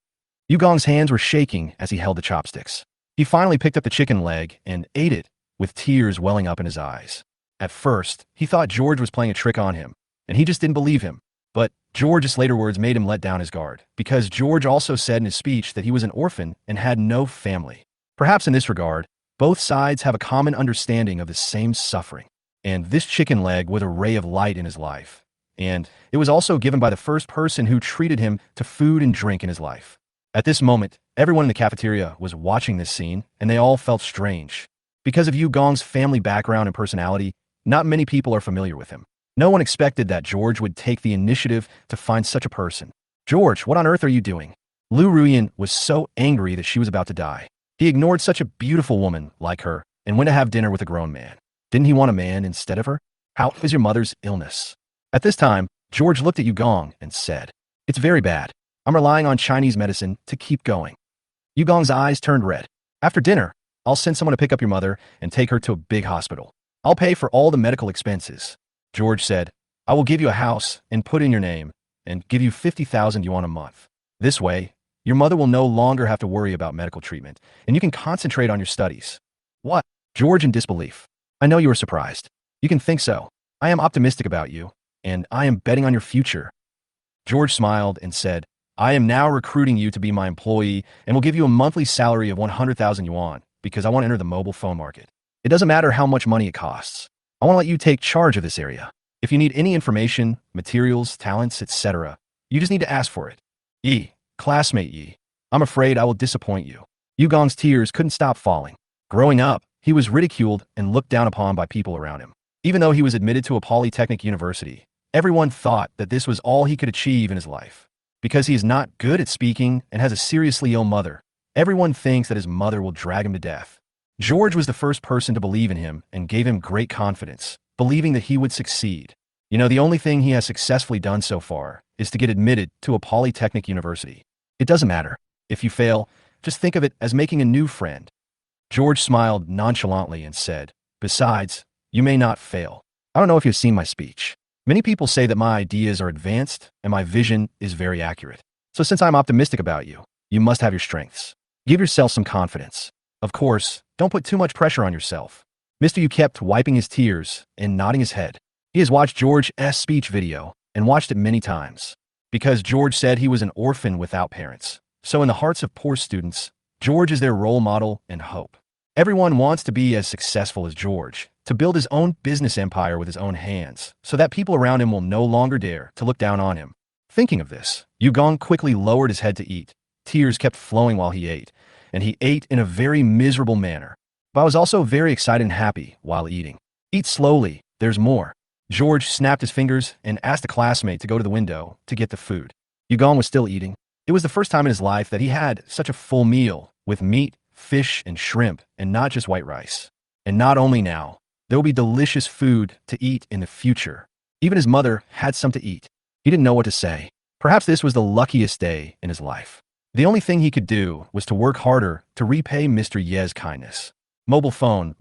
Yugong's hands were shaking as he held the chopsticks. He finally picked up the chicken leg and ate it, with tears welling up in his eyes. At first, he thought George was playing a trick on him, and he just didn't believe him. But George's later words made him let down his guard, because George also said in his speech that he was an orphan and had no family. Perhaps in this regard, both sides have a common understanding of the same suffering. And this chicken leg was a ray of light in his life. And it was also given by the first person who treated him to food and drink in his life. At this moment, everyone in the cafeteria was watching this scene, and they all felt strange. Because of Yugong's family background and personality, not many people are familiar with him. No one expected that George would take the initiative to find such a person. George, what on earth are you doing? Lu Ruyan was so angry that she was about to die. He ignored such a beautiful woman like her and went to have dinner with a grown man. Didn't he want a man instead of her? How is your mother's illness? At this time, George looked at Yugong and said, "It's very bad. I'm relying on Chinese medicine to keep going." Yugong's eyes turned red. "After dinner, I'll send someone to pick up your mother and take her to a big hospital. I'll pay for all the medical expenses." George said, "I will give you a house and put in your name and give you 50,000 yuan a month. This way, your mother will no longer have to worry about medical treatment, and you can concentrate on your studies." "What?" George in disbelief. "I know you are surprised. You can think so. I am optimistic about you, and I am betting on your future." George smiled and said, "I am now recruiting you to be my employee and will give you a monthly salary of 100,000 yuan because I want to enter the mobile phone market. It doesn't matter how much money it costs. I want to let you take charge of this area. If you need any information, materials, talents, etc., you just need to ask for it. Yi, classmate Yi, I'm afraid I will disappoint you." Yugong's tears couldn't stop falling. Growing up, he was ridiculed and looked down upon by people around him. Even though he was admitted to a polytechnic university, everyone thought that this was all he could achieve in his life. Because he is not good at speaking and has a seriously ill mother, everyone thinks that his mother will drag him to death. George was the first person to believe in him and gave him great confidence, believing that he would succeed. You know, the only thing he has successfully done so far is to get admitted to a polytechnic university. It doesn't matter. If you fail, just think of it as making a new friend. George smiled nonchalantly and said, "Besides, you may not fail. I don't know if you've seen my speech. Many people say that my ideas are advanced and my vision is very accurate. So since I'm optimistic about you, you must have your strengths. Give yourself some confidence. Of course, don't put too much pressure on yourself." Mr. Yu kept wiping his tears and nodding his head. He has watched George's speech video and watched it many times. Because George said he was an orphan without parents. So in the hearts of poor students, George is their role model and hope. Everyone wants to be as successful as George, to build his own business empire with his own hands, so that people around him will no longer dare to look down on him. Thinking of this, Yugong quickly lowered his head to eat. Tears kept flowing while he ate, and he ate in a very miserable manner. But I was also very excited and happy while eating. "Eat slowly, there's more." George snapped his fingers and asked a classmate to go to the window to get the food. Yugong was still eating. It was the first time in his life that he had such a full meal, with meat, fish, and shrimp, and not just white rice. And not only now, there will be delicious food to eat in the future. Even his mother had some to eat. He didn't know what to say. Perhaps this was the luckiest day in his life. The only thing he could do was to work harder to repay Mr. Ye's kindness. Mobile phone,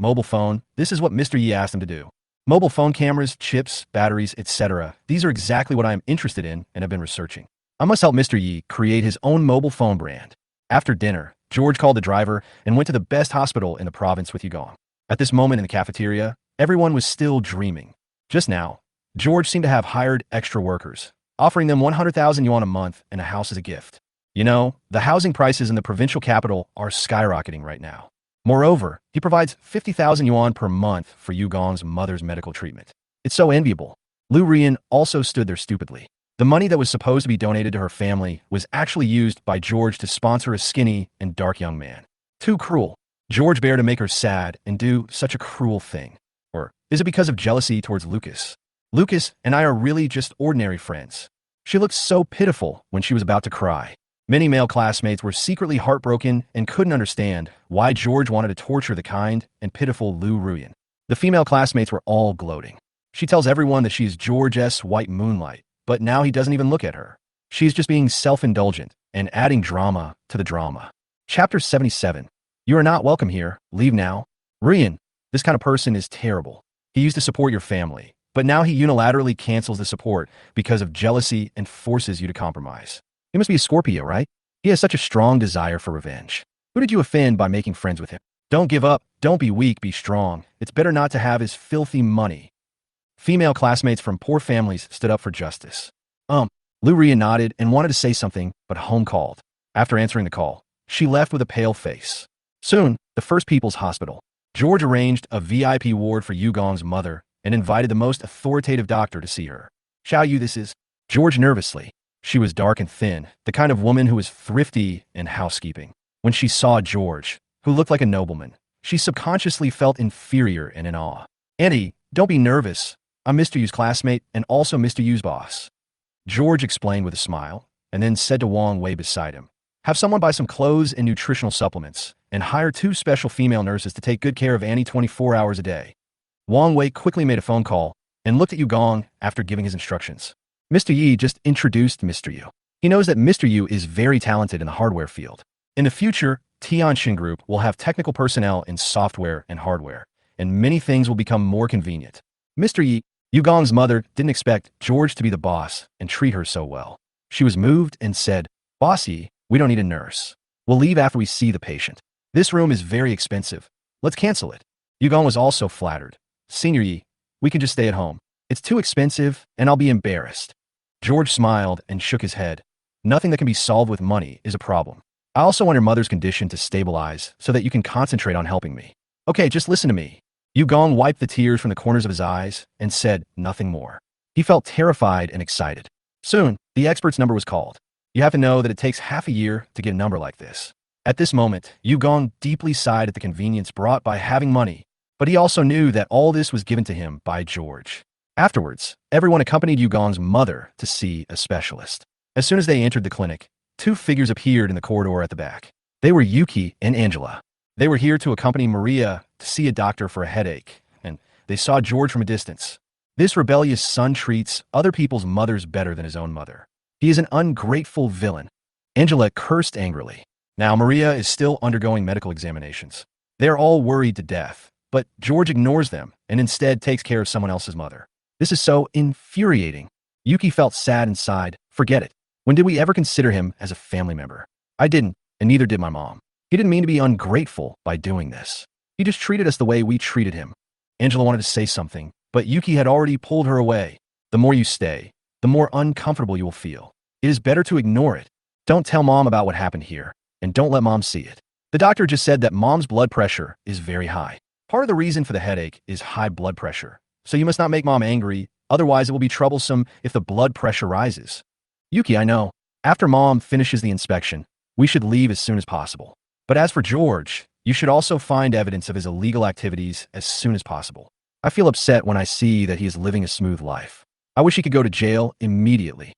this is what Mr. Ye asked him to do. Mobile phone cameras, chips, batteries, etc. These are exactly what I am interested in and have been researching. I must help Mr. Yi create his own mobile phone brand. After dinner, George called the driver and went to the best hospital in the province with Yugong. At this moment in the cafeteria, everyone was still dreaming. Just now, George seemed to have hired extra workers, offering them 100,000 yuan a month and a house as a gift. You know, the housing prices in the provincial capital are skyrocketing right now. Moreover, he provides 50,000 yuan per month for Yugong's mother's medical treatment. It's so enviable. Lu Rian also stood there stupidly. The money that was supposed to be donated to her family was actually used by George to sponsor a skinny and dark young man. Too cruel. George bear to make her sad and do such a cruel thing. Or is it because of jealousy towards Lucas? Lucas and I are really just ordinary friends. She looked so pitiful when she was about to cry. Many male classmates were secretly heartbroken and couldn't understand why George wanted to torture the kind and pitiful Lu Ruyan. The female classmates were all gloating. She tells everyone that she is George's white moonlight, but now he doesn't even look at her. She's just being self-indulgent and adding drama to the drama. Chapter 77. You are not welcome here. Leave now. Rian, this kind of person is terrible. He used to support your family, But now he unilaterally cancels the support because of jealousy and forces you to compromise. He must be a Scorpio, right? He has such a strong desire for revenge. Who did you offend by making friends with him? Don't give up. Don't be weak. Be strong. It's better not to have his filthy money. Female classmates from poor families stood up for justice. Lou Ria nodded and wanted to say something, but home called. After answering the call, she left with a pale face. Soon, the First People's Hospital. George arranged a VIP ward for Yugong's mother and invited the most authoritative doctor to see her. Xiao Yu, this is George nervously. She was dark and thin, the kind of woman who was thrifty in housekeeping. When she saw George, who looked like a nobleman, she subconsciously felt inferior and in awe. Auntie, don't be nervous. I'm Mr. Yu's classmate and also Mr. Yu's boss. George explained with a smile, and then said to Wang Wei beside him, have someone buy some clothes and nutritional supplements, and hire 2 special female nurses to take good care of Annie 24 hours a day. Wang Wei quickly made a phone call and looked at Yugong after giving his instructions. Mr. Yi just introduced Mr. Yu. He knows that Mr. Yu is very talented in the hardware field. In the future, Tianxin Group will have technical personnel in software and hardware, and many things will become more convenient. Mr. Yi, Yugong's mother, didn't expect George to be the boss and treat her so well. She was moved and said, Bossy, we don't need a nurse. We'll leave after we see the patient. This room is very expensive. Let's cancel it. Yugong was also flattered. Senior Yi, we can just stay at home. It's too expensive, and I'll be embarrassed. George smiled and shook his head. Nothing that can be solved with money is a problem. I also want your mother's condition to stabilize so that you can concentrate on helping me. Okay, just listen to me. Yugong wiped the tears from the corners of his eyes and said nothing more. He felt terrified and excited. Soon, the expert's number was called. You have to know that it takes half a year to get a number like this. At this moment, Yugong deeply sighed at the convenience brought by having money, but he also knew that all this was given to him by George. Afterwards, everyone accompanied Yugong's mother to see a specialist. As soon as they entered the clinic, 2 figures appeared in the corridor at the back. They were Yuki and Angela. They were here to accompany Maria to see a doctor for a headache, and they saw George from a distance. This rebellious son treats other people's mothers better than his own mother. He is an ungrateful villain. Angela cursed angrily. Now Maria is still undergoing medical examinations. They are all worried to death, but George ignores them and instead takes care of someone else's mother. This is so infuriating. Yuki felt sad and sighed. Forget it. When did we ever consider him as a family member? I didn't, and neither did my mom. He didn't mean to be ungrateful by doing this. He just treated us the way we treated him. Angela wanted to say something, but Yuki had already pulled her away. The more you stay, the more uncomfortable you will feel. It is better to ignore it. Don't tell mom about what happened here, and don't let mom see it. The doctor just said that mom's blood pressure is very high. Part of the reason for the headache is high blood pressure, so you must not make mom angry, otherwise it will be troublesome if the blood pressure rises. Yuki, I know. After mom finishes the inspection, we should leave as soon as possible. But as for George, you should also find evidence of his illegal activities as soon as possible. I feel upset when I see that he is living a smooth life. I wish he could go to jail immediately.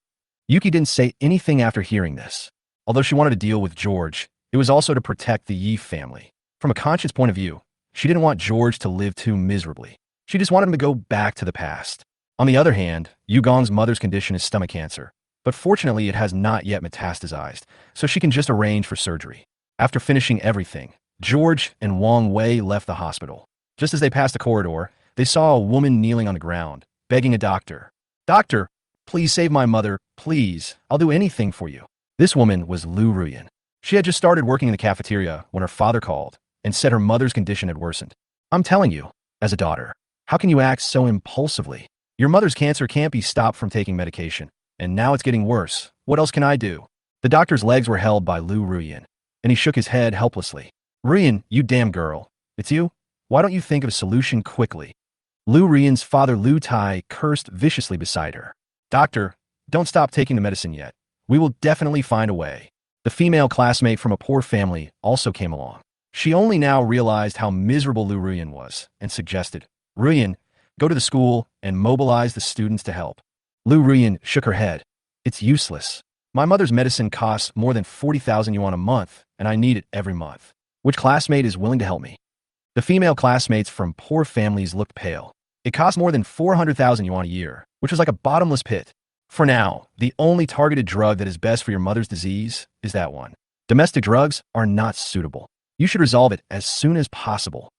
Yuki didn't say anything after hearing this. Although she wanted to deal with George, it was also to protect the Yi family. From a conscious point of view, she didn't want George to live too miserably. She just wanted him to go back to the past. On the other hand, Yugong's mother's condition is stomach cancer, but fortunately it has not yet metastasized, so she can just arrange for surgery. After finishing everything, George and Wang Wei left the hospital. Just as they passed the corridor, they saw a woman kneeling on the ground, begging a doctor. Doctor, please save my mother, please. I'll do anything for you. This woman was Lu Ruyan. She had just started working in the cafeteria when her father called and said her mother's condition had worsened. I'm telling you, as a daughter, how can you act so impulsively? Your mother's cancer can't be stopped from taking medication, and now it's getting worse. What else can I do? The doctor's legs were held by Lu Ruyan, and he shook his head helplessly. Ruyan, you damn girl. It's you? Why don't you think of a solution quickly? Lu Ruyan's father Lu Tai cursed viciously beside her. Doctor, don't stop taking the medicine yet. We will definitely find a way. The female classmate from a poor family also came along. She only now realized how miserable Lu Ruyan was and suggested, Ruyan, go to the school and mobilize the students to help. Lu Ruyan shook her head. It's useless. My mother's medicine costs more than 40,000 yuan a month, and I need it every month. Which classmate is willing to help me? The female classmates from poor families looked pale. It costs more than 400,000 yuan a year, which was like a bottomless pit. For now, the only targeted drug that is best for your mother's disease is that one. Domestic drugs are not suitable. You should resolve it as soon as possible.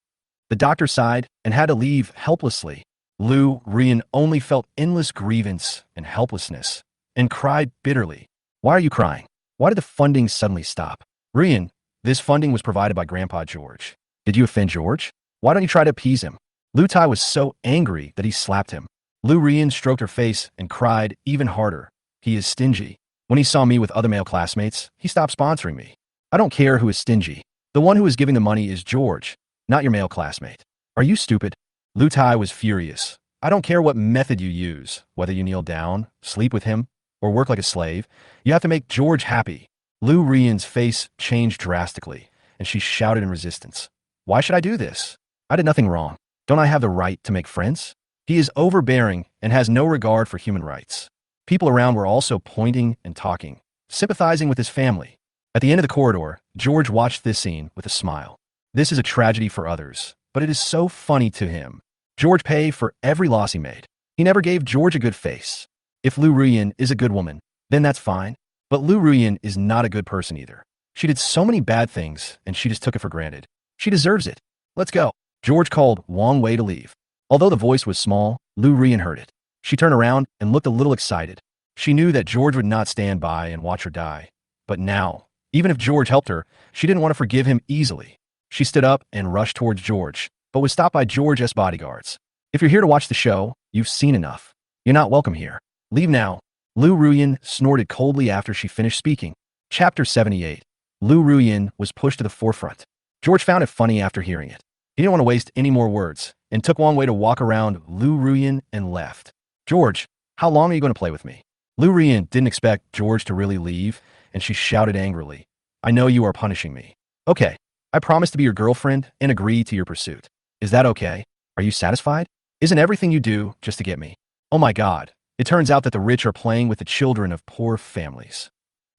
The doctor sighed and had to leave helplessly. Lu Rian only felt endless grievance and helplessness and cried bitterly. Why are you crying? Why did the funding suddenly stop? Rian, this funding was provided by Grandpa George. Did you offend George? Why don't you try to appease him? Lu Tai was so angry that he slapped him. Lu Rian stroked her face and cried even harder. He is stingy. When he saw me with other male classmates, he stopped sponsoring me. I don't care who is stingy. The one who is giving the money is George, not your male classmate. Are you stupid? Lu Tai was furious. I don't care what method you use, whether you kneel down, sleep with him, or work like a slave. You have to make George happy. Lu Rian's face changed drastically, and she shouted in resistance. Why should I do this? I did nothing wrong. Don't I have the right to make friends? He is overbearing and has no regard for human rights. People around were also pointing and talking, sympathizing with his family. At the end of the corridor, George watched this scene with a smile. This is a tragedy for others, but it is so funny to him. George paid for every loss he made. He never gave George a good face. If Lu Ruyan is a good woman, then that's fine. But Lu Ruyan is not a good person either. She did so many bad things, and she just took it for granted. She deserves it. Let's go. George called Wang Wei to leave. Although the voice was small, Lu Ruyan heard it. She turned around and looked a little excited. She knew that George would not stand by and watch her die. But now, even if George helped her, she didn't want to forgive him easily. She stood up and rushed towards George, but was stopped by George's bodyguards. If you're here to watch the show, you've seen enough. You're not welcome here. Leave now. Lu Ruyan snorted coldly after she finished speaking. Chapter 78. Lu Ruyan was pushed to the forefront. George found it funny after hearing it. He didn't want to waste any more words, and took Wang Wei to walk around Lu Ruyan and left. George, how long are you going to play with me? Lu Ruyan didn't expect George to really leave, and she shouted angrily. I know you are punishing me. Okay, I promise to be your girlfriend and agree to your pursuit. Is that okay? Are you satisfied? Isn't everything you do just to get me? Oh my God, it turns out that the rich are playing with the children of poor families.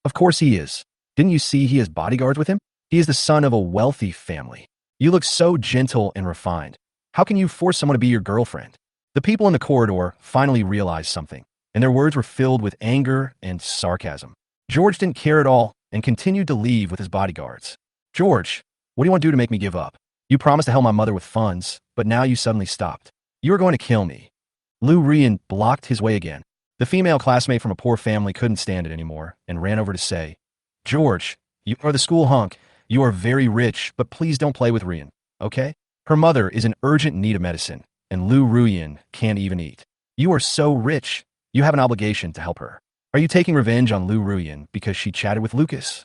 Of course he is. Didn't you see he has bodyguards with him? He is the son of a wealthy family. You look so gentle and refined. How can you force someone to be your girlfriend? The people in the corridor finally realized something, and their words were filled with anger and sarcasm. George didn't care at all and continued to leave with his bodyguards. George, what do you want to do to make me give up? You promised to help my mother with funds, but now you suddenly stopped. You are going to kill me. Lu Ruyan blocked his way again. The female classmate from a poor family couldn't stand it anymore and ran over to say, George, you are the school hunk. You are very rich, but please don't play with Ruyan, okay? Her mother is in urgent need of medicine, and Lu Ruyan can't even eat. You are so rich. You have an obligation to help her. Are you taking revenge on Lu Ruyan because she chatted with Lucas?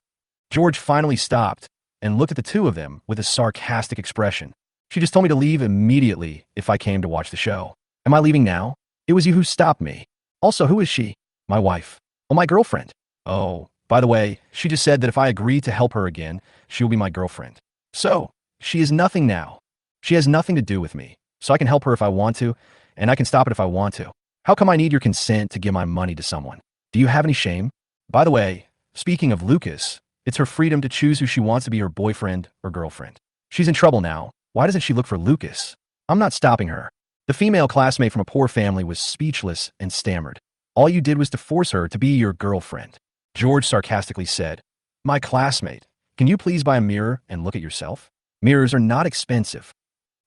George finally stopped and looked at the two of them with a sarcastic expression. She just told me to leave immediately if I came to watch the show. Am I leaving now? It was you who stopped me. Also, who is she? My wife. Oh, my girlfriend. Oh, by the way, she just said that if I agree to help her again, she will be my girlfriend. So, she is nothing now. She has nothing to do with me, so I can help her if I want to, and I can stop it if I want to. How come I need your consent to give my money to someone? Do you have any shame? By the way, speaking of Lucas, it's her freedom to choose who she wants to be her boyfriend or girlfriend. She's in trouble now. Why doesn't she look for Lucas? I'm not stopping her. The female classmate from a poor family was speechless and stammered. All you did was to force her to be your girlfriend. George sarcastically said, My classmate, can you please buy a mirror and look at yourself? Mirrors are not expensive.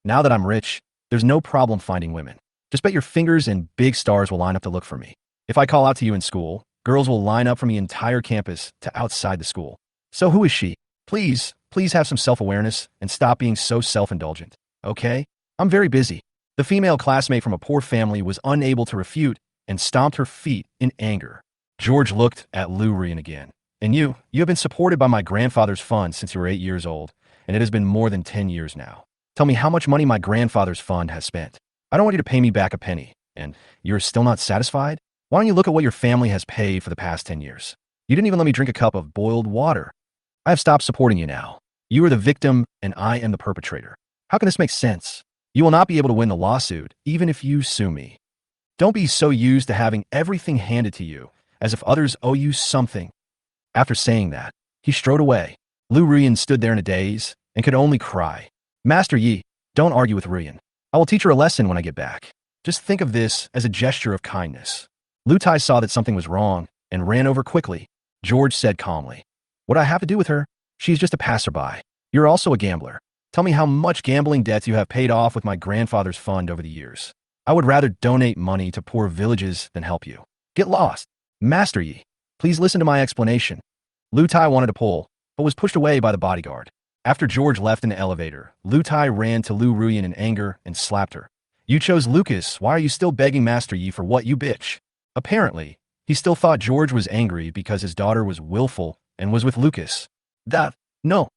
Now that I'm rich, there's no problem finding women. Just bet your fingers and big stars will line up to look for me. If I call out to you in school, girls will line up from the entire campus to outside the school. So who is she? Please have some self-awareness and stop being so self-indulgent, okay? I'm very busy. The female classmate from a poor family was unable to refute and stomped her feet in anger. George looked at Lu Ruyan again. And you have been supported by my grandfather's fund since you were 8 years old, and it has been more than 10 years now. Tell me how much money my grandfather's fund has spent. I don't want you to pay me back a penny, and you're still not satisfied? Why don't you look at what your family has paid for the past 10 years? You didn't even let me drink a cup of boiled water. I have stopped supporting you now. You are the victim, and I am the perpetrator. How can this make sense? You will not be able to win the lawsuit, even if you sue me. Don't be so used to having everything handed to you, as if others owe you something. After saying that, he strode away. Lu Ruyan stood there in a daze and could only cry. Master Yi, don't argue with Ruyan. I will teach her a lesson when I get back. Just think of this as a gesture of kindness. Lu Tai saw that something was wrong and ran over quickly. George said calmly, What do I have to do with her? She's just a passerby. You're also a gambler. Tell me how much gambling debts you have paid off with my grandfather's fund over the years. I would rather donate money to poor villages than help you. Get lost. Master Yi, please listen to my explanation. Lu Tai wanted to pull, but was pushed away by the bodyguard. After George left in the elevator, Lu Tai ran to Lu Ruyan in anger and slapped her. You chose Lucas, why are you still begging Master Yi for what, you bitch? Apparently, he still thought George was angry because his daughter was willful and was with Lucas. No,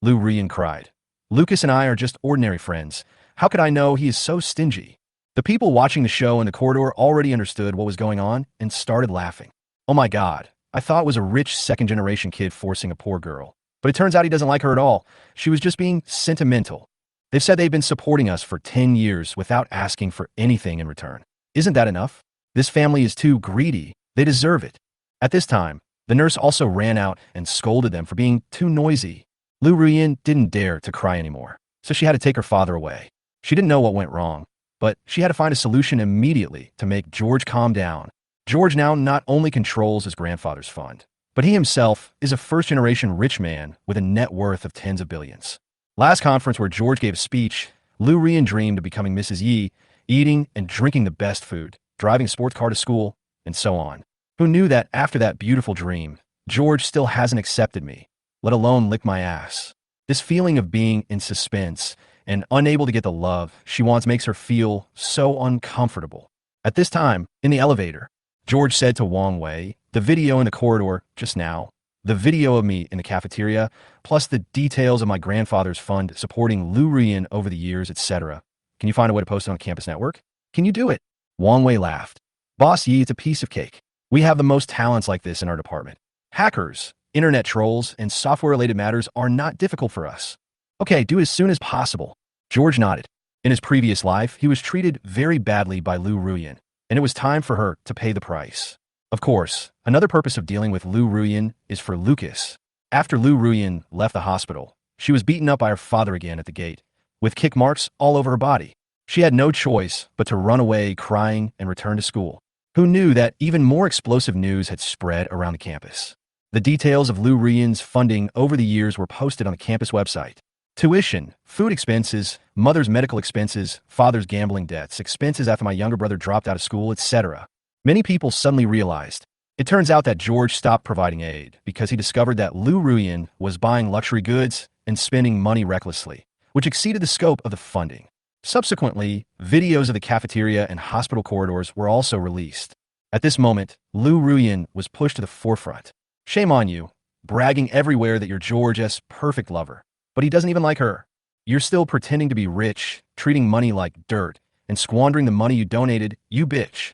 Lu Ruyan cried. Lucas and I are just ordinary friends. How could I know he is so stingy? The people watching the show in the corridor already understood what was going on and started laughing. Oh my God, I thought it was a rich second-generation kid forcing a poor girl. But it turns out he doesn't like her at all. She was just being sentimental. They've said they've been supporting us for 10 years without asking for anything in return. Isn't that enough? This family is too greedy. They deserve it. At this time, the nurse also ran out and scolded them for being too noisy. Lu Ruyan didn't dare to cry anymore, so she had to take her father away. She didn't know what went wrong, but she had to find a solution immediately to make George calm down. George now not only controls his grandfather's fund, but he himself is a first-generation rich man with a net worth of tens of billions. Last conference where George gave a speech, Lu Ruyan dreamed of becoming Mrs. Yi, eating and drinking the best food, driving a sports car to school, and so on. Who knew that after that beautiful dream, George still hasn't accepted me, let alone lick my ass? This feeling of being in suspense and unable to get the love she wants makes her feel so uncomfortable. At this time, in the elevator, George said to Wang Wei, the video in the corridor just now, the video of me in the cafeteria, plus the details of my grandfather's fund supporting Lu Ruyan over the years, etc. Can you find a way to post it on campus network? Can you do it? Wang Wei laughed. Boss Yi, it's a piece of cake. We have the most talents like this in our department. Hackers, internet trolls, and software-related matters are not difficult for us. Okay, do it as soon as possible. George nodded. In his previous life, he was treated very badly by Lu Ruyan, and it was time for her to pay the price. Of course, another purpose of dealing with Lu Ruyan is for Lucas. After Lu Ruyan left the hospital, she was beaten up by her father again at the gate, with kick marks all over her body. She had no choice but to run away crying and return to school. Who knew that even more explosive news had spread around the campus? The details of Lu Ruyan's funding over the years were posted on the campus website. Tuition, food expenses, mother's medical expenses, father's gambling debts, expenses after my younger brother dropped out of school, etc. Many people suddenly realized. It turns out that George stopped providing aid because he discovered that Lu Ruyan was buying luxury goods and spending money recklessly, which exceeded the scope of the funding. Subsequently, videos of the cafeteria and hospital corridors were also released. At this moment, Lu Ruyan was pushed to the forefront. Shame on you, bragging everywhere that you're George's perfect lover. But he doesn't even like her. You're still pretending to be rich, treating money like dirt, and squandering the money you donated, you bitch.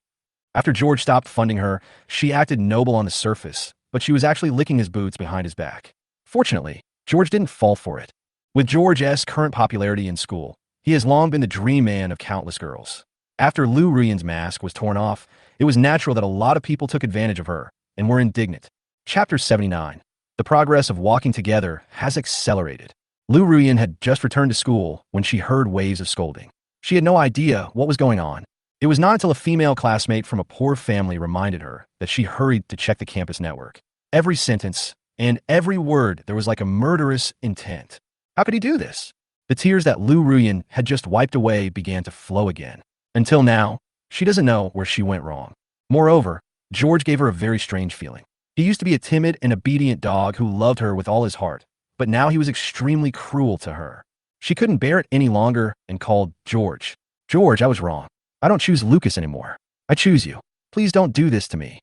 After George stopped funding her, she acted noble on the surface, but she was actually licking his boots behind his back. Fortunately, George didn't fall for it. With George's current popularity in school, he has long been the dream man of countless girls. After Lu Ruyan's mask was torn off, it was natural that a lot of people took advantage of her and were indignant. Chapter 79. The progress of walking together has accelerated. Lu Ruyan had just returned to school when she heard waves of scolding. She had no idea what was going on. It was not until a female classmate from a poor family reminded her that she hurried to check the campus network. Every sentence and every word, there was like a murderous intent. How could he do this? The tears that Lu Ruyan had just wiped away began to flow again. Until now, she doesn't know where she went wrong. Moreover, George gave her a very strange feeling. He used to be a timid and obedient dog who loved her with all his heart, but now he was extremely cruel to her. She couldn't bear it any longer and called George. George, I was wrong. I don't choose Lucas anymore. I choose you. Please don't do this to me.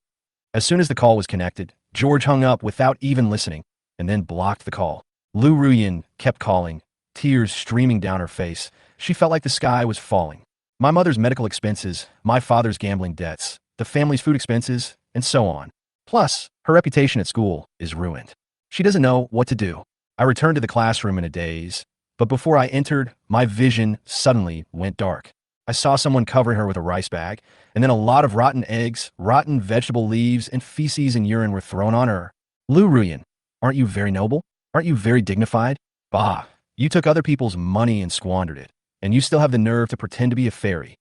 As soon as the call was connected, George hung up without even listening and then blocked the call. Lu Ruyan kept calling, tears streaming down her face. She felt like the sky was falling. My mother's medical expenses, my father's gambling debts, the family's food expenses, and so on. Plus, her reputation at school is ruined. She doesn't know what to do. I returned to the classroom in a daze, but before I entered, my vision suddenly went dark. I saw someone covering her with a rice bag, and then a lot of rotten eggs, rotten vegetable leaves, and feces and urine were thrown on her. Lu Ruyan, aren't you very noble? Aren't you very dignified? Bah, you took other people's money and squandered it, and you still have the nerve to pretend to be a fairy.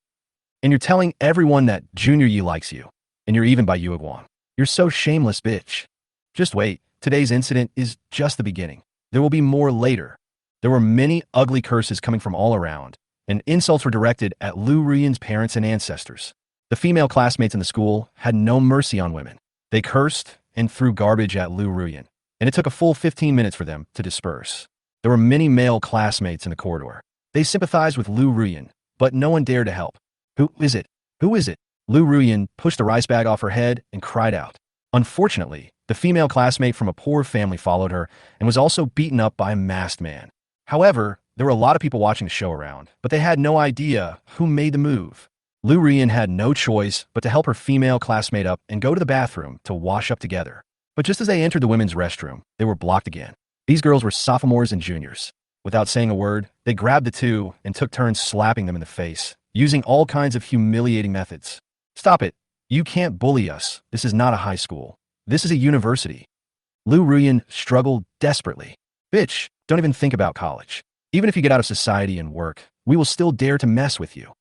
And you're telling everyone that Junior Yi likes you, and you're even by Yueguang. You're so shameless, bitch. Just wait, today's incident is just the beginning. There will be more later. There were many ugly curses coming from all around, and insults were directed at Lu Ruyan's parents and ancestors. The female classmates in the school had no mercy on women. They cursed and threw garbage at Lu Ruyan, and it took a full 15 minutes for them to disperse. There were many male classmates in the corridor. They sympathized with Lu Ruyan, but no one dared to help. Who is it? Who is it? Lu Ruyan pushed the rice bag off her head and cried out. Unfortunately, the female classmate from a poor family followed her and was also beaten up by a masked man. However, there were a lot of people watching the show around, but they had no idea who made the move. Lu Ruyan had no choice but to help her female classmate up and go to the bathroom to wash up together. But just as they entered the women's restroom, they were blocked again. These girls were sophomores and juniors. Without saying a word, they grabbed the two and took turns slapping them in the face, using all kinds of humiliating methods. Stop it. You can't bully us. This is not a high school. This is a university. Lu Ruyan struggled desperately. Bitch, don't even think about college. Even if you get out of society and work, we will still dare to mess with you.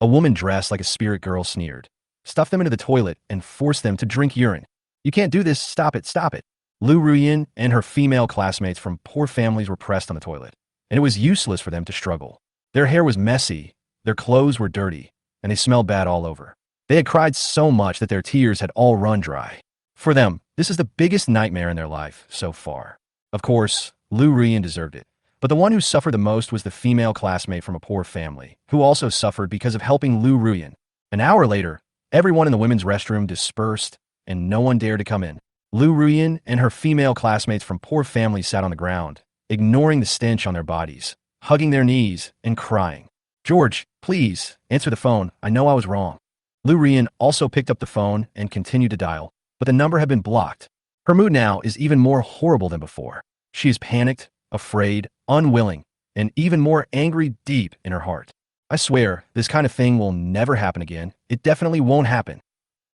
A woman dressed like a spirit girl sneered. Stuff them into the toilet and force them to drink urine. You can't do this. Stop it. Stop it. Lu Ruyan and her female classmates from poor families were pressed on the toilet, and it was useless for them to struggle. Their hair was messy, their clothes were dirty, and they smelled bad all over. They had cried so much that their tears had all run dry. For them, this is the biggest nightmare in their life so far. Of course, Lu Ruyan deserved it, but the one who suffered the most was the female classmate from a poor family, who also suffered because of helping Lu Ruyan. An hour later, everyone in the women's restroom dispersed, and no one dared to come in. Lu Ruyan and her female classmates from poor families sat on the ground, ignoring the stench on their bodies, hugging their knees, and crying. George, please, answer the phone. I know I was wrong. Lu Ruyan also picked up the phone and continued to dial, but the number had been blocked. Her mood now is even more horrible than before. She is panicked, afraid, unwilling, and even more angry deep in her heart. I swear, this kind of thing will never happen again. It definitely won't happen.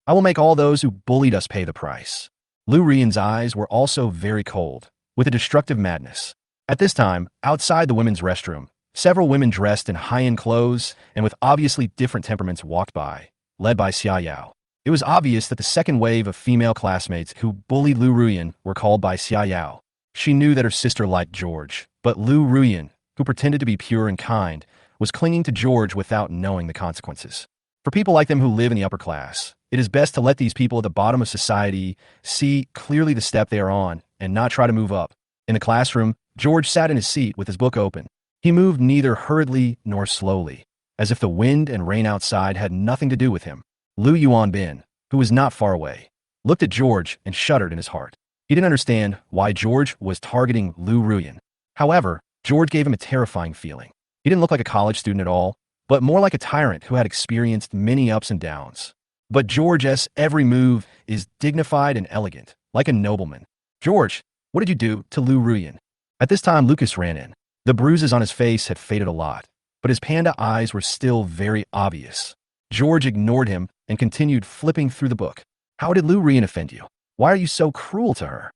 I will make all those who bullied us pay the price. Lu Ruyan's eyes were also very cold, with a destructive madness. At this time, outside the women's restroom, several women dressed in high-end clothes and with obviously different temperaments walked by, led by Xia Yao. It was obvious that the second wave of female classmates who bullied Lu Ruyan were called by Xia Yao. She knew that her sister liked George, but Lu Ruyan, who pretended to be pure and kind, was clinging to George without knowing the consequences. For people like them who live in the upper class, it is best to let these people at the bottom of society see clearly the step they are on and not try to move up. In the classroom, George sat in his seat with his book open. He moved neither hurriedly nor slowly, as if the wind and rain outside had nothing to do with him. Lu Yuanbin, who was not far away, looked at George and shuddered in his heart. He didn't understand why George was targeting Lu Ruyan. However, George gave him a terrifying feeling. He didn't look like a college student at all, but more like a tyrant who had experienced many ups and downs. But George's every move is dignified and elegant, like a nobleman. George, what did you do to Lu Ruyan? At this time, Lucas ran in. The bruises on his face had faded a lot, but his panda eyes were still very obvious. George ignored him and continued flipping through the book. How did Lu Ruyan offend you? Why are you so cruel to her?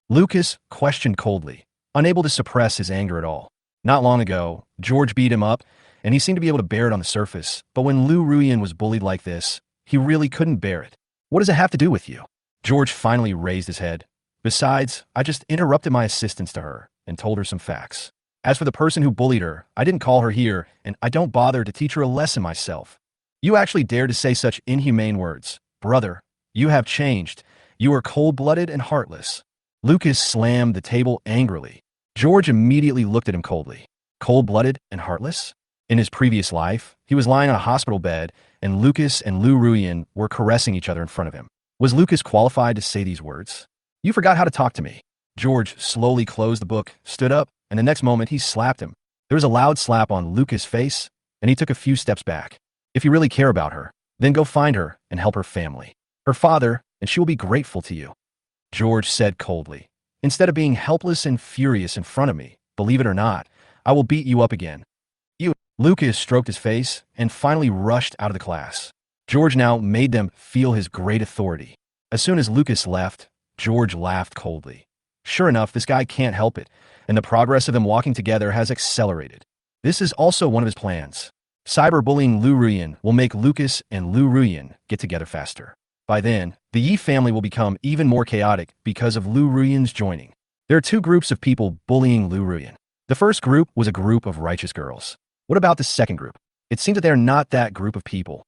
Lucas questioned coldly, unable to suppress his anger at all. Not long ago, George beat him up, and he seemed to be able to bear it on the surface, but when Lu Ruyan was bullied like this, he really couldn't bear it. What does it have to do with you? George finally raised his head. Besides, I just interrupted my assistance to her and told her some facts. As for the person who bullied her, I didn't call her here, and I don't bother to teach her a lesson myself. You actually dare to say such inhumane words. Brother, you have changed. You are cold-blooded and heartless. Lucas slammed the table angrily. George immediately looked at him coldly. Cold-blooded and heartless? In his previous life, he was lying on a hospital bed, and Lucas and Lu Ruyan were caressing each other in front of him. Was Lucas qualified to say these words? You forgot how to talk to me. George slowly closed the book, stood up, and the next moment he slapped him. There was a loud slap on Lucas' face, and he took a few steps back. If you really care about her, then go find her and help her family. Her father, and she will be grateful to you. George said coldly. Instead of being helpless and furious in front of me, believe it or not, I will beat you up again. Lucas stroked his face and finally rushed out of the class. George now made them feel his great authority. As soon as Lucas left, George laughed coldly. Sure enough, this guy can't help it, and the progress of them walking together has accelerated. This is also one of his plans. Cyberbullying Lu Ruyan will make Lucas and Lu Ruyan get together faster. By then, the Yi family will become even more chaotic because of Lu Ruyan's joining. There are two groups of people bullying Lu Ruyan. The first group was a group of righteous girls. What about the second group? It seems that they're not that group of people.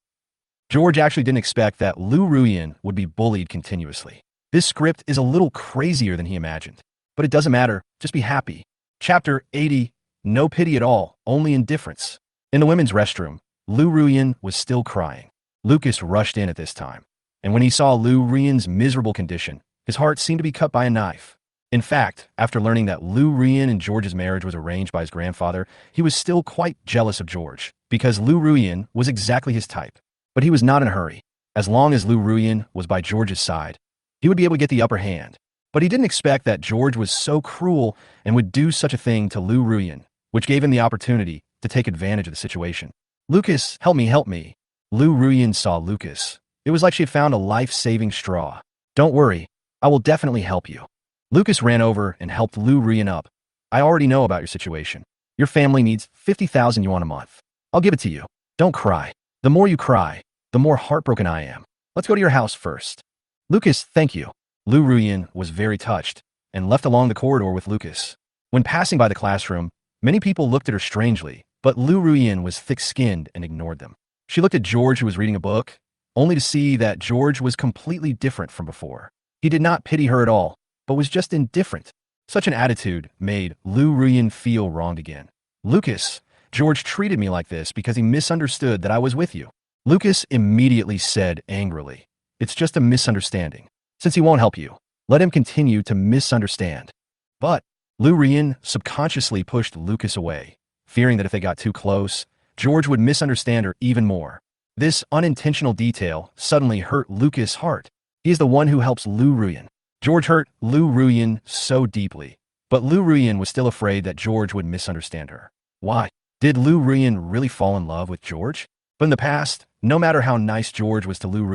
George actually didn't expect that Lu Ruyan would be bullied continuously. This script is a little crazier than he imagined. But it doesn't matter, just be happy. Chapter 80, No Pity at All, Only Indifference. In the women's restroom, Lu Ruyan was still crying. Lucas rushed in at this time, and when he saw Lu Ruyan's miserable condition, his heart seemed to be cut by a knife. In fact, after learning that Lu Ruyan and George's marriage was arranged by his grandfather, he was still quite jealous of George, because Lu Ruyan was exactly his type. But he was not in a hurry. As long as Lu Ruyan was by George's side, he would be able to get the upper hand. But he didn't expect that George was so cruel and would do such a thing to Lu Ruyan, which gave him the opportunity to take advantage of the situation. Lucas, help me, help me. Lu Ruyan saw Lucas. It was like she had found a life-saving straw. Don't worry, I will definitely help you. Lucas ran over and helped Lu Ruyan up. I already know about your situation. Your family needs 50,000 yuan a month. I'll give it to you. Don't cry. The more you cry, the more heartbroken I am. Let's go to your house first. Lucas, thank you. Lu Ruyan was very touched and left along the corridor with Lucas. When passing by the classroom, many people looked at her strangely, but Lu Ruyan was thick-skinned and ignored them. She looked at George, who was reading a book, only to see that George was completely different from before. He did not pity her at all, but was just indifferent. Such an attitude made Lu Ruyan feel wronged again. Lucas, George treated me like this because he misunderstood that I was with you. Lucas immediately said angrily, it's just a misunderstanding. Since he won't help you, let him continue to misunderstand. But Lu Ruyan subconsciously pushed Lucas away, fearing that if they got too close, George would misunderstand her even more. This unintentional detail suddenly hurt Lucas' heart. He is the one who helps Lu Ruyan. George hurt Lu Ruyan so deeply, but Lu Ruyan was still afraid that George would misunderstand her. Why? Did Lu Ruyan really fall in love with George? But in the past, no matter how nice George was to Lu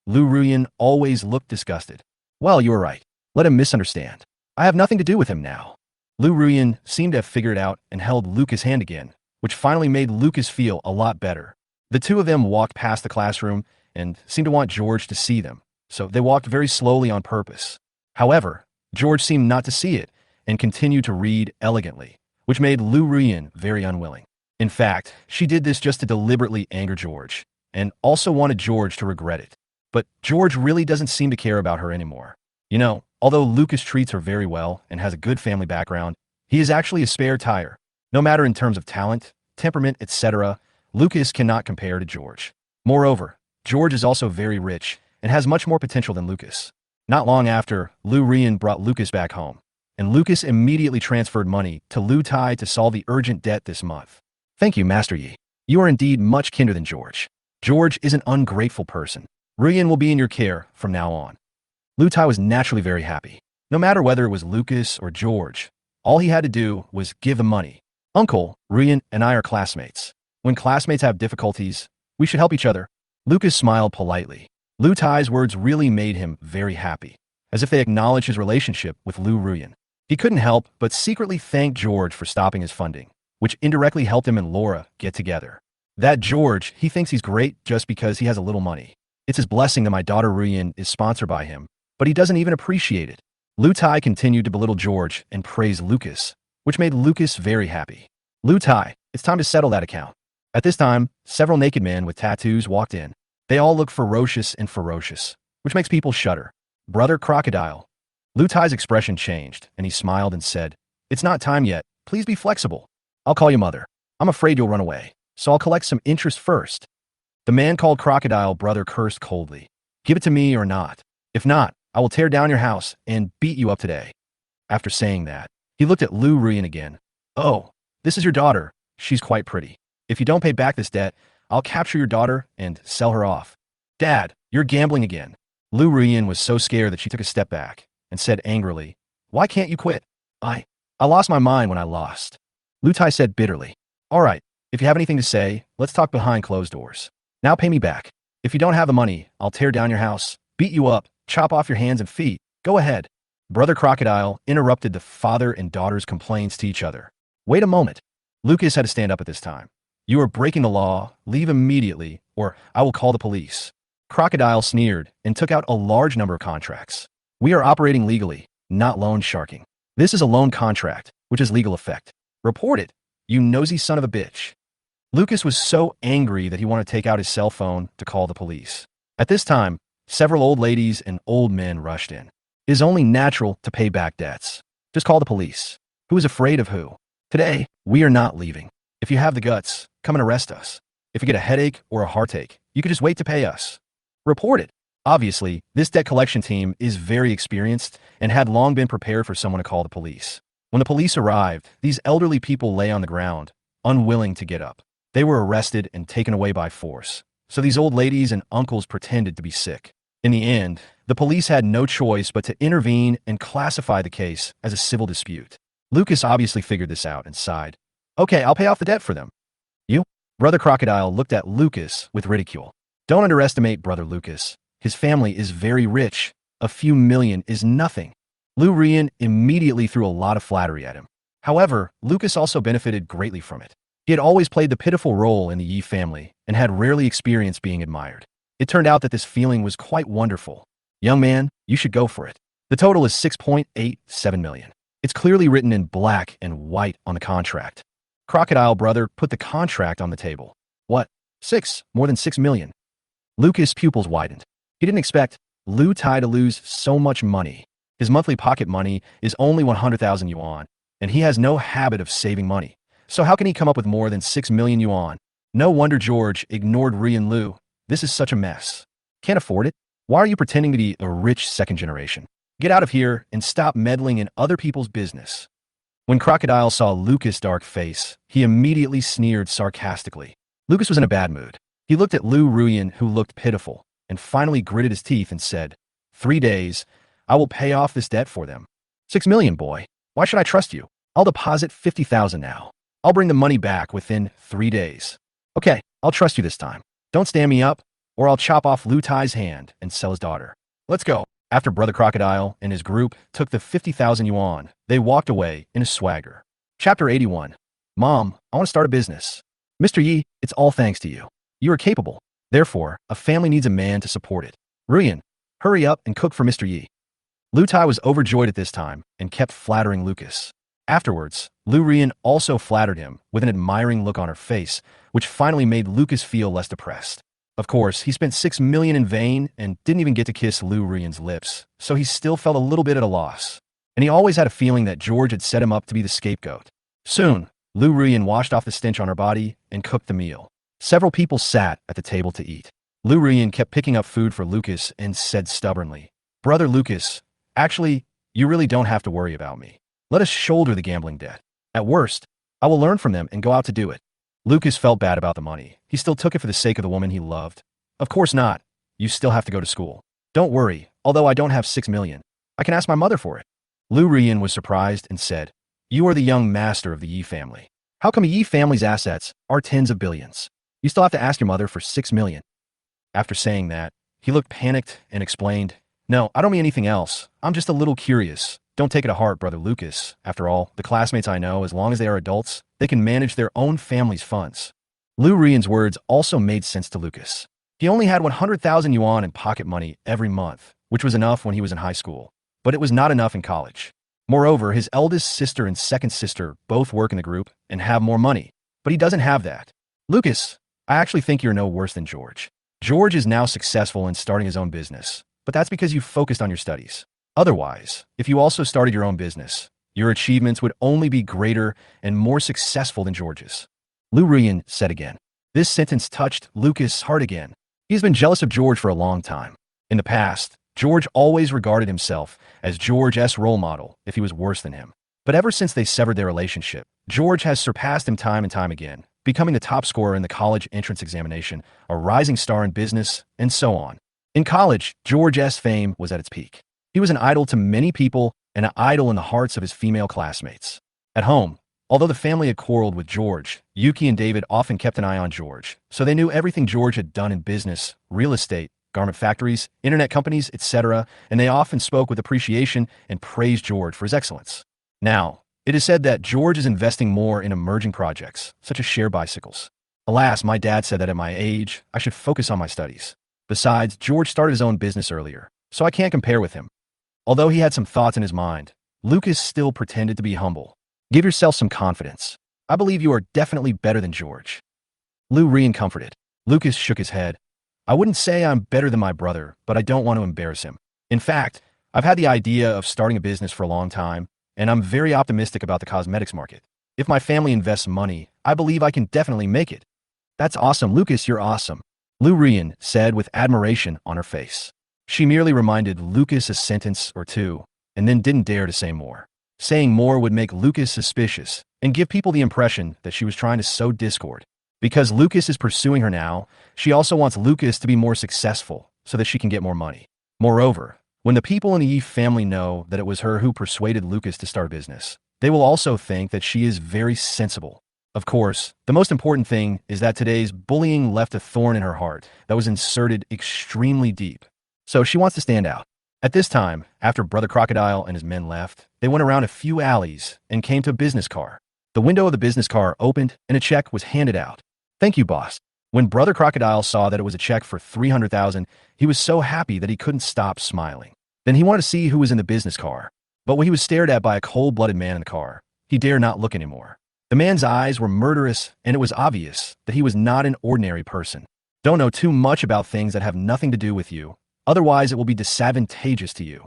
Ruyan always looked disgusted. Well, you were right. Let him misunderstand. I have nothing to do with him now. Lu Ruyan seemed to have figured it out and held Lucas' hand again, which finally made Lucas feel a lot better. The two of them walked past the classroom and seemed to want George to see them, so they walked very slowly on purpose. However, George seemed not to see it and continued to read elegantly, which made Lu Ruyan very unwilling. In fact, she did this just to deliberately anger George, and also wanted George to regret it. But George really doesn't seem to care about her anymore. You know, although Lucas treats her very well and has a good family background, he is actually a spare tire. No matter in terms of talent, temperament, etc., Lucas cannot compare to George. Moreover, George is also very rich and has much more potential than Lucas. Not long after, Lu Ruyan brought Lucas back home, and Lucas immediately transferred money to Lu Tai to solve the urgent debt this month. Thank you, Master Yi. You are indeed much kinder than George. George is an ungrateful person. Ruyan will be in your care from now on. Lu Tai was naturally very happy. No matter whether it was Lucas or George, all he had to do was give the money. Uncle, Ruyan and I are classmates. When classmates have difficulties, we should help each other. Lucas smiled politely. Lu Tai's words really made him very happy, as if they acknowledged his relationship with Lu Ruyan. He couldn't help but secretly thank George for stopping his funding, which indirectly helped him and Laura get together. That George, he thinks he's great just because he has a little money. It's his blessing that my daughter Ruyan is sponsored by him, but he doesn't even appreciate it. Lu Tai continued to belittle George and praise Lucas, which made Lucas very happy. Lu Tai, it's time to settle that account. At this time, several naked men with tattoos walked in. They all look ferocious, which makes people shudder. Brother Crocodile. Lu Tai's expression changed, and he smiled and said, it's not time yet. Please be flexible. I'll call you mother. I'm afraid you'll run away, so I'll collect some interest first. The man called Crocodile Brother cursed coldly. Give it to me or not. If not, I will tear down your house and beat you up today. After saying that, he looked at Lu Ruyan again. Oh, this is your daughter. She's quite pretty. If you don't pay back this debt, I'll capture your daughter and sell her off. Dad, you're gambling again. Lu Ruyan was so scared that she took a step back and said angrily, why can't you quit? I lost my mind when I lost. Lu Tai said bitterly, all right, if you have anything to say, let's talk behind closed doors. Now pay me back. If you don't have the money, I'll tear down your house, beat you up, chop off your hands and feet. Go ahead. Brother Crocodile interrupted the father and daughter's complaints to each other. Wait a moment. Lucas had to stand up at this time. You are breaking the law. Leave immediately, or I will call the police. Crocodile sneered and took out a large number of contracts. We are operating legally, not loan sharking. This is a loan contract, which has legal effect. Report it, you nosy son of a bitch. Lucas was so angry that he wanted to take out his cell phone to call the police. At this time, several old ladies and old men rushed in. It is only natural to pay back debts. Just call the police. Who is afraid of who? Today, we are not leaving. If you have the guts, come and arrest us. If you get a headache or a heartache, you can just wait to pay us. Report it. Obviously, this debt collection team is very experienced and had long been prepared for someone to call the police. When the police arrived, these elderly people lay on the ground, unwilling to get up. They were arrested and taken away by force. So these old ladies and uncles pretended to be sick. In the end, the police had no choice but to intervene and classify the case as a civil dispute. Lucas obviously figured this out and sighed. Okay, I'll pay off the debt for them. You? Brother Crocodile looked at Lucas with ridicule. Don't underestimate Brother Lucas. His family is very rich. A few million is nothing. Lou Rian immediately threw a lot of flattery at him. However, Lucas also benefited greatly from it. He had always played the pitiful role in the Yi family and had rarely experienced being admired. It turned out that this feeling was quite wonderful. Young man, you should go for it. The total is 6.87 million. It's clearly written in black and white on the contract. Crocodile Brother put the contract on the table. What? More than 6 million. Lucas' pupils widened. He didn't expect Lou Tai to lose so much money. His monthly pocket money is only 100,000 yuan, and he has no habit of saving money. So how can he come up with more than 6 million yuan? No wonder George ignored Ri and Lou. This is such a mess. Can't afford it? Why are you pretending to be a rich second generation? Get out of here and stop meddling in other people's business. When Crocodile saw Lucas' dark face, he immediately sneered sarcastically. Lucas was in a bad mood. He looked at Lou Ruyan, who looked pitiful, and finally gritted his teeth and said, 3 days, I will pay off this debt for them. 6 million, boy. Why should I trust you? I'll deposit 50,000 now. I'll bring the money back within 3 days. Okay, I'll trust you this time. Don't stand me up, or I'll chop off Lou Tai's hand and sell his daughter. Let's go. After Brother Crocodile and his group took the 50,000 yuan, they walked away in a swagger. Chapter 81. Mom, I want to start a business. Mr. Yi, it's all thanks to you. You are capable. Therefore, a family needs a man to support it. Ruyan, hurry up and cook for Mr. Yi. Lou Tai was overjoyed at this time and kept flattering Lucas. Afterwards, Lou Rian also flattered him with an admiring look on her face, which finally made Lucas feel less depressed. Of course, he spent 6 million in vain and didn't even get to kiss Lou Rian's lips, so he still felt a little bit at a loss. And he always had a feeling that George had set him up to be the scapegoat. Soon, Lou Rian washed off the stench on her body and cooked the meal. Several people sat at the table to eat. Lou Rian kept picking up food for Lucas and said stubbornly, Brother Lucas, actually, you really don't have to worry about me. Let us shoulder the gambling debt. At worst, I will learn from them and go out to do it. Lucas felt bad about the money. He still took it for the sake of the woman he loved. Of course not. You still have to go to school. Don't worry, although I don't have 6 million. I can ask my mother for it. Lou Rian was surprised and said, You are the young master of the Yi family. How come a Yi family's assets are tens of billions? You still have to ask your mother for 6 million. After saying that, he looked panicked and explained, No, I don't mean anything else. I'm just a little curious. Don't take it to heart, Brother Lucas. After all, the classmates I know, as long as they are adults, they can manage their own family's funds. Lou Rian's words also made sense to Lucas. He only had 100,000 yuan in pocket money every month, which was enough when he was in high school. But it was not enough in college. Moreover, his eldest sister and second sister both work in the group and have more money. But he doesn't have that. Lucas, I actually think you're no worse than George. George is now successful in starting his own business, but that's because you focused on your studies. Otherwise, if you also started your own business, your achievements would only be greater and more successful than George's. Lou Rian said again. This sentence touched Lucas' heart again. He's been jealous of George for a long time. In the past, George always regarded himself as George's role model if he was worse than him. But ever since they severed their relationship, George has surpassed him time and time again, becoming the top scorer in the college entrance examination, a rising star in business, and so on. In college, George's fame was at its peak. He was an idol to many people and an idol in the hearts of his female classmates. At home, although the family had quarreled with George, Yuki and David often kept an eye on George, so they knew everything George had done in business, real estate, garment factories, internet companies, etc., and they often spoke with appreciation and praised George for his excellence. Now, it is said that George is investing more in emerging projects, such as share bicycles. Alas, my dad said that at my age, I should focus on my studies. Besides, George started his own business earlier, so I can't compare with him. Although he had some thoughts in his mind, Lucas still pretended to be humble. Give yourself some confidence. I believe you are definitely better than George. Lou Rian comforted. Lucas shook his head. I wouldn't say I'm better than my brother, but I don't want to embarrass him. In fact, I've had the idea of starting a business for a long time, and I'm very optimistic about the cosmetics market. If my family invests money, I believe I can definitely make it. That's awesome, Lucas, you're awesome, Lou Rian said with admiration on her face. She merely reminded Lucas a sentence or two, and then didn't dare to say more. Saying more would make Lucas suspicious and give people the impression that she was trying to sow discord. Because Lucas is pursuing her now, she also wants Lucas to be more successful so that she can get more money. Moreover, when the people in the Eve family know that it was her who persuaded Lucas to start a business, they will also think that she is very sensible. Of course, the most important thing is that today's bullying left a thorn in her heart that was inserted extremely deep. So she wants to stand out. At this time, after Brother Crocodile and his men left, they went around a few alleys and came to a business car. The window of the business car opened and a check was handed out. Thank you, boss. When Brother Crocodile saw that it was a check for $300,000, he was so happy that he couldn't stop smiling. Then he wanted to see who was in the business car. But when he was stared at by a cold-blooded man in the car, he dared not look anymore. The man's eyes were murderous, and it was obvious that he was not an ordinary person. Don't know too much about things that have nothing to do with you, otherwise it will be disadvantageous to you.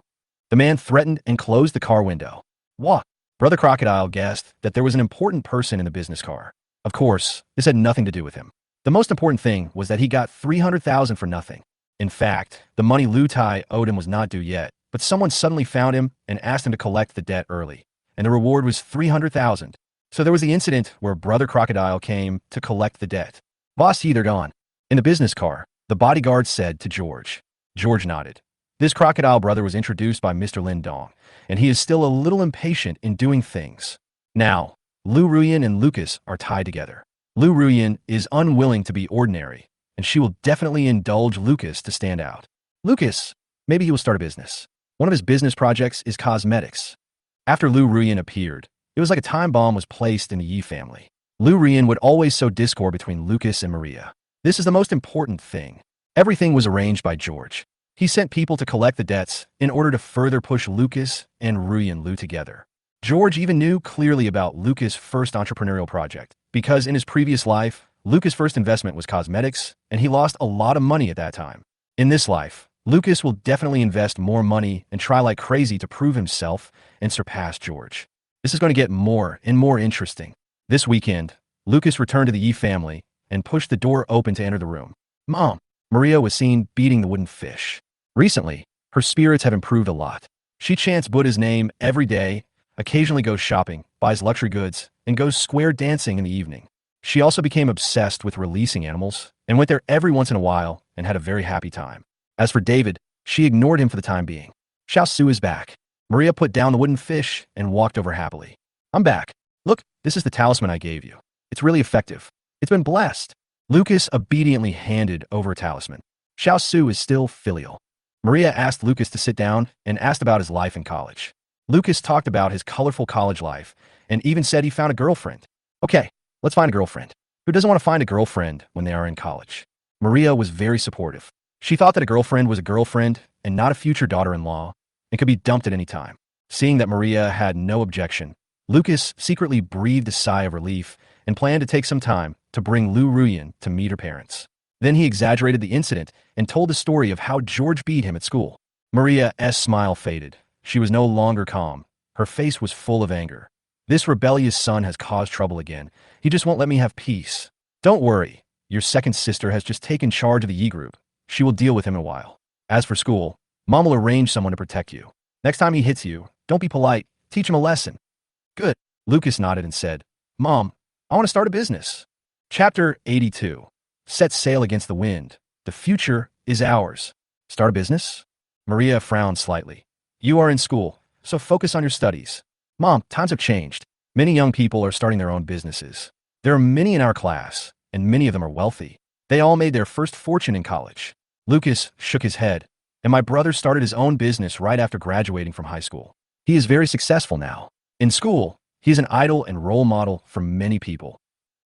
The man threatened and closed the car window. What? Brother Crocodile guessed that there was an important person in the business car. Of course, this had nothing to do with him. The most important thing was that he got $300,000 for nothing. In fact, the money Lu Tai owed him was not due yet, but someone suddenly found him and asked him to collect the debt early, and the reward was $300,000. So there was the incident where Brother Crocodile came to collect the debt. Boss, they're gone. In the business car, the bodyguard said to George. George nodded. This crocodile brother was introduced by Mr. Lin Dong, and he is still a little impatient in doing things. Now, Lou Rian and Lucas are tied together. Lou Rian is unwilling to be ordinary, and she will definitely indulge Lucas to stand out. Lucas, maybe he will start a business. One of his business projects is cosmetics. After Lou Rian appeared, it was like a time bomb was placed in the Yi family. Lou Rian would always sow discord between Lucas and Maria. This is the most important thing. Everything was arranged by George. He sent people to collect the debts in order to further push Lucas and Rian Lu together. George even knew clearly about Lucas' first entrepreneurial project, because in his previous life, Lucas' first investment was cosmetics, and he lost a lot of money at that time. In this life, Lucas will definitely invest more money and try like crazy to prove himself and surpass George. This is going to get more and more interesting. This weekend, Lucas returned to the Yi family and pushed the door open to enter the room. Mom, Maria was seen beating the wooden fish. Recently, her spirits have improved a lot. She chants Buddha's name every day, occasionally goes shopping, buys luxury goods, and goes square dancing in the evening. She also became obsessed with releasing animals and went there every once in a while and had a very happy time. As for David, she ignored him for the time being. Xiao Su is back. Maria put down the wooden fish and walked over happily. I'm back. Look, this is the talisman I gave you. It's really effective. It's been blessed. Lucas obediently handed over a talisman. Xiao Su is still filial. Maria asked Lucas to sit down and asked about his life in college. Lucas talked about his colorful college life and even said he found a girlfriend. Okay, let's find a girlfriend. Who doesn't want to find a girlfriend when they are in college? Maria was very supportive. She thought that a girlfriend was a girlfriend and not a future daughter-in-law and could be dumped at any time. Seeing that Maria had no objection, Lucas secretly breathed a sigh of relief and planned to take some time to bring Lou Rian to meet her parents. Then he exaggerated the incident and told the story of how George beat him at school. Maria's smile faded. She was no longer calm. Her face was full of anger. This rebellious son has caused trouble again. He just won't let me have peace. Don't worry. Your second sister has just taken charge of the Yi group. She will deal with him in a while. As for school, Mom will arrange someone to protect you. Next time he hits you, don't be polite. Teach him a lesson. Good. Lucas nodded and said, Mom, I want to start a business. Chapter 82. Set sail against the wind. The future is ours. Start a business? Maria frowned slightly. You are in school, so focus on your studies. Mom, times have changed. Many young people are starting their own businesses. There are many in our class, and many of them are wealthy. They all made their first fortune in college. Lucas shook his head, and my brother started his own business right after graduating from high school. He is very successful now. In school, he is an idol and role model for many people.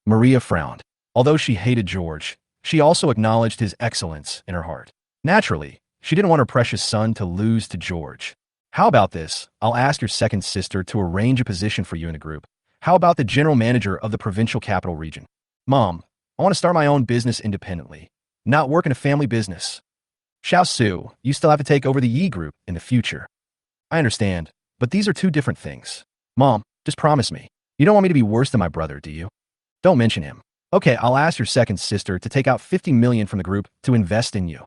Maria frowned. Although she hated George, she also acknowledged his excellence in her heart. Naturally, she didn't want her precious son to lose to George. How about this? I'll ask your second sister to arrange a position for you in the group. How about the general manager of the provincial capital region? Mom, I want to start my own business independently, not work in a family business. Xiao Su, you still have to take over the Yi group in the future. I understand, but these are two different things. Mom, just promise me. You don't want me to be worse than my brother, do you? Don't mention him. Okay, I'll ask your second sister to take out 50 million from the group to invest in you.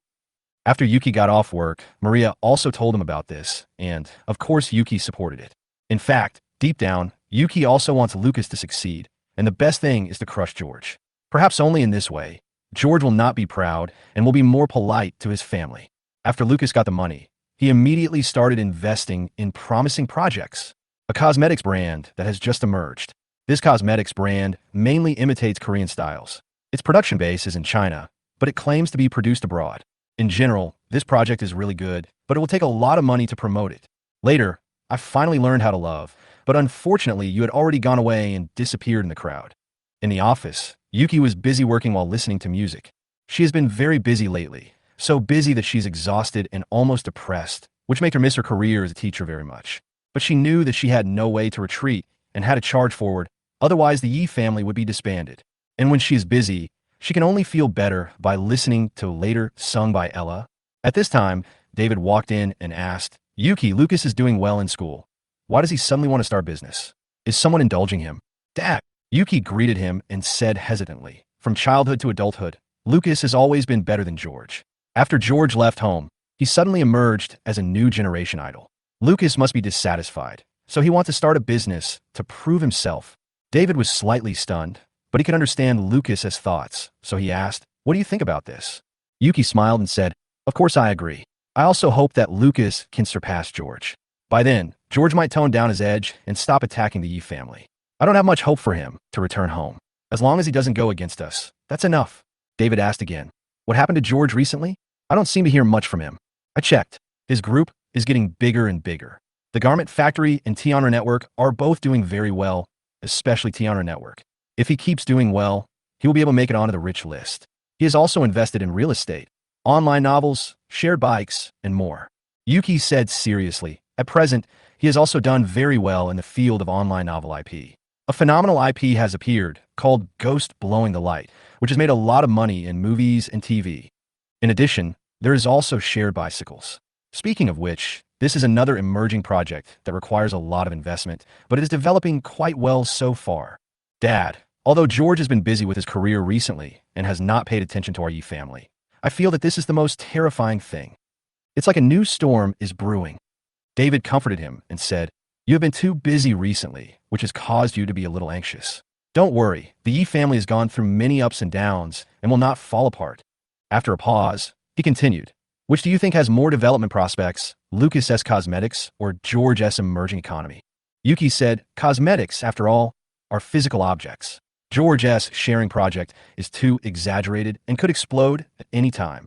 After Yuki got off work, Maria also told him about this, and, of course, Yuki supported it. In fact, deep down, Yuki also wants Lucas to succeed, and the best thing is to crush George. Perhaps only in this way, George will not be proud and will be more polite to his family. After Lucas got the money, he immediately started investing in promising projects, a cosmetics brand that has just emerged. This cosmetics brand mainly imitates Korean styles. Its production base is in China, but it claims to be produced abroad. In general, this project is really good, but it will take a lot of money to promote it. Later, I finally learned how to love, but unfortunately you had already gone away and disappeared in the crowd. In the office, Yuki was busy working while listening to music. She has been very busy lately, so busy that she's exhausted and almost depressed, which made her miss her career as a teacher very much. But she knew that she had no way to retreat and had to charge forward, otherwise the Yi family would be disbanded. And when she is busy, she can only feel better by listening to Later sung by Ella. At this time, David walked in and asked, Yuki, Lucas is doing well in school. Why does he suddenly want to start business? Is someone indulging him? Dad! Yuki greeted him and said hesitantly, from childhood to adulthood, Lucas has always been better than George. After George left home, he suddenly emerged as a new generation idol. Lucas must be dissatisfied, so he wants to start a business to prove himself. David was slightly stunned, but he could understand Lucas's thoughts, so he asked, what do you think about this? Yuki smiled and said, of course I agree. I also hope that Lucas can surpass George. By then, George might tone down his edge and stop attacking the Yi family. I don't have much hope for him to return home. As long as he doesn't go against us, that's enough. David asked again, what happened to George recently? I don't seem to hear much from him. I checked. His group is getting bigger and bigger. The Garment Factory and T-Honor Network are both doing very well, especially T-Honor Network. If he keeps doing well, he will be able to make it onto the rich list. He has also invested in real estate, online novels, shared bikes, and more. Yuki said seriously, at present, he has also done very well in the field of online novel IP. A phenomenal IP has appeared, called Ghost Blowing the Light, which has made a lot of money in movies and TV. In addition, there is also shared bicycles. Speaking of which, this is another emerging project that requires a lot of investment, but it is developing quite well so far. Dad, although George has been busy with his career recently and has not paid attention to our Yi family, I feel that this is the most terrifying thing. It's like a new storm is brewing. David comforted him and said, you have been too busy recently, which has caused you to be a little anxious. Don't worry, the Yi family has gone through many ups and downs and will not fall apart. After a pause, he continued, which do you think has more development prospects, Lucas S. Cosmetics or George S. Emerging Economy? Yuki said, cosmetics, after all, are physical objects. George S. Sharing Project is too exaggerated and could explode at any time.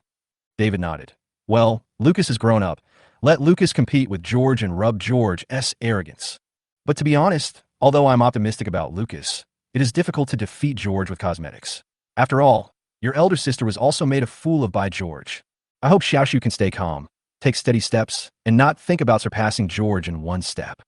David nodded. Well, Lucas has grown up. Let Lucas compete with George and rub George S. arrogance. But to be honest, although I'm optimistic about Lucas, it is difficult to defeat George with cosmetics. After all, your elder sister was also made a fool of by George. I hope Xiaoshu can stay calm, take steady steps, and not think about surpassing George in one step.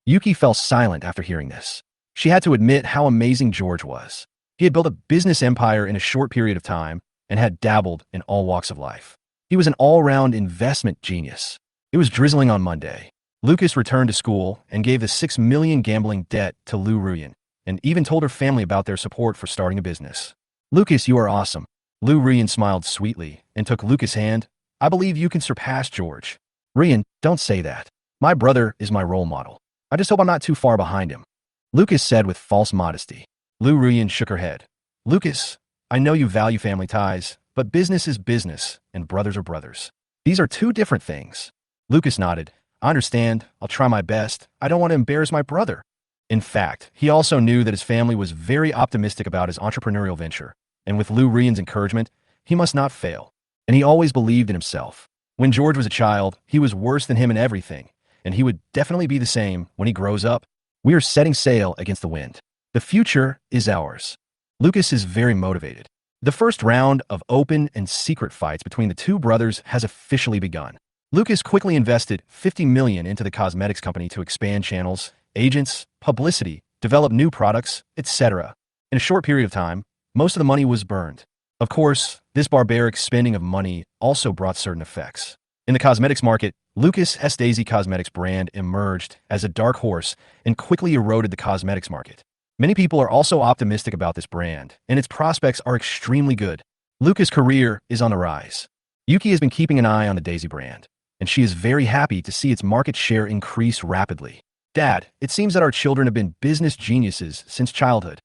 Yuki fell silent after hearing this. She had to admit how amazing George was. He had built a business empire in a short period of time and had dabbled in all walks of life. He was an all-round investment genius. It was drizzling on Monday. Lucas returned to school and gave the 6 million gambling debt to Lu Ruyan, and even told her family about their support for starting a business. Lucas, you are awesome. Lu Ruyan smiled sweetly and took Lucas' hand. I believe you can surpass George. Ruyan, don't say that. My brother is my role model. I just hope I'm not too far behind him. Lucas said with false modesty. Lu Ruyan shook her head. Lucas, I know you value family ties, but business is business and brothers are brothers. These are two different things. Lucas nodded. I understand. I'll try my best. I don't want to embarrass my brother. In fact, he also knew that his family was very optimistic about his entrepreneurial venture, and with Lu Ruyan's encouragement, he must not fail. And he always believed in himself. When George was a child, he was worse than him in everything, and he would definitely be the same when he grows up. We are setting sail against the wind. The future is ours. Lucas is very motivated. The first round of open and secret fights between the two brothers has officially begun. Lucas quickly invested 50 million into the cosmetics company to expand channels, agents, publicity, develop new products, etc. In a short period of time, Most of the money was burned. Of course, this barbaric spending of money also brought certain effects. In the cosmetics market, Lucas S. Daisy Cosmetics brand emerged as a dark horse and quickly eroded the cosmetics market. Many people are also optimistic about this brand, and its prospects are extremely good. Lucas' career is on the rise. Yuki has been keeping an eye on the Daisy brand, and she is very happy to see its market share increase rapidly. Dad, it seems that our children have been business geniuses since childhood.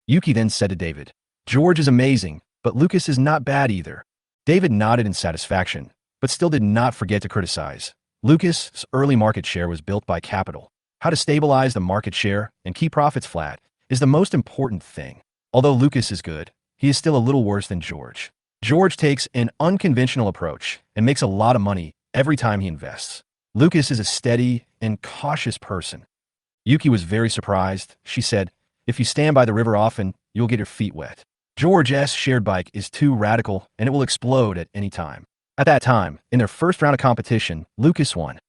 Yuki then said to David, George is amazing, but Lucas is not bad either. David nodded in satisfaction, but still did not forget to criticize. Lucas' early market share was built by capital. How to stabilize the market share and keep profits flat is the most important thing. Although Lucas is good, he is still a little worse than George. George takes an unconventional approach and makes a lot of money every time he invests. Lucas is a steady and cautious person. Yuki was very surprised. She said, if you stand by the river often, you'll get your feet wet. George's shared bike is too radical and it will explode at any time. At that time, in their first round of competition, Lucas won.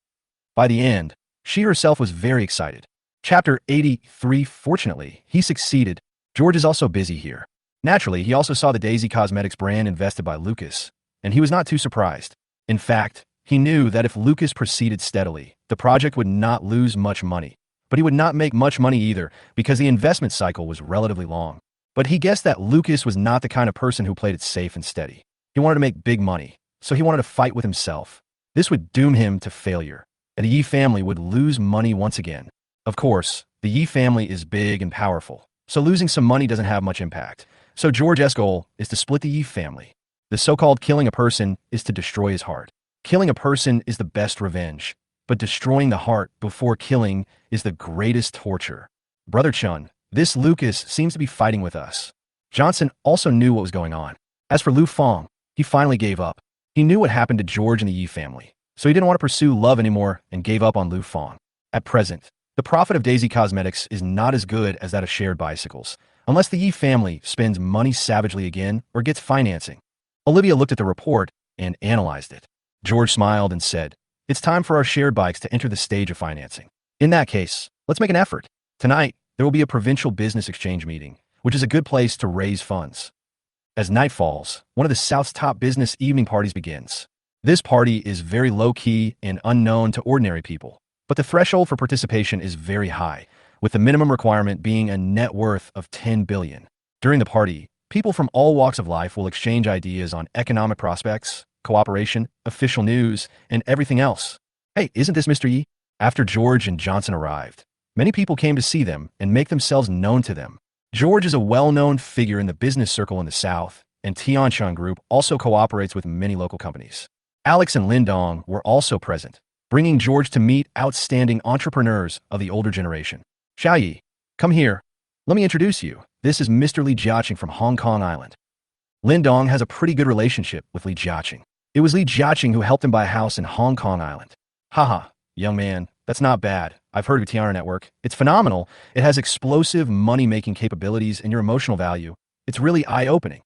By the end, she herself was very excited. Chapter 83. Fortunately, he succeeded. George is also busy here. Naturally, he also saw the Daisy Cosmetics brand invested by Lucas, and he was not too surprised. In fact, he knew that if Lucas proceeded steadily, the project would not lose much money. But he would not make much money either because the investment cycle was relatively long. But he guessed that Lucas was not the kind of person who played it safe and steady. He wanted to make big money, so he wanted to fight with himself. This would doom him to failure, and the Yi family would lose money once again. Of course, the Yi family is big and powerful, so losing some money doesn't have much impact. So George's goal is to split the Yi family. The so-called killing a person is to destroy his heart. Killing a person is the best revenge, but destroying the heart before killing is the greatest torture. Brother Chun, this Lucas seems to be fighting with us. Johnson also knew what was going on. As for Lu Fong, he finally gave up. He knew what happened to George and the Yi family, so he didn't want to pursue love anymore and gave up on Lu Fong. At present, the profit of Daisy Cosmetics is not as good as that of shared bicycles, unless the Yi family spends money savagely again or gets financing. Olivia looked at the report and analyzed it. George smiled and said, it's time for our shared bikes to enter the stage of financing. In that case, let's make an effort. Tonight, there will be a provincial business exchange meeting, which is a good place to raise funds. As night falls, one of the South's top business evening parties begins. This party is very low-key and unknown to ordinary people, but the threshold for participation is very high, with the minimum requirement being a net worth of 10 billion. During the party, people from all walks of life will exchange ideas on economic prospects, cooperation, official news, and everything else. Hey, isn't this Mr. Yi? After George and Johnson arrived, many people came to see them and make themselves known to them. George is a well-known figure in the business circle in the South, and Tianchun Group also cooperates with many local companies. Alex and Lindong were also present, bringing George to meet outstanding entrepreneurs of the older generation. Xiaoyi, come here. Let me introduce you. This is Mr. Li Jiaqing from Hong Kong Island. Lindong has a pretty good relationship with Li Jiaqing. It was Li Jiaqing who helped him buy a house in Hong Kong Island. Haha, young man, that's not bad. I've heard of Tiana Network. It's phenomenal. It has explosive money-making capabilities and your emotional value. It's really eye-opening.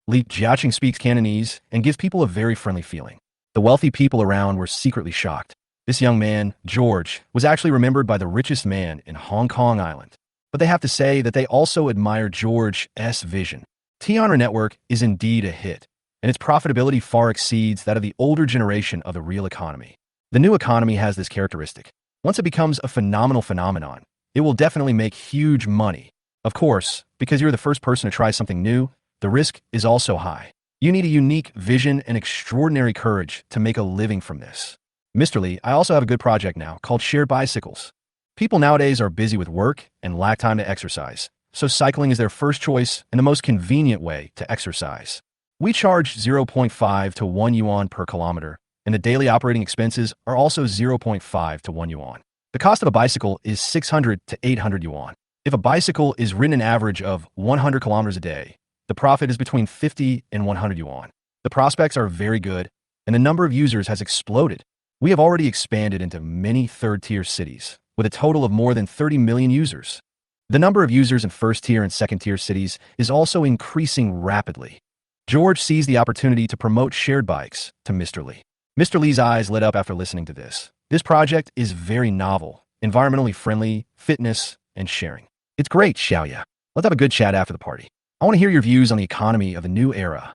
Li Jiaqing speaks Cantonese and gives people a very friendly feeling. The wealthy people around were secretly shocked. This young man, George, was actually remembered by the richest man in Hong Kong Island. But they have to say that they also admire George's vision. Tiana Network is indeed a hit, and its profitability far exceeds that of the older generation of the real economy. The new economy has this characteristic. Once it becomes a phenomenal phenomenon, it will definitely make huge money. Of course, because you're the first person to try something new, the risk is also high. You need a unique vision and extraordinary courage to make a living from this. Mr. Lee, I also have a good project now called shared bicycles. People nowadays are busy with work and lack time to exercise, so cycling is their first choice and the most convenient way to exercise. We charge 0.5 to 1 yuan per kilometer, and the daily operating expenses are also 0.5 to 1 yuan. The cost of a bicycle is 600 to 800 yuan. If a bicycle is ridden an average of 100 kilometers a day, the profit is between 50 and 100 yuan. The prospects are very good, and the number of users has exploded. We have already expanded into many third-tier cities, with a total of more than 30 million users. The number of users in first-tier and second-tier cities is also increasing rapidly. George sees the opportunity to promote shared bikes to Mr. Lee. Mr. Lee's eyes lit up after listening to this. This project is very novel, environmentally friendly, fitness, and sharing. It's great, Xiaoya. Let's have a good chat after the party. I want to hear your views on the economy of the new era.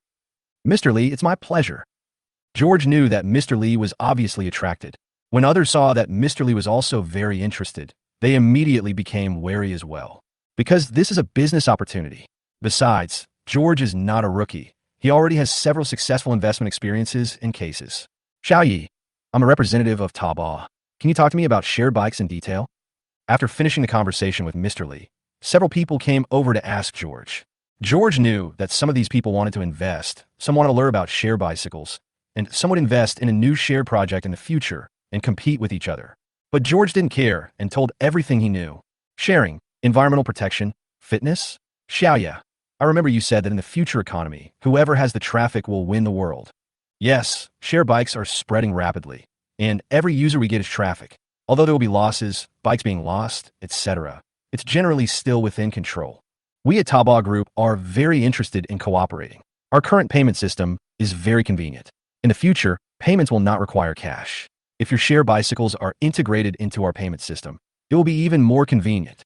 Mr. Lee, it's my pleasure. George knew that Mr. Lee was obviously attracted. When others saw that Mr. Lee was also very interested, they immediately became wary as well. Because this is a business opportunity. Besides, George is not a rookie. He already has several successful investment experiences and cases. Xiao Yi, I'm a representative of Taobao. Can you talk to me about shared bikes in detail? After finishing the conversation with Mr. Lee, several people came over to ask George. George knew that some of these people wanted to invest, some wanted to learn about share bicycles, and some would invest in a new share project in the future and compete with each other. But George didn't care and told everything he knew. Sharing, environmental protection, fitness? Xiaoya, I remember you said that in the future economy, whoever has the traffic will win the world. Yes, share bikes are spreading rapidly, and every user we get is traffic. Although there will be losses, bikes being lost, etc., it's generally still within control. We at Taobao Group are very interested in cooperating. Our current payment system is very convenient. In the future, payments will not require cash. If your share bicycles are integrated into our payment system, it will be even more convenient.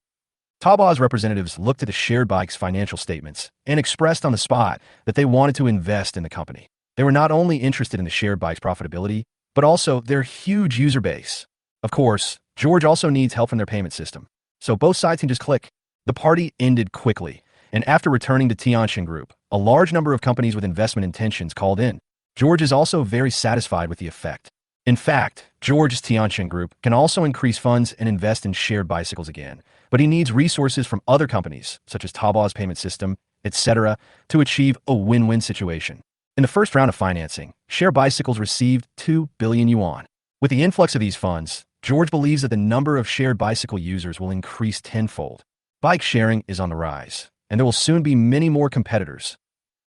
Taobao's representatives looked at the shared bike's financial statements and expressed on the spot that they wanted to invest in the company. They were not only interested in the shared bike's profitability, but also their huge user base. Of course, George also needs help from their payment system. So both sides can just click. The party ended quickly, and after returning to Tianxin Group, a large number of companies with investment intentions called in. George is also very satisfied with the effect. In fact, George's Tianxin Group can also increase funds and invest in shared bicycles again, but he needs resources from other companies, such as Taobao's payment system, etc., to achieve a win-win situation. In the first round of financing, share bicycles received 2 billion yuan. With the influx of these funds, George believes that the number of shared bicycle users will increase tenfold. Bike sharing is on the rise, and there will soon be many more competitors.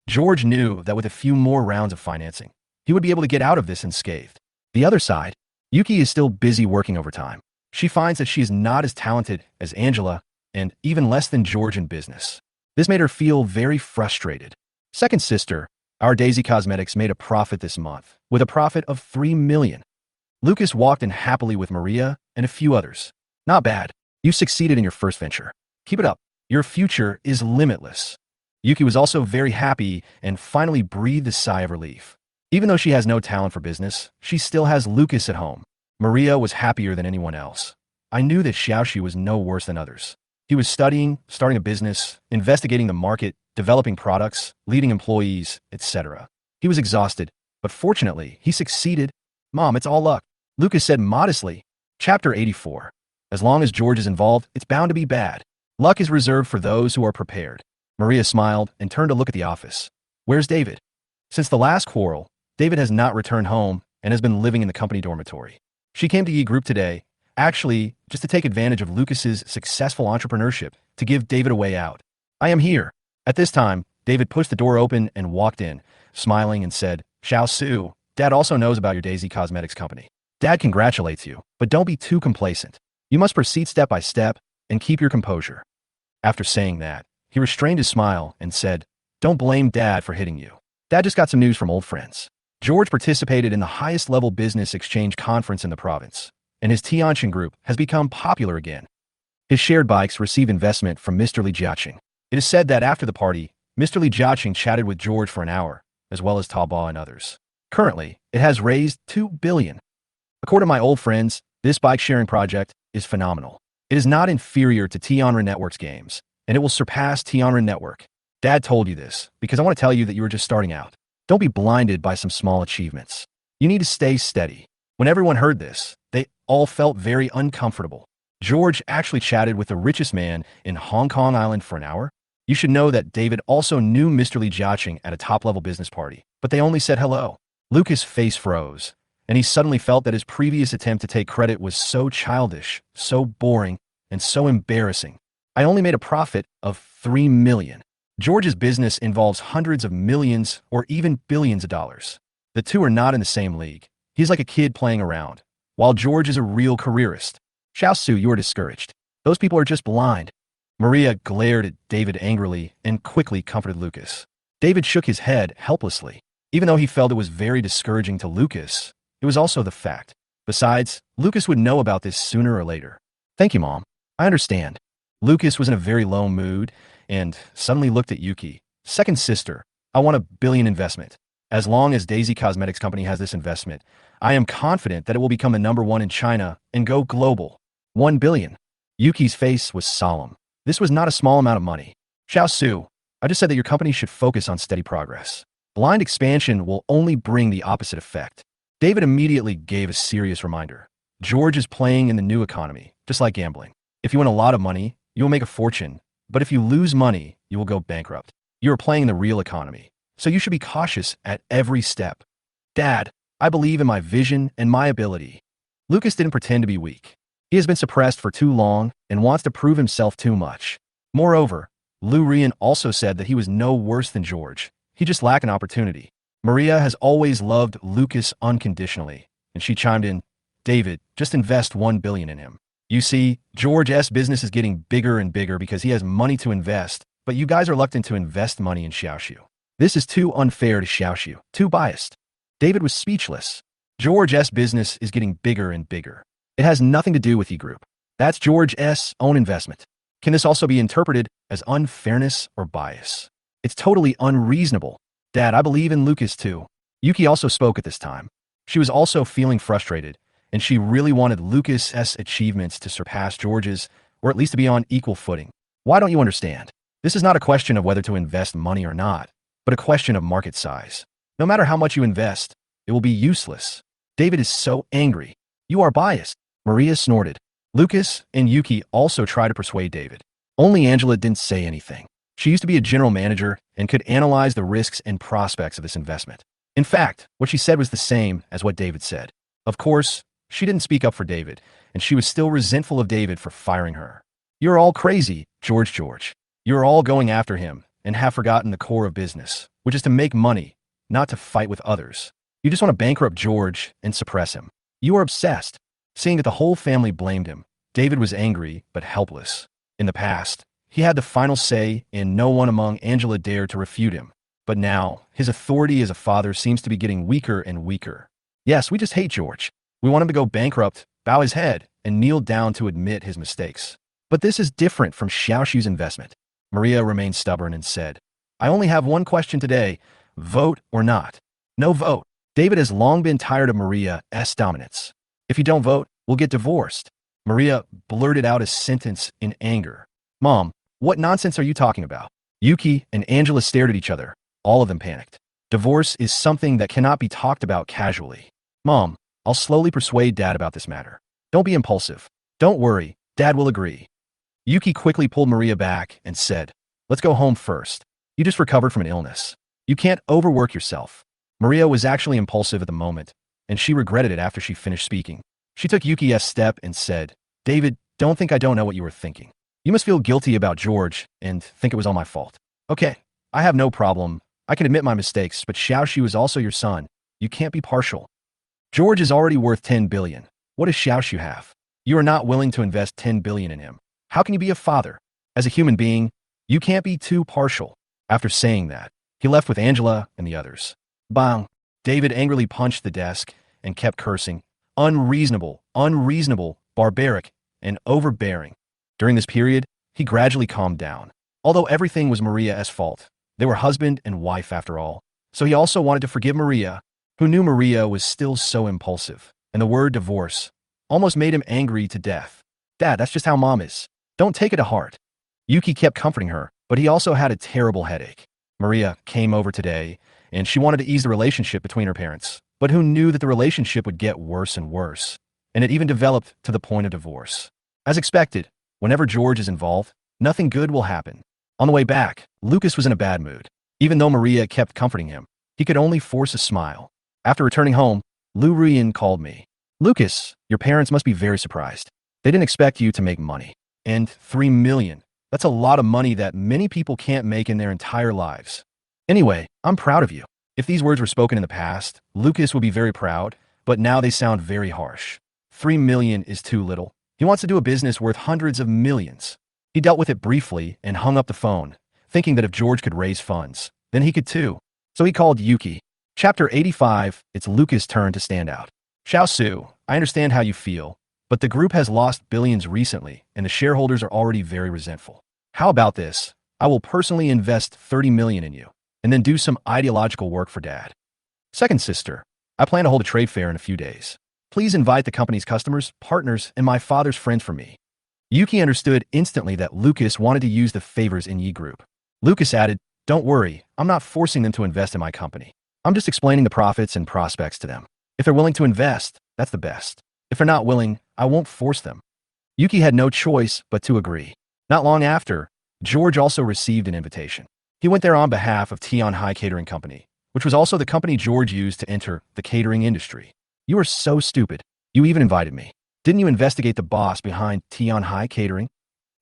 George knew that with a few more rounds of financing, he would be able to get out of this unscathed. The other side, Yuki is still busy working overtime. She finds that she is not as talented as Angela and even less than George in business. This made her feel very frustrated. Second sister, our Daisy Cosmetics made a profit this month, with a profit of 3 million. Lucas walked in happily with Maria and a few others. Not bad. You succeeded in your first venture. Keep it up. Your future is limitless. Yuki was also very happy and finally breathed a sigh of relief. Even though she has no talent for business, she still has Lucas at home. Maria was happier than anyone else. I knew that Xiaoxi was no worse than others. He was studying, starting a business, investigating the market, developing products, leading employees, etc. He was exhausted, but fortunately, he succeeded. Mom, it's all luck. Lucas said modestly. Chapter 84. As long as George is involved, it's bound to be bad. Luck is reserved for those who are prepared. Maria smiled and turned to look at the office. Where's David? Since the last quarrel, David has not returned home and has been living in the company dormitory. She came to Yi Group today, actually, just to take advantage of Lucas's successful entrepreneurship to give David a way out. I am here. At this time, David pushed the door open and walked in, smiling and said, Xiao Su, Dad also knows about your Daisy Cosmetics company. Dad congratulates you, but don't be too complacent. You must proceed step by step and keep your composure. After saying that, he restrained his smile and said, Don't blame Dad for hitting you. Dad just got some news from old friends. George participated in the highest level business exchange conference in the province, and his Tianxin Group has become popular again. His shared bikes receive investment from Mr. Li Jiaqing. It is said that after the party, Mr. Li Jiaqing chatted with George for an hour, as well as Taobao and others. Currently, it has raised 2 billion. According to my old friends, this bike sharing project is phenomenal. It is not inferior to Tianren Network's games, and it will surpass Tianren Network. Dad told you this because I want to tell you that you are just starting out. Don't be blinded by some small achievements. You need to stay steady. When everyone heard this, they all felt very uncomfortable. George actually chatted with the richest man in Hong Kong Island for an hour. You should know that David also knew Mr. Li Jiaqing at a top-level business party, but they only said hello. Lucas' face froze, and he suddenly felt that his previous attempt to take credit was so childish, so boring, and so embarrassing. I only made a profit of 3 million. George's business involves hundreds of millions or even billions of dollars. The two are not in the same league. He's like a kid playing around, while George is a real careerist. Xiao Su, you are discouraged. Those people are just blind. Maria glared at David angrily and quickly comforted Lucas. David shook his head helplessly. Even though he felt it was very discouraging to Lucas, it was also the fact. Besides, Lucas would know about this sooner or later. Thank you, Mom. I understand. Lucas was in a very low mood and suddenly looked at Yuki, Second sister, I want $1 billion investment. As long as Daisy Cosmetics Company has this investment, I am confident that it will become the #1 in China and go global. $1 billion. Yuki's face was solemn. This was not a small amount of money. Xiao Su, I just said that your company should focus on steady progress. Blind expansion will only bring the opposite effect. David immediately gave a serious reminder. George is playing in the new economy, just like gambling. If you win a lot of money, you will make a fortune. But if you lose money, you will go bankrupt. You are playing in the real economy, so you should be cautious at every step. Dad, I believe in my vision and my ability. Lucas didn't pretend to be weak. He has been suppressed for too long and wants to prove himself too much. Moreover, Lu Rian also said that he was no worse than George. He just lacked an opportunity. Maria has always loved Lucas unconditionally, and she chimed in, David, just invest $1 billion in him. You see, George's business is getting bigger and bigger because he has money to invest, but you guys are reluctant to invest money in Xiaoxiu. This is too unfair to Xiaoxiu, too biased. David was speechless. George's business is getting bigger and bigger. It has nothing to do with E-Group. That's George's own investment. Can this also be interpreted as unfairness or bias? It's totally unreasonable. Dad, I believe in Lucas too. Yuki also spoke at this time. She was also feeling frustrated, and she really wanted Lucas's achievements to surpass George's, or at least to be on equal footing. Why don't you understand? This is not a question of whether to invest money or not, but a question of market size. No matter how much you invest, it will be useless. David is so angry. You are biased. Maria snorted. Lucas and Yuki also tried to persuade David. Only Angela didn't say anything. She used to be a general manager and could analyze the risks and prospects of this investment. In fact, what she said was the same as what David said. Of course, she didn't speak up for David, and she was still resentful of David for firing her. You're all crazy, George. You're all going after him and have forgotten the core of business, which is to make money, not to fight with others. You just want to bankrupt George and suppress him. You are obsessed. Seeing that the whole family blamed him, David was angry but helpless. In the past, he had the final say and no one among Angela dared to refute him. But now, his authority as a father seems to be getting weaker and weaker. Yes, we just hate George. We want him to go bankrupt, bow his head, and kneel down to admit his mistakes. But this is different from Xiaoxiu's investment. Maria remained stubborn and said, I only have one question today. Vote or not? No vote. David has long been tired of Maria's dominance. If you don't vote, we'll get divorced. Maria blurted out a sentence in anger. Mom, what nonsense are you talking about? Yuki and Angela stared at each other. All of them panicked. Divorce is something that cannot be talked about casually. Mom, I'll slowly persuade Dad about this matter. Don't be impulsive. Don't worry, Dad will agree. Yuki quickly pulled Maria back and said, let's go home first. You just recovered from an illness. You can't overwork yourself. Maria was actually impulsive at the moment, and she regretted it after she finished speaking. She took Yuki's step and said, David, don't think I don't know what you were thinking. You must feel guilty about George and think it was all my fault. Okay, I have no problem. I can admit my mistakes, but Xiaoxiu is also your son. You can't be partial. George is already worth $10 billion. What does Xiaoxiu have? You are not willing to invest $10 billion in him. How can you be a father? As a human being, you can't be too partial. After saying that, he left with Angela and the others. Bang! David angrily punched the desk and kept cursing. Unreasonable, barbaric, and overbearing. During this period, he gradually calmed down. Although everything was Maria's fault, they were husband and wife after all. So he also wanted to forgive Maria, who knew Maria was still so impulsive, and the word divorce almost made him angry to death. Dad, that's just how Mom is. Don't take it to heart. Yuki kept comforting her, but he also had a terrible headache. Maria came over today, and she wanted to ease the relationship between her parents. But who knew that the relationship would get worse and worse, and it even developed to the point of divorce. As expected, whenever George is involved, nothing good will happen. On the way back, Lucas was in a bad mood. Even though Maria kept comforting him, he could only force a smile. After returning home, Lu Rian called me. Lucas, your parents must be very surprised. They didn't expect you to make money. And $3 million. That's a lot of money that many people can't make in their entire lives. Anyway, I'm proud of you. If these words were spoken in the past, Lucas would be very proud, but now they sound very harsh. $3 million is too little. He wants to do a business worth hundreds of millions. He dealt with it briefly and hung up the phone, thinking that if George could raise funds, then he could too. So he called Yuki. Chapter 85, it's Lucas' turn to stand out. Xiao Su, I understand how you feel, but the group has lost billions recently, and the shareholders are already very resentful. How about this? I will personally invest 30 million in you, and then do some ideological work for dad. Second sister, I plan to hold a trade fair in a few days. Please invite the company's customers, partners, and my father's friends for me. Yuki understood instantly that Lucas wanted to use the favors in Yi Group. Lucas added, "Don't worry, I'm not forcing them to invest in my company. I'm just explaining the profits and prospects to them. If they're willing to invest, that's the best. If they're not willing, I won't force them." Yuki had no choice but to agree. Not long after, George also received an invitation. He went there on behalf of Tion High Catering Company, which was also the company George used to enter the catering industry. "You are so stupid. You even invited me. Didn't you investigate the boss behind Tion High Catering?"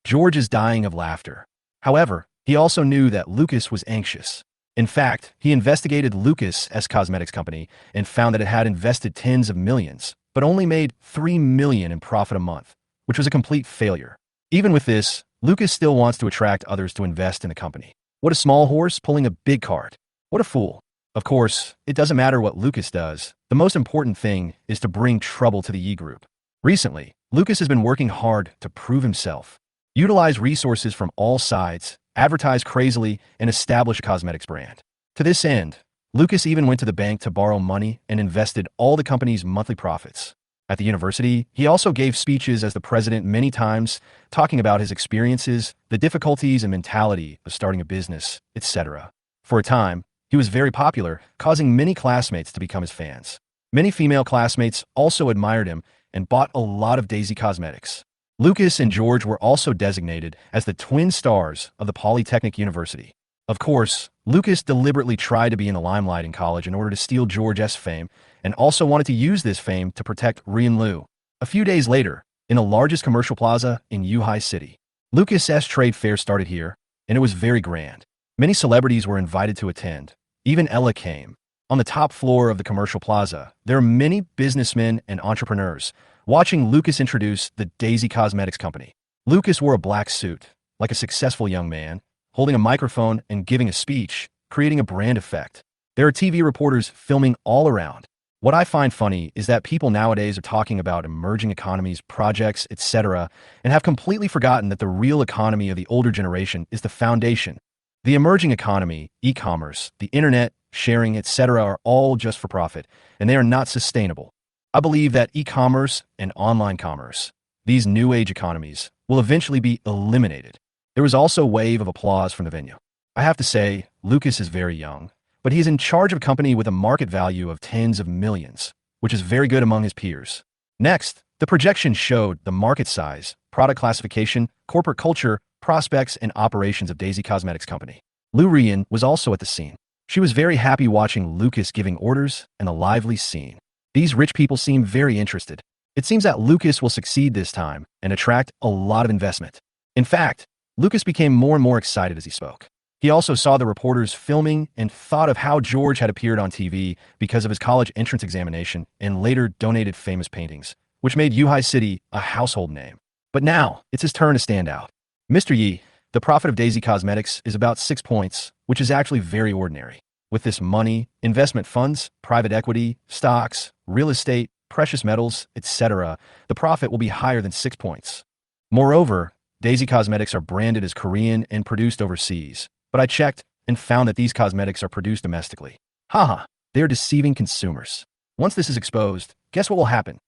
George is dying of laughter. However, he also knew that Lucas was anxious. In fact, he investigated Lucas' Cosmetics company and found that it had invested tens of millions, but only made 3 million in profit a month, which was a complete failure. Even with this, Lucas still wants to attract others to invest in the company. What a small horse pulling a big cart. What a fool. Of course, it doesn't matter what Lucas does. The most important thing is to bring trouble to the Yi Group. Recently, Lucas has been working hard to prove himself, utilize resources from all sides, advertise crazily, and establish a cosmetics brand. To this end, Lucas even went to the bank to borrow money and invested all the company's monthly profits. At the university, he also gave speeches as the president many times, talking about his experiences, the difficulties and mentality of starting a business, etc. For a time, he was very popular, causing many classmates to become his fans. Many female classmates also admired him and bought a lot of Daisy Cosmetics. Lucas and George were also designated as the twin stars of the Polytechnic University. Of course, Lucas deliberately tried to be in the limelight in college in order to steal George's fame, and also wanted to use this fame to protect Rian Lu. A few days later, in the largest commercial plaza in Yuhai City, Lucas's trade fair started here, and it was very grand. Many celebrities were invited to attend. Even Ella came. On the top floor of the commercial plaza, there are many businessmen and entrepreneurs watching Lucas introduce the Daisy Cosmetics company. Lucas wore a black suit, like a successful young man, holding a microphone and giving a speech, creating a brand effect. There are TV reporters filming all around. What I find funny is that people nowadays are talking about emerging economies, projects, etc., and have completely forgotten that the real economy of the older generation is the foundation. The emerging economy, e-commerce, the internet, sharing, etc. are all just for profit, and they are not sustainable. I believe that e-commerce and online commerce, these new age economies, will eventually be eliminated. There was also a wave of applause from the venue. I have to say, Lucas is very young, but he is in charge of a company with a market value of tens of millions, which is very good among his peers. Next, the projection showed the market size, product classification, corporate culture, prospects, and operations of Daisy Cosmetics Company. Lu Rian was also at the scene. She was very happy watching Lucas giving orders and a lively scene. These rich people seem very interested. It seems that Lucas will succeed this time and attract a lot of investment. In fact, Lucas became more and more excited as he spoke. He also saw the reporters filming and thought of how George had appeared on TV because of his college entrance examination and later donated famous paintings, which made Yuhai City a household name. But now, it's his turn to stand out. Mr. Yi, the profit of Daisy Cosmetics is about 6 points, which is actually very ordinary. With this money, investment funds, private equity, stocks, real estate, precious metals, etc., the profit will be higher than 6 points. Moreover, Daisy Cosmetics are branded as Korean and produced overseas, but I checked and found that these cosmetics are produced domestically. Haha, they are deceiving consumers. Once this is exposed, guess what will happen?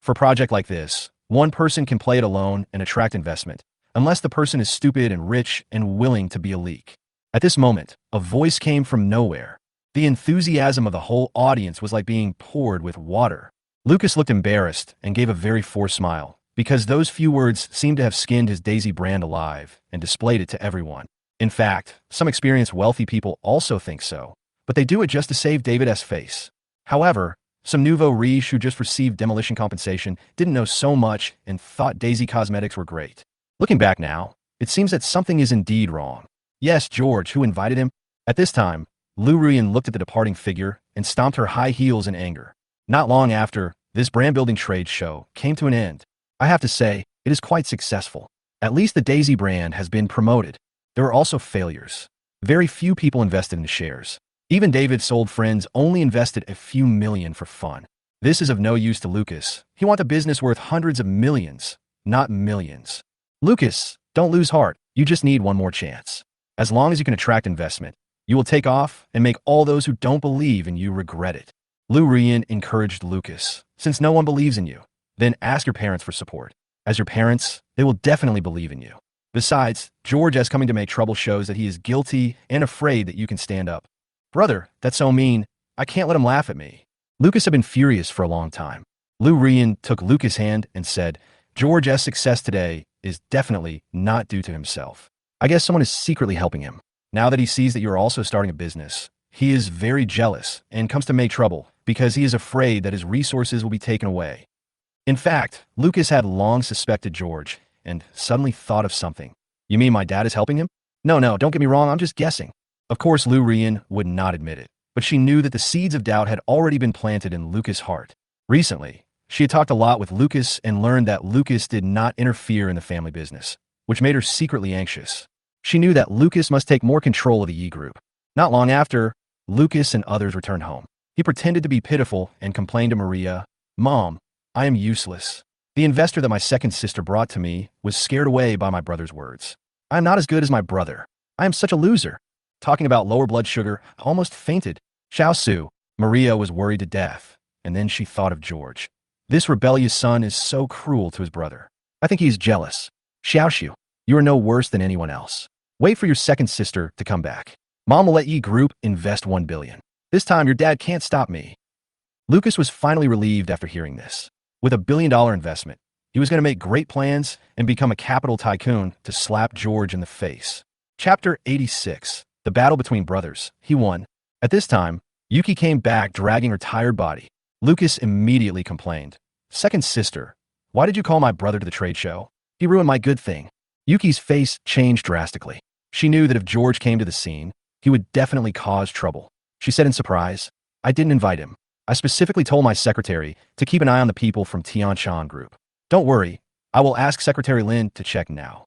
For a project like this, one person can play it alone and attract investment, unless the person is stupid and rich and willing to be a leak. At this moment, a voice came from nowhere. The enthusiasm of the whole audience was like being poured with water. Lucas looked embarrassed and gave a very forced smile, because those few words seemed to have skinned his Daisy brand alive and displayed it to everyone. In fact, some experienced wealthy people also think so, but they do it just to save David's face. However, some nouveau riche who just received demolition compensation didn't know so much and thought Daisy Cosmetics were great. Looking back now, it seems that something is indeed wrong. Yes, George, who invited him? At this time, Lu Ruyan looked at the departing figure and stomped her high heels in anger. Not long after, this brand-building trade show came to an end. I have to say, it is quite successful. At least the Daisy brand has been promoted. There were also failures. Very few people invested in the shares. Even David's old friends only invested a few million for fun. This is of no use to Lucas. He wants a business worth hundreds of millions, not millions. Lucas, don't lose heart. You just need one more chance. As long as you can attract investment, you will take off and make all those who don't believe in you regret it. Lou Rian encouraged Lucas, since no one believes in you, then ask your parents for support. As your parents, they will definitely believe in you. Besides, George as coming to make trouble shows that he is guilty and afraid that you can stand up. Brother, that's so mean. I can't let him laugh at me. Lucas had been furious for a long time. Lou Rian took Lucas' hand and said, George's success today is definitely not due to himself. I guess someone is secretly helping him. Now that he sees that you are also starting a business, he is very jealous and comes to make trouble because he is afraid that his resources will be taken away. In fact, Lucas had long suspected George and suddenly thought of something. You mean my dad is helping him? No, don't get me wrong, I'm just guessing. Of course, Lou Rian would not admit it, but she knew that the seeds of doubt had already been planted in Lucas' heart. Recently, she had talked a lot with Lucas and learned that Lucas did not interfere in the family business, which made her secretly anxious. She knew that Lucas must take more control of the Yi group. Not long after, Lucas and others returned home. He pretended to be pitiful and complained to Maria, Mom, I am useless. The investor that my second sister brought to me was scared away by my brother's words. I am not as good as my brother. I am such a loser. Talking about lower blood sugar, I almost fainted. Xiao Su, Maria was worried to death, and then she thought of George. This rebellious son is so cruel to his brother. I think he is jealous. Xiao Shu, you are no worse than anyone else. Wait for your second sister to come back. Mom will let Yi Group invest $1 billion. This time your dad can't stop me. Lucas was finally relieved after hearing this. With $1 billion investment, he was going to make great plans and become a capital tycoon to slap George in the face. Chapter 86. The battle between brothers. He won. At this time, Yuki came back dragging her tired body. Lucas immediately complained. Second sister, why did you call my brother to the trade show? He ruined my good thing. Yuki's face changed drastically. She knew that if George came to the scene, he would definitely cause trouble. She said in surprise, I didn't invite him. I specifically told my secretary to keep an eye on the people from Tianshan Group. Don't worry, I will ask Secretary Lin to check now.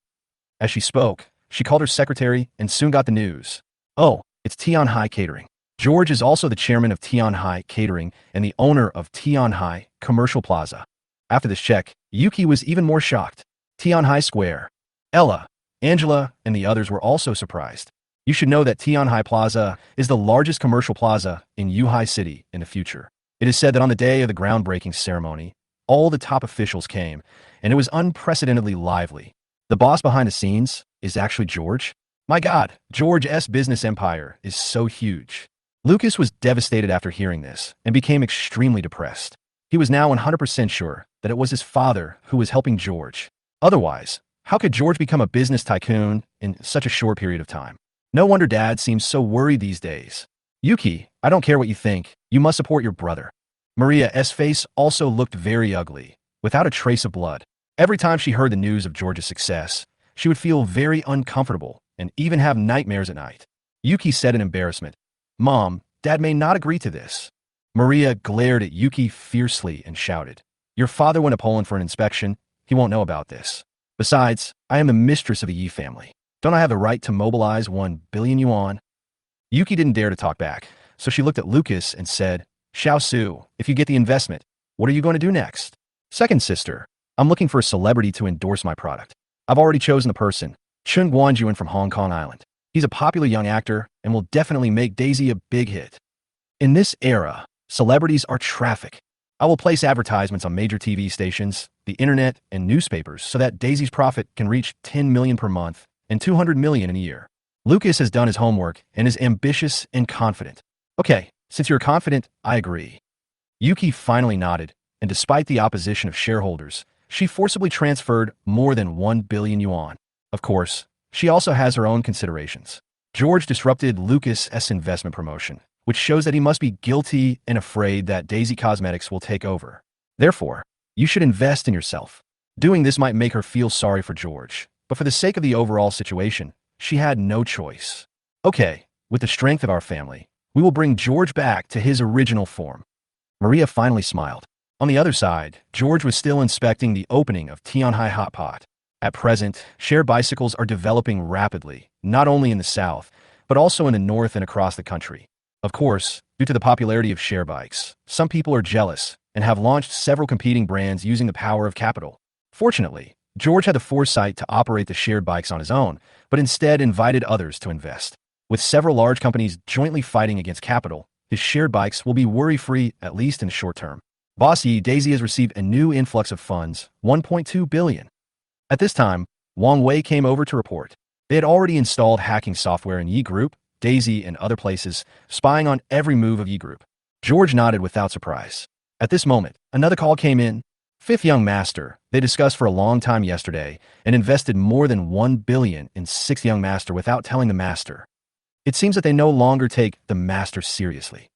As she spoke, she called her secretary and soon got the news. Oh, it's Tian Hai Catering. George is also the chairman of Tian Hai Catering and the owner of Tian Hai Commercial Plaza. After this check, Yuki was even more shocked. Tian Hai Square. Ella, Angela, and the others were also surprised. You should know that Tian Hai Plaza is the largest commercial plaza in Yuhai City in the future. It is said that on the day of the groundbreaking ceremony, all the top officials came, and it was unprecedentedly lively. The boss behind the scenes is actually George. My God, George's business empire is so huge. Lucas was devastated after hearing this and became extremely depressed. He was now 100% sure that it was his father who was helping George. Otherwise, how could George become a business tycoon in such a short period of time? No wonder Dad seems so worried these days. Yuki, I don't care what you think. You must support your brother. Maria's face also looked very ugly, without a trace of blood. Every time she heard the news of George's success, she would feel very uncomfortable and even have nightmares at night. Yuki said in embarrassment, Mom, Dad may not agree to this. Maria glared at Yuki fiercely and shouted, Your father went to Poland for an inspection. He won't know about this. Besides, I am the mistress of the Yi family. Don't I have the right to mobilize 1 billion yuan? Yuki didn't dare to talk back, so she looked at Lucas and said, Xiao Su, if you get the investment, what are you going to do next? Second sister, I'm looking for a celebrity to endorse my product. I've already chosen the person, Chun Guanjuan from Hong Kong Island. He's a popular young actor and will definitely make Daisy a big hit. In this era, celebrities are traffic. I will place advertisements on major TV stations, the internet, and newspapers so that Daisy's profit can reach 10 million per month and 200 million in a year. Lucas has done his homework and is ambitious and confident. Okay, since you're confident, I agree. Yuki finally nodded, and despite the opposition of shareholders, she forcibly transferred more than 1 billion yuan. Of course, she also has her own considerations. George disrupted Lucas's investment promotion, which shows that he must be guilty and afraid that Daisy Cosmetics will take over. Therefore, you should invest in yourself. Doing this might make her feel sorry for George, but for the sake of the overall situation, she had no choice. Okay, with the strength of our family, we will bring George back to his original form. Maria finally smiled. On the other side, George was still inspecting the opening of Tianhai Hot Pot. At present, share bicycles are developing rapidly, not only in the south, but also in the north and across the country. Of course, due to the popularity of share bikes, some people are jealous and have launched several competing brands using the power of capital. Fortunately, George had the foresight to operate the shared bikes on his own, but instead invited others to invest. With several large companies jointly fighting against capital, his shared bikes will be worry-free, at least in the short term. Bossy Daisy has received a new influx of funds, $1.2 billion. At this time, Wang Wei came over to report. They had already installed hacking software in Yi Group, Daisy, and other places, spying on every move of Yi Group. George nodded without surprise. At this moment, another call came in. Fifth young master. They discussed for a long time yesterday and invested more than $1 billion in sixth young master without telling the master. It seems that they no longer take the master seriously.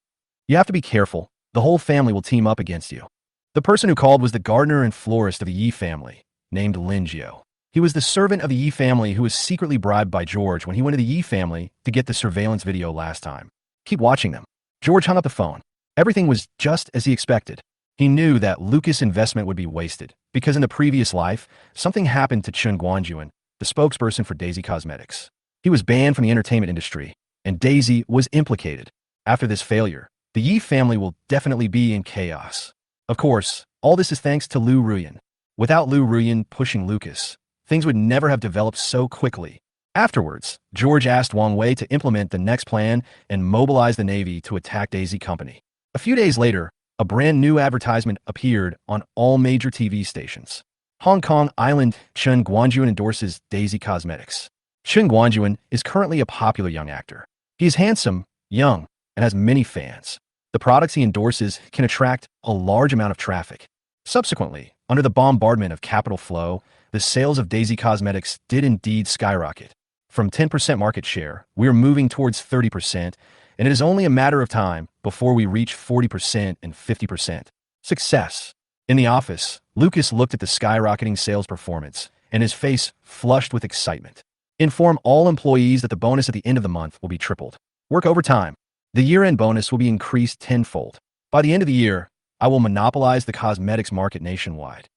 You have to be careful. The whole family will team up against you. The person who called was the gardener and florist of the Yi family, named Lin Jiao. He was the servant of the Yi family who was secretly bribed by George when he went to the Yi family to get the surveillance video last time. Keep watching them. George hung up the phone. Everything was just as he expected. He knew that Lucas' investment would be wasted, because in the previous life, something happened to Chun Guanjuan, the spokesperson for Daisy Cosmetics. He was banned from the entertainment industry, and Daisy was implicated. After this failure, the Yi family will definitely be in chaos. Of course, all this is thanks to Lu Ruyan. Without Lu Ruyan pushing Lucas, things would never have developed so quickly. Afterwards, George asked Wang Wei to implement the next plan and mobilize the Navy to attack Daisy Company. A few days later, a brand new advertisement appeared on all major TV stations. Hong Kong Island Chun Guanjuan endorses Daisy Cosmetics. Chun Guanjuan is currently a popular young actor. He is handsome, young, and has many fans. The products he endorses can attract a large amount of traffic. Subsequently, under the bombardment of capital flow, the sales of Daisy Cosmetics did indeed skyrocket. From 10% market share, we are moving towards 30%, and it is only a matter of time before we reach 40% and 50%. Success. In the office, Lucas looked at the skyrocketing sales performance, and his face flushed with excitement. Inform all employees that the bonus at the end of the month will be tripled. Work overtime. The year-end bonus will be increased tenfold. By the end of the year, I will monopolize the cosmetics market nationwide.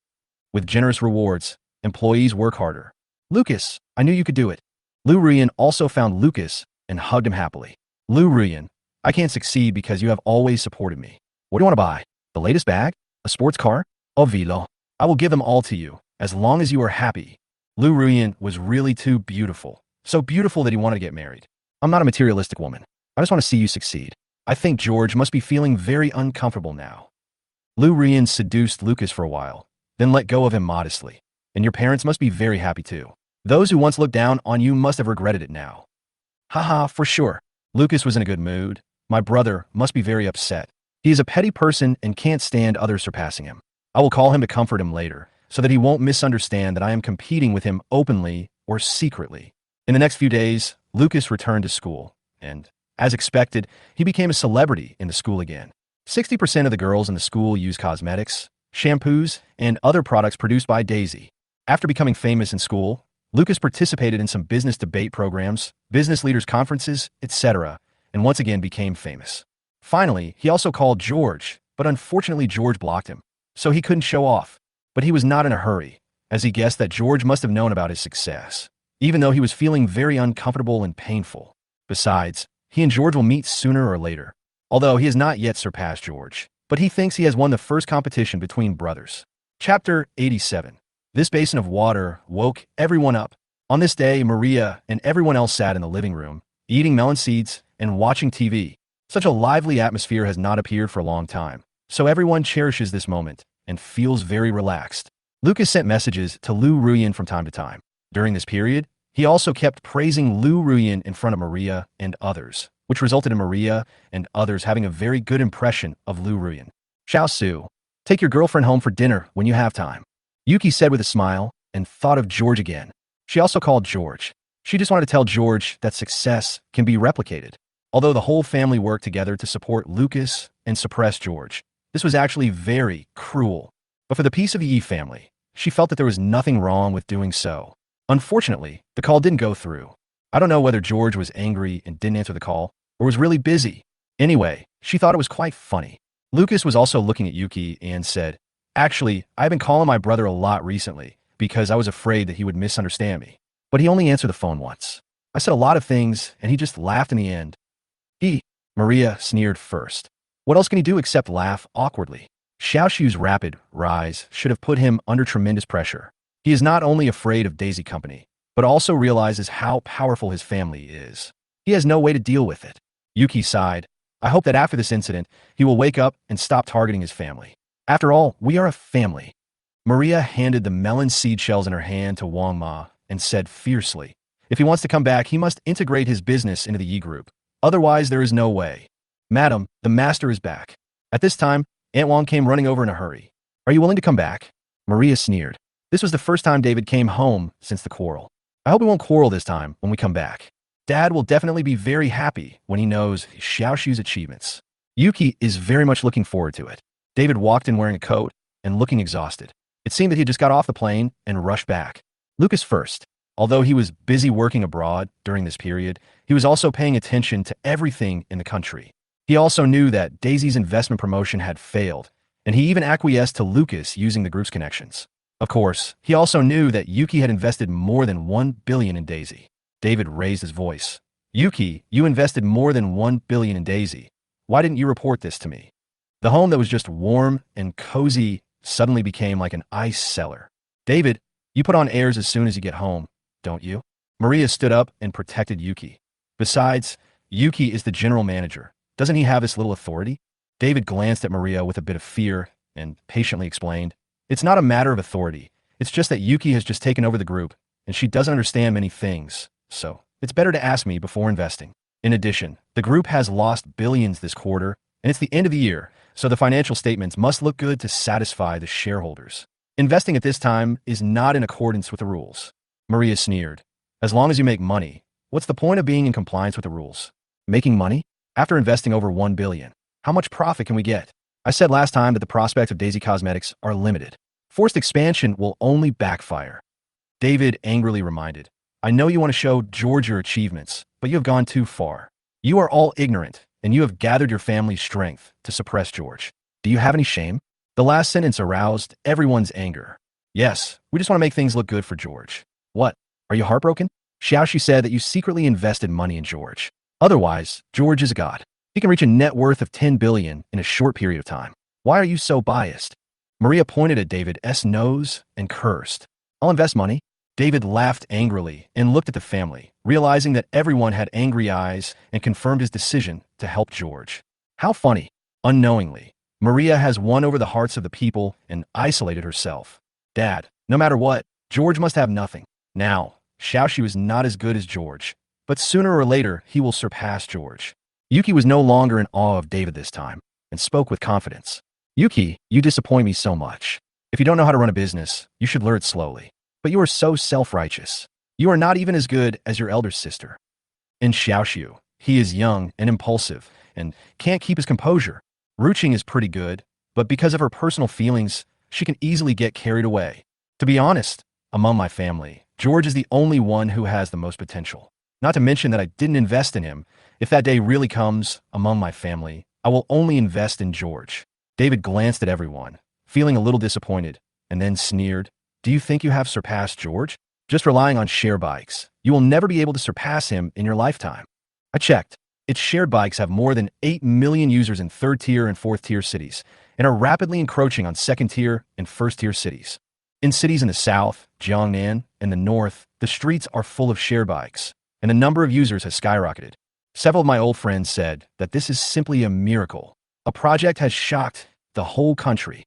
With generous rewards, employees work harder. Lucas, I knew you could do it. Lu Ruyan also found Lucas and hugged him happily. Lu Ruyan, I can't succeed because you have always supported me. What do you want to buy? The latest bag? A sports car? Oh, Vilo. I will give them all to you, as long as you are happy. Lu Ruyan was really too beautiful. So beautiful that he wanted to get married. I'm not a materialistic woman. I just want to see you succeed. I think George must be feeling very uncomfortable now. Lu Ruyan seduced Lucas for a while, then let go of him modestly. And your parents must be very happy too. Those who once looked down on you must have regretted it now. Haha, for sure. Lucas was in a good mood. My brother must be very upset. He is a petty person and can't stand others surpassing him. I will call him to comfort him later, so that he won't misunderstand that I am competing with him openly or secretly. In the next few days, Lucas returned to school, and, as expected, he became a celebrity in the school again. 60% of the girls in the school use cosmetics, shampoos, and other products produced by Daisy. After becoming famous in school, Lucas participated in some business debate programs, business leaders conferences, etc., and once again became famous. Finally, he also called George, but unfortunately George blocked him, so he couldn't show off. But he was not in a hurry, as he guessed that George must have known about his success, even though he was feeling very uncomfortable and painful. Besides, he and George will meet sooner or later, although he has not yet surpassed George, but he thinks he has won the first competition between brothers. Chapter 87. This basin of water woke everyone up. On this day, Maria and everyone else sat in the living room, eating melon seeds and watching TV. Such a lively atmosphere has not appeared for a long time, so everyone cherishes this moment and feels very relaxed. Lucas sent messages to Lu Ruyan from time to time. During this period, he also kept praising Lu Ruyan in front of Maria and others, which resulted in Maria and others having a very good impression of Lu Ruyan. Xiao Su, take your girlfriend home for dinner when you have time. Yuki said with a smile and thought of George again. She also called George. She just wanted to tell George that success can be replicated. Although the whole family worked together to support Lucas and suppress George, this was actually very cruel. But for the peace of the Yi family, she felt that there was nothing wrong with doing so. Unfortunately, the call didn't go through. I don't know whether George was angry and didn't answer the call, or was really busy. Anyway, she thought it was quite funny. Lucas was also looking at Yuki and said, "Actually, I've been calling my brother a lot recently, because I was afraid that he would misunderstand me. But he only answered the phone once. I said a lot of things, and he just laughed in the end." Maria sneered first. What else can he do except laugh awkwardly? Xiao Xu's rapid rise should have put him under tremendous pressure. He is not only afraid of Daisy Company, but also realizes how powerful his family is. He has no way to deal with it. Yuki sighed. I hope that after this incident, he will wake up and stop targeting his family. After all, we are a family. Maria handed the melon seed shells in her hand to Wang Ma and said fiercely, if he wants to come back, he must integrate his business into the Yi Group. Otherwise, there is no way. Madam, the master is back. At this time, Aunt Wang came running over in a hurry. Are you willing to come back? Maria sneered. This was the first time David came home since the quarrel. I hope we won't quarrel this time when we come back. Dad will definitely be very happy when he knows Xiaoxiu's achievements. Yuki is very much looking forward to it. David walked in wearing a coat and looking exhausted. It seemed that he just got off the plane and rushed back. Lucas first. Although he was busy working abroad during this period, he was also paying attention to everything in the country. He also knew that Daisy's investment promotion had failed, and he even acquiesced to Lucas using the group's connections. Of course, he also knew that Yuki had invested more than 1 billion in Daisy. David raised his voice. Yuki, you invested more than 1 billion in Daisy. Why didn't you report this to me? The home that was just warm and cozy suddenly became like an ice cellar. David, you put on airs as soon as you get home, don't you? Maria stood up and protected Yuki. Besides, Yuki is the general manager. Doesn't he have this little authority? David glanced at Maria with a bit of fear and patiently explained, it's not a matter of authority. It's just that Yuki has just taken over the group, and she doesn't understand many things, so it's better to ask me before investing. In addition, the group has lost billions this quarter, and it's the end of the year, so the financial statements must look good to satisfy the shareholders. Investing at this time is not in accordance with the rules. Maria sneered. As long as you make money, what's the point of being in compliance with the rules? Making money? After investing over 1 billion, how much profit can we get? I said last time that the prospects of Daisy Cosmetics are limited. Forced expansion will only backfire. David angrily reminded, I know you want to show George your achievements, but you have gone too far. You are all ignorant, and you have gathered your family's strength to suppress George. Do you have any shame? The last sentence aroused everyone's anger. Yes, we just want to make things look good for George. What? Are you heartbroken? Xiaoxu said that you secretly invested money in George. Otherwise, George is a god. He can reach a net worth of 10 billion in a short period of time. Why are you so biased? Maria pointed at David's nose and cursed. I'll invest money. David laughed angrily and looked at the family, realizing that everyone had angry eyes and confirmed his decision to help George. How funny. Unknowingly, Maria has won over the hearts of the people and isolated herself. Dad, no matter what, George must have nothing. Now, Xiaoxu is not as good as George, but sooner or later he will surpass George. Yuki was no longer in awe of David this time and spoke with confidence. Yuki, you disappoint me so much. If you don't know how to run a business, you should learn it slowly. But you are so self-righteous. You are not even as good as your elder sister. And Xiaoxiu, he is young and impulsive and can't keep his composure. Ruching is pretty good, but because of her personal feelings, she can easily get carried away. To be honest, among my family, George is the only one who has the most potential. Not to mention that I didn't invest in him. If that day really comes among my family, I will only invest in George. David glanced at everyone, feeling a little disappointed, and then sneered, do you think you have surpassed George? Just relying on share bikes, you will never be able to surpass him in your lifetime. I checked. Its shared bikes have more than 8 million users in 3rd tier and 4th tier cities, and are rapidly encroaching on 2nd tier and 1st tier cities. In cities in the south, Jiangnan, and the north, the streets are full of share bikes, and the number of users has skyrocketed. Several of my old friends said that this is simply a miracle. A project has shocked the whole country.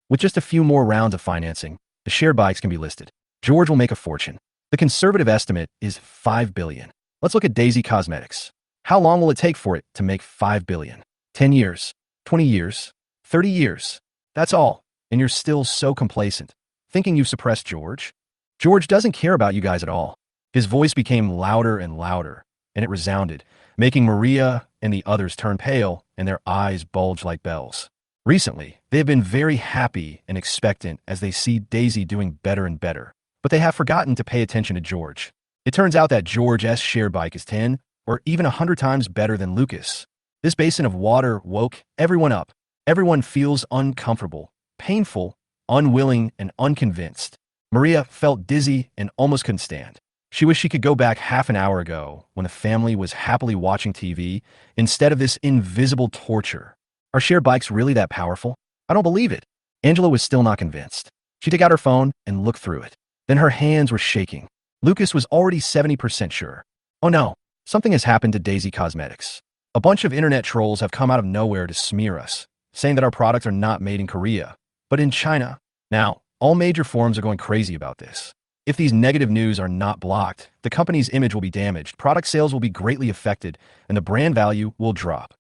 With just a few more rounds of financing, the shared bikes can be listed. George will make a fortune. The conservative estimate is 5 billion. Let's look at Daisy Cosmetics. How long will it take for it to make 5 billion? 10 years, 20 years, 30 years. That's all. And you're still so complacent, thinking you've suppressed George? George doesn't care about you guys at all. His voice became louder and louder, and it resounded, making Maria and the others turn pale and their eyes bulge like bells. Recently, they have been very happy and expectant as they see Daisy doing better and better, but they have forgotten to pay attention to George. It turns out that George's share bike is 10 or even 100 times better than Lucas. This basin of water woke everyone up. Everyone feels uncomfortable, painful, unwilling, and unconvinced. Maria felt dizzy and almost couldn't stand. She wished she could go back half an hour ago when the family was happily watching TV instead of this invisible torture. Are share bikes really that powerful? I don't believe it. Angela was still not convinced. She took out her phone and looked through it. Then her hands were shaking. Lucas was already 70% sure. Oh no, something has happened to Daisy Cosmetics. A bunch of internet trolls have come out of nowhere to smear us, saying that our products are not made in Korea, but in China. Now, all major forums are going crazy about this. If these negative news are not blocked, the company's image will be damaged, product sales will be greatly affected, and the brand value will drop.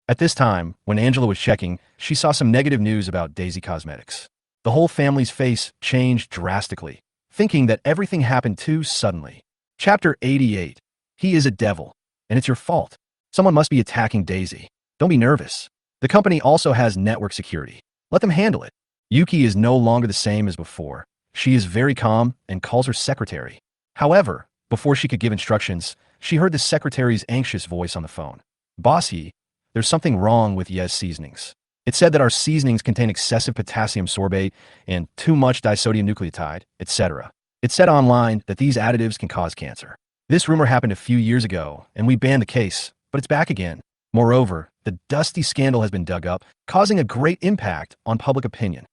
At this time, when Angela was checking, she saw some negative news about Daisy Cosmetics. The whole family's face changed drastically, thinking that everything happened too suddenly. Chapter 88. He is a devil, and it's your fault. Someone must be attacking Daisy. Don't be nervous. The company also has network security. Let them handle it. Yuki is no longer the same as before. She is very calm and calls her secretary. However, before she could give instructions, she heard the secretary's anxious voice on the phone. Bossy, there's something wrong with Yes seasonings. It said that our seasonings contain excessive potassium sorbate and too much disodium nucleotide, etc. It said online that these additives can cause cancer. This rumor happened a few years ago, and we banned the case, but it's back again. Moreover, the dusty scandal has been dug up, causing a great impact on public opinion.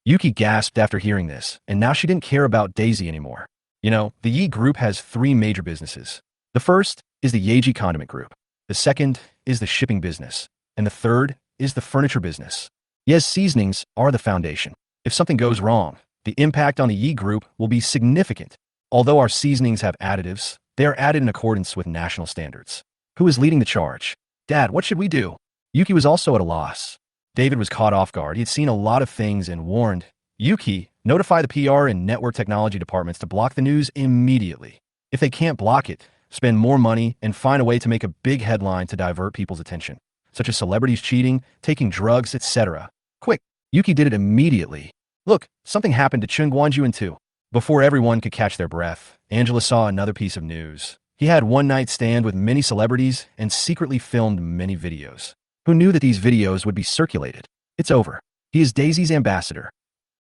Yuki gasped after hearing this, and now she didn't care about Daisy anymore. You know, the Yi Group has three major businesses. The first is the Yeji Condiment Group. The second is the shipping business. And the third is the furniture business. Yes seasonings are the foundation. If something goes wrong, the impact on the Yi Group will be significant. Although our seasonings have additives, they are added in accordance with national standards. Who is leading the charge? Dad, what should we do? Yuki was also at a loss. David was caught off guard. He had seen a lot of things and warned, Yuki, notify the PR and network technology departments to block the news immediately. If they can't block it, spend more money and find a way to make a big headline to divert people's attention, such as celebrities cheating, taking drugs, etc. Quick, Yuki did it immediately. Look, something happened to Chung Guanjuan too. Before everyone could catch their breath, Angela saw another piece of news. He had one night stand with many celebrities and secretly filmed many videos. Who knew that these videos would be circulated? It's over. He is Daisy's ambassador.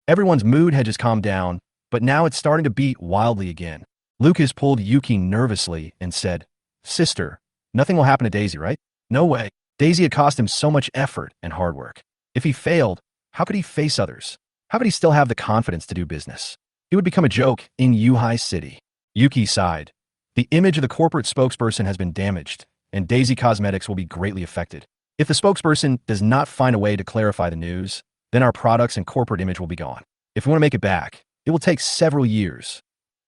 Everyone's mood had just calmed down, but now it's starting to beat wildly again. Lucas pulled Yuki nervously and said, Sister, nothing will happen to Daisy, right? No way. Daisy had cost him so much effort and hard work. If he failed, how could he face others? How could he still have the confidence to do business? He would become a joke in Yuhai City. Yuki sighed. The image of the corporate spokesperson has been damaged, and Daisy Cosmetics will be greatly affected. If the spokesperson does not find a way to clarify the news, then our products and corporate image will be gone. If we want to make it back, it will take several years.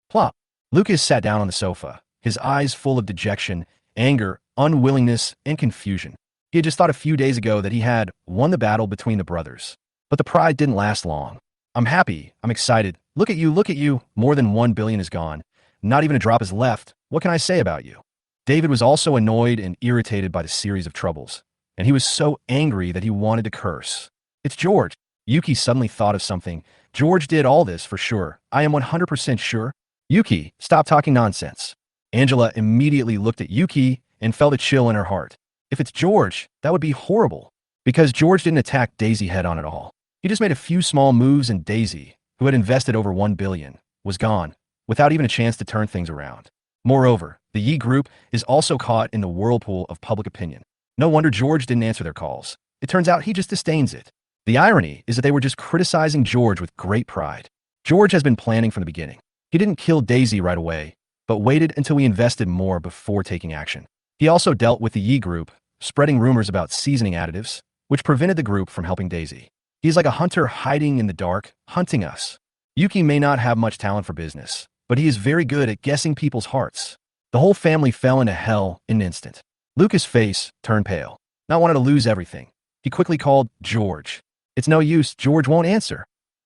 Plop. Lucas sat down on the sofa, his eyes full of dejection, anger, unwillingness, and confusion. He had just thought a few days ago that he had won the battle between the brothers. But the pride didn't last long. I'm happy. I'm excited. Look at you. More than 1 billion is gone. Not even a drop is left. What can I say about you? David was also annoyed and irritated by the series of troubles, and he was so angry that he wanted to curse. It's George. Yuki suddenly thought of something. George did all this for sure. I am 100% sure. Yuki, stop talking nonsense. Angela immediately looked at Yuki and felt a chill in her heart. If it's George, that would be horrible. Because George didn't attack Daisy head on at all. He just made a few small moves, and Daisy, who had invested over 1 billion, was gone, without even a chance to turn things around. Moreover, the Yi Group is also caught in the whirlpool of public opinion. No wonder George didn't answer their calls. It turns out he just disdains it. The irony is that they were just criticizing George with great pride. George has been planning from the beginning. He didn't kill Daisy right away, but waited until we invested more before taking action. He also dealt with the Yi Group, spreading rumors about seasoning additives, which prevented the group from helping Daisy. He's like a hunter hiding in the dark, hunting us. Yuki may not have much talent for business, but he is very good at guessing people's hearts. The whole family fell into hell in an instant. Lucas' face turned pale. Not wanting to lose everything. He quickly called George. It's no use, George won't answer.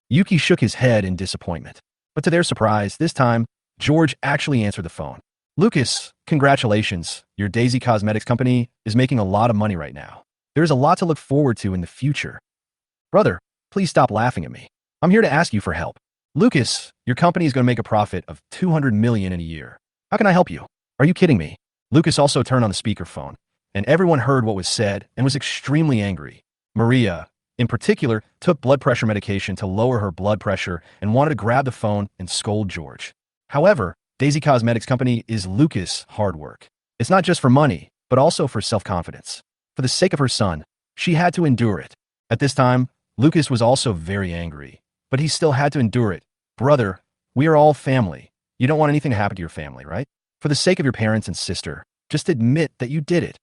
Yuki shook his head in disappointment. But to their surprise, this time, George actually answered the phone. Lucas, congratulations. Your Daisy Cosmetics company is making a lot of money right now. There is a lot to look forward to in the future. Brother, please stop laughing at me. I'm here to ask you for help. Lucas, your company is going to make a profit of 200 million in a year. How can I help you? Are you kidding me? Lucas also turned on the speakerphone, and everyone heard what was said and was extremely angry. Maria, in particular, took blood pressure medication to lower her blood pressure and wanted to grab the phone and scold George. However, Daisy Cosmetics company is Lucas' hard work. It's not just for money, but also for self-confidence. For the sake of her son, she had to endure it. At this time, Lucas was also very angry, but he still had to endure it. Brother, We are all family. You don't want anything to happen to your family, right? For the sake of your parents and sister, just admit that you did it.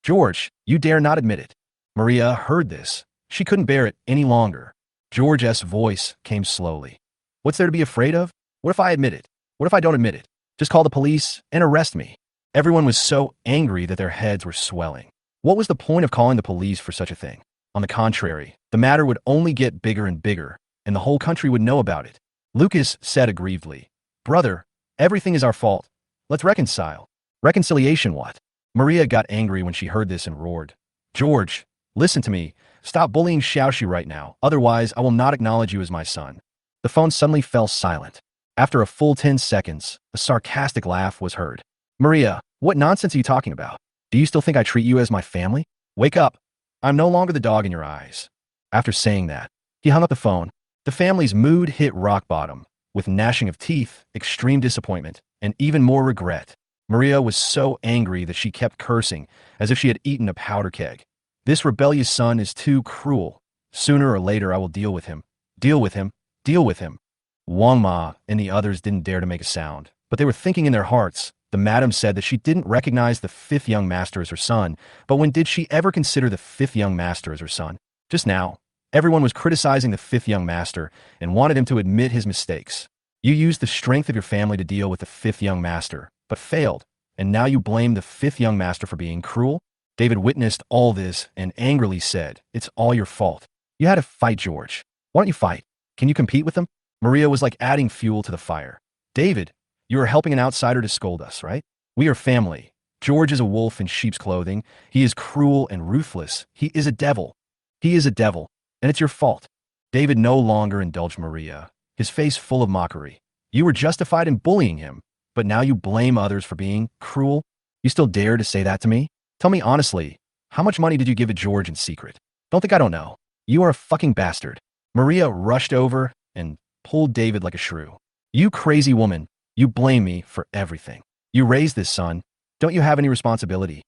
George, you dare not admit it. Maria heard this. She couldn't bear it any longer. George's voice came slowly. What's there to be afraid of? What if I admit it? What if I don't admit it? Just call the police and arrest me. Everyone was so angry that their heads were swelling. What was the point of calling the police for such a thing? On the contrary, the matter would only get bigger and bigger, and the whole country would know about it. Lucas said aggrievedly, Brother, everything is our fault. Let's reconcile. Reconciliation what? Maria got angry when she heard this and roared. George, listen to me. Stop bullying Xiaoxi right now, otherwise I will not acknowledge you as my son. The phone suddenly fell silent. After a full 10 seconds, a sarcastic laugh was heard. Maria, what nonsense are you talking about? Do you still think I treat you as my family? Wake up. I'm no longer the dog in your eyes. After saying that, he hung up the phone. The family's mood hit rock bottom, with gnashing of teeth, extreme disappointment, and even more regret. Maria was so angry that she kept cursing, as if she had eaten a powder keg. This rebellious son is too cruel. Sooner or later I will deal with him. Deal with him. Deal with him. Wang Ma and the others didn't dare to make a sound, but they were thinking in their hearts. The madam said that she didn't recognize the fifth young master as her son, but when did she ever consider the fifth young master as her son? Just now, everyone was criticizing the fifth young master and wanted him to admit his mistakes. You used the strength of your family to deal with the fifth young master, but failed, and now you blame the fifth young master for being cruel? David witnessed all this and angrily said, It's all your fault. You had to fight George. Why don't you fight? Can you compete with him? Maria was like adding fuel to the fire. David, you are helping an outsider to scold us, right? We are family. George is a wolf in sheep's clothing. He is cruel and ruthless. He is a devil. He is a devil, and it's your fault. David no longer indulged Maria, his face full of mockery. You were justified in bullying him, but now you blame others for being cruel? You still dare to say that to me? Tell me honestly, how much money did you give to George in secret? Don't think I don't know. You are a fucking bastard. Maria rushed over and pulled David like a shrew. You crazy woman. You blame me for everything. You raised this son. Don't you have any responsibility?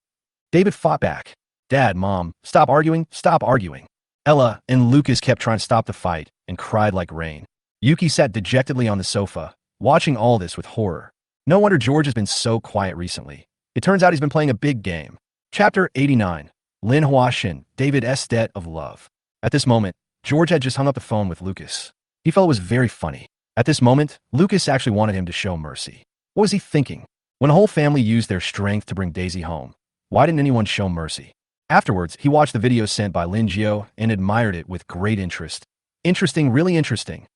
David fought back. Dad, Mom, stop arguing, stop arguing. Ella and Lucas kept trying to stop the fight and cried like rain. Yuki sat dejectedly on the sofa, watching all this with horror. No wonder George has been so quiet recently. It turns out he's been playing a big game. Chapter 89. Lin Huaxin, David's Debt of Love. At this moment, George had just hung up the phone with Lucas. He felt it was very funny. At this moment, Lucas actually wanted him to show mercy. What was he thinking? When the whole family used their strength to bring Daisy home, why didn't anyone show mercy? Afterwards, he watched the video sent by Lin Jio and admired it with great interest. Interesting, really interesting.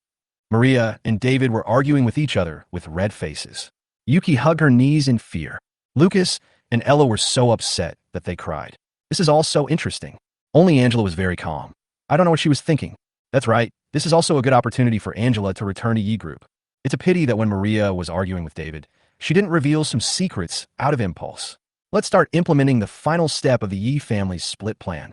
Maria and David were arguing with each other with red faces. Yuki hugged her knees in fear. Lucas and Ella were so upset that they cried. This is all so interesting. Only Angela was very calm. I don't know what she was thinking. That's right. This is also a good opportunity for Angela to return to Yi Group. It's a pity that when Maria was arguing with David, she didn't reveal some secrets out of impulse. Let's start implementing the final step of the Yi family's split plan.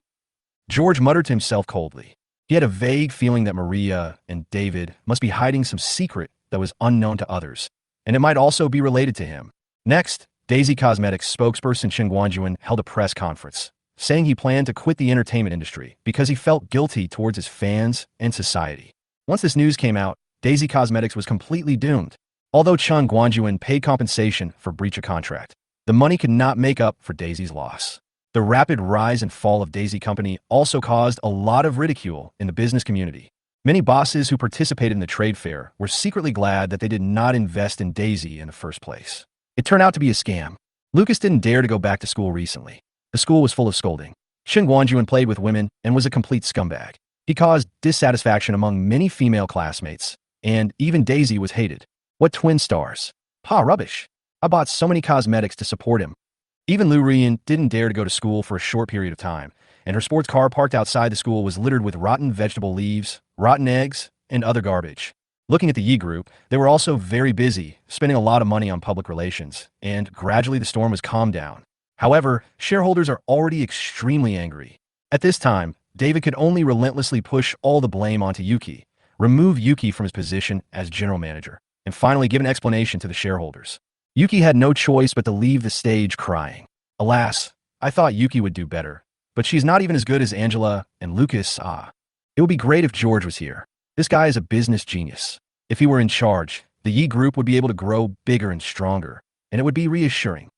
George muttered to himself coldly. He had a vague feeling that Maria and David must be hiding some secret that was unknown to others, and it might also be related to him. Next, Daisy Cosmetics spokesperson Chen Guanjuan held a press conference, saying he planned to quit the entertainment industry because he felt guilty towards his fans and society. Once this news came out, Daisy Cosmetics was completely doomed. Although Chen Guanjuan paid compensation for breach of contract, the money could not make up for Daisy's loss. The rapid rise and fall of Daisy Company also caused a lot of ridicule in the business community. Many bosses who participated in the trade fair were secretly glad that they did not invest in Daisy in the first place. It turned out to be a scam. Lucas didn't dare to go back to school recently. The school was full of scolding. Chen Guanjuan played with women and was a complete scumbag. He caused dissatisfaction among many female classmates, and even Daisy was hated. What twin stars? Pa, rubbish. I bought so many cosmetics to support him. Even Lu Rian didn't dare to go to school for a short period of time, and her sports car parked outside the school was littered with rotten vegetable leaves, rotten eggs, and other garbage. Looking at the Yi Group, they were also very busy, spending a lot of money on public relations, and gradually the storm was calmed down. However, shareholders are already extremely angry. At this time, David could only relentlessly push all the blame onto Yuki, remove Yuki from his position as general manager, and finally give an explanation to the shareholders. Yuki had no choice but to leave the stage crying. Alas, I thought Yuki would do better, but she's not even as good as Angela and Lucas. It would be great if George was here. This guy is a business genius. If he were in charge, The Yi group would be able to grow bigger and stronger, and it would be reassuring.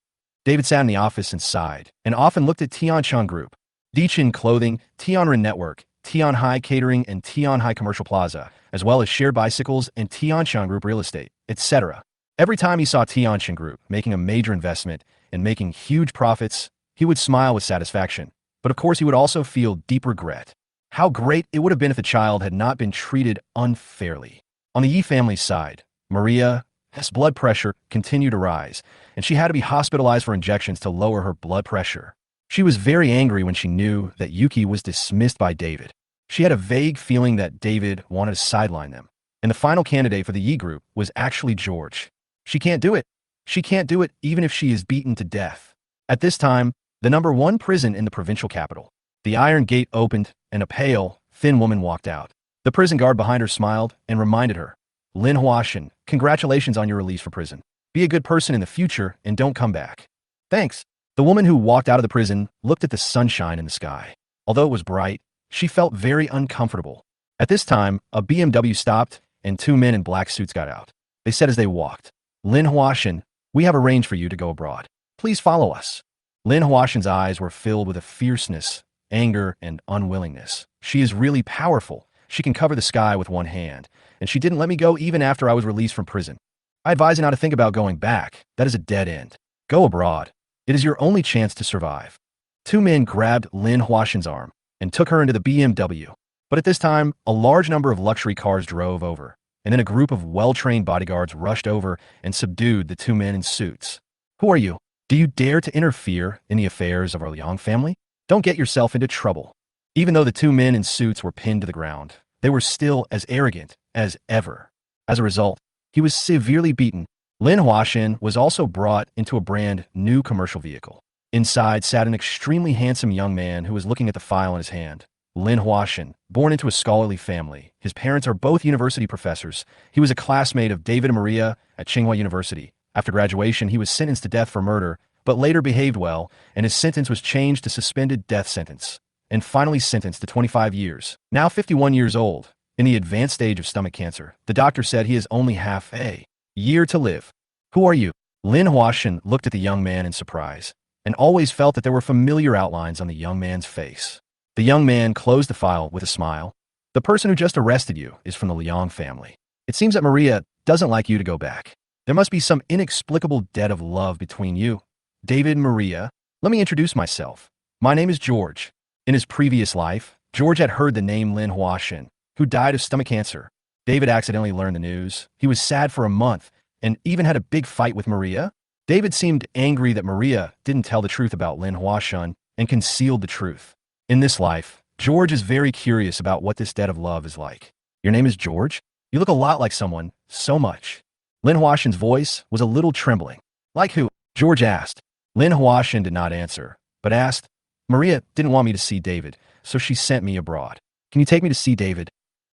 David sat in the office and sighed, and often looked at Tianchang Group, Dichin Clothing, Tianren Network, Tian High Catering, and Tian High Commercial Plaza, as well as shared bicycles and Tianchang Group Real Estate, etc. Every time he saw Tianchang Group making a major investment and making huge profits, he would smile with satisfaction. But of course, he would also feel deep regret. How great it would have been if the child had not been treated unfairly. On the Yi family's side, Maria's blood pressure continued to rise, and she had to be hospitalized for injections to lower her blood pressure. She was very angry when she knew that Yuki was dismissed by David. She had a vague feeling that David wanted to sideline them, and the final candidate for the Yi group was actually George. She can't do it. She can't do it even if she is beaten to death. At this time, the #1 prison in the provincial capital. The iron gate opened, and a pale, thin woman walked out. The prison guard behind her smiled and reminded her, "Lin Huashan, congratulations on your release from prison. Be a good person in the future and don't come back." "Thanks." The woman who walked out of the prison looked at the sunshine in the sky. Although it was bright, she felt very uncomfortable. At this time, a BMW stopped, and 2 men in black suits got out. They said as they walked, "Lin Huashan, we have arranged for you to go abroad. Please follow us." Lin Huashan's eyes were filled with a fierceness, anger, and unwillingness. "She is really powerful. She can cover the sky with one hand, and she didn't let me go even after I was released from prison. I advise you not to think about going back. That is a dead end. Go abroad. It is your only chance to survive." 2 men grabbed Lin Huashan's arm and took her into the BMW. But at this time, a large number of luxury cars drove over, and then a group of well-trained bodyguards rushed over and subdued the 2 men in suits. "Who are you? Do you dare to interfere in the affairs of our Liang family? Don't get yourself into trouble." Even though the 2 men in suits were pinned to the ground, they were still as arrogant as ever. As a result, he was severely beaten. Lin Huashan was also brought into a brand new commercial vehicle. Inside sat an extremely handsome young man who was looking at the file in his hand. Lin Huashan, born into a scholarly family. His parents are both university professors. He was a classmate of David and Maria at Tsinghua University. After graduation, he was sentenced to death for murder, but later behaved well, and his sentence was changed to suspended death sentence, and finally sentenced to 25 years. Now 51 years old, in the advanced stage of stomach cancer, the doctor said he has only half a year to live. "Who are you?" Lin Huashan looked at the young man in surprise, and always felt that there were familiar outlines on the young man's face. The young man closed the file with a smile. "The person who just arrested you is from the Liang family. It seems that Maria doesn't like you to go back. There must be some inexplicable debt of love between you. David and Maria, let me introduce myself. My name is George." In his previous life, George had heard the name Lin Huashan, who died of stomach cancer. David accidentally learned the news. He was sad for a month and even had a big fight with Maria. David seemed angry that Maria didn't tell the truth about Lin Huashan and concealed the truth. In this life, George is very curious about what this debt of love is like. "Your name is George? You look a lot like someone, so much." Lin Huashan's voice was a little trembling. "Like who?" George asked. Lin Huashan did not answer, but asked, "Maria didn't want me to see David, so she sent me abroad. Can you take me to see David?"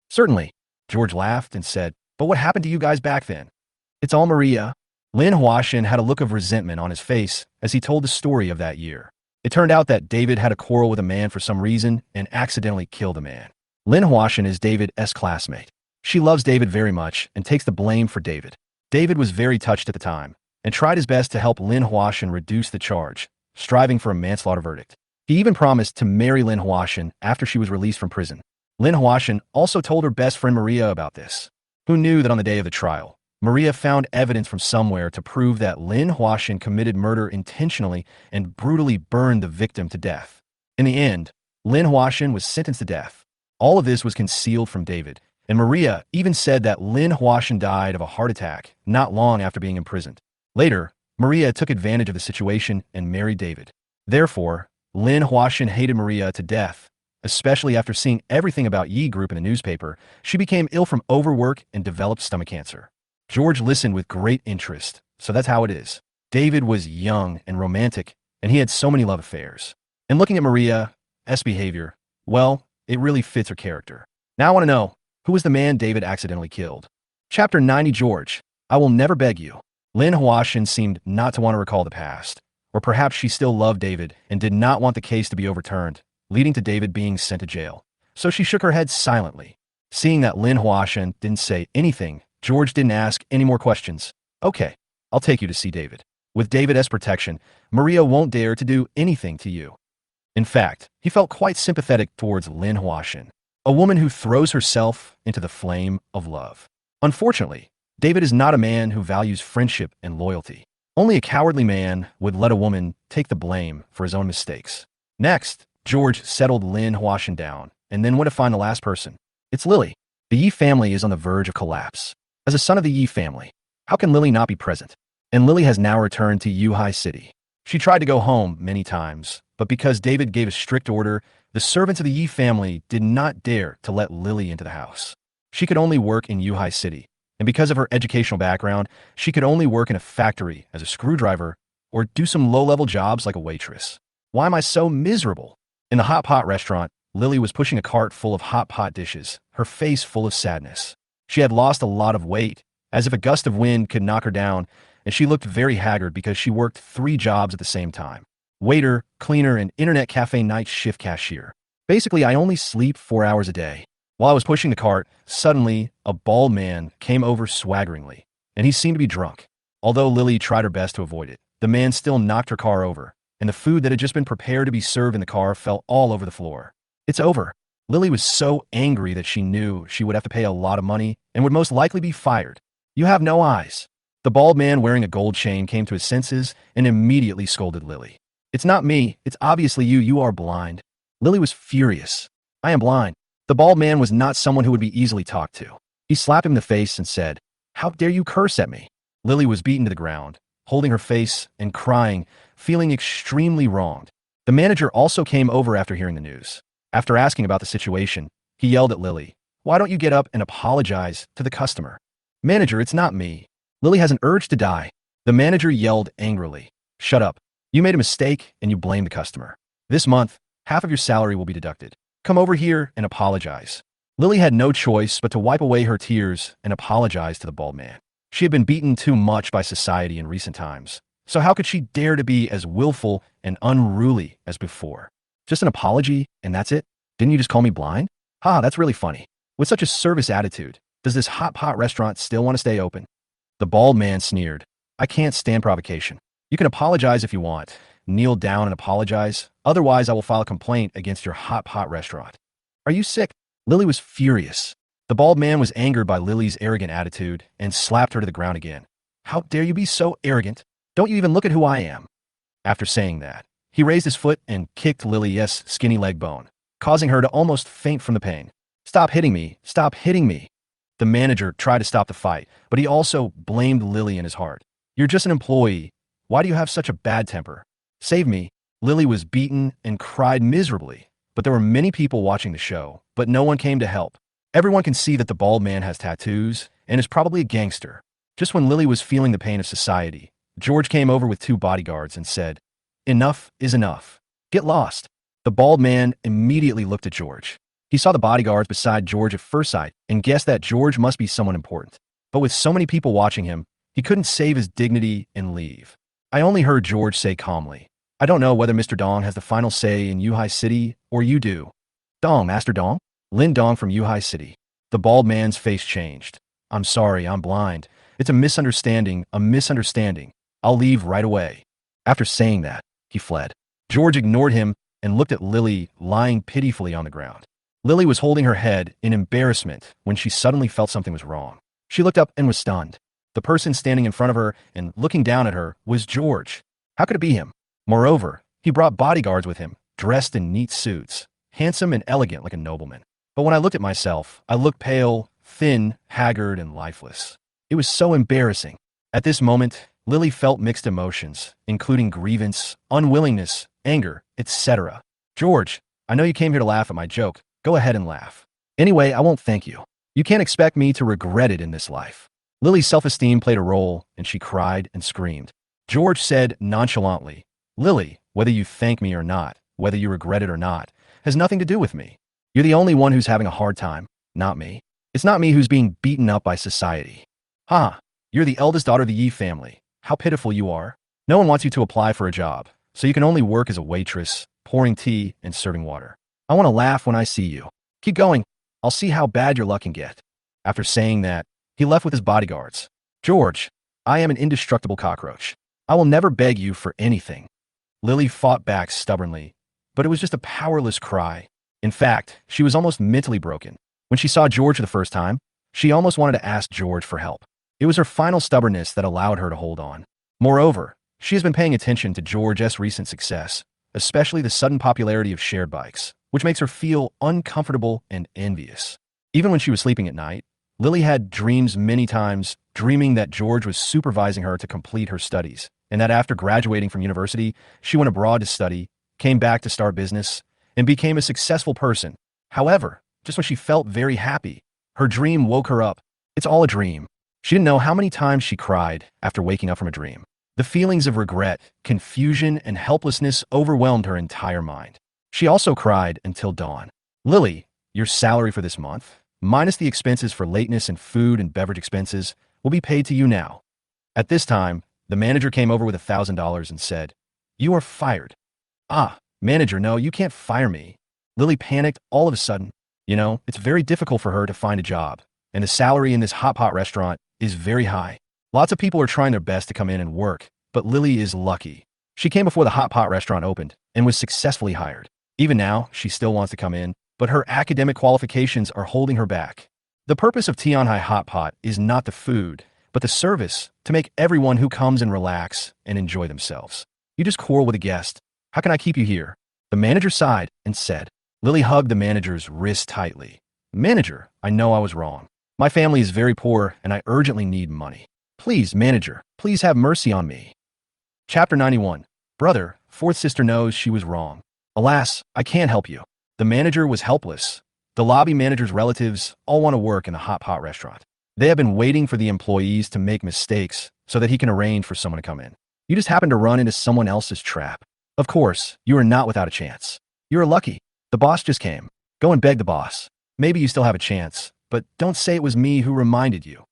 "Certainly." George laughed and said, "But what happened to you guys back then?" "It's all Maria." Lin Huashan had a look of resentment on his face as he told the story of that year. It turned out that David had a quarrel with a man for some reason and accidentally killed a man. Lin Huashan is David's classmate. She loves David very much and takes the blame for David. David was very touched at the time and tried his best to help Lin Huashan reduce the charge, striving for a manslaughter verdict. He even promised to marry Lin Huashan after she was released from prison. Lin Huashan also told her best friend Maria about this, who knew that on the day of the trial, Maria found evidence from somewhere to prove that Lin Huashan committed murder intentionally and brutally burned the victim to death. In the end, Lin Huashan was sentenced to death. All of this was concealed from David, and Maria even said that Lin Huashan died of a heart attack not long after being imprisoned. Later, Maria took advantage of the situation and married David. Therefore, Lin Huashan hated Maria to death, especially after seeing everything about Yi Group in the newspaper. She became ill from overwork and developed stomach cancer. George listened with great interest, so that's how it is. David was young and romantic, and he had so many love affairs. And looking at Maria's behavior, well, it really fits her character. Now I want to know, who was the man David accidentally killed? Chapter 90. George, I will never beg you. Lin Huashan seemed not to want to recall the past, or perhaps she still loved David and did not want the case to be overturned, leading to David being sent to jail. So she shook her head silently. Seeing that Lin Huashan didn't say anything, George didn't ask any more questions. Okay, I'll take you to see David. With David's protection, Maria won't dare to do anything to you. In fact, he felt quite sympathetic towards Lin Huaxin, a woman who throws herself into the flame of love. Unfortunately, David is not a man who values friendship and loyalty. Only a cowardly man would let a woman take the blame for his own mistakes. Next, George settled Lin Huaxin down and then went to find the last person. It's Lily. The Yi family is on the verge of collapse. As a son of the Yi family, how can Lily not be present? And Lily has now returned to Yuhai City. She tried to go home many times, but because David gave a strict order, the servants of the Yi family did not dare to let Lily into the house. She could only work in Yuhai City, and because of her educational background, she could only work in a factory as a screwdriver or do some low-level jobs like a waitress. Why am I so miserable? In the hot pot restaurant, Lily was pushing a cart full of hot pot dishes, her face full of sadness. She had lost a lot of weight, as if a gust of wind could knock her down, and she looked very haggard because she worked 3 jobs at the same time: waiter, cleaner, and internet cafe night shift cashier. Basically, I only sleep 4 hours a day. While I was pushing the cart, suddenly, a bald man came over swaggeringly, and he seemed to be drunk. Although Lily tried her best to avoid it, the man still knocked her car over, and the food that had just been prepared to be served in the car fell all over the floor. It's over. Lily was so angry that she knew she would have to pay a lot of money and would most likely be fired. You have no eyes. The bald man wearing a gold chain came to his senses and immediately scolded Lily. It's not me. It's obviously you. You are blind. Lily was furious. I am blind. The bald man was not someone who would be easily talked to. He slapped him in the face and said, "How dare you curse at me?" Lily was beaten to the ground, holding her face and crying, feeling extremely wronged. The manager also came over after hearing the news. After asking about the situation, he yelled at Lily, "Why don't you get up and apologize to the customer?" "Manager, it's not me. Lily has an urge to die." The manager yelled angrily, "Shut up. You made a mistake and you blame the customer. This month, half of your salary will be deducted. Come over here and apologize." Lily had no choice but to wipe away her tears and apologize to the bald man. She had been beaten too much by society in recent times, so how could she dare to be as willful and unruly as before? Just an apology, and that's it? Didn't you just call me blind? Ha, that's really funny. With such a service attitude, does this hot pot restaurant still want to stay open? The bald man sneered. I can't stand provocation. You can apologize if you want. Kneel down and apologize. Otherwise, I will file a complaint against your hot pot restaurant. Are you sick? Lily was furious. The bald man was angered by Lily's arrogant attitude and slapped her to the ground again. How dare you be so arrogant? Don't you even look at who I am? After saying that, he raised his foot and kicked Lily's skinny leg bone, causing her to almost faint from the pain. Stop hitting me. Stop hitting me. The manager tried to stop the fight, but he also blamed Lily in his heart. You're just an employee. Why do you have such a bad temper? Save me. Lily was beaten and cried miserably, but there were many people watching the show, but no one came to help. Everyone can see that the bald man has tattoos and is probably a gangster. Just when Lily was feeling the pain of society, George came over with 2 bodyguards and said, "Enough is enough. Get lost." The bald man immediately looked at George. He saw the bodyguards beside George at first sight and guessed that George must be someone important. But with so many people watching him, he couldn't save his dignity and leave. I only heard George say calmly, "I don't know whether Mr. Dong has the final say in Yuhai City or you do." "Dong, Master Dong?" "Lin Dong from Yuhai City." The bald man's face changed. "I'm sorry, I'm blind. It's a misunderstanding, a misunderstanding. I'll leave right away." After saying that, he fled. George ignored him and looked at Lily lying pitifully on the ground. Lily was holding her head in embarrassment when she suddenly felt something was wrong. She looked up and was stunned. The person standing in front of her and looking down at her was George. How could it be him? Moreover, he brought bodyguards with him, dressed in neat suits, handsome and elegant like a nobleman. But when I looked at myself, I looked pale, thin, haggard, and lifeless. It was so embarrassing. At this moment, Lily felt mixed emotions, including grievance, unwillingness, anger, etc. "George, I know you came here to laugh at my joke. Go ahead and laugh. Anyway, I won't thank you. You can't expect me to regret it in this life." Lily's self-esteem played a role, and she cried and screamed. George said nonchalantly, "Lily, whether you thank me or not, whether you regret it or not, has nothing to do with me. You're the only one who's having a hard time, not me. It's not me who's being beaten up by society." "Ha, you're the eldest daughter of the Yi family. How pitiful you are. No one wants you to apply for a job, so you can only work as a waitress, pouring tea and serving water. I want to laugh when I see you. Keep going. I'll see how bad your luck can get." After saying that, he left with his bodyguards. George, I am an indestructible cockroach. I will never beg you for anything. Lily fought back stubbornly, but it was just a powerless cry. In fact, she was almost mentally broken. When she saw George for the first time, she almost wanted to ask George for help. It was her final stubbornness that allowed her to hold on. Moreover, she has been paying attention to George's recent success, especially the sudden popularity of shared bikes, which makes her feel uncomfortable and envious. Even when she was sleeping at night, Lily had dreams many times, dreaming that George was supervising her to complete her studies, and that after graduating from university, she went abroad to study, came back to start business, and became a successful person. However, just when she felt very happy, her dream woke her up. It's all a dream. She didn't know how many times she cried after waking up from a dream. The feelings of regret, confusion, and helplessness overwhelmed her entire mind. She also cried until dawn. Lily, your salary for this month, minus the expenses for lateness and food and beverage expenses, will be paid to you now. At this time, the manager came over with $1,000 and said, "You are fired." "Ah, manager, no, you can't fire me." Lily panicked all of a sudden. It's very difficult for her to find a job, and the salary in this hot pot restaurant is very high. Lots of people are trying their best to come in and work, but Lily is lucky. She came before the hot pot restaurant opened and was successfully hired. Even now, she still wants to come in, but her academic qualifications are holding her back. The purpose of Tianhai Hot Pot is not the food, but the service to make everyone who comes and relax and enjoy themselves. You just quarrel with a guest. How can I keep you here? The manager sighed and said. Lily hugged the manager's wrist tightly. Manager, I know I was wrong. My family is very poor and I urgently need money. Please, manager, please have mercy on me. Chapter 91. Brother, fourth sister knows she was wrong. Alas, I can't help you. The manager was helpless. The lobby manager's relatives all want to work in the hot pot restaurant. They have been waiting for the employees to make mistakes so that he can arrange for someone to come in. You just happen to run into someone else's trap. Of course, you are not without a chance. You're lucky. The boss just came. Go and beg the boss. Maybe you still have a chance, but don't say it was me who reminded you.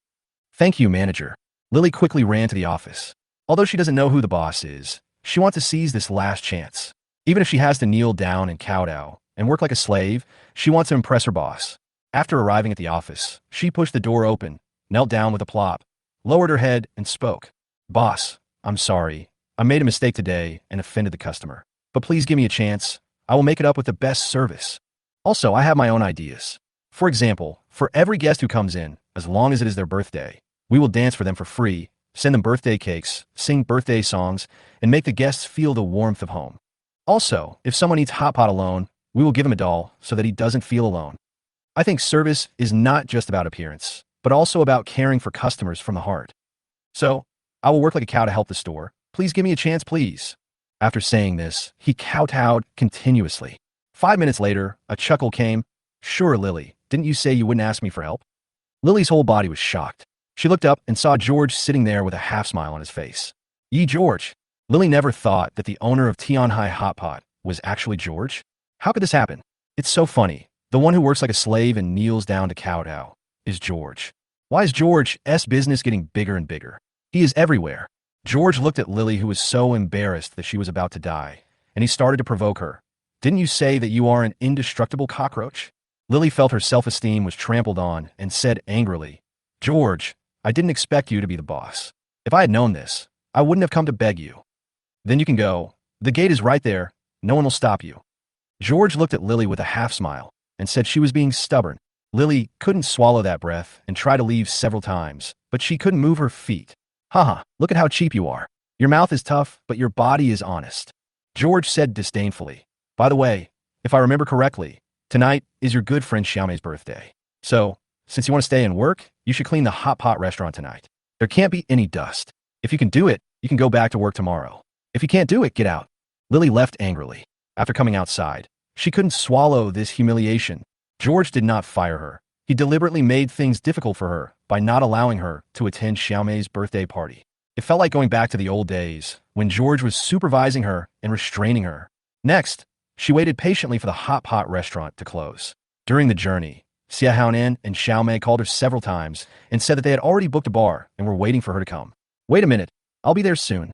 Thank you, manager. Lily quickly ran to the office. Although she doesn't know who the boss is, she wants to seize this last chance. Even if she has to kneel down and kowtow and work like a slave, she wants to impress her boss. After arriving at the office, she pushed the door open, knelt down with a plop, lowered her head, and spoke. Boss, I'm sorry. I made a mistake today and offended the customer. But please give me a chance. I will make it up with the best service. Also, I have my own ideas. For example, for every guest who comes in, as long as it is their birthday, we will dance for them for free, send them birthday cakes, sing birthday songs, and make the guests feel the warmth of home. Also, if someone eats hot pot alone, we will give him a doll so that he doesn't feel alone. I think service is not just about appearance, but also about caring for customers from the heart. So, I will work like a cow to help the store. Please give me a chance, please. After saying this, he kowtowed continuously. 5 minutes later, a chuckle came. Sure, Lily, didn't you say you wouldn't ask me for help? Lily's whole body was shocked. She looked up and saw George sitting there with a half smile on his face. Yee, George. Lily never thought that the owner of Tianhai Hot Pot was actually George. How could this happen? It's so funny. The one who works like a slave and kneels down to kowtow is George. Why is George's business getting bigger and bigger? He is everywhere. George looked at Lily, who was so embarrassed that she was about to die, and he started to provoke her. Didn't you say that you are an indestructible cockroach? Lily felt her self-esteem was trampled on and said angrily, George, I didn't expect you to be the boss. If I had known this, I wouldn't have come to beg you. Then you can go. The gate is right there. No one will stop you. George looked at Lily with a half smile and said she was being stubborn. Lily couldn't swallow that breath and tried to leave several times, but she couldn't move her feet. Haha, look at how cheap you are. Your mouth is tough, but your body is honest. George said disdainfully. By the way, if I remember correctly, tonight is your good friend Xiaomei's birthday. So, since you want to stay and work, you should clean the hot pot restaurant tonight. There can't be any dust. If you can do it, you can go back to work tomorrow. If you can't do it, get out. Lily left angrily. After coming outside, she couldn't swallow this humiliation. George did not fire her. He deliberately made things difficult for her by not allowing her to attend Xiaomei's birthday party. It felt like going back to the old days when George was supervising her and restraining her. Next, she waited patiently for the hot pot restaurant to close. During the journey, Xia Haonan and Xiaomei called her several times and said that they had already booked a bar and were waiting for her to come. Wait a minute, I'll be there soon.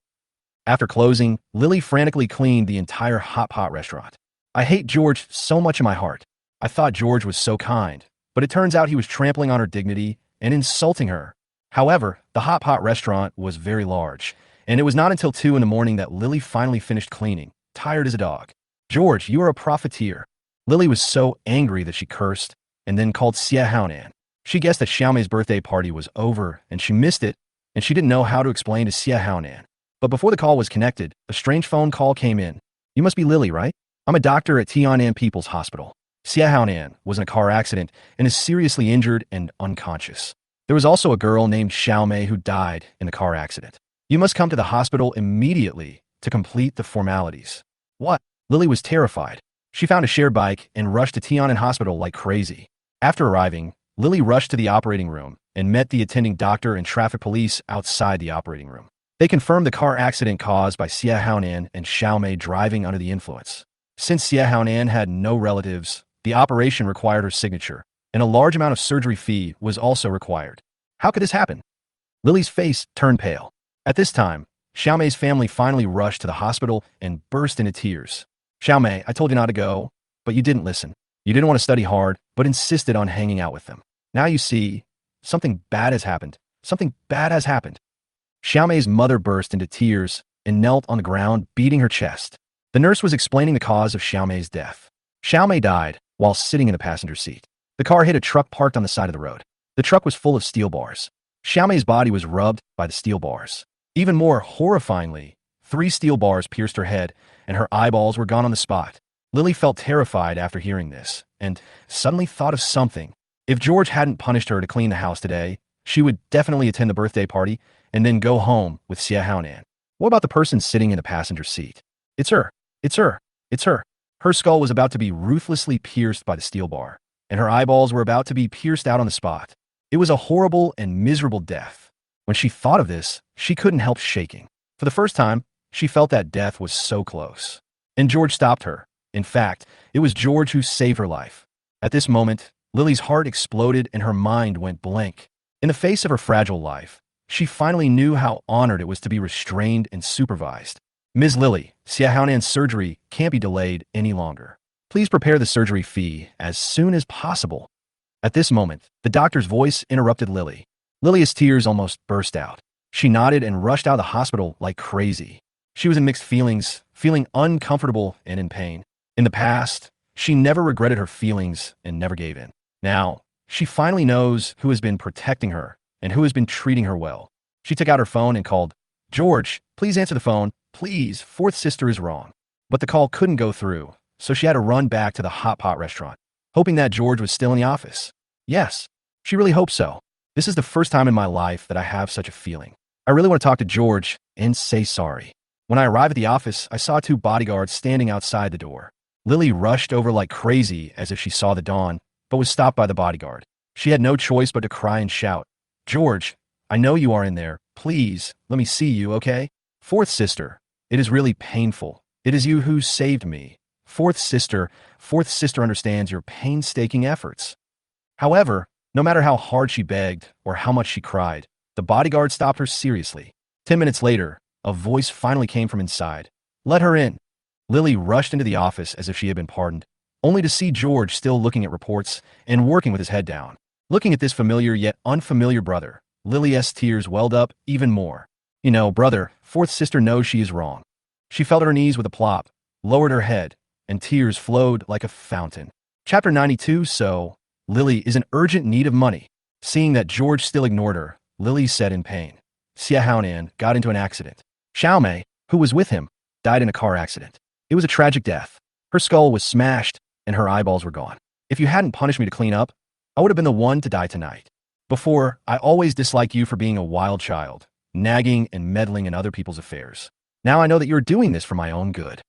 After closing, Lily frantically cleaned the entire hot pot restaurant. I hate George so much in my heart. I thought George was so kind, but it turns out he was trampling on her dignity and insulting her. However, the hot pot restaurant was very large, and it was not until 2 in the morning that Lily finally finished cleaning, tired as a dog. George, you are a profiteer. Lily was so angry that she cursed and then called Xia Haonan. She guessed that Xiaomei's birthday party was over and she missed it, and she didn't know how to explain to Xia Haonan. But before the call was connected, a strange phone call came in. You must be Lily, right? I'm a doctor at Tianan People's Hospital. Xia Haonan was in a car accident and is seriously injured and unconscious. There was also a girl named Xiaomei who died in the car accident. You must come to the hospital immediately to complete the formalities. What? Lily was terrified. She found a shared bike and rushed to Tianan Hospital like crazy. After arriving, Lily rushed to the operating room and met the attending doctor and traffic police outside the operating room. They confirmed the car accident caused by Xia Haonan and Xiaomei driving under the influence. Since Xia Haonan had no relatives, the operation required her signature, and a large amount of surgery fee was also required. How could this happen? Lily's face turned pale. At this time, Xiaomei's family finally rushed to the hospital and burst into tears. Xiaomei, I told you not to go, but you didn't listen. You didn't want to study hard, but insisted on hanging out with them. Now you see, something bad has happened. Something bad has happened. Xiaomei's mother burst into tears and knelt on the ground, beating her chest. The nurse was explaining the cause of Xiaomei's death. Xiaomei died while sitting in the passenger seat. The car hit a truck parked on the side of the road. The truck was full of steel bars. Xiaomei's body was rubbed by the steel bars. Even more horrifyingly, 3 steel bars pierced her head, and her eyeballs were gone on the spot. Lily felt terrified after hearing this, and suddenly thought of something. If George hadn't punished her to clean the house today, she would definitely attend the birthday party and then go home with Xia Haonan. What about the person sitting in the passenger seat? It's her. It's her. It's her. Her skull was about to be ruthlessly pierced by the steel bar, and her eyeballs were about to be pierced out on the spot. It was a horrible and miserable death. When she thought of this, she couldn't help shaking. For the first time, she felt that death was so close. And George stopped her. In fact, it was George who saved her life. At this moment, Lily's heart exploded and her mind went blank. In the face of her fragile life, she finally knew how honored it was to be restrained and supervised. Ms. Lily, Xia Haonan's surgery can't be delayed any longer. Please prepare the surgery fee as soon as possible. At this moment, the doctor's voice interrupted Lily. Lily's tears almost burst out. She nodded and rushed out of the hospital like crazy. She was in mixed feelings, feeling uncomfortable and in pain. In the past, she never regretted her feelings and never gave in. Now, she finally knows who has been protecting her and who has been treating her well. She took out her phone and called, George, please answer the phone. Please, fourth sister is wrong. But the call couldn't go through, so she had to run back to the hot pot restaurant, hoping that George was still in the office. Yes, she really hoped so. This is the first time in my life that I have such a feeling. I really want to talk to George and say sorry. When I arrived at the office, I saw 2 bodyguards standing outside the door. Lily rushed over like crazy as if she saw the dawn, but was stopped by the bodyguard. She had no choice but to cry and shout, George, I know you are in there. Please, let me see you, okay? Fourth sister, it is really painful. It is you who saved me. Fourth sister understands your painstaking efforts. However, no matter how hard she begged or how much she cried, the bodyguard stopped her seriously. 10 minutes later, a voice finally came from inside. Let her in. Lily rushed into the office as if she had been pardoned, only to see George still looking at reports and working with his head down. Looking at this familiar yet unfamiliar brother, Lily's tears welled up even more. You know, brother, fourth sister knows she is wrong. She fell to her knees with a plop, lowered her head, and tears flowed like a fountain. Chapter 92. So, Lily is in urgent need of money. Seeing that George still ignored her, Lily said in pain. Xia Haonan got into an accident. Xiaomei, who was with him, died in a car accident. It was a tragic death. Her skull was smashed and her eyeballs were gone. If you hadn't punished me to clean up, I would have been the one to die tonight. Before, I always disliked you for being a wild child, nagging and meddling in other people's affairs. Now I know that you're doing this for my own good.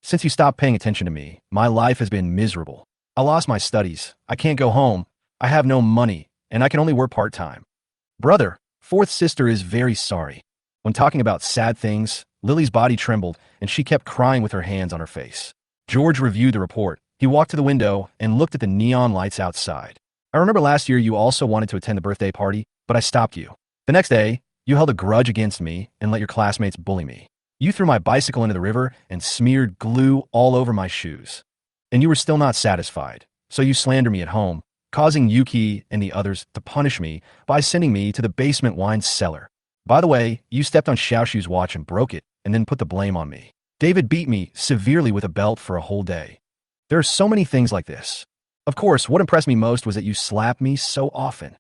Since you stopped paying attention to me, my life has been miserable. I lost my studies. I can't go home. I have no money, and I can only work part-time. Brother, fourth sister is very sorry. When talking about sad things, Lily's body trembled, and she kept crying with her hands on her face. George reviewed the report. He walked to the window and looked at the neon lights outside. I remember last year you also wanted to attend the birthday party, but I stopped you. The next day, you held a grudge against me and let your classmates bully me. You threw my bicycle into the river and smeared glue all over my shoes. And you were still not satisfied, so you slandered me at home, causing Yuki and the others to punish me by sending me to the basement wine cellar. By the way, you stepped on Xiaoshu's watch and broke it, and then put the blame on me. David beat me severely with a belt for a whole day. There are so many things like this. Of course, what impressed me most was that you slapped me so often.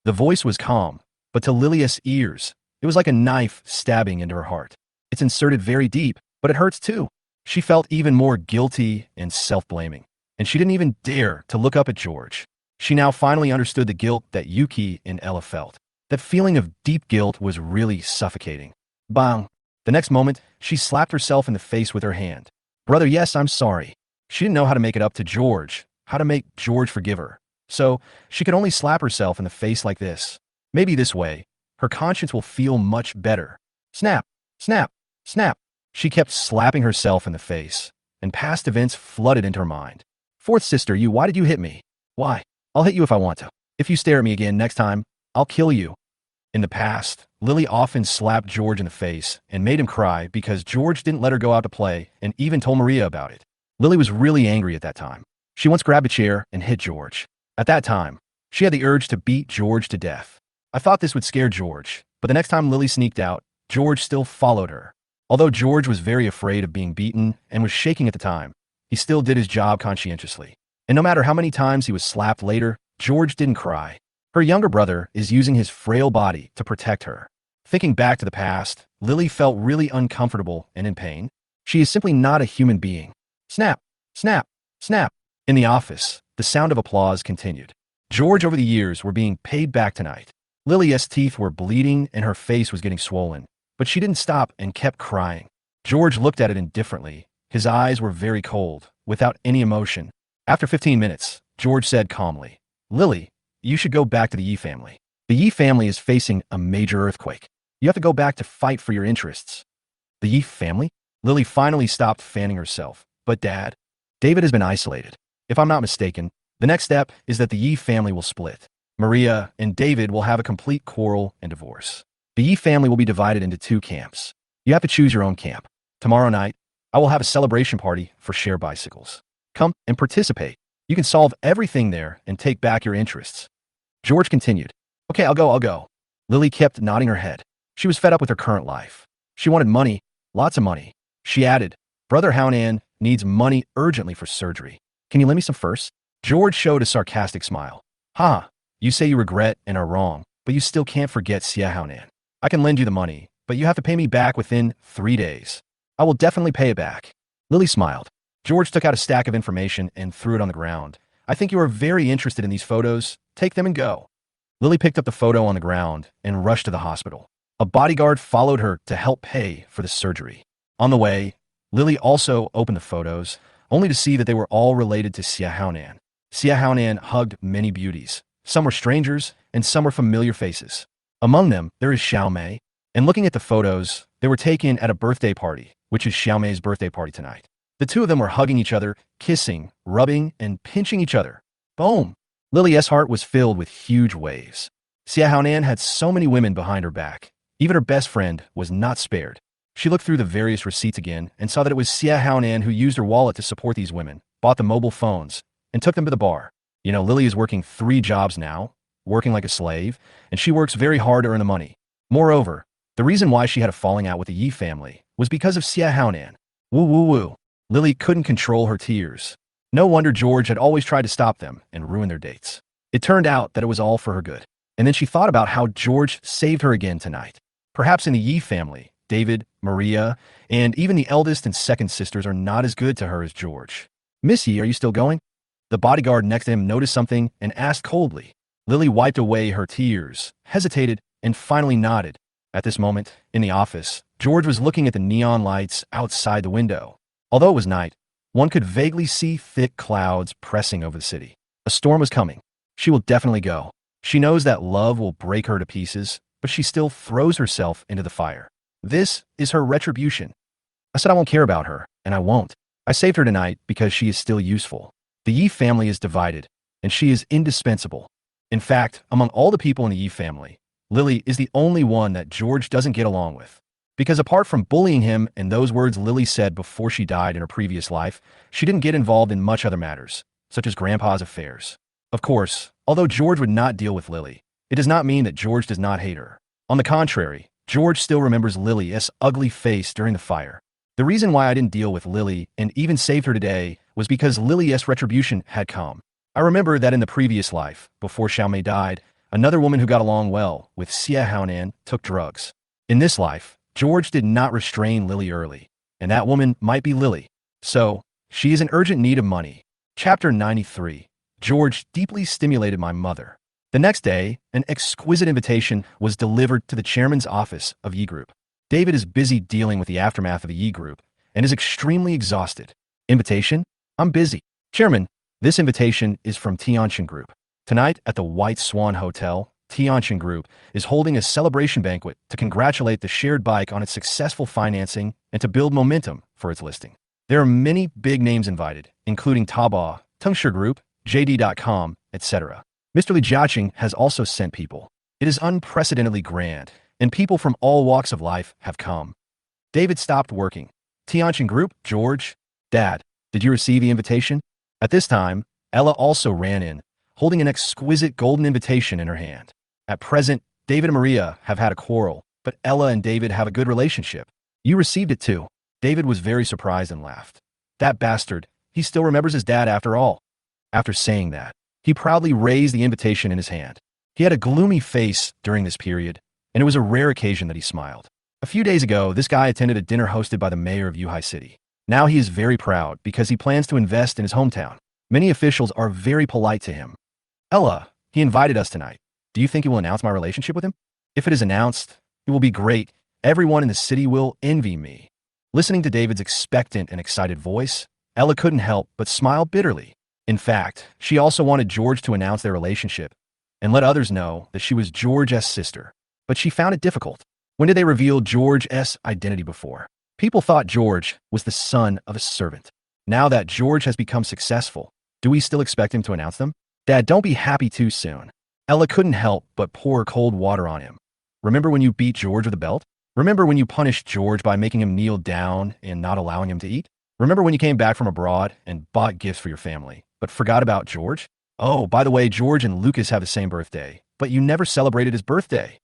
The voice was calm, but to Lilia's ears, it was like a knife stabbing into her heart. It's inserted very deep, but it hurts too. She felt even more guilty and self-blaming, and she didn't even dare to look up at George. She now finally understood the guilt that Yuki and Ella felt. That feeling of deep guilt was really suffocating. Bang! The next moment, she slapped herself in the face with her hand. Brother, yes, I'm sorry. She didn't know how to make it up to George, how to make George forgive her. So, she could only slap herself in the face like this. Maybe this way, her conscience will feel much better. Snap! Snap! Snap! She kept slapping herself in the face, and past events flooded into her mind. Fourth sister, why did you hit me? Why? I'll hit you if I want to. If you stare at me again next time, I'll kill you. In the past, Lily often slapped George in the face and made him cry because George didn't let her go out to play and even told Maria about it. Lily was really angry at that time. She once grabbed a chair and hit George. At that time, she had the urge to beat George to death. I thought this would scare George, but the next time Lily sneaked out, George still followed her. Although George was very afraid of being beaten and was shaking at the time, he still did his job conscientiously. And no matter how many times he was slapped later, George didn't cry. Her younger brother is using his frail body to protect her. Thinking back to the past, Lily felt really uncomfortable and in pain. She is simply not a human being. Snap! Snap! Snap! In the office, the sound of applause continued. George over the years were being paid back tonight. Lily's teeth were bleeding and her face was getting swollen, but she didn't stop and kept crying. George looked at it indifferently. His eyes were very cold, without any emotion. After 15 minutes, George said calmly, Lily, you should go back to the Yi family. The Yi family is facing a major earthquake. You have to go back to fight for your interests. The Yi family? Lily finally stopped fanning herself. But Dad, David has been isolated. If I'm not mistaken, the next step is that the Yi family will split. Maria and David will have a complete quarrel and divorce. The Yi family will be divided into two camps. You have to choose your own camp. Tomorrow night, I will have a celebration party for share bicycles. Come and participate. You can solve everything there and take back your interests. George continued. Okay, I'll go. Lily kept nodding her head. She was fed up with her current life. She wanted money, lots of money. She added, Brother Haonan needs money urgently for surgery. Can you lend me some first? George showed a sarcastic smile. You say you regret and are wrong, but you still can't forget Xia Haonan. I can lend you the money, but you have to pay me back within 3 days. I will definitely pay it back. Lily smiled. George took out a stack of information and threw it on the ground. I think you are very interested in these photos. Take them and go. Lily picked up the photo on the ground and rushed to the hospital. A bodyguard followed her to help pay for the surgery. On the way, Lily also opened the photos, only to see that they were all related to Xia Haonan. Xia Haonan hugged many beauties. Some were strangers, and some were familiar faces. Among them, there is Xiaomei, and looking at the photos, they were taken at a birthday party, which is Xiaomei's birthday party tonight. The two of them were hugging each other, kissing, rubbing, and pinching each other. Boom! Lily's heart was filled with huge waves. Xia Haonan had so many women behind her back. Even her best friend was not spared. She looked through the various receipts again and saw that it was Xia Haonan who used her wallet to support these women, bought the mobile phones, and took them to the bar. Lily is working 3 jobs now, working like a slave, and she works very hard to earn the money. Moreover, the reason why she had a falling out with the Yi family was because of Xia Haonan. Woo. Lily couldn't control her tears. No wonder George had always tried to stop them and ruin their dates. It turned out that it was all for her good. And then she thought about how George saved her again tonight. Perhaps in the Yi family, David, Maria, and even the eldest and second sisters are not as good to her as George. Miss Yi, are you still going? The bodyguard next to him noticed something and asked coldly. Lily wiped away her tears, hesitated, and finally nodded. At this moment, in the office, George was looking at the neon lights outside the window. Although it was night, one could vaguely see thick clouds pressing over the city. A storm was coming. She will definitely go. She knows that love will break her to pieces, but she still throws herself into the fire. This is her retribution. I said I won't care about her, and I won't. I saved her tonight because she is still useful. The Yi family is divided, and she is indispensable. In fact, among all the people in the Yi family, Lily is the only one that George doesn't get along with. Because apart from bullying him and those words Lily said before she died in her previous life, she didn't get involved in much other matters, such as Grandpa's affairs. Of course, although George would not deal with Lily, it does not mean that George does not hate her. On the contrary, George still remembers Lily's ugly face during the fire. The reason why I didn't deal with Lily and even saved her today was because Lily's retribution had come. I remember that in the previous life, before Xiaomei died, another woman who got along well with Xia Haonan took drugs. In this life, George did not restrain Lily early, and that woman might be Lily. So, she is in urgent need of money. Chapter 93. George deeply stimulated my mother. The next day, an exquisite invitation was delivered to the chairman's office of Yi Group. David is busy dealing with the aftermath of the Yi Group and is extremely exhausted. Invitation? I'm busy. Chairman, this invitation is from Tianqin Group. Tonight at the White Swan Hotel, Tianqin Group is holding a celebration banquet to congratulate the shared bike on its successful financing and to build momentum for its listing. There are many big names invited, including Taobao, Tengshi Group, JD.com, etc. Mr. Li Jiaqing has also sent people. It is unprecedentedly grand, and people from all walks of life have come. David stopped working. Tianqin Group, George, Dad, did you receive the invitation? At this time, Ella also ran in, holding an exquisite golden invitation in her hand. At present, David and Maria have had a quarrel, but Ella and David have a good relationship. You received it too. David was very surprised and laughed. That bastard, he still remembers his dad after all. After saying that, he proudly raised the invitation in his hand. He had a gloomy face during this period, and it was a rare occasion that he smiled. A few days ago, this guy attended a dinner hosted by the mayor of Yuhai City. Now he is very proud because he plans to invest in his hometown. Many officials are very polite to him. Ella, he invited us tonight. Do you think he will announce my relationship with him? If it is announced, it will be great. Everyone in the city will envy me. Listening to David's expectant and excited voice, Ella couldn't help but smile bitterly. In fact, she also wanted George to announce their relationship and let others know that she was George's sister. But she found it difficult. When did they reveal George's identity before? People thought George was the son of a servant. Now that George has become successful, do we still expect him to announce them? Dad, don't be happy too soon. Ella couldn't help but pour cold water on him. Remember when you beat George with a belt? Remember when you punished George by making him kneel down and not allowing him to eat? Remember when you came back from abroad and bought gifts for your family, but forgot about George? Oh, by the way, George and Lucas have the same birthday, but you never celebrated his birthday.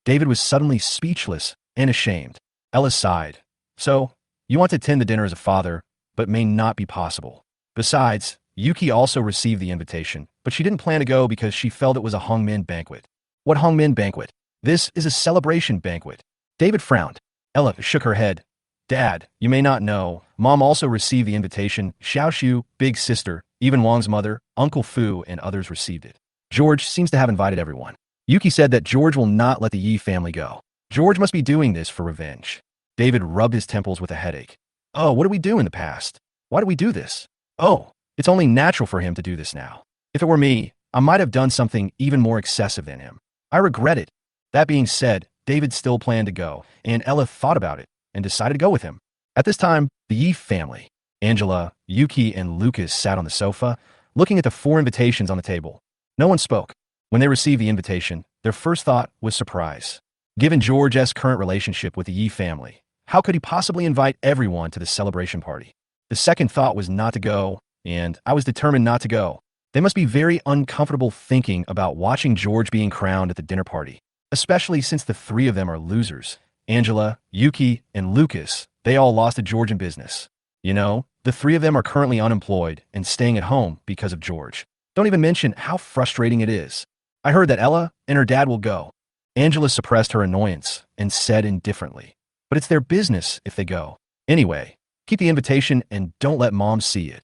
David was suddenly speechless and ashamed. Ella sighed. So, you want to attend the dinner as a father, but may not be possible. Besides, Yuki also received the invitation, but she didn't plan to go because she felt it was a Hongmin banquet. What Hongmin banquet? This is a celebration banquet. David frowned. Ella shook her head. Dad, you may not know, Mom also received the invitation. Xiaoxiu, big sister, even Wang's mother, Uncle Fu, and others received it. George seems to have invited everyone. Yuki said that George will not let the Yi family go. George must be doing this for revenge. David rubbed his temples with a headache. Oh, what did we do in the past? Why did we do this? Oh, it's only natural for him to do this now. If it were me, I might have done something even more excessive than him. I regret it. That being said, David still planned to go, and Ella thought about it and decided to go with him. At this time, the Yi family, Angela, Yuki, and Lucas sat on the sofa, looking at the 4 invitations on the table. No one spoke. When they received the invitation, their first thought was surprise. Given George's current relationship with the Yi family, how could he possibly invite everyone to the celebration party? The second thought was not to go, and I was determined not to go. They must be very uncomfortable thinking about watching George being crowned at the dinner party, especially since the 3 of them are losers. Angela, Yuki, and Lucas, they all lost to George in business. You know, the 3 of them are currently unemployed and staying at home because of George. Don't even mention how frustrating it is. I heard that Ella and her dad will go. Angela suppressed her annoyance and said indifferently, but it's their business if they go. Anyway, keep the invitation and don't let Mom see it.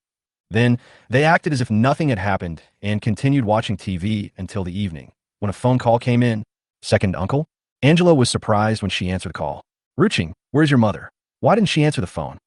Then they acted as if nothing had happened and continued watching TV until the evening, when a phone call came in. Second uncle? Angela was surprised when she answered the call. Ruching, where's your mother? Why didn't she answer the phone?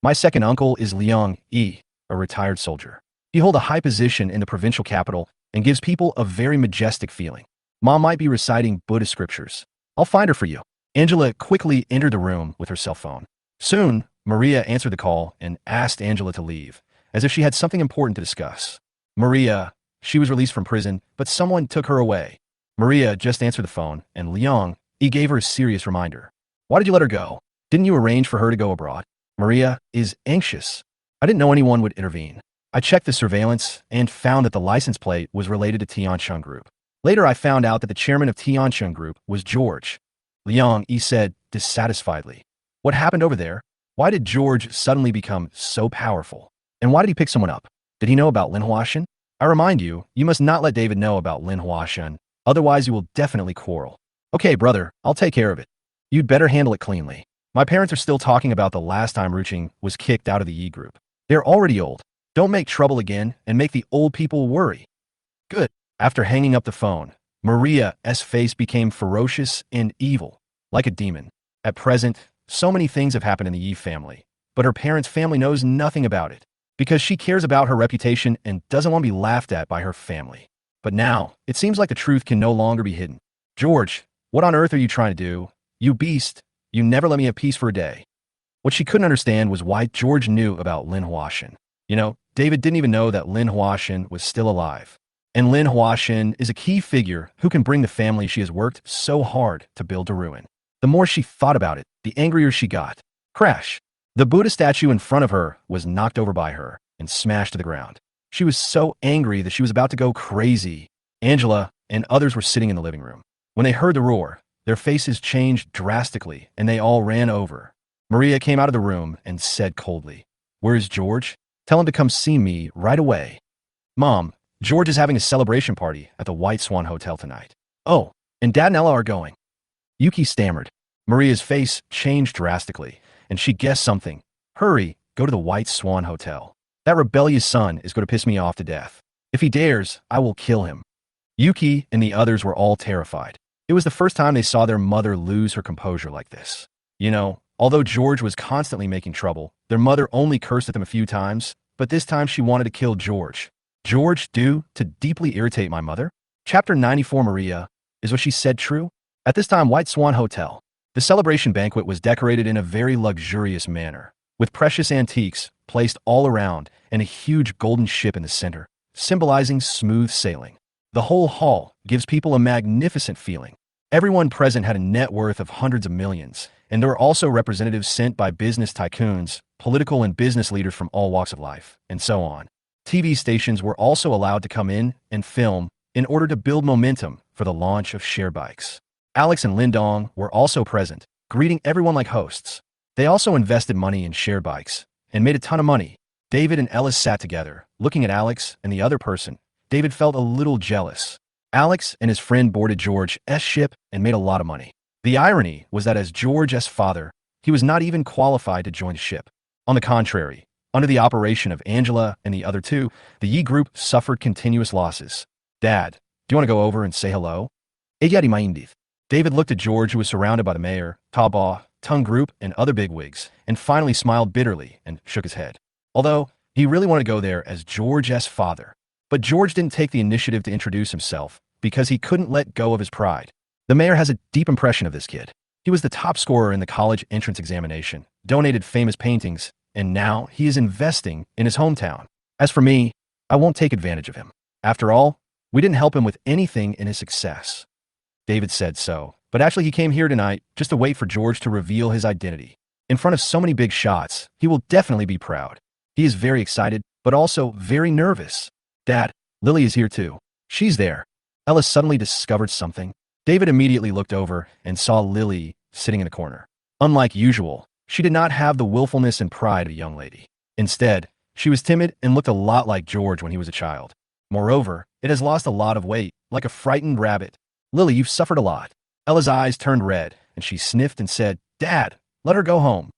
My second uncle is Liang Yi, a retired soldier. He holds a high position in the provincial capital and gives people a very majestic feeling. Mom might be reciting Buddhist scriptures. I'll find her for you. Angela quickly entered the room with her cell phone. Soon, Maria answered the call and asked Angela to leave, as if she had something important to discuss. Maria, she was released from prison, but someone took her away. Maria just answered the phone, and Liang, he gave her a serious reminder. Why did you let her go? Didn't you arrange for her to go abroad? Maria is anxious. I didn't know anyone would intervene. I checked the surveillance and found that the license plate was related to Tiancheng Group. Later, I found out that the chairman of Tiancheng Group was George. Liang Yi said dissatisfiedly. What happened over there? Why did George suddenly become so powerful? And why did he pick someone up? Did he know about Lin Huaxian? I remind you, you must not let David know about Lin Huaxian, otherwise you will definitely quarrel. Okay, brother, I'll take care of it. You'd better handle it cleanly. My parents are still talking about the last time Ruching was kicked out of the Yi group. They're already old. Don't make trouble again and make the old people worry. Good. After hanging up the phone, Maria's face became ferocious and evil, like a demon. At present, so many things have happened in the Yi family, but her parents' family knows nothing about it, because she cares about her reputation and doesn't want to be laughed at by her family. But now, it seems like the truth can no longer be hidden. George, what on earth are you trying to do? You beast, you never let me have peace for a day. What she couldn't understand was why George knew about Lin Huaxian. You know, David didn't even know that Lin Huaxian was still alive. And Lin Huaxian is a key figure who can bring the family she has worked so hard to build to ruin. The more she thought about it, the angrier she got. Crash! The Buddha statue in front of her was knocked over by her and smashed to the ground. She was so angry that she was about to go crazy. Angela and others were sitting in the living room. When they heard the roar, their faces changed drastically and they all ran over. Maria came out of the room and said coldly, "Where is George? Tell him to come see me right away." "Mom, George is having a celebration party at the White Swan Hotel tonight." "Oh, and Dad and Ella are going." Yuki stammered. Maria's face changed drastically, and she guessed something. "Hurry, go to the White Swan Hotel. That rebellious son is going to piss me off to death. If he dares, I will kill him." Yuki and the others were all terrified. It was the first time they saw their mother lose her composure like this. You know, although George was constantly making trouble, their mother only cursed at them a few times, but this time she wanted to kill George. George due to deeply irritate my mother? Chapter 94 Maria, is what she said true? At this time, White Swan Hotel. The celebration banquet was decorated in a very luxurious manner, with precious antiques placed all around and a huge golden ship in the center, symbolizing smooth sailing. The whole hall gives people a magnificent feeling. Everyone present had a net worth of hundreds of millions, and there were also representatives sent by business tycoons, political and business leaders from all walks of life, and so on. TV stations were also allowed to come in and film in order to build momentum for the launch of share bikes. Alex and Lindong were also present, greeting everyone like hosts. They also invested money in share bikes and made a ton of money. David and Ellis sat together, looking at Alex and the other person. David felt a little jealous. Alex and his friend boarded George's ship and made a lot of money. The irony was that as George's father, he was not even qualified to join the ship. On the contrary, under the operation of Angela and the other two, the Yi group suffered continuous losses. "Dad, do you want to go over and say hello?" David looked at George, who was surrounded by the mayor, Tabaugh, Tung Group, and other bigwigs, and finally smiled bitterly and shook his head. Although, he really wanted to go there as George's father. But George didn't take the initiative to introduce himself because he couldn't let go of his pride. The mayor has a deep impression of this kid. He was the top scorer in the college entrance examination, donated famous paintings, and now he is investing in his hometown. As for me, I won't take advantage of him. After all, we didn't help him with anything in his success. David said so, but actually he came here tonight just to wait for George to reveal his identity. In front of so many big shots, he will definitely be proud. He is very excited, but also very nervous. "Dad, Lily is here too." "She's there." Ellis suddenly discovered something. David immediately looked over and saw Lily sitting in a corner. Unlike usual, she did not have the willfulness and pride of a young lady. Instead, she was timid and looked a lot like George when he was a child. Moreover, it has lost a lot of weight, like a frightened rabbit. "Lily, you've suffered a lot." Ella's eyes turned red, and she sniffed and said, "Dad, let her go home."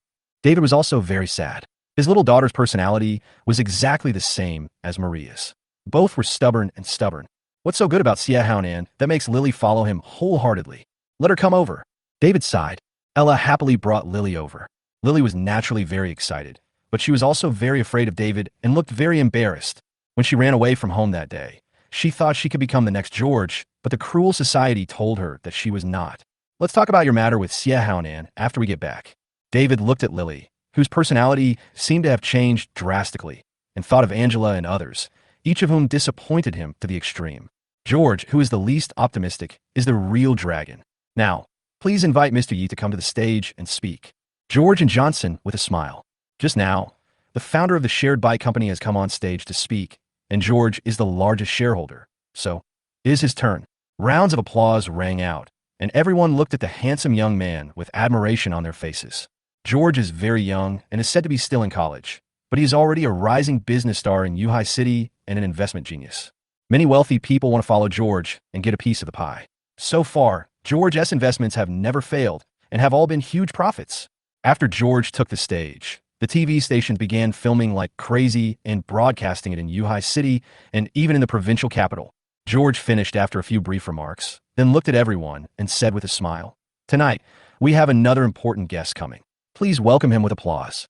David was also very sad. His little daughter's personality was exactly the same as Maria's. Both were stubborn and stubborn. What's so good about Xia Haonan that makes Lily follow him wholeheartedly? "Let her come over." David sighed. Ella happily brought Lily over. Lily was naturally very excited, but she was also very afraid of David and looked very embarrassed. When she ran away from home that day, she thought she could become the next George, but the cruel society told her that she was not. "Let's talk about your matter with Xia Haonan after we get back." David looked at Lily, whose personality seemed to have changed drastically, and thought of Angela and others, each of whom disappointed him to the extreme. George, who is the least optimistic, is the real dragon. "Now, please invite Mr. Yi to come to the stage and speak." George and Johnson with a smile. Just now, The founder of the shared bike company has come on stage to speak, and George is the largest shareholder. So, it is his turn. Rounds of applause rang out, and everyone looked at the handsome young man with admiration on their faces. George is very young and is said to be still in college, but he is already a rising business star in Ojai City and an investment genius. Many wealthy people want to follow George and get a piece of the pie. So far, George's investments have never failed and have all been huge profits. After George took the stage, the TV stations began filming like crazy and broadcasting it in Ojai City and even in the provincial capital. George finished after a few brief remarks, then looked at everyone and said with a smile, "Tonight, we have another important guest coming. Please welcome him with applause."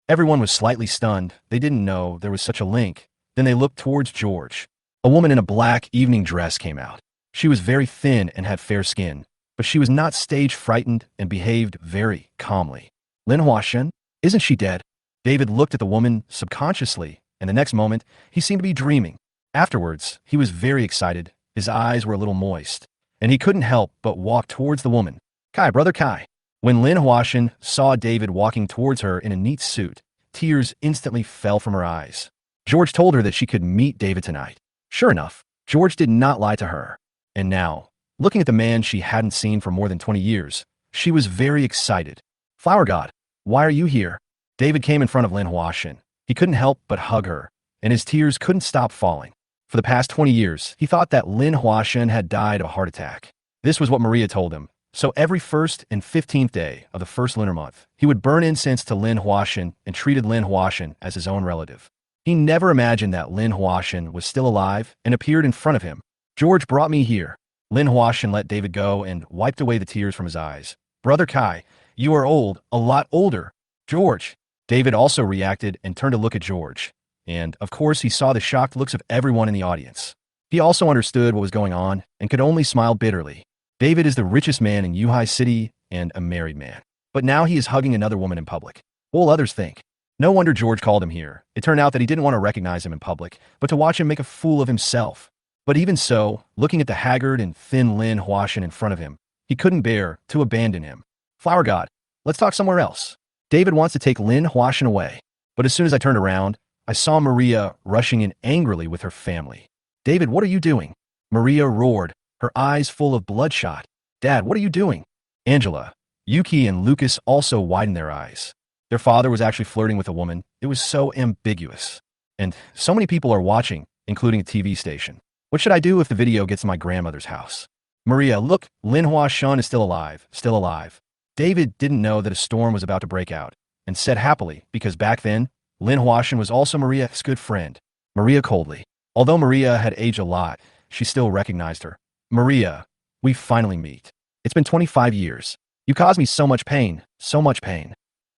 Everyone was slightly stunned. They didn't know there was such a link. Then they looked towards George. A woman in a black evening dress came out. She was very thin and had fair skin, but she was not stage frightened and behaved very calmly. "Lin Huashen? Isn't she dead?" David looked at the woman subconsciously, and the next moment, he seemed to be dreaming. Afterwards, he was very excited. His eyes were a little moist, and he couldn't help but walk towards the woman. "Kai, brother Kai." When Lin Huashen saw David walking towards her in a neat suit, tears instantly fell from her eyes. George told her that she could meet David tonight. Sure enough, George did not lie to her. And now, looking at the man she hadn't seen for more than 20 years, she was very excited. "Flower God, why are you here?" David came in front of Lin Huashen. He couldn't help but hug her, and his tears couldn't stop falling. For the past 20 years, he thought that Lin Huashen had died of a heart attack. This was what Maria told him. So every 1st and 15th day of the first lunar month, he would burn incense to Lin Huashen and treated Lin Huashen as his own relative. He never imagined that Lin Huashen was still alive and appeared in front of him. "George brought me here." Lin Huashen let David go and wiped away the tears from his eyes. "Brother Kai, you are old, a lot older." "George." David also reacted and turned to look at George. And, of course, he saw the shocked looks of everyone in the audience. He also understood what was going on and could only smile bitterly. David is the richest man in Ojai City and a married man. But now he is hugging another woman in public. What will others think? No wonder George called him here. It turned out that he didn't want to recognize him in public, but to watch him make a fool of himself. But even so, looking at the haggard and thin Lin Huashen in front of him, he couldn't bear to abandon him. "Flower God, let's talk somewhere else." David wants to take Lin Huashen away. But as soon as I turned around, I saw Maria rushing in angrily with her family. "David, what are you doing?" Maria roared, her eyes full of bloodshot. "Dad, what are you doing?" Angela, Yuki, and Lucas also widened their eyes. Their father was actually flirting with a woman. It was so ambiguous. And so many people are watching, including a TV station. What should I do if the video gets to my grandmother's house? Maria, look, Lin Huashen is still alive, still alive. David didn't know that a storm was about to break out, and said happily, because back then, Lin Huashen was also Maria's good friend. Maria coldly. Although Maria had aged a lot, she still recognized her. "Maria, we finally meet. It's been 25 years. You caused me so much pain, so much pain."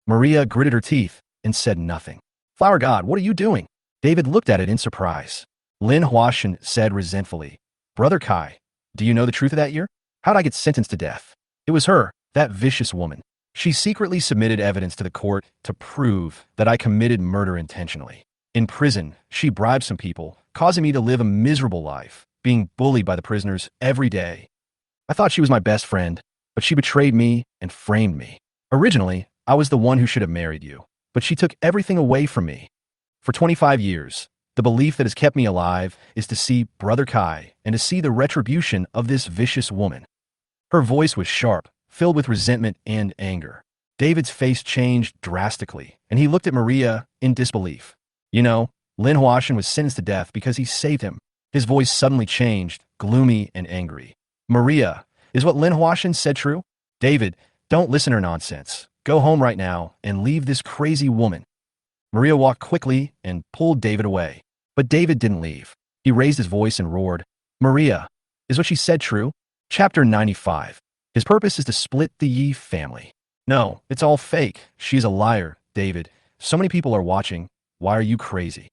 Maria gritted her teeth and said nothing. "Flower God, what are you doing?" David looked at it in surprise. Lin Huashen said resentfully, "Brother Kai, do you know the truth of that year? How'd I get sentenced to death? It was her, that vicious woman. She secretly submitted evidence to the court to prove that I committed murder intentionally. In prison, she bribed some people, causing me to live a miserable life, being bullied by the prisoners every day. I thought she was my best friend, but she betrayed me and framed me. Originally, I was the one who should have married you, but she took everything away from me. For 25 years, the belief that has kept me alive is to see Brother Kai and to see the retribution of this vicious woman." Her voice was sharp, filled with resentment and anger. David's face changed drastically, and he looked at Maria in disbelief. "You know, Lin Huashen was sentenced to death because he saved him." His voice suddenly changed, gloomy and angry. "Maria, is what Lin Huashen said true?" "David, don't listen to her nonsense. Go home right now and leave this crazy woman." Maria walked quickly and pulled David away. But David didn't leave. He raised his voice and roared, "Maria, is what she said true?" Chapter 95. His purpose is to split the Yi family. "No, it's all fake. She's a liar, David. So many people are watching. Why are you crazy?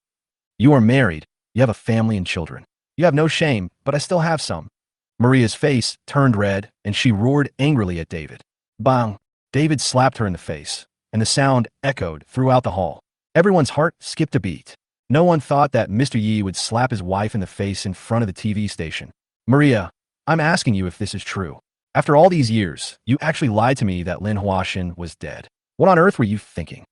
You are married. You have a family and children. You have no shame, but I still have some." Maria's face turned red, and she roared angrily at David. Bang! David slapped her in the face, and the sound echoed throughout the hall. Everyone's heart skipped a beat. No one thought that Mr. Yi would slap his wife in the face in front of the TV station. "Maria, I'm asking you if this is true. After all these years, you actually lied to me that Lin Huashen was dead. What on earth were you thinking?"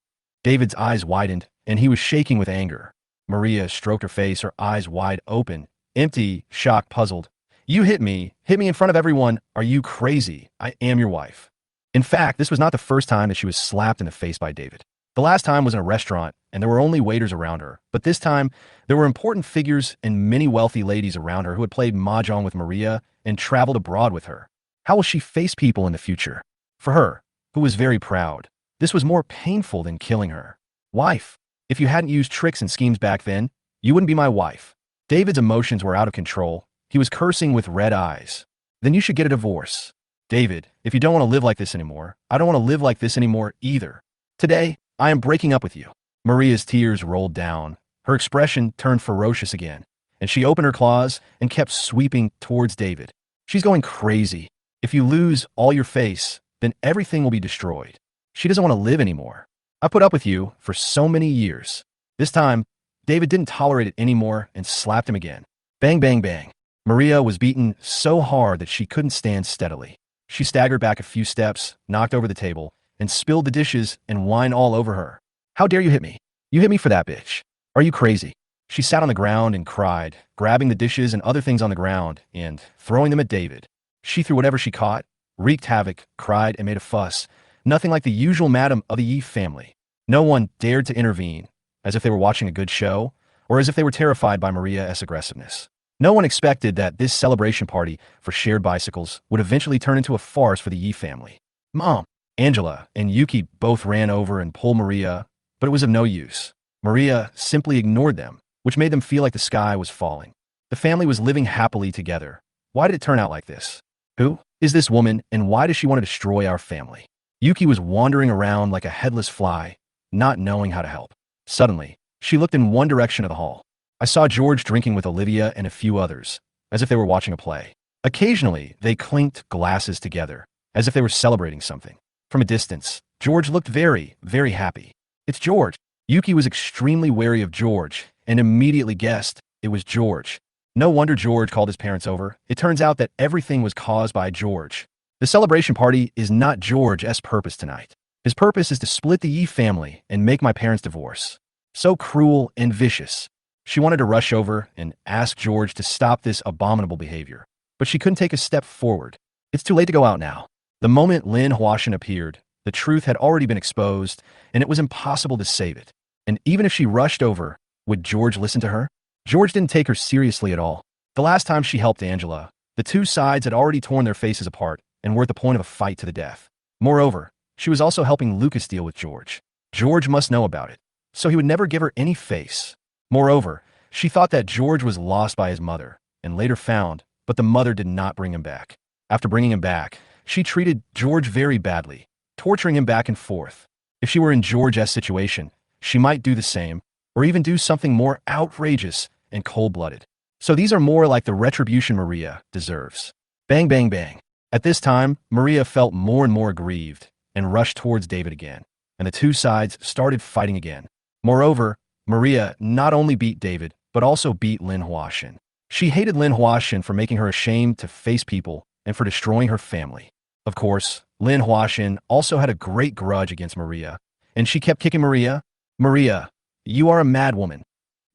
David's eyes widened, and he was shaking with anger. Maria stroked her face, her eyes wide open, empty, shocked, puzzled. You hit me in front of everyone. Are you crazy? I am your wife. In fact, this was not the first time that she was slapped in the face by David. The last time was in a restaurant, and there were only waiters around her. But this time, there were important figures and many wealthy ladies around her who had played mahjong with Maria and traveled abroad with her. How will she face people in the future? For her, who was very proud, this was more painful than killing her. Wife, if you hadn't used tricks and schemes back then, you wouldn't be my wife. David's emotions were out of control. He was cursing with red eyes. Then you should get a divorce. David, if you don't want to live like this anymore, I don't want to live like this anymore either. Today, I am breaking up with you. Maria's tears rolled down. Her expression turned ferocious again, and she opened her claws and kept sweeping towards David. She's going crazy. If you lose all your face, then everything will be destroyed. She doesn't want to live anymore. I put up with you for so many years. This time, David didn't tolerate it anymore and slapped him again. Bang, bang, bang. Maria was beaten so hard that she couldn't stand steadily. She staggered back a few steps, knocked over the table, and spilled the dishes and wine all over her. How dare you hit me? You hit me for that, bitch. Are you crazy? She sat on the ground and cried, grabbing the dishes and other things on the ground and throwing them at David. She threw whatever she caught, wreaked havoc, cried, and made a fuss. Nothing like the usual madam of the Yi family. No one dared to intervene, as if they were watching a good show, or as if they were terrified by Maria's aggressiveness. No one expected that this celebration party for shared bicycles would eventually turn into a farce for the Yi family. Mom, Angela, and Yuki both ran over and pulled Maria, but it was of no use. Maria simply ignored them, which made them feel like the sky was falling. The family was living happily together. Why did it turn out like this? Who is this woman, and why does she want to destroy our family? Yuki was wandering around like a headless fly, not knowing how to help. Suddenly, she looked in one direction of the hall. I saw George drinking with Olivia and a few others, as if they were watching a play. Occasionally, they clinked glasses together, as if they were celebrating something. From a distance, George looked very, very happy. It's George. Yuki was extremely wary of George and immediately guessed it was George. No wonder George called his parents over. It turns out that everything was caused by George. The celebration party is not George's purpose tonight. His purpose is to split the Yi family and make my parents divorce. So cruel and vicious. She wanted to rush over and ask George to stop this abominable behavior, but she couldn't take a step forward. It's too late to go out now. The moment Lin Huashan appeared, the truth had already been exposed, and it was impossible to save it. And even if she rushed over, would George listen to her? George didn't take her seriously at all. The last time she helped Angela, the two sides had already torn their faces apart and were at the point of a fight to the death. Moreover, she was also helping Lucas deal with George. George must know about it, so he would never give her any face. Moreover, she thought that George was lost by his mother, and later found, but the mother did not bring him back. After bringing him back, she treated George very badly, torturing him back and forth. If she were in George's situation, she might do the same, or even do something more outrageous and cold-blooded. So these are more like the retribution Maria deserves. Bang, bang, bang. At this time, Maria felt more and more aggrieved and rushed towards David again, and the two sides started fighting again. Moreover, Maria not only beat David, but also beat Lin Huashan. She hated Lin Huashan for making her ashamed to face people and for destroying her family. Of course, Lin Huashan also had a great grudge against Maria, and she kept kicking Maria. Maria, you are a mad woman.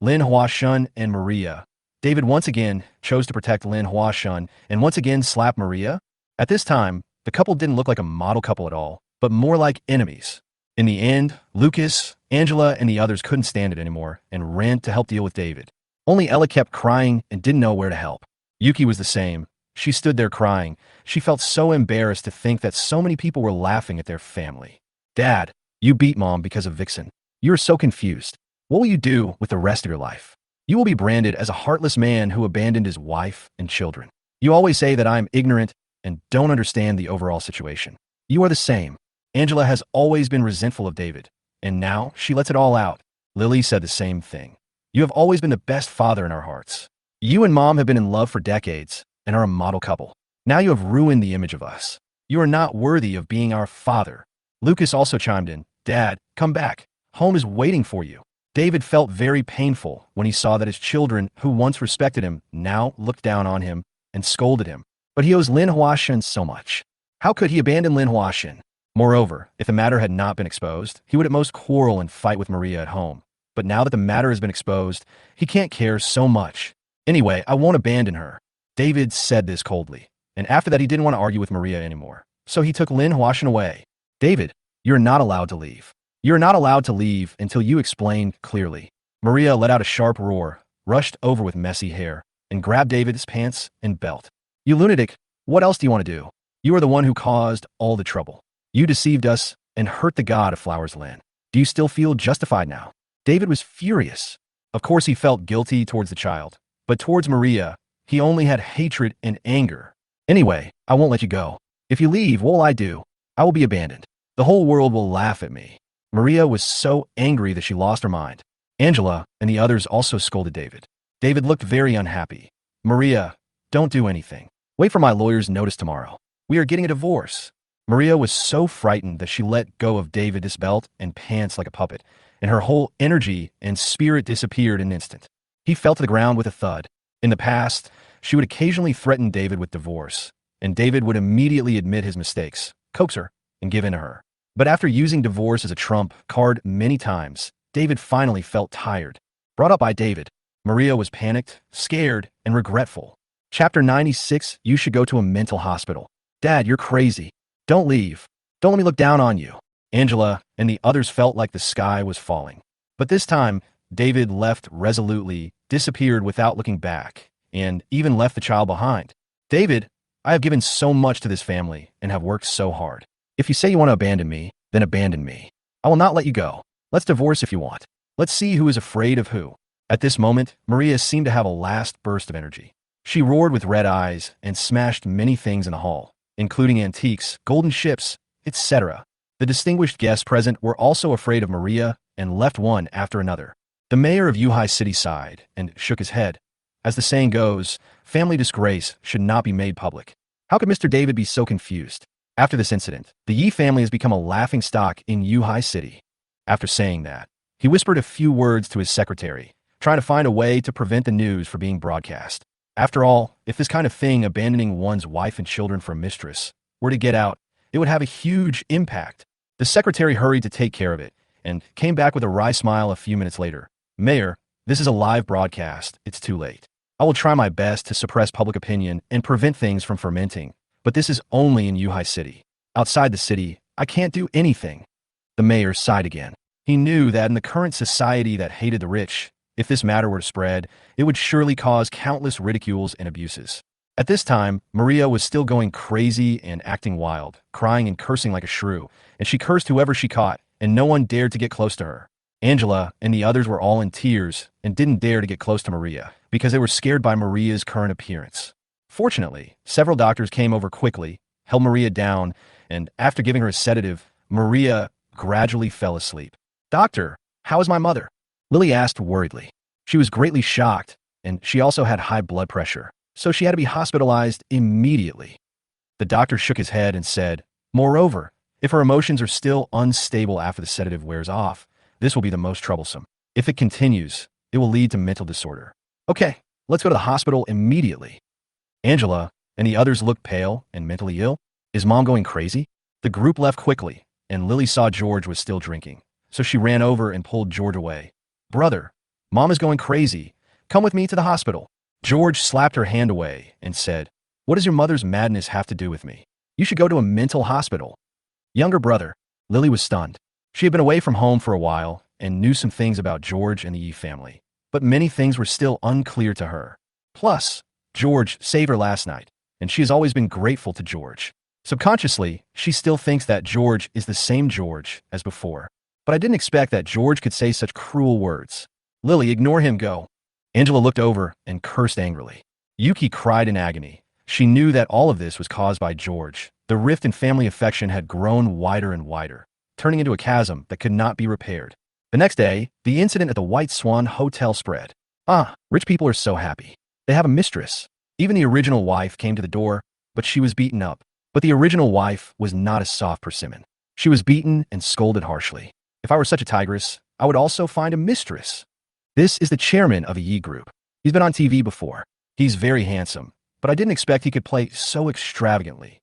Lin Huashan and Maria. David once again chose to protect Lin Huashan and once again slapped Maria. At this time, the couple didn't look like a model couple at all, but more like enemies. In the end, Lucas, Angela, and the others couldn't stand it anymore and ran to help deal with David. Only Ella kept crying and didn't know where to help. Yuki was the same. She stood there crying. She felt so embarrassed to think that so many people were laughing at their family. Dad, you beat Mom because of Vixen. You are so confused. What will you do with the rest of your life? You will be branded as a heartless man who abandoned his wife and children. You always say that I am ignorant and don't understand the overall situation. You are the same. Angela has always been resentful of David, and now she lets it all out. Lily said the same thing. You have always been the best father in our hearts. You and Mom have been in love for decades and are a model couple. Now you have ruined the image of us. You are not worthy of being our father. Lucas also chimed in. Dad, come back. Home is waiting for you. David felt very painful when he saw that his children, who once respected him, now looked down on him and scolded him. But he owes Lin Huashan so much. How could he abandon Lin Huashan? Moreover, if the matter had not been exposed, he would at most quarrel and fight with Maria at home. But now that the matter has been exposed, he can't care so much. Anyway, I won't abandon her. David said this coldly, and after that he didn't want to argue with Maria anymore. So he took Lin Huashan away. David, you're not allowed to leave. You're not allowed to leave until you explain clearly. Maria let out a sharp roar, rushed over with messy hair, and grabbed David's pants and belt. You lunatic, what else do you want to do? You are the one who caused all the trouble. You deceived us and hurt the god of Flowers Land. Do you still feel justified now? David was furious. Of course he felt guilty towards the child, but towards Maria, he only had hatred and anger. Anyway, I won't let you go. If you leave, what will I do? I will be abandoned. The whole world will laugh at me. Maria was so angry that she lost her mind. Angela and the others also scolded David. David looked very unhappy. Maria, don't do anything. Wait for my lawyer's notice tomorrow. We are getting a divorce. Maria was so frightened that she let go of David's belt and pants like a puppet, and her whole energy and spirit disappeared in an instant. He fell to the ground with a thud. In the past, she would occasionally threaten David with divorce, and David would immediately admit his mistakes, coax her, and give in to her. But after using divorce as a trump card many times, David finally felt tired. Brought up by David, Maria was panicked, scared, and regretful. Chapter 96, you should go to a mental hospital. Dad, you're crazy. Don't leave. Don't let me look down on you. Angela and the others felt like the sky was falling. But this time, David left resolutely, disappeared without looking back, and even left the child behind. David, I have given so much to this family and have worked so hard. If you say you want to abandon me, then abandon me. I will not let you go. Let's divorce if you want. Let's see who is afraid of who. At this moment, Maria seemed to have a last burst of energy. She roared with red eyes and smashed many things in the hall, including antiques, golden ships, etc. The distinguished guests present were also afraid of Maria and left one after another. The mayor of Yuhai City sighed and shook his head. As the saying goes, family disgrace should not be made public. How could Mr. David be so confused? After this incident, the Yi family has become a laughing stock in Yuhai City. After saying that, he whispered a few words to his secretary, trying to find a way to prevent the news from being broadcast. After all, if this kind of thing, abandoning one's wife and children for a mistress, were to get out, it would have a huge impact. The secretary hurried to take care of it and came back with a wry smile a few minutes later. Mayor, this is a live broadcast. It's too late. I will try my best to suppress public opinion and prevent things from fermenting, but this is only in Yuhai City. Outside the city, I can't do anything. The mayor sighed again. He knew that in the current society that hated the rich, if this matter were to spread, it would surely cause countless ridicules and abuses. At this time, Maria was still going crazy and acting wild, crying and cursing like a shrew, and she cursed whoever she caught, and no one dared to get close to her. Angela and the others were all in tears and didn't dare to get close to Maria because they were scared by Maria's current appearance. Fortunately, several doctors came over quickly, held Maria down, and after giving her a sedative, Maria gradually fell asleep. Doctor, how is my mother? Lily asked worriedly. She was greatly shocked, and she also had high blood pressure, so she had to be hospitalized immediately. The doctor shook his head and said, moreover, if her emotions are still unstable after the sedative wears off, this will be the most troublesome. If it continues, it will lead to mental disorder. Okay, let's go to the hospital immediately. Angela and the others looked pale and mentally ill. Is Mom going crazy? The group left quickly, and Lily saw George was still drinking, so she ran over and pulled George away. Brother, Mom is going crazy. Come with me to the hospital. George slapped her hand away and said, what does your mother's madness have to do with me? You should go to a mental hospital. Younger brother, Lily was stunned. She had been away from home for a while and knew some things about George and the Yi family, but many things were still unclear to her. Plus, George saved her last night, and she has always been grateful to George. Subconsciously, she still thinks that George is the same George as before. But I didn't expect that George could say such cruel words. Lily, ignore him, go. Angela looked over and cursed angrily. Yuki cried in agony. She knew that all of this was caused by George. The rift in family affection had grown wider and wider, turning into a chasm that could not be repaired. The next day, the incident at the White Swan Hotel spread. Rich people are so happy. They have a mistress. Even the original wife came to the door, but she was beaten up. But the original wife was not a soft persimmon. She was beaten and scolded harshly. If I were such a tigress, I would also find a mistress. This is the chairman of a Yi group. He's been on TV before. He's very handsome, but I didn't expect he could play so extravagantly.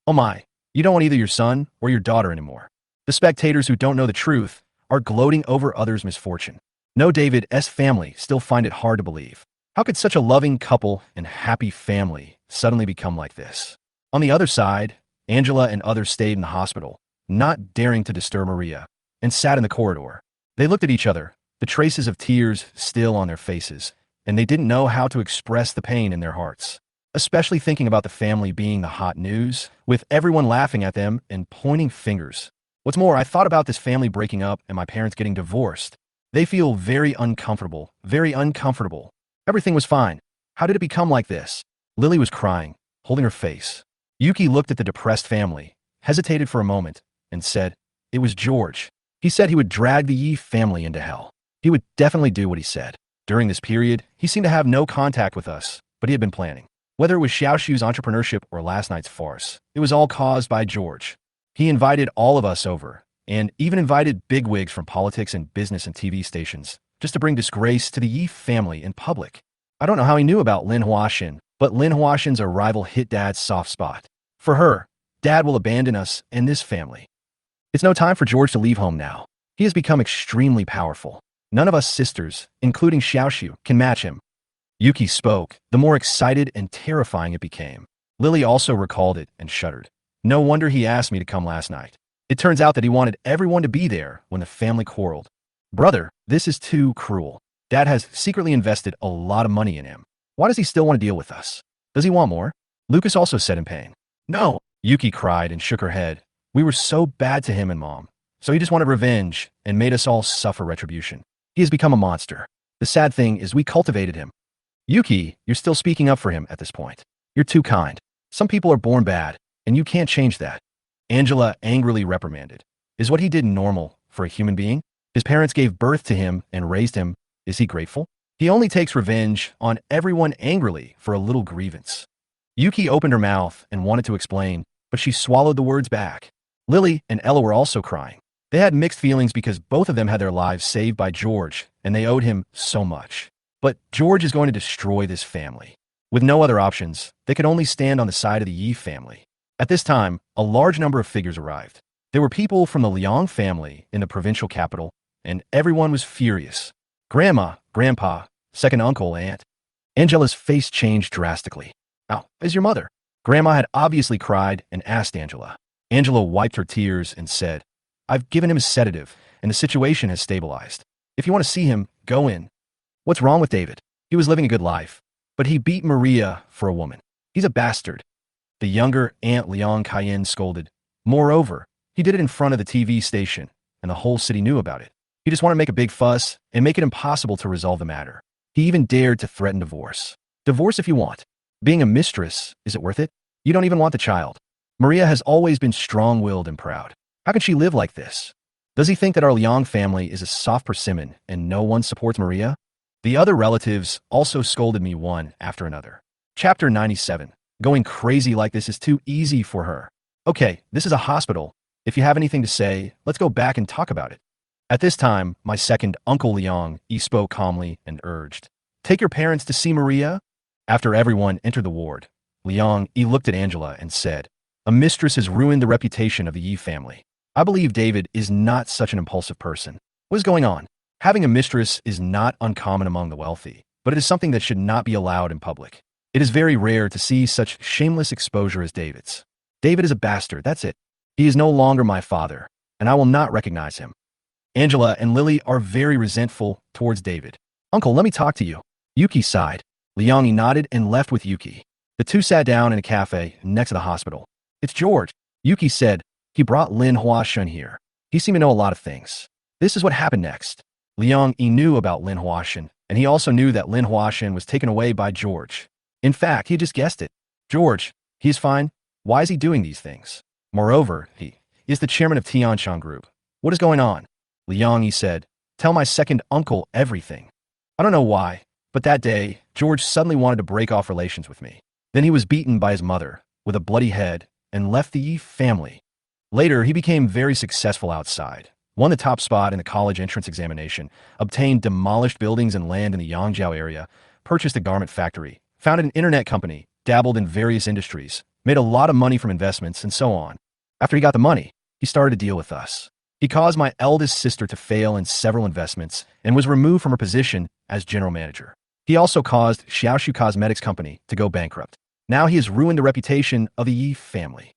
Oh my, You don't want either your son or your daughter anymore. The spectators who don't know the truth are gloating over others' misfortune. No, David's family still find it hard to believe. How could such a loving couple and happy family suddenly become like this? On the other side, Angela and others stayed in the hospital, not daring to disturb Maria, and sat in the corridor. They looked at each other, the traces of tears still on their faces, and they didn't know how to express the pain in their hearts, especially thinking about the family being the hot news, with everyone laughing at them and pointing fingers. What's more, I thought about this family breaking up and my parents getting divorced. They feel very uncomfortable, very uncomfortable. Everything was fine. How did it become like this? Lily was crying, holding her face. Yuki looked at the depressed family, hesitated for a moment, and said, "It was George. He said he would drag the Yi family into hell. He would definitely do what he said. During this period, he seemed to have no contact with us, but he had been planning. Whether it was Xiaoshu's entrepreneurship or last night's farce, it was all caused by George. He invited all of us over, and even invited bigwigs from politics and business and TV stations, just to bring disgrace to the Yi family in public. I don't know how he knew about Lin Huaxin, but Lin Huaxin's a rival hit dad's soft spot. For her, dad will abandon us and this family. It's no time for George to leave home now. He has become extremely powerful. None of us sisters, including Xiaoshu, can match him." Yuki spoke, the more excited and terrifying it became. Lily also recalled it and shuddered. "No wonder he asked me to come last night. It turns out that he wanted everyone to be there when the family quarreled. Brother, this is too cruel. Dad has secretly invested a lot of money in him. Why does he still want to deal with us? Does he want more?" Lucas also said in pain. "No," Yuki cried and shook her head. "We were so bad to him and Mom. So he just wanted revenge and made us all suffer retribution. He has become a monster. The sad thing is we cultivated him." "Yuki, you're still speaking up for him at this point. You're too kind. Some people are born bad, and you can't change that." Angela angrily reprimanded. "Is what he did normal for a human being? His parents gave birth to him and raised him. Is he grateful? He only takes revenge on everyone angrily for a little grievance." Yuki opened her mouth and wanted to explain, but she swallowed the words back. Lily and Ella were also crying. They had mixed feelings because both of them had their lives saved by George, and they owed him so much. But George is going to destroy this family. With no other options, they could only stand on the side of the Yi family. At this time, a large number of figures arrived. There were people from the Liang family in the provincial capital, and everyone was furious. Grandma, Grandpa, second uncle, aunt. Angela's face changed drastically. "How is your mother?" Grandma had obviously cried and asked Angela. Angela wiped her tears and said, "I've given him a sedative, and the situation has stabilized. If you want to see him, go in." "What's wrong with David? He was living a good life, but he beat Maria for a woman. He's a bastard." The younger Aunt Liang Cayenne scolded. "Moreover, he did it in front of the TV station, and the whole city knew about it. He just wanted to make a big fuss and make it impossible to resolve the matter. He even dared to threaten divorce. Divorce if you want. Being a mistress, is it worth it? You don't even want the child. Maria has always been strong-willed and proud. How can she live like this? Does he think that our Liang family is a soft persimmon and no one supports Maria?" The other relatives also scolded me one after another. Chapter 97. Going crazy like this is too easy for her. "Okay, this is a hospital. If you have anything to say, let's go back and talk about it." At this time, my second Uncle Liang spoke calmly and urged, "Take your parents to see Maria." After everyone entered the ward, Liang looked at Angela and said, "A mistress has ruined the reputation of the Yi family. I believe David is not such an impulsive person. What is going on? Having a mistress is not uncommon among the wealthy, but it is something that should not be allowed in public. It is very rare to see such shameless exposure as David's. David is a bastard, that's it. He is no longer my father, and I will not recognize him." Angela and Lily are very resentful towards David. "Uncle, let me talk to you." Yuki sighed. Liang nodded and left with Yuki. The two sat down in a cafe next to the hospital. "It's George," Yuki said. "He brought Lin Huaxin here. He seemed to know a lot of things. This is what happened next." Liang knew about Lin Huaxin, and he also knew that Lin Huaxin was taken away by George. In fact, he had just guessed it. George, he's fine. Why is he doing these things? Moreover, he is the chairman of Tianshan Group. What is going on? Liang said, "Tell my second uncle everything." I don't know why, but that day, George suddenly wanted to break off relations with me. Then he was beaten by his mother, with a bloody head, and left the Yi family. Later, he became very successful outside, won the top spot in the college entrance examination, obtained demolished buildings and land in the Yangzhou area, purchased a garment factory, founded an internet company, dabbled in various industries, made a lot of money from investments, and so on. After he got the money, he started to deal with us. He caused my eldest sister to fail in several investments and was removed from her position as general manager. He also caused Xiaoshu Cosmetics Company to go bankrupt. Now he has ruined the reputation of the Yi family.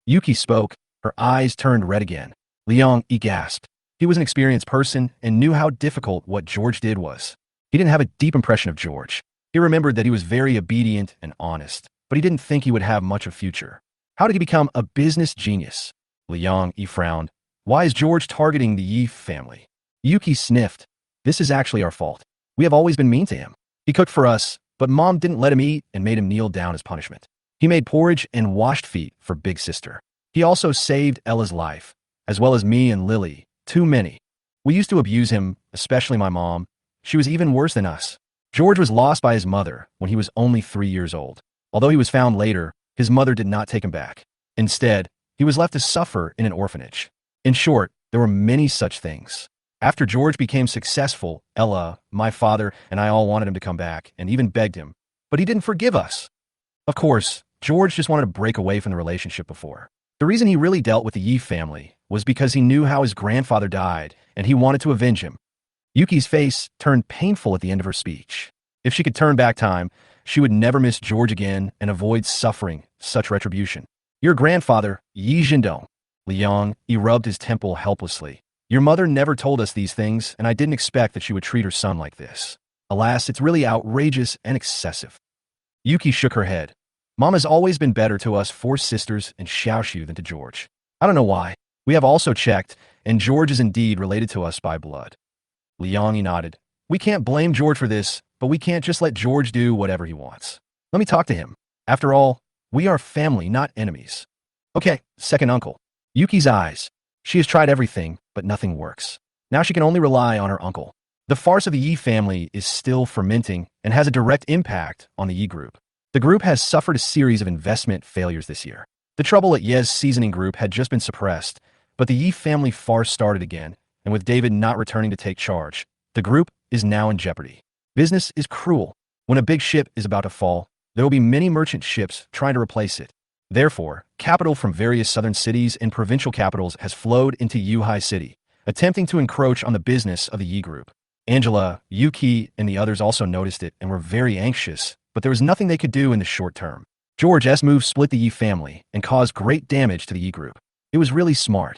Yuki spoke. Her eyes turned red again. Liang Yi gasped. He was an experienced person and knew how difficult what George did was. He didn't have a deep impression of George. He remembered that he was very obedient and honest, but he didn't think he would have much of a future. How did he become a business genius? Liang Yi frowned. Why is George targeting the Yi family? Yuki sniffed. This is actually our fault. We have always been mean to him. He cooked for us, but Mom didn't let him eat and made him kneel down as punishment. He made porridge and washed feet for Big Sister. He also saved Ella's life, as well as me and Lily. Too many. We used to abuse him, especially my mom. She was even worse than us. George was lost by his mother when he was only 3 years old. Although he was found later, his mother did not take him back. Instead, he was left to suffer in an orphanage. In short, there were many such things. After George became successful, Ella, my father, and I all wanted him to come back and even begged him. But he didn't forgive us. Of course, George just wanted to break away from the relationship before. The reason he really dealt with the Yi family was because he knew how his grandfather died and he wanted to avenge him. Yuki's face turned painful at the end of her speech. If she could turn back time, she would never miss George again and avoid suffering such retribution. Your grandfather, Yi Jindong. Liang Yi rubbed his temple helplessly. Your mother never told us these things, and I didn't expect that she would treat her son like this. Alas, it's really outrageous and excessive. Yuki shook her head. Mom has always been better to us 4 sisters and Xiaoshu than to George. I don't know why. We have also checked, and George is indeed related to us by blood. Liang Yi nodded. We can't blame George for this, but we can't just let George do whatever he wants. Let me talk to him. After all, we are family, not enemies. Okay, second uncle. Yuki's eyes. She has tried everything, but nothing works. Now she can only rely on her uncle. The farce of the Yi family is still fermenting and has a direct impact on the Yi group. The group has suffered a series of investment failures this year. The trouble at Ye's seasoning group had just been suppressed, but the Yi family farce started again, and with David not returning to take charge, the group is now in jeopardy. Business is cruel. When a big ship is about to fall, there will be many merchant ships trying to replace it. Therefore, capital from various southern cities and provincial capitals has flowed into Yuhai City, attempting to encroach on the business of the Yi group. Angela, Yuki, and the others also noticed it and were very anxious, but there was nothing they could do in the short term. George's move split the Yi family and caused great damage to the Yi group. It was really smart.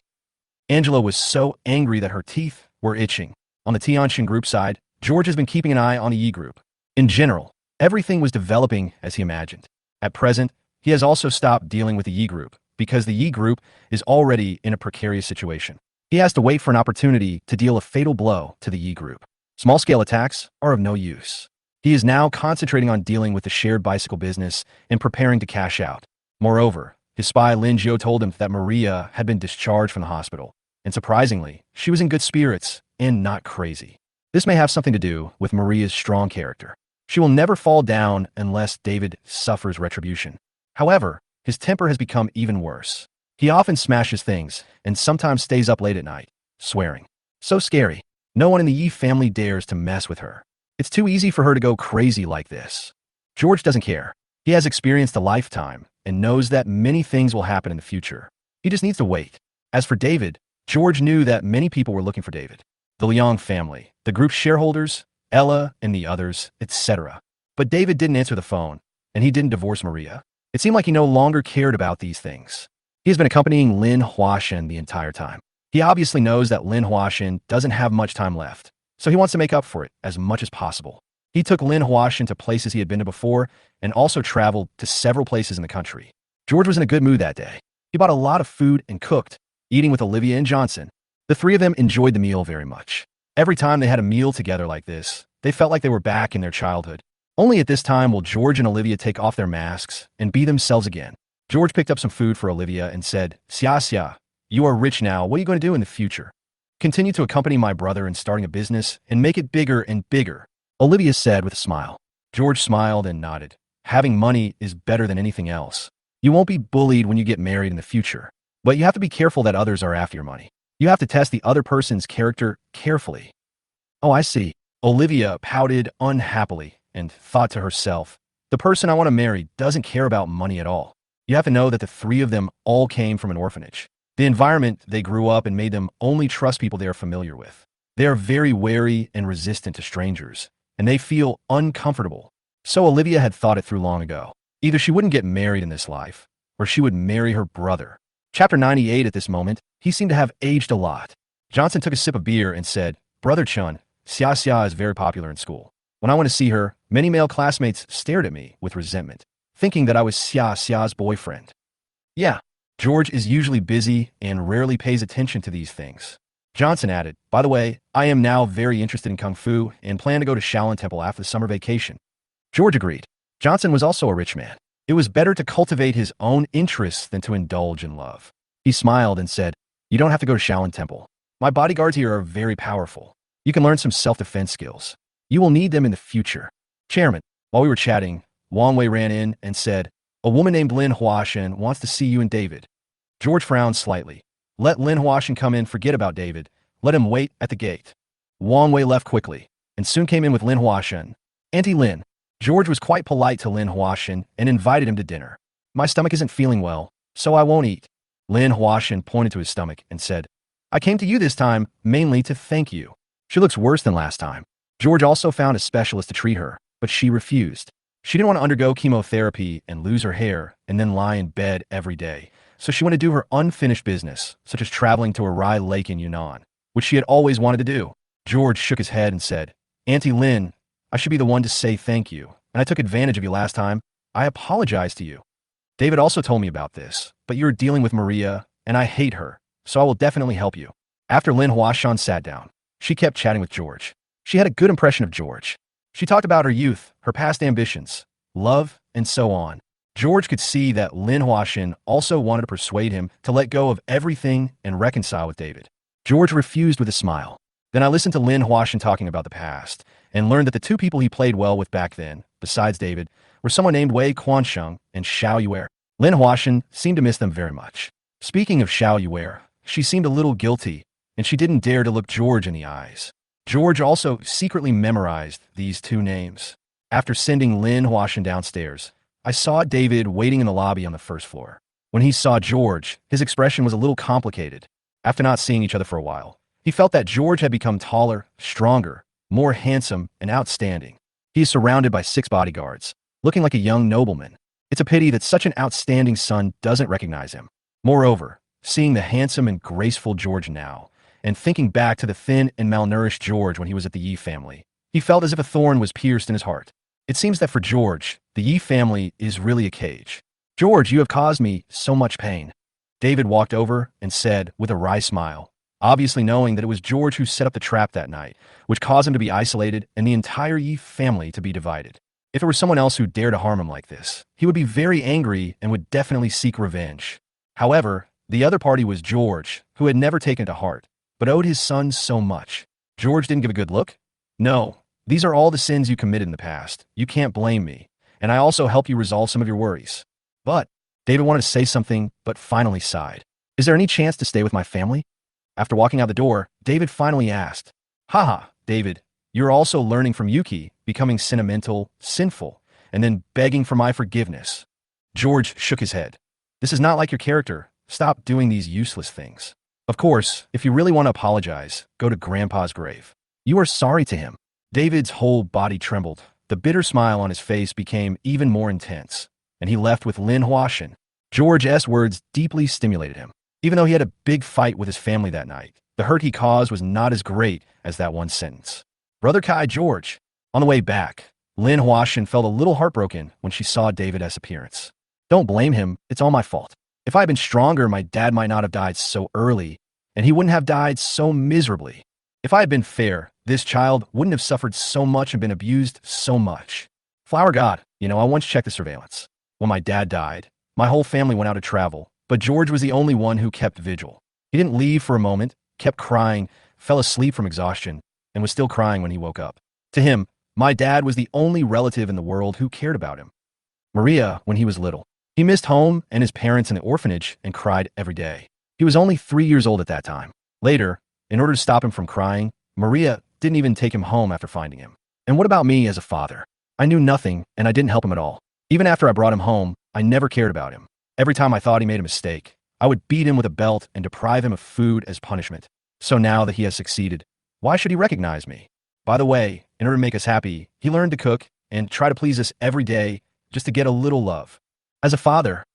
Angela was so angry that her teeth were itching. On the Tianxin group side, George has been keeping an eye on the Yi group. In general, everything was developing as he imagined. At present, he has also stopped dealing with the Yi group because the Yi group is already in a precarious situation. He has to wait for an opportunity to deal a fatal blow to the Yi group. Small-scale attacks are of no use. He is now concentrating on dealing with the shared bicycle business and preparing to cash out. Moreover, his spy Lin Jiu told him that Maria had been discharged from the hospital, and surprisingly, she was in good spirits and not crazy. This may have something to do with Maria's strong character. She will never fall down unless David suffers retribution. However, his temper has become even worse. He often smashes things and sometimes stays up late at night, swearing. So scary. No one in the Yi family dares to mess with her. It's too easy for her to go crazy like this. George doesn't care. He has experienced a lifetime and knows that many things will happen in the future. He just needs to wait. As for David, George knew that many people were looking for David. The Liang family, the group's shareholders, Ella and the others, etc. But David didn't answer the phone, and he didn't divorce Maria. It seemed like he no longer cared about these things. He has been accompanying Lin Huashen the entire time. He obviously knows that Lin Huashen doesn't have much time left, so he wants to make up for it as much as possible. He took Lin Huashen to places he had been to before and also traveled to several places in the country. George was in a good mood that day. He bought a lot of food and cooked, eating with Olivia and Johnson. The 3 of them enjoyed the meal very much. Every time they had a meal together like this, they felt like they were back in their childhood. Only at this time will George and Olivia take off their masks and be themselves again. George picked up some food for Olivia and said, Xia, you are rich now. What are you going to do in the future? Continue to accompany my brother in starting a business and make it bigger and bigger, Olivia said with a smile. George smiled and nodded. Having money is better than anything else. You won't be bullied when you get married in the future, but you have to be careful that others are after your money. You have to test the other person's character carefully. Oh, I see. Olivia pouted unhappily and thought to herself, the person I want to marry doesn't care about money at all. You have to know that the three of them all came from an orphanage. The environment they grew up in made them only trust people they are familiar with. They are very wary and resistant to strangers, and they feel uncomfortable. So Olivia had thought it through long ago. Either she wouldn't get married in this life, or she would marry her brother. Chapter 98 at this moment, he seemed to have aged a lot. Johnson took a sip of beer and said, "Brother Chun, Xia Xia is very popular in school. When I went to see her, many male classmates stared at me with resentment, thinking that I was Xia Xia's boyfriend." Yeah, George is usually busy and rarely pays attention to these things. Johnson added, "By the way, I am now very interested in Kung Fu and plan to go to Shaolin Temple after the summer vacation." George agreed. Johnson was also a rich man. It was better to cultivate his own interests than to indulge in love. He smiled and said, "You don't have to go to Shaolin Temple. My bodyguards here are very powerful. You can learn some self-defense skills. You will need them in the future." Chairman, while we were chatting, Wang Wei ran in and said, "A woman named Lin Huashen wants to see you and David." George frowned slightly. "Let Lin Huashen come in, forget about David. Let him wait at the gate." Wang Wei left quickly, and soon came in with Lin Huashen. "Auntie Lin." George was quite polite to Lin Huashen and invited him to dinner. "My stomach isn't feeling well, so I won't eat." Lin Huashen pointed to his stomach and said, "I came to you this time mainly to thank you. She looks worse than last time." George also found a specialist to treat her, but she refused. She didn't want to undergo chemotherapy and lose her hair and then lie in bed every day, so she wanted to do her unfinished business, such as traveling to a Rai lake in Yunnan, which she had always wanted to do. George shook his head and said, "Auntie Lin, I should be the one to say thank you, and I took advantage of you last time. I apologize to you. David also told me about this, but you're dealing with Maria, and I hate her, so I will definitely help you." After Lin Huashan sat down, she kept chatting with George. She had a good impression of George. She talked about her youth, her past ambitions, love, and so on. George could see that Lin Huashan also wanted to persuade him to let go of everything and reconcile with David. George refused with a smile. Then I listened to Lin Huashan talking about the past, and learned that the two people he played well with back then, besides David, were someone named Wei Quansheng and Xiao Yuer. Lin Huashan seemed to miss them very much. Speaking of Xiao Yuer, she seemed a little guilty, and she didn't dare to look George in the eyes. George also secretly memorized these two names. After sending Lin Huashan downstairs, I saw David waiting in the lobby on the first floor. When he saw George, his expression was a little complicated. After not seeing each other for a while, he felt that George had become taller, stronger, more handsome, and outstanding. He is surrounded by 6 bodyguards, looking like a young nobleman. It's a pity that such an outstanding son doesn't recognize him. Moreover, seeing the handsome and graceful George now, and thinking back to the thin and malnourished George when he was at the Yi family, he felt as if a thorn was pierced in his heart. It seems that for George, the Yi family is really a cage. "George, you have caused me so much pain." David walked over and said with a wry smile, obviously knowing that it was George who set up the trap that night, which caused him to be isolated and the entire Yi family to be divided. If it were someone else who dared to harm him like this, he would be very angry and would definitely seek revenge. However, the other party was George, who had never taken it to heart, but owed his son so much. George didn't give a good look. "No, these are all the sins you committed in the past. You can't blame me, and I also help you resolve some of your worries." But David wanted to say something, but finally sighed. "Is there any chance to stay with my family?" After walking out the door, David finally asked, "Haha, David, you're also learning from Yuki, becoming sentimental, sinful, and then begging for my forgiveness." George shook his head. "This is not like your character. Stop doing these useless things. Of course, if you really want to apologize, go to Grandpa's grave. You are sorry to him." David's whole body trembled. The bitter smile on his face became even more intense, and he left with Lin Huashan. George's words deeply stimulated him. Even though he had a big fight with his family that night, the hurt he caused was not as great as that one sentence. Brother Kai George. On the way back, Lin Huashan felt a little heartbroken when she saw David's appearance. "Don't blame him, it's all my fault. If I had been stronger, my dad might not have died so early, and he wouldn't have died so miserably. If I had been fair, this child wouldn't have suffered so much and been abused so much. Flower God, I once checked the surveillance. When my dad died, my whole family went out to travel, but George was the only one who kept vigil. He didn't leave for a moment, kept crying, fell asleep from exhaustion, and was still crying when he woke up. To him, my dad was the only relative in the world who cared about him. Maria, when he was little, he missed home and his parents in the orphanage and cried every day. He was only 3 years old at that time. Later, in order to stop him from crying, Maria didn't even take him home after finding him. And what about me as a father? I knew nothing, and I didn't help him at all. Even after I brought him home, I never cared about him. Every time I thought he made a mistake, I would beat him with a belt and deprive him of food as punishment. So now that he has succeeded, why should he recognize me? By the way, in order to make us happy, he learned to cook and try to please us every day just to get a little love. As a father,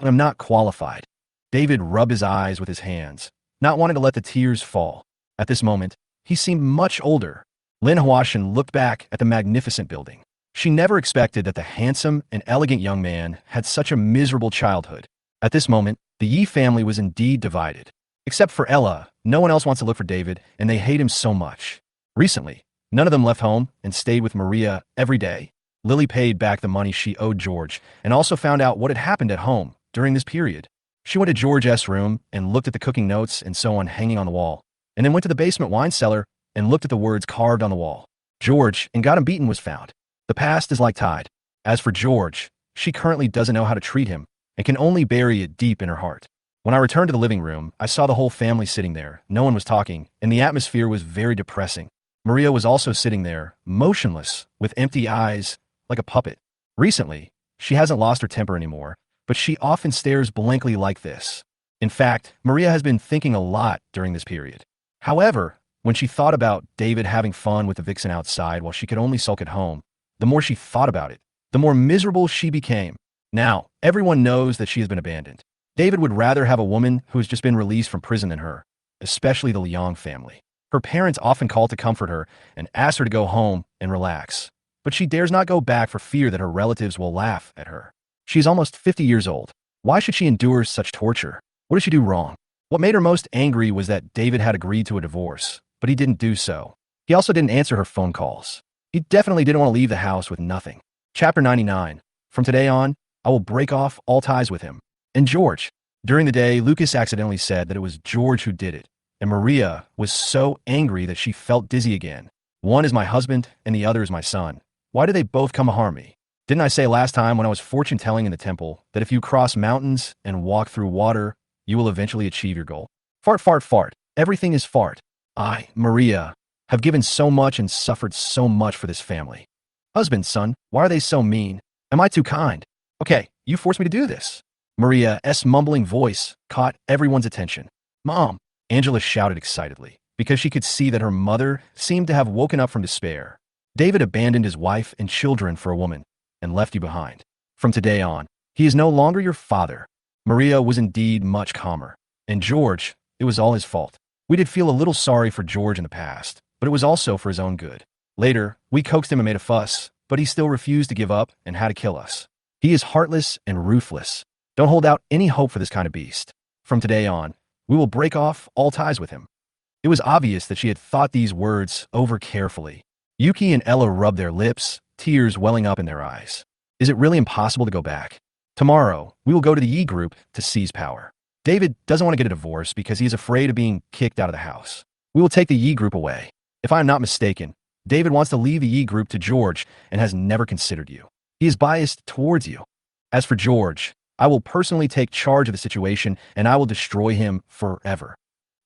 I'm not qualified. David rubbed his eyes with his hands, not wanting to let the tears fall. At this moment, he seemed much older. Lynn Huashan looked back at the magnificent building. She never expected that the handsome and elegant young man had such a miserable childhood. At this moment, the Yi family was indeed divided. Except for Ella, no one else wants to look for David, and they hate him so much. Recently, none of them left home and stayed with Maria every day. Lily paid back the money she owed George and also found out what had happened at home during this period. She went to George's room and looked at the cooking notes and so on hanging on the wall, and then went to the basement wine cellar and looked at the words carved on the wall. George and got him beaten was found. The past is like tide. As for George, she currently doesn't know how to treat him and can only bury it deep in her heart. When I returned to the living room, I saw the whole family sitting there. No one was talking, and the atmosphere was very depressing. Maria was also sitting there, motionless, with empty eyes, like a puppet. Recently, she hasn't lost her temper anymore, but she often stares blankly like this. In fact, Maria has been thinking a lot during this period. However, when she thought about David having fun with the vixen outside while she could only sulk at home, the more she thought about it, the more miserable she became. Now, everyone knows that she has been abandoned. David would rather have a woman who has just been released from prison than her, especially the Liang family. Her parents often call to comfort her and ask her to go home and relax, but she dares not go back for fear that her relatives will laugh at her. She is almost 50 years old. Why should she endure such torture? What did she do wrong? What made her most angry was that David had agreed to a divorce, but he didn't do so. He also didn't answer her phone calls. He definitely didn't want to leave the house with nothing. Chapter 99. From today on, I will break off all ties with him. And George. During the day, Lucas accidentally said that it was George who did it, and Maria was so angry that she felt dizzy again. One is my husband, and the other is my son. Why do they both come to harm me? Didn't I say last time when I was fortune-telling in the temple that if you cross mountains and walk through water, you will eventually achieve your goal? Fart, fart, fart. Everything is fart. I, Maria, have given so much and suffered so much for this family. Husband, son, why are they so mean? Am I too kind? Okay, you forced me to do this. Maria's mumbling voice caught everyone's attention. Mom, Angela shouted excitedly, because she could see that her mother seemed to have woken up from despair. David abandoned his wife and children for a woman and left you behind. From today on, he is no longer your father. Maria was indeed much calmer. And George, it was all his fault. We did feel a little sorry for George in the past, but it was also for his own good. Later, we coaxed him and made a fuss, but he still refused to give up and had to kill us. He is heartless and ruthless. Don't hold out any hope for this kind of beast. From today on, we will break off all ties with him. It was obvious that she had thought these words over carefully. Yuki and Ella rubbed their lips, tears welling up in their eyes. Is it really impossible to go back? Tomorrow, we will go to the Yi group to seize power. David doesn't want to get a divorce because he is afraid of being kicked out of the house. We will take the Yi group away. If I am not mistaken, David wants to leave the Yi group to George and has never considered you. He is biased towards you. As for George, I will personally take charge of the situation and I will destroy him forever.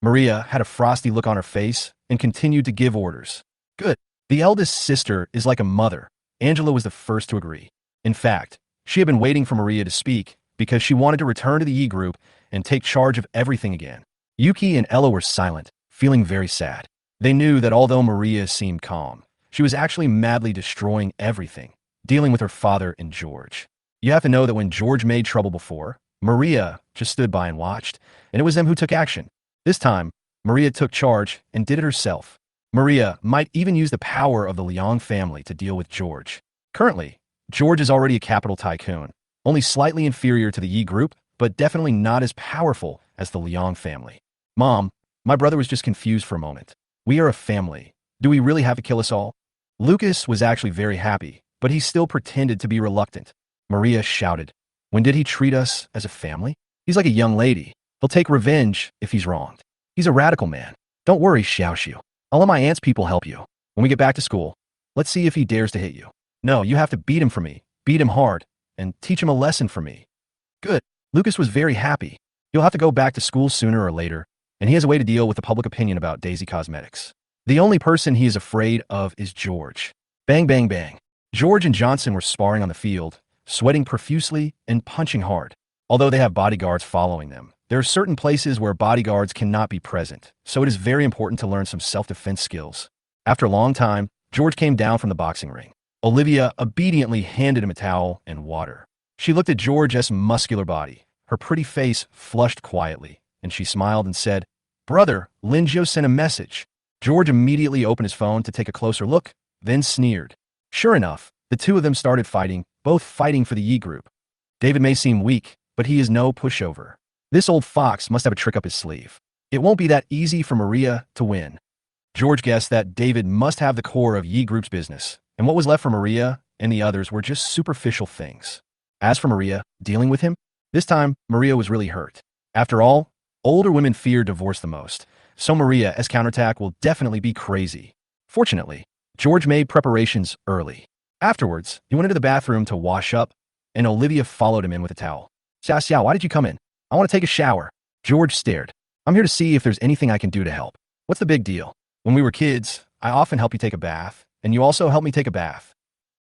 Maria had a frosty look on her face and continued to give orders. Good. The eldest sister is like a mother. Angela was the first to agree. In fact, she had been waiting for Maria to speak because she wanted to return to the Yi group and take charge of everything again. Yuki and Ella were silent, feeling very sad. They knew that although Maria seemed calm, she was actually madly destroying everything, dealing with her father and George. You have to know that when George made trouble before, Maria just stood by and watched, and it was them who took action. This time, Maria took charge and did it herself. Maria might even use the power of the Liang family to deal with George. Currently, George is already a capital tycoon, only slightly inferior to the Yi group, but definitely not as powerful as the Liang family. Mom, my brother was just confused for a moment. We are a family. Do we really have to kill us all? Lucas was actually very happy, but he still pretended to be reluctant. Maria shouted, when did he treat us as a family? He's like a young lady. He'll take revenge if he's wronged. He's a radical man. Don't worry, Xiaoxiu. I'll let my aunt's people help you. When we get back to school, let's see if he dares to hit you. No, you have to beat him for me. Beat him hard and teach him a lesson for me. Good. Lucas was very happy. He'll have to go back to school sooner or later, and he has a way to deal with the public opinion about Daisy Cosmetics. The only person he is afraid of is George. Bang, bang, bang. George and Johnson were sparring on the field, sweating profusely and punching hard. Although they have bodyguards following them, there are certain places where bodyguards cannot be present, so it is very important to learn some self-defense skills. After a long time, George came down from the boxing ring. Olivia obediently handed him a towel and water. She looked at George's muscular body. Her pretty face flushed quietly, and she smiled and said, "Brother, Linjo sent a message." George immediately opened his phone to take a closer look, then sneered. Sure enough, the two of them started fighting, both fighting for the Yi group. David may seem weak, but he is no pushover. This old fox must have a trick up his sleeve. It won't be that easy for Maria to win. George guessed that David must have the core of Yi group's business, and what was left for Maria and the others were just superficial things. As for Maria, dealing with him, this time Maria was really hurt. After all, older women fear divorce the most, so Maria's counterattack will definitely be crazy. Fortunately, George made preparations early. Afterwards, he went into the bathroom to wash up, and Olivia followed him in with a towel. "Xiao, why did you come in?" "I want to take a shower." George stared. "I'm here to see if there's anything I can do to help." "What's the big deal? When we were kids, I often help you take a bath, and you also help me take a bath,"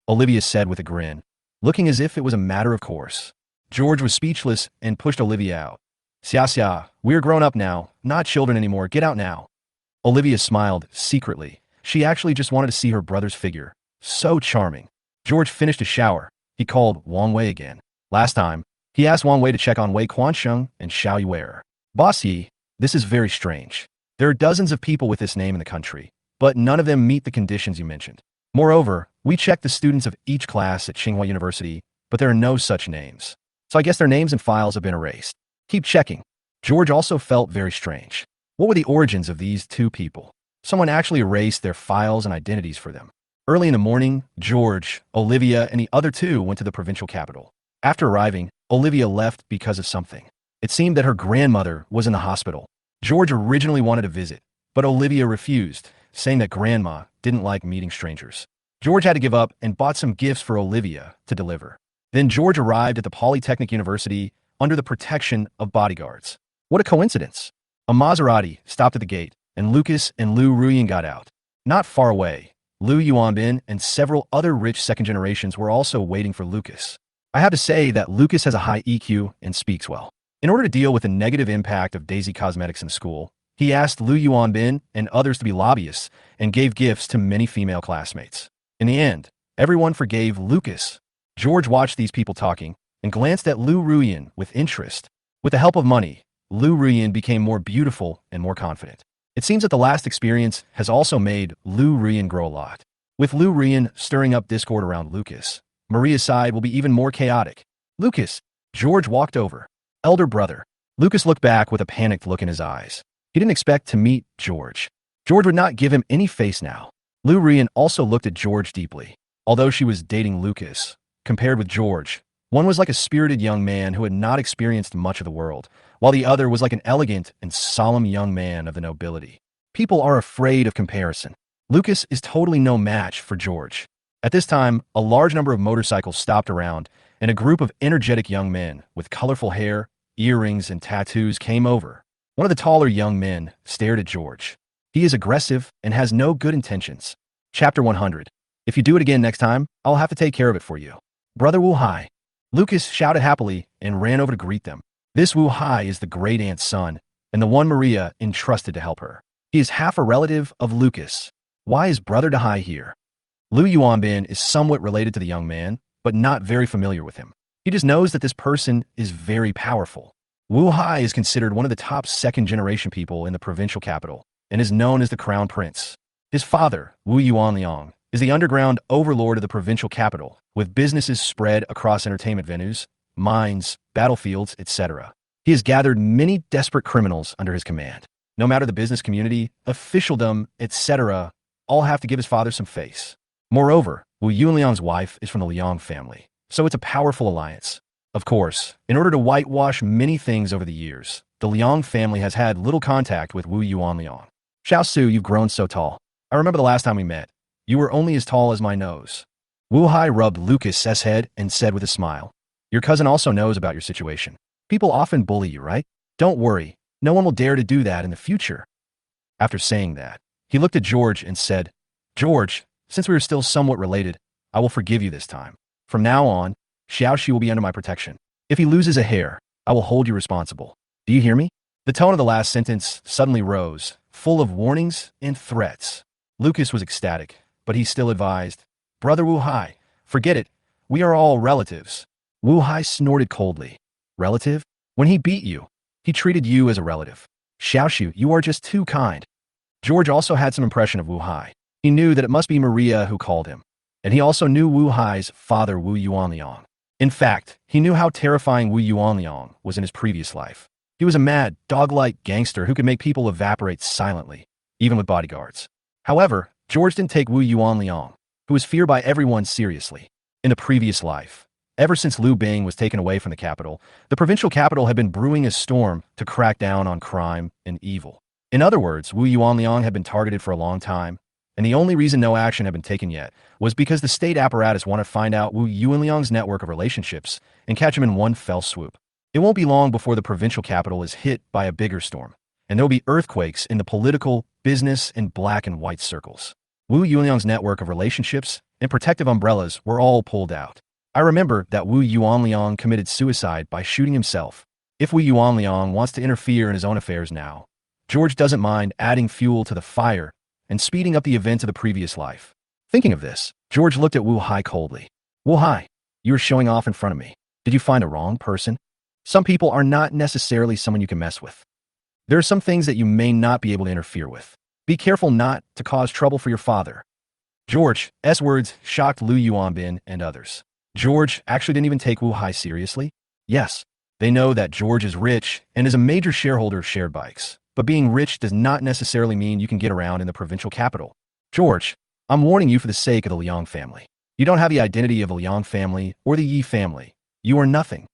Olivia said with a grin, looking as if it was a matter of course. George was speechless and pushed Olivia out. "Xia, we're grown up now, not children anymore. Get out now." Olivia smiled secretly. She actually just wanted to see her brother's figure. So charming. George finished his shower. He called Wang Wei again. Last time, he asked Wang Wei to check on Wei Quansheng and Xiao Yuer. "Boss Yi, this is very strange. There are dozens of people with this name in the country, but none of them meet the conditions you mentioned. Moreover, we checked the students of each class at Tsinghua University, but there are no such names. So I guess their names and files have been erased. Keep checking." George also felt very strange. What were the origins of these two people? Someone actually erased their files and identities for them. Early in the morning, George, Olivia, and the other two went to the provincial capital. After arriving, Olivia left because of something. It seemed that her grandmother was in the hospital. George originally wanted to visit, but Olivia refused, saying that grandma didn't like meeting strangers. George had to give up and bought some gifts for Olivia to deliver. Then George arrived at the Polytechnic University under the protection of bodyguards. What a coincidence. A Maserati stopped at the gate, and Lucas and Lu Ruyin got out. Not far away, Lu Yuanbin and several other rich second generations were also waiting for Lucas. I have to say that Lucas has a high EQ and speaks well. In order to deal with the negative impact of Daisy Cosmetics in school, he asked Lu Yuanbin and others to be lobbyists and gave gifts to many female classmates. In the end, everyone forgave Lucas. George watched these people talking and glanced at Lu Ruyin with interest. With the help of money, Lu Ruyin became more beautiful and more confident. It seems that the last experience has also made Lu Ruyin grow a lot. With Lu Ruyin stirring up discord around Lucas, Maria's side will be even more chaotic. "Lucas," George walked over. "Elder brother." Lucas looked back with a panicked look in his eyes. He didn't expect to meet George. George would not give him any face now. Lu Ruyin also looked at George deeply. Although she was dating Lucas, compared with George, one was like a spirited young man who had not experienced much of the world, while the other was like an elegant and solemn young man of the nobility. People are afraid of comparison. Lucas is totally no match for George. At this time, a large number of motorcycles stopped around, and a group of energetic young men with colorful hair, earrings, and tattoos came over. One of the taller young men stared at George. He is aggressive and has no good intentions. Chapter 100. If you do it again next time, I'll have to take care of it for you. Brother Wu Hai. Lucas shouted happily and ran over to greet them. This Wu Hai is the great aunt's son, and the one Maria entrusted to help her. He is half a relative of Lucas. Why is Brother Dahai here? Lu Yuanbin is somewhat related to the young man, but not very familiar with him. He just knows that this person is very powerful. Wu Hai is considered one of the top second-generation people in the provincial capital, and is known as the Crown Prince. His father, Wu Yuanliang, is the underground overlord of the provincial capital, with businesses spread across entertainment venues, mines, battlefields, etc. He has gathered many desperate criminals under his command. No matter the business community, officialdom, etc., all have to give his father some face. Moreover, Wu Yunliang's wife is from the Liang family, so it's a powerful alliance. Of course, in order to whitewash many things over the years, the Liang family has had little contact with Wu Yuanliang. Xiao Su, you've grown so tall. I remember the last time we met. You were only as tall as my nose. Wu Hai rubbed Lucas's head and said with a smile, "Your cousin also knows about your situation. People often bully you, right? Don't worry, no one will dare to do that in the future." After saying that, he looked at George and said, "George, since we are still somewhat related, I will forgive you this time. From now on, Xiaoxi will be under my protection. If he loses a hair, I will hold you responsible. Do you hear me? The tone of the last sentence suddenly rose, full of warnings and threats. Lucas was ecstatic, but he still advised, Brother Wu Hai, forget it. We are all relatives. Wu Hai snorted coldly. Relative? When he beat you, he treated you as a relative. Xiaoshu, you are just too kind. George also had some impression of Wu Hai. He knew that it must be Maria who called him. And he also knew Wu Hai's father, Wu Yuanliang. In fact, he knew how terrifying Wu Yuanliang was in his previous life. He was a mad, dog-like gangster who could make people evaporate silently, even with bodyguards. However, George didn't take Wu Yuanliang, who was feared by everyone, seriously. In the previous life, ever since Liu Bing was taken away from the capital, the provincial capital had been brewing a storm to crack down on crime and evil. In other words, Wu Yuanliang had been targeted for a long time, and the only reason no action had been taken yet was because the state apparatus wanted to find out Wu Yuanliang's network of relationships and catch him in one fell swoop. It won't be long before the provincial capital is hit by a bigger storm, and there will be earthquakes in the political, business, and black and white circles. Wu Yuanliang's network of relationships and protective umbrellas were all pulled out. I remember that Wu Yuanliang committed suicide by shooting himself. If Wu Yuanliang wants to interfere in his own affairs now, George doesn't mind adding fuel to the fire and speeding up the events of the previous life. Thinking of this, George looked at Wu Hai coldly. Wu Hai, you are showing off in front of me. Did you find the wrong person? Some people are not necessarily someone you can mess with. There are some things that you may not be able to interfere with. Be careful not to cause trouble for your father. George's words shocked Liu Yuanbin and others. George actually didn't even take Wu Hai seriously. Yes, they know that George is rich and is a major shareholder of shared bikes. But being rich does not necessarily mean you can get around in the provincial capital. George, I'm warning you for the sake of the Liang family. You don't have the identity of the Liang family or the Yi family. You are nothing.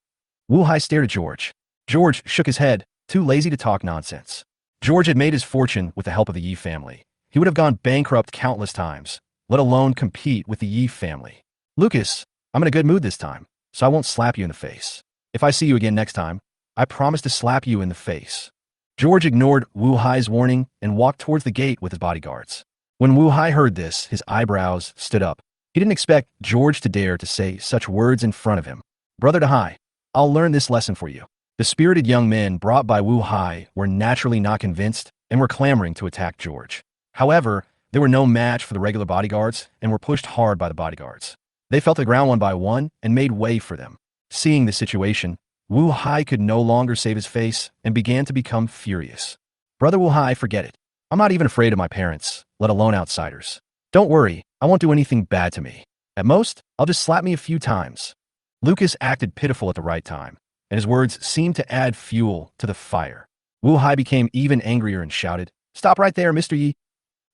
Wu Hai stared at George. George shook his head, too lazy to talk nonsense. George had made his fortune with the help of the Yi family. He would have gone bankrupt countless times, let alone compete with the Yi family. Lucas, I'm in a good mood this time, so I won't slap you in the face. If I see you again next time, I promise to slap you in the face. George ignored Wu Hai's warning and walked towards the gate with his bodyguards. When Wu Hai heard this, his eyebrows stood up. He didn't expect George to dare to say such words in front of him. Brother to Hai, I'll learn this lesson for you. The spirited young men brought by Wu Hai were naturally not convinced and were clamoring to attack George. However, they were no match for the regular bodyguards and were pushed hard by the bodyguards. They fell to the ground one by one and made way for them. Seeing the situation, Wu Hai could no longer save his face and began to become furious. Brother Wu Hai, forget it. I'm not even afraid of my parents, let alone outsiders. Don't worry, I won't do anything bad to me. At most, I'll just slap me a few times. Lucas acted pitiful at the right time, and his words seemed to add fuel to the fire. Wu Hai became even angrier and shouted, Stop right there, Mr. Yi.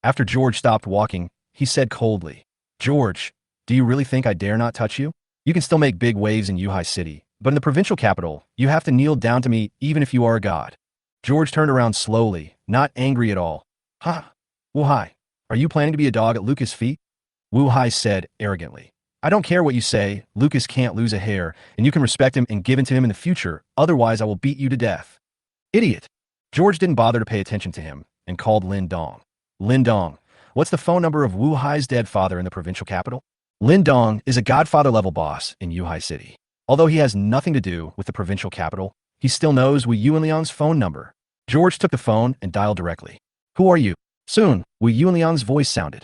After George stopped walking, he said coldly, George, do you really think I dare not touch you? You can still make big waves in Yuhai City, but in the provincial capital, you have to kneel down to me even if you are a god. George turned around slowly, not angry at all. Ha! Wu Hai, are you planning to be a dog at Lucas' feet? Wu Hai said arrogantly. I don't care what you say, Lucas can't lose a hair, and you can respect him and give in to him in the future, otherwise I will beat you to death. Idiot! George didn't bother to pay attention to him and called Lin Dong. Lin Dong, what's the phone number of Wu Hai's dead father in the provincial capital? Lin Dong is a godfather-level boss in Yuhai City. Although he has nothing to do with the provincial capital, he still knows Wu Yuanliang's phone number. George took the phone and dialed directly. Who are you? Soon, Wu Yuanliang's voice sounded.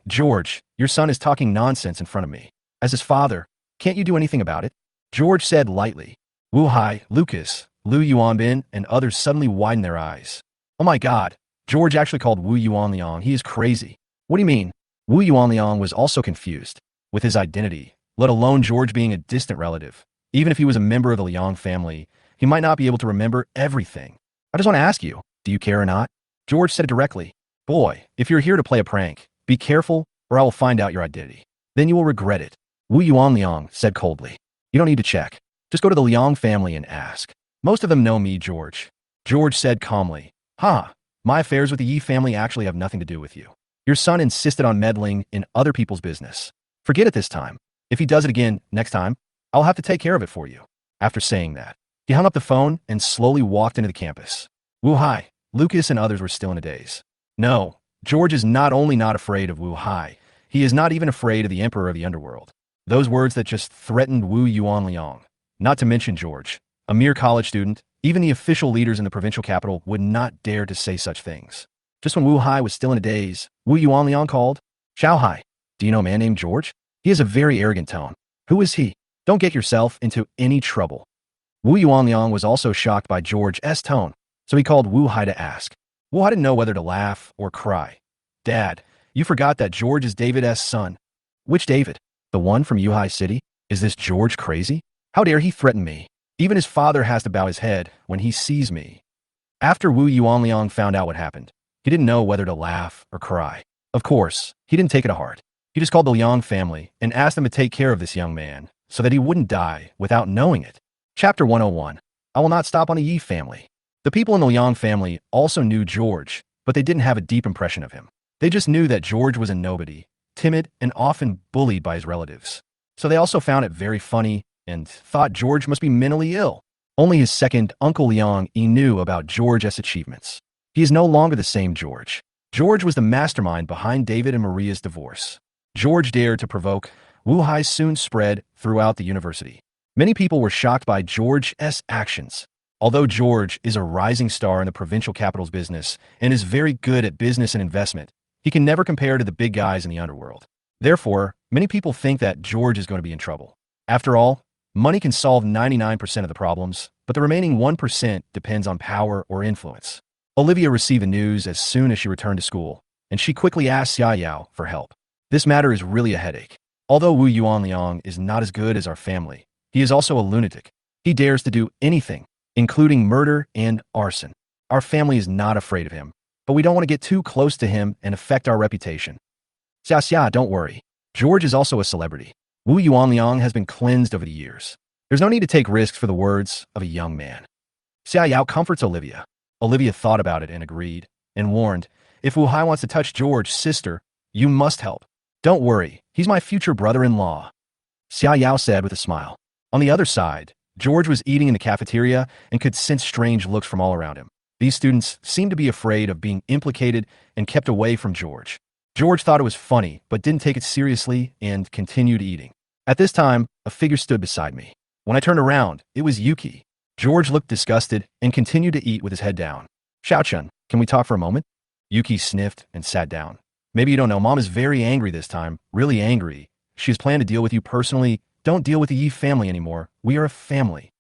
George, your son is talking nonsense in front of me. As his father, can't you do anything about it? George said lightly. Wu Hai, Lucas, Liu Yuanbin, and others suddenly widened their eyes. Oh my god, George actually called Wu Yuanliang. He is crazy. What do you mean? Wu Yuanliang was also confused with his identity, let alone George being a distant relative. Even if he was a member of the Liang family, he might not be able to remember everything. I just want to ask you, do you care or not? George said it directly. Boy, if you're here to play a prank, be careful or I will find out your identity. Then you will regret it. Wu Yuanliang said coldly. You don't need to check. Just go to the Liang family and ask. Most of them know me, George. George said calmly. My affairs with the Yi family actually have nothing to do with you. Your son insisted on meddling in other people's business. Forget it this time. If he does it again next time, I'll have to take care of it for you. After saying that, he hung up the phone and slowly walked into the campus. Wu Hai, Lucas, and others were still in a daze. No, George is not only not afraid of Wu Hai, he is not even afraid of the emperor of the underworld. Those words that just threatened Wu Yuanliang. Not to mention George. A mere college student, even the official leaders in the provincial capital would not dare to say such things. Just when Wu Hai was still in a daze, Wu Yuanliang called, "Xiao Hai, do you know a man named George? He has a very arrogant tone. Who is he? Don't get yourself into any trouble." Wu Yuanliang was also shocked by George's tone, so he called Wu Hai to ask. Wu Hai didn't know whether to laugh or cry. "Dad, you forgot that George is David's son." "Which David? The one from Yuhai City? Is this George crazy? How dare he threaten me? Even his father has to bow his head when he sees me." After Wu Yuanliang found out what happened, he didn't know whether to laugh or cry. Of course, he didn't take it to heart. He just called the Liang family and asked them to take care of this young man so that he wouldn't die without knowing it. Chapter 101. I will not stop on the Yi family. The people in the Liang family also knew George, but they didn't have a deep impression of him. They just knew that George was a nobody, timid, and often bullied by his relatives. So they also found it very funny and thought George must be mentally ill. Only his second Uncle Liang knew about George's achievements. He is no longer the same George. George was the mastermind behind David and Maria's divorce. George dared to provoke. Wu Hai soon spread throughout the university. Many people were shocked by George's actions. Although George is a rising star in the provincial capital's business and is very good at business and investment, he can never compare to the big guys in the underworld. Therefore, many people think that George is going to be in trouble. After all, money can solve 99% of the problems, but the remaining 1% depends on power or influence. Olivia received the news as soon as she returned to school, and she quickly asked Xia Yao for help. This matter is really a headache. Although Wu Yuanliang is not as good as our family, he is also a lunatic. He dares to do anything, including murder and arson. Our family is not afraid of him, but we don't want to get too close to him and affect our reputation. Xia, don't worry. George is also a celebrity. Wu Yuanliang has been cleansed over the years. There's no need to take risks for the words of a young man. Xia Yao comforts Olivia. Olivia thought about it and agreed, and warned, if Wu Hai wants to touch George's sister, you must help. Don't worry, he's my future brother-in-law, Xia Yao said with a smile. On the other side, George was eating in the cafeteria and could sense strange looks from all around him. These students seemed to be afraid of being implicated and kept away from George. George thought it was funny, but didn't take it seriously and continued eating. At this time, a figure stood beside me. When I turned around, it was Yuki. George looked disgusted and continued to eat with his head down. Xiaochun, can we talk for a moment? Yuki sniffed and sat down. Maybe you don't know, Mom is very angry this time, really angry. She has planned to deal with you personally. Don't deal with the Yi family anymore. We are a family.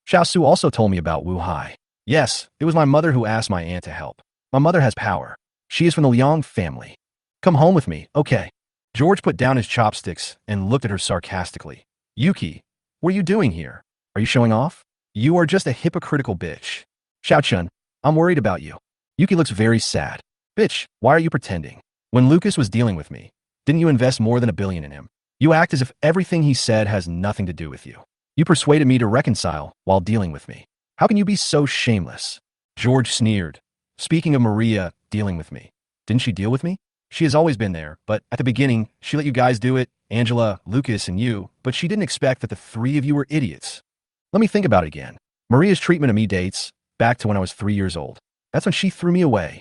Xiaosu also told me about Wu Hai. Yes, it was my mother who asked my aunt to help. My mother has power. She is from the Liang family. Come home with me, okay? George put down his chopsticks and looked at her sarcastically. Yuki, what are you doing here? Are you showing off? You are just a hypocritical bitch. Xiaochun, I'm worried about you. Yuki looks very sad. Bitch, why are you pretending? When Lucas was dealing with me, didn't you invest more than $1 billion in him? You act as if everything he said has nothing to do with you. You persuaded me to reconcile while dealing with me. How can you be so shameless? George sneered. Speaking of Maria dealing with me, didn't she deal with me? She has always been there, but at the beginning, she let you guys do it, Angela, Lucas, and you, but she didn't expect that the three of you were idiots. Let me think about it again. Maria's treatment of me dates back to when I was 3 years old. That's when she threw me away.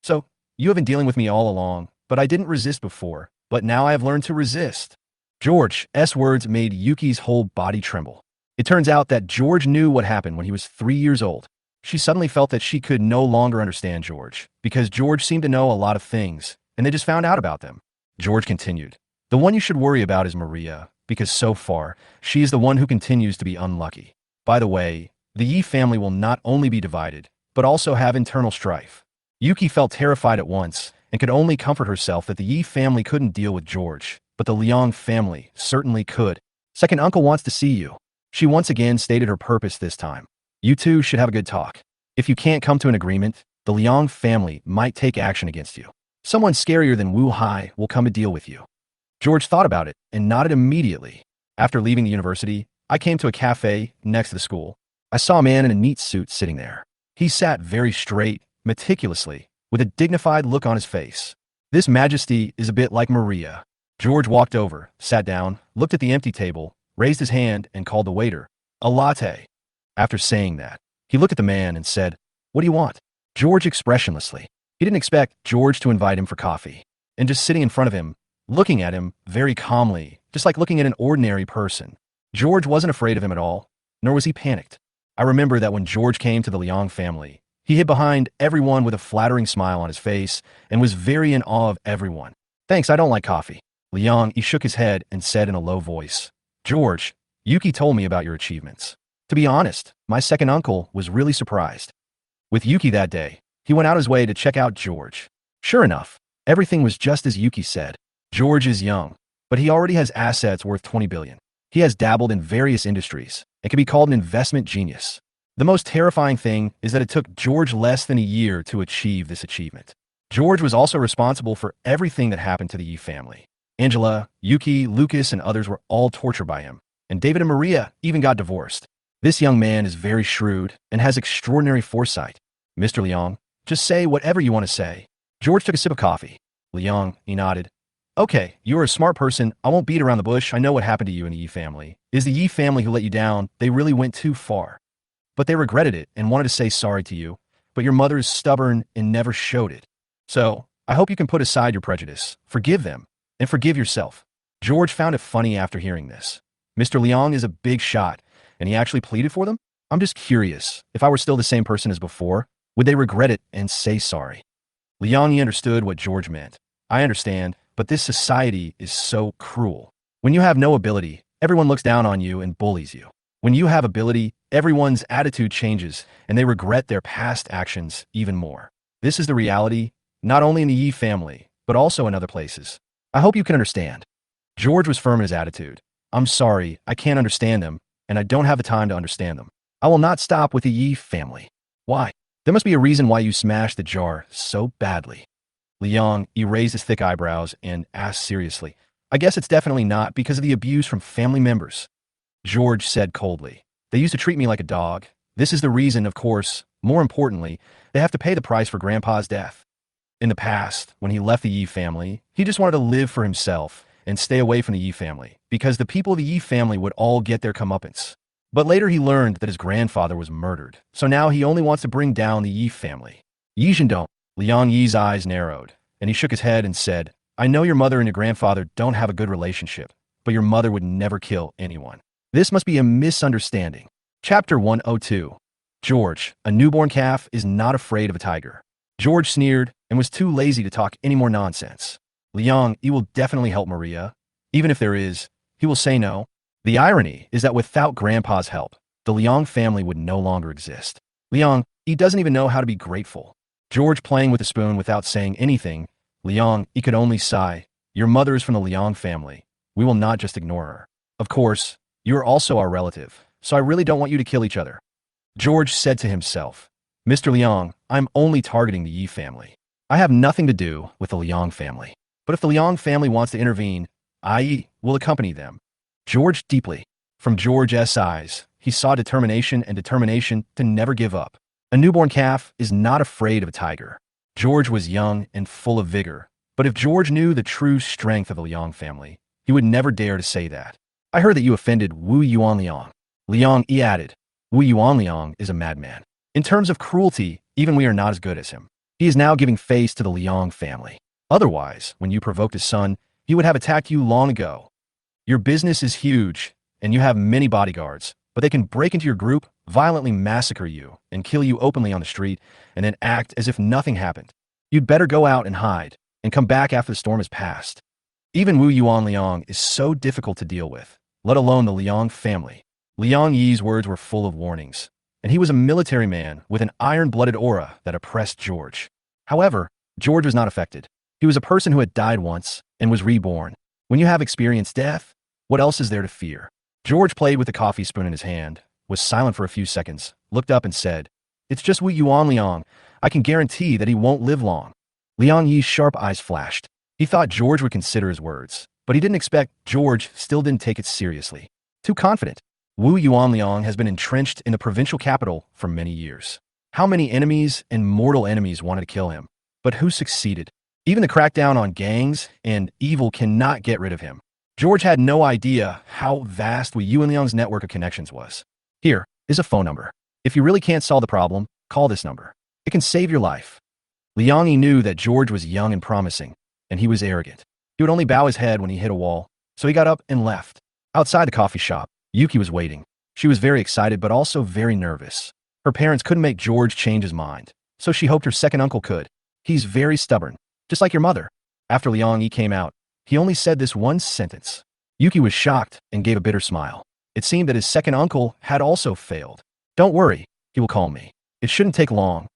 So, you have been dealing with me all along, but I didn't resist before, but now I have learned to resist. George's words made Yuki's whole body tremble. It turns out that George knew what happened when he was 3 years old. She suddenly felt that she could no longer understand George, because George seemed to know a lot of things, and they just found out about them. George continued, the one you should worry about is Maria, because so far, she is the one who continues to be unlucky. By the way, the Yi family will not only be divided, but also have internal strife. Yuki felt terrified at once, and could only comfort herself that the Yi family couldn't deal with George, but the Liang family certainly could. Second uncle wants to see you. She once again stated her purpose this time. You two should have a good talk. If you can't come to an agreement, the Liang family might take action against you. Someone scarier than Wu Hai will come to deal with you. George thought about it and nodded immediately. After leaving the university, I came to a cafe next to the school. I saw a man in a neat suit sitting there. He sat very straight, meticulously, with a dignified look on his face. This majesty is a bit like Maria. George walked over, sat down, looked at the empty table, raised his hand and called the waiter, a latte. After saying that, he looked at the man and said, what do you want? George expressionlessly. He didn't expect George to invite him for coffee. And just sitting in front of him, looking at him very calmly, just like looking at an ordinary person. George wasn't afraid of him at all, nor was he panicked. I remember that when George came to the Liang family, he hid behind everyone with a flattering smile on his face and was very in awe of everyone. Thanks, I don't like coffee. Liang, he shook his head and said in a low voice, George, Yuki told me about your achievements. To be honest, my second uncle was really surprised. With Yuki that day, he went out his way to check out George. Sure enough, everything was just as Yuki said. George is young, but he already has assets worth 20 billion. He has dabbled in various industries and can be called an investment genius. The most terrifying thing is that it took George less than a year to achieve this achievement. George was also responsible for everything that happened to the Yi family. Angela, Yuki, Lucas, and others were all tortured by him, and David and Maria even got divorced. This young man is very shrewd and has extraordinary foresight. Mr. Liang, just say whatever you want to say. George took a sip of coffee. Liang, he nodded. Okay, you are a smart person. I won't beat around the bush. I know what happened to you and the Yi family. It is the Yi family who let you down. They really went too far. But they regretted it and wanted to say sorry to you. But your mother is stubborn and never showed it. So, I hope you can put aside your prejudice, forgive them, and forgive yourself. George found it funny after hearing this. Mr. Liang is a big shot, and he actually pleaded for them? I'm just curious, if I were still the same person as before, would they regret it and say sorry? Liang understood what George meant. I understand, but this society is so cruel. When you have no ability, everyone looks down on you and bullies you. When you have ability, everyone's attitude changes, and they regret their past actions even more. This is the reality, not only in the Yi family, but also in other places. I hope you can understand. George was firm in his attitude. I'm sorry, I can't understand them, and I don't have the time to understand them. I will not stop with the Yi family. Why? There must be a reason why you smashed the jar so badly. Liang, he raised his thick eyebrows and asked seriously, I guess it's definitely not because of the abuse from family members. George said coldly, they used to treat me like a dog. This is the reason, of course. More importantly, they have to pay the price for Grandpa's death. In the past, when he left the Yi family, he just wanted to live for himself and stay away from the Yi family because the people of the Yi family would all get their comeuppance. But later he learned that his grandfather was murdered, so now he only wants to bring down the Yi family. Yi Zhendong. Liang Yi's eyes narrowed, and he shook his head and said, I know your mother and your grandfather don't have a good relationship, but your mother would never kill anyone. This must be a misunderstanding. Chapter 102. George, a newborn calf, is not afraid of a tiger. George sneered and was too lazy to talk any more nonsense. Liang, he will definitely help Maria. Even if there is, he will say no. The irony is that without Grandpa's help, the Liang family would no longer exist. Liang, he doesn't even know how to be grateful. George playing with the spoon without saying anything. Liang, he could only sigh. Your mother is from the Liang family. We will not just ignore her. Of course, you are also our relative, so I really don't want you to kill each other. George said to himself, Mr. Liang, I'm only targeting the Yi family. I have nothing to do with the Liang family. But if the Liang family wants to intervene, I will accompany them. George deeply. From George's eyes, he saw determination and determination to never give up. A newborn calf is not afraid of a tiger. George was young and full of vigor, but if George knew the true strength of the Liang family, he would never dare to say that. I heard that you offended Wu Yuanliang. Liang, he added, Wu Yuanliang is a madman. In terms of cruelty, even we are not as good as him. He is now giving face to the Liang family. Otherwise, when you provoked his son, he would have attacked you long ago. Your business is huge, and you have many bodyguards, but they can break into your group, violently massacre you, and kill you openly on the street, and then act as if nothing happened. You'd better go out and hide, and come back after the storm has passed. Even Wu Yuanliang is so difficult to deal with, let alone the Liang family. Liang Yi's words were full of warnings, and he was a military man with an iron-blooded aura that oppressed George. However, George was not affected. He was a person who had died once and was reborn. When you have experienced death, what else is there to fear? George played with the coffee spoon in his hand, was silent for a few seconds, looked up and said, It's just Wu Yuanliang. I can guarantee that he won't live long. Liang Yi's sharp eyes flashed. He thought George would consider his words, but he didn't expect George still didn't take it seriously. Too confident. Wu Yuanliang has been entrenched in the provincial capital for many years. How many enemies and mortal enemies wanted to kill him? But who succeeded? Even the crackdown on gangs and evil cannot get rid of him. George had no idea how vast Wu Yuanliang's network of connections was. Here is a phone number. If you really can't solve the problem, call this number. It can save your life. Liang Yi knew that George was young and promising, and he was arrogant. He would only bow his head when he hit a wall, so he got up and left. Outside the coffee shop, Yuki was waiting. She was very excited but also very nervous. Her parents couldn't make George change his mind, so she hoped her second uncle could. He's very stubborn, just like your mother. After Liang Yi came out, he only said this one sentence. Yuki was shocked and gave a bitter smile. It seemed that his second uncle had also failed. Don't worry, he will call me. It shouldn't take long.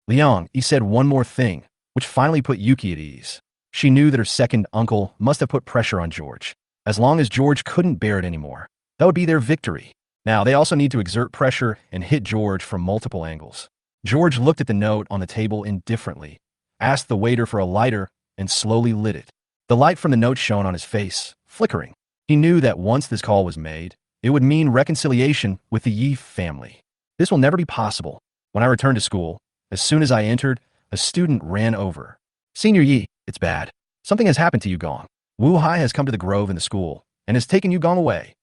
Liang Yi said one more thing, which finally put Yuki at ease. She knew that her second uncle must have put pressure on George. As long as George couldn't bear it anymore, that would be their victory. Now, they also need to exert pressure and hit George from multiple angles. George looked at the note on the table indifferently, asked the waiter for a lighter, and slowly lit it. The light from the note shone on his face, flickering. He knew that once this call was made, it would mean reconciliation with the Yi family. This will never be possible. When I returned to school, as soon as I entered, a student ran over. Senior Yi, it's bad. Something has happened to Yu Gong. Wu Hai has come to the grove in the school and has taken Yu Gong away.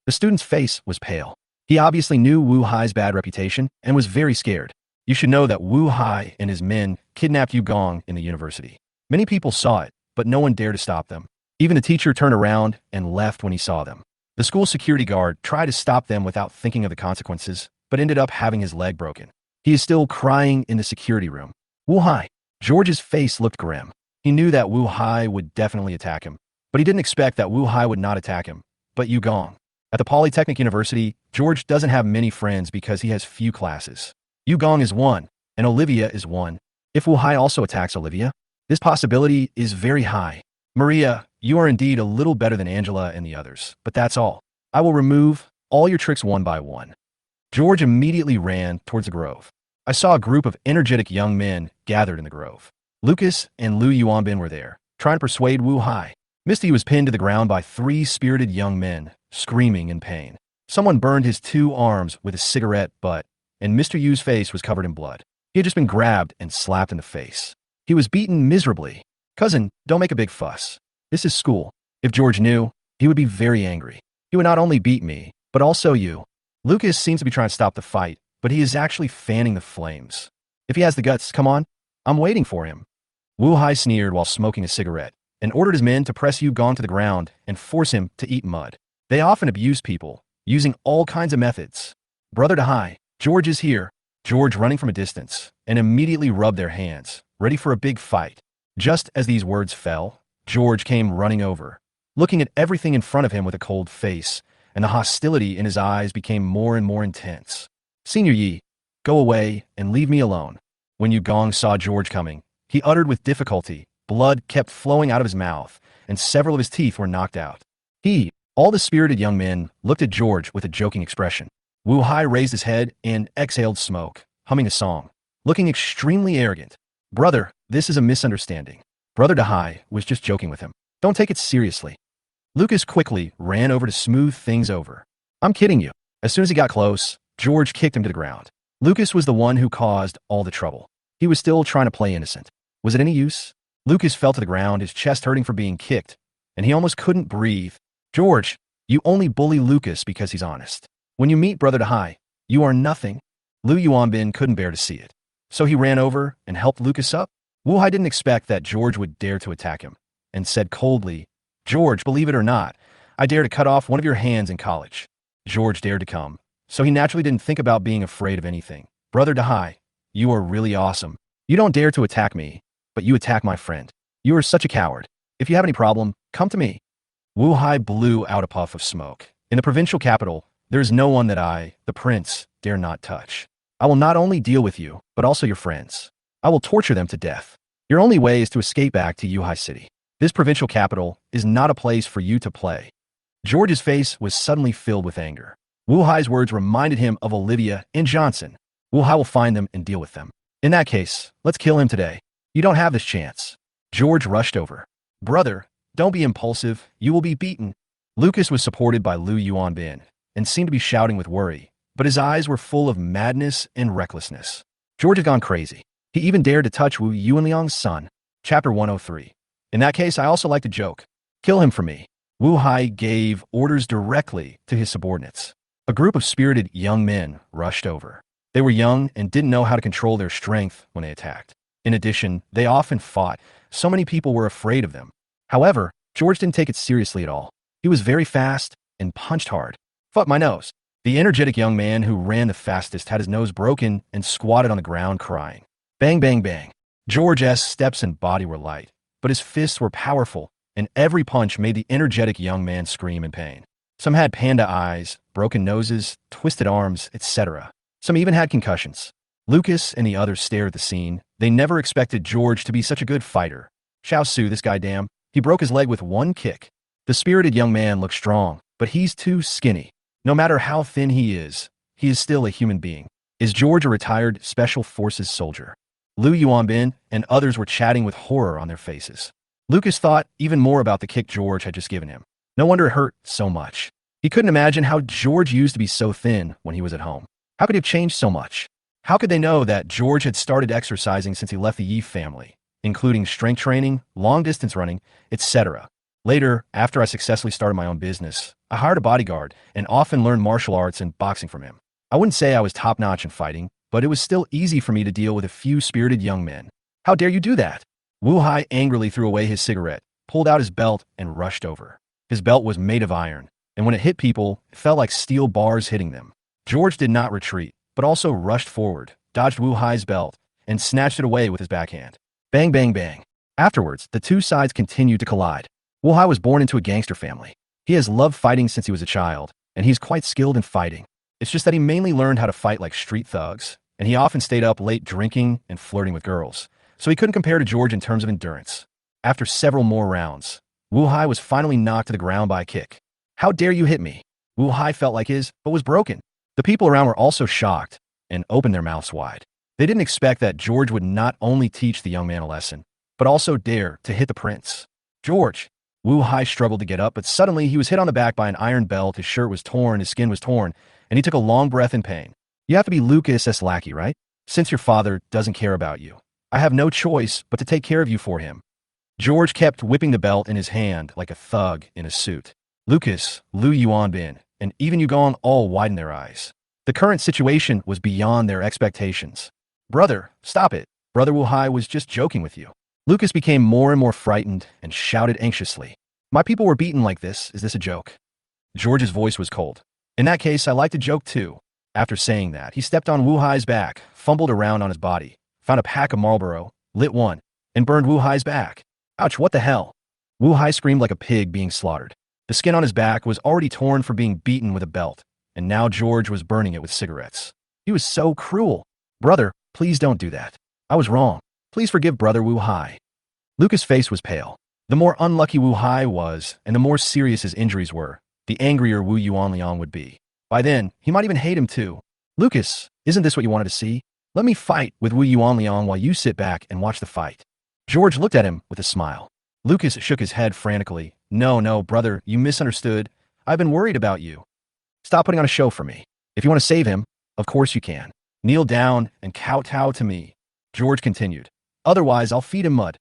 The student's face was pale. He obviously knew Wu Hai's bad reputation and was very scared. You should know that Wu Hai and his men kidnapped Yu Gong in the university. Many people saw it, but no one dared to stop them. Even the teacher turned around and left when he saw them. The school security guard tried to stop them without thinking of the consequences, but ended up having his leg broken. He is still crying in the security room. Wu Hai. George's face looked grim. He knew that Wu Hai would definitely attack him, but he didn't expect that Wu Hai would not attack him, but Yu Gong. At the Polytechnic University, George doesn't have many friends because he has few classes. Yu Gong is one, and Olivia is one. If Wu Hai also attacks Olivia, this possibility is very high. Maria, you are indeed a little better than Angela and the others, but that's all. I will remove all your tricks one by one. George immediately ran towards the grove. I saw a group of energetic young men gathered in the grove. Lucas and Liu Yuanbin were there, trying to persuade Wu Hai. Misty was pinned to the ground by 3 spirited young men, screaming in pain. Someone burned his 2 arms with a cigarette butt, and Mr. Yu's face was covered in blood. He had just been grabbed and slapped in the face. He was beaten miserably. Cousin, don't make a big fuss. This is school. If George knew, he would be very angry. He would not only beat me, but also you. Lucas seems to be trying to stop the fight, but he is actually fanning the flames. If he has the guts, come on. I'm waiting for him. Wu Hai sneered while smoking a cigarette and ordered his men to press Yu Gong to the ground and force him to eat mud. They often abuse people, using all kinds of methods. Brother to Hai, George is here. George running from a distance and immediately rubbed their hands, ready for a big fight. Just as these words fell, George came running over, looking at everything in front of him with a cold face, and the hostility in his eyes became more and more intense. Senior Yi, go away and leave me alone. When Yu Gong saw George coming, he uttered with difficulty. Blood kept flowing out of his mouth, and several of his teeth were knocked out. All the spirited young men looked at George with a joking expression. Wu Hai raised his head and exhaled smoke, humming a song, looking extremely arrogant. Brother, this is a misunderstanding. Brother Dahai was just joking with him. Don't take it seriously. Lucas quickly ran over to smooth things over. I'm kidding you. As soon as he got close, George kicked him to the ground. Lucas was the one who caused all the trouble. He was still trying to play innocent. Was it any use? Lucas fell to the ground, his chest hurting from being kicked, and he almost couldn't breathe. George, you only bully Lucas because he's honest. When you meet Brother Dahai, you are nothing. Liu Yuanbin couldn't bear to see it, so he ran over and helped Lucas up. Wu Hai didn't expect that George would dare to attack him, and said coldly, George, believe it or not, I dare to cut off one of your hands in college. George dared to come, so he naturally didn't think about being afraid of anything. Brother Dahai, you are really awesome. You don't dare to attack me, but you attack my friend. You are such a coward. If you have any problem, come to me. Wu Hai blew out a puff of smoke. In the provincial capital, there is no one that I, the prince, dare not touch. I will not only deal with you, but also your friends. I will torture them to death. Your only way is to escape back to Yuhai City. This provincial capital is not a place for you to play. George's face was suddenly filled with anger. Wu Hai's words reminded him of Olivia and Johnson. Wu Hai will find them and deal with them. In that case, let's kill him today. You don't have this chance. George rushed over. Brother, don't be impulsive. You will be beaten. Lucas was supported by Liu Yuanbin and seemed to be shouting with worry, but his eyes were full of madness and recklessness. George had gone crazy. He even dared to touch Wu Yuanliang's son. Chapter 103. In that case, I also like to joke. Kill him for me. Wu Hai gave orders directly to his subordinates. A group of spirited young men rushed over. They were young and didn't know how to control their strength when they attacked. In addition, they often fought. So many people were afraid of them. However, George didn't take it seriously at all. He was very fast and punched hard. Fuck my nose. The energetic young man who ran the fastest had his nose broken and squatted on the ground crying. Bang, bang, bang. George's steps and body were light, but his fists were powerful, and every punch made the energetic young man scream in pain. Some had panda eyes, broken noses, twisted arms, etc. Some even had concussions. Lucas and the others stared at the scene. They never expected George to be such a good fighter. Xiao Su, this guy damn. He broke his leg with one kick. The spirited young man looked strong, but he's too skinny. No matter how thin he is still a human being. Is George a retired Special Forces soldier? Lu Yuanbin and others were chatting with horror on their faces. Lucas thought even more about the kick George had just given him. No wonder it hurt so much. He couldn't imagine how George used to be so thin when he was at home. How could he have changed so much? How could they know that George had started exercising since he left the Yi family, including strength training, long-distance running, etc.? Later, after I successfully started my own business, I hired a bodyguard and often learned martial arts and boxing from him. I wouldn't say I was top-notch in fighting, but it was still easy for me to deal with a few spirited young men. How dare you do that? Wu Hai angrily threw away his cigarette, pulled out his belt, and rushed over. His belt was made of iron, and when it hit people, it felt like steel bars hitting them. George did not retreat, but also rushed forward, dodged Wu Hai's belt, and snatched it away with his backhand. Bang, bang, bang. Afterwards, the two sides continued to collide. Wu Hai was born into a gangster family. He has loved fighting since he was a child, and he's quite skilled in fighting. It's just that he mainly learned how to fight like street thugs, and he often stayed up late drinking and flirting with girls, so he couldn't compare to George in terms of endurance. After several more rounds, Wu Hai was finally knocked to the ground by a kick. How dare you hit me? Wu Hai felt like his, but was broken. The people around were also shocked and opened their mouths wide. They didn't expect that George would not only teach the young man a lesson, but also dare to hit the prince. George! Wu Hai struggled to get up, but suddenly he was hit on the back by an iron belt, his shirt was torn, his skin was torn, and he took a long breath in pain. You have to be Lucas's lackey, right? Since your father doesn't care about you, I have no choice but to take care of you for him. George kept whipping the belt in his hand like a thug in a suit. Lucas, Lu Yuanbin, and even Yugong all widened their eyes. The current situation was beyond their expectations. Brother, stop it. Brother Wu Hai was just joking with you. Lucas became more and more frightened and shouted anxiously. My people were beaten like this. Is this a joke? George's voice was cold. In that case, I like to joke too. After saying that, he stepped on Wu Hai's back, fumbled around on his body, found a pack of Marlboro, lit one, and burned Wu Hai's back. Ouch, what the hell? Wu Hai screamed like a pig being slaughtered. The skin on his back was already torn from being beaten with a belt, and now George was burning it with cigarettes. He was so cruel. Brother, please don't do that. I was wrong. Please forgive Brother Wu Hai. Lucas' face was pale. The more unlucky Wu Hai was, and the more serious his injuries were, the angrier Wu Yuanliang would be. By then, he might even hate him too. Lucas, isn't this what you wanted to see? Let me fight with Wu Yuanliang while you sit back and watch the fight. George looked at him with a smile. Lucas shook his head frantically. No, brother, you misunderstood. I've been worried about you. Stop putting on a show for me. If you want to save him, of course you can. Kneel down and kowtow to me. George continued. Otherwise, I'll feed him mud.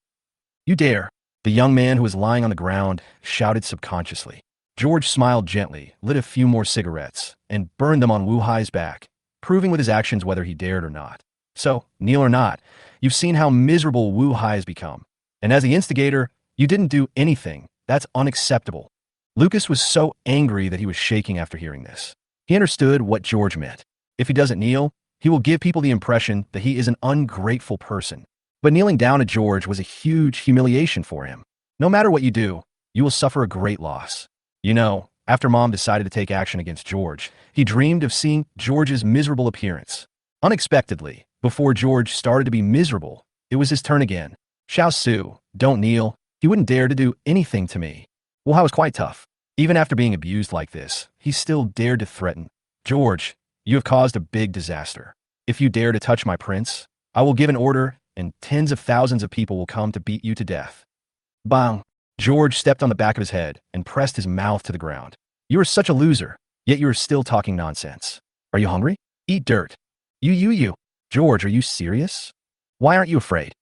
You dare. The young man who was lying on the ground shouted subconsciously. George smiled gently, lit a few more cigarettes, and burned them on Wu Hai's back, proving with his actions whether he dared or not. So, kneel or not, you've seen how miserable Wu Hai has become. And as the instigator, you didn't do anything. That's unacceptable. Lucas was so angry that he was shaking after hearing this. He understood what George meant. If he doesn't kneel, he will give people the impression that he is an ungrateful person. But kneeling down to George was a huge humiliation for him. No matter what you do, you will suffer a great loss. You know, after Mom decided to take action against George, he dreamed of seeing George's miserable appearance. Unexpectedly, before George started to be miserable, it was his turn again. Xiao Su, don't kneel. He wouldn't dare to do anything to me. Wu Hai was quite tough. Even after being abused like this, he still dared to threaten. George, you have caused a big disaster. If you dare to touch my prince, I will give an order and tens of thousands of people will come to beat you to death. Bang! George stepped on the back of his head and pressed his mouth to the ground. You are such a loser, yet you are still talking nonsense. Are you hungry? Eat dirt. You. George, are you serious? Why aren't you afraid?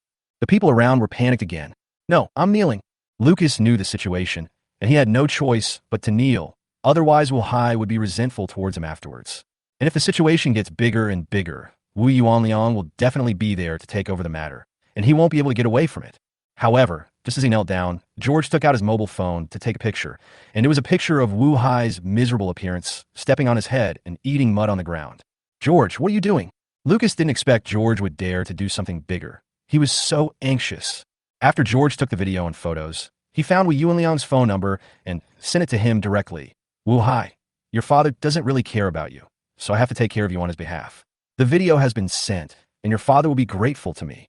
The people around were panicked again. No, I'm kneeling. Lucas knew the situation, and he had no choice but to kneel. Otherwise, Wu Hai would be resentful towards him afterwards. And if the situation gets bigger and bigger, Wu Yuanliang will definitely be there to take over the matter, and he won't be able to get away from it. However, Just as he knelt down, George took out his mobile phone to take a picture, and it was a picture of Wu Hai's miserable appearance, stepping on his head and eating mud on the ground. George, what are you doing? Lucas didn't expect George would dare to do something bigger. He was so anxious. After George took the video and photos, he found Wu Yuanliang's phone number and sent it to him directly. Wu Hai, your father doesn't really care about you, so I have to take care of you on his behalf. The video has been sent, and your father will be grateful to me.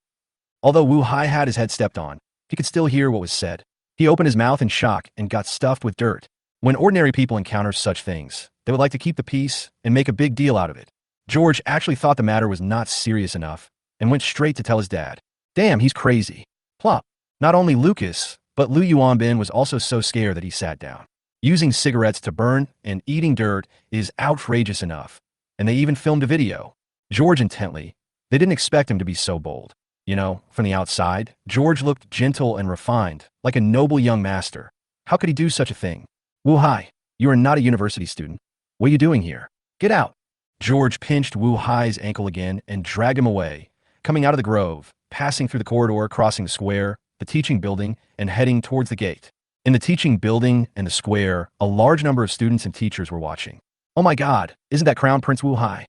Although Wu Hai had his head stepped on, he could still hear what was said. He opened his mouth in shock and got stuffed with dirt. When ordinary people encounter such things, they would like to keep the peace and make a big deal out of it. George actually thought the matter was not serious enough and went straight to tell his dad. Damn, he's crazy. Plop. Not only Lucas, but Lu Yuanbin was also so scared that he sat down. Using cigarettes to burn and eating dirt is outrageous enough, and they even filmed a video. George intently. They didn't expect him to be so bold. You know, from the outside, George looked gentle and refined, like a noble young master. How could he do such a thing? Wu Hai, you are not a university student. What are you doing here? Get out. George pinched Wu Hai's ankle again and dragged him away, coming out of the grove, passing through the corridor, crossing the square, the teaching building, and heading towards the gate. In the teaching building and the square, a large number of students and teachers were watching. Oh my God, isn't that Crown Prince Wu Hai?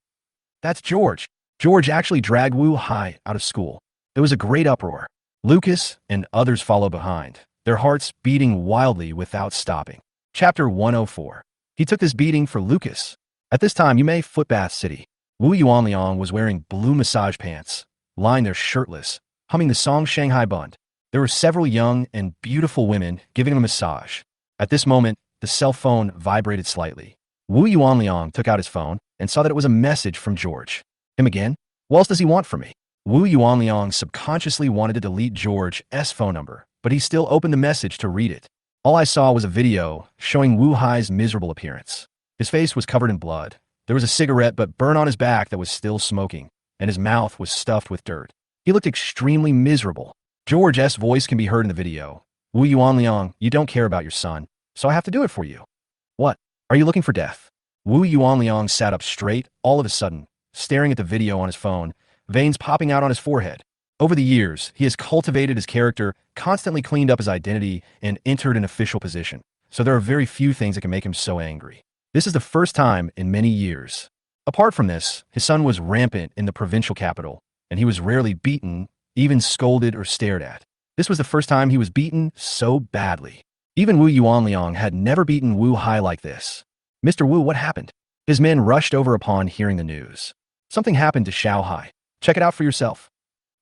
That's George. George actually dragged Wu Hai out of school. There was a great uproar. Lucas and others followed behind, their hearts beating wildly without stopping. Chapter 104. He took this beating for Lucas. At this time, Yumei Footbath City. Wu Yuanliang was wearing blue massage pants, lying there shirtless, humming the song Shanghai Bund. There were several young and beautiful women giving him a massage. At this moment, the cell phone vibrated slightly. Wu Yuanliang took out his phone and saw that it was a message from George. Him again? What else does he want from me? Wu Yuanliang subconsciously wanted to delete George's phone number, but he still opened the message to read it. All I saw was a video showing Wu Hai's miserable appearance. His face was covered in blood. There was a cigarette but burned on his back that was still smoking, and his mouth was stuffed with dirt. He looked extremely miserable. George's voice can be heard in the video. Wu Yuanliang, you don't care about your son, so I have to do it for you. What? Are you looking for death? Wu Yuanliang sat up straight, all of a sudden, staring at the video on his phone, veins popping out on his forehead. Over the years, he has cultivated his character, constantly cleaned up his identity, and entered an official position. So there are very few things that can make him so angry. This is the first time in many years. Apart from this, his son was rampant in the provincial capital, and he was rarely beaten, even scolded or stared at. This was the first time he was beaten so badly. Even Wu Yuanliang had never beaten Wu Hai like this. Mr. Wu, what happened? His men rushed over upon hearing the news. Something happened to Xiao Hai. Check it out for yourself.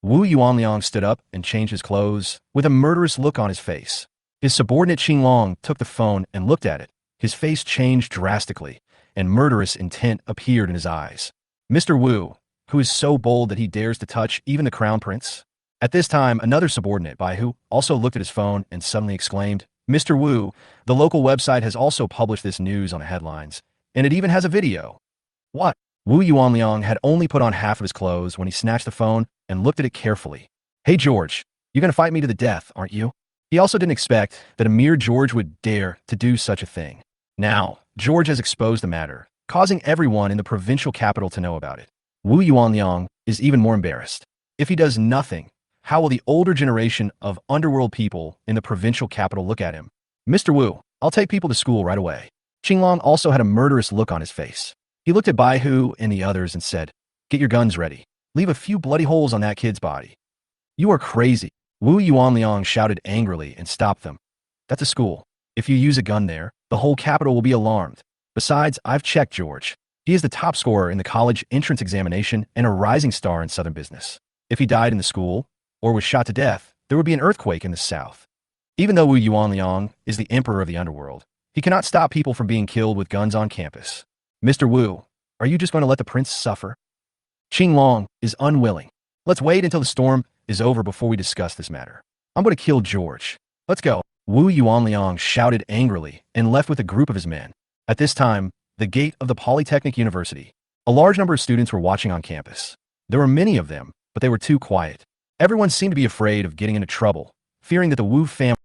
Wu Yuanliang stood up and changed his clothes with a murderous look on his face. His subordinate Qinglong took the phone and looked at it. His face changed drastically, and murderous intent appeared in his eyes. Mr. Wu, who is so bold that he dares to touch even the crown prince? At this time, another subordinate, Bai Hu, also looked at his phone and suddenly exclaimed, Mr. Wu, the local website has also published this news on the headlines, and it even has a video. What? Wu Yuanliang had only put on half of his clothes when he snatched the phone and looked at it carefully. Hey George, you're gonna fight me to the death, aren't you? He also didn't expect that a mere George would dare to do such a thing. Now, George has exposed the matter, causing everyone in the provincial capital to know about it. Wu Yuanliang is even more embarrassed. If he does nothing, how will the older generation of underworld people in the provincial capital look at him? Mr. Wu, I'll take people to school right away. Qinglong also had a murderous look on his face. He looked at Bai Hu and the others and said, Get your guns ready. Leave a few bloody holes on that kid's body. You are crazy. Wu Yuanliang shouted angrily and stopped them. That's a school. If you use a gun there, the whole capital will be alarmed. Besides, I've checked George. He is the top scorer in the college entrance examination and a rising star in southern business. If he died in the school, or was shot to death, there would be an earthquake in the south. Even though Wu Yuanliang is the emperor of the underworld, he cannot stop people from being killed with guns on campus. Mr. Wu, are you just going to let the prince suffer? Qinglong is unwilling. Let's wait until the storm is over before we discuss this matter. I'm going to kill George. Let's go. Wu Yuanliang shouted angrily and left with a group of his men. At this time, the gate of the Polytechnic University. A large number of students were watching on campus. There were many of them, but they were too quiet. Everyone seemed to be afraid of getting into trouble, fearing that the Wu family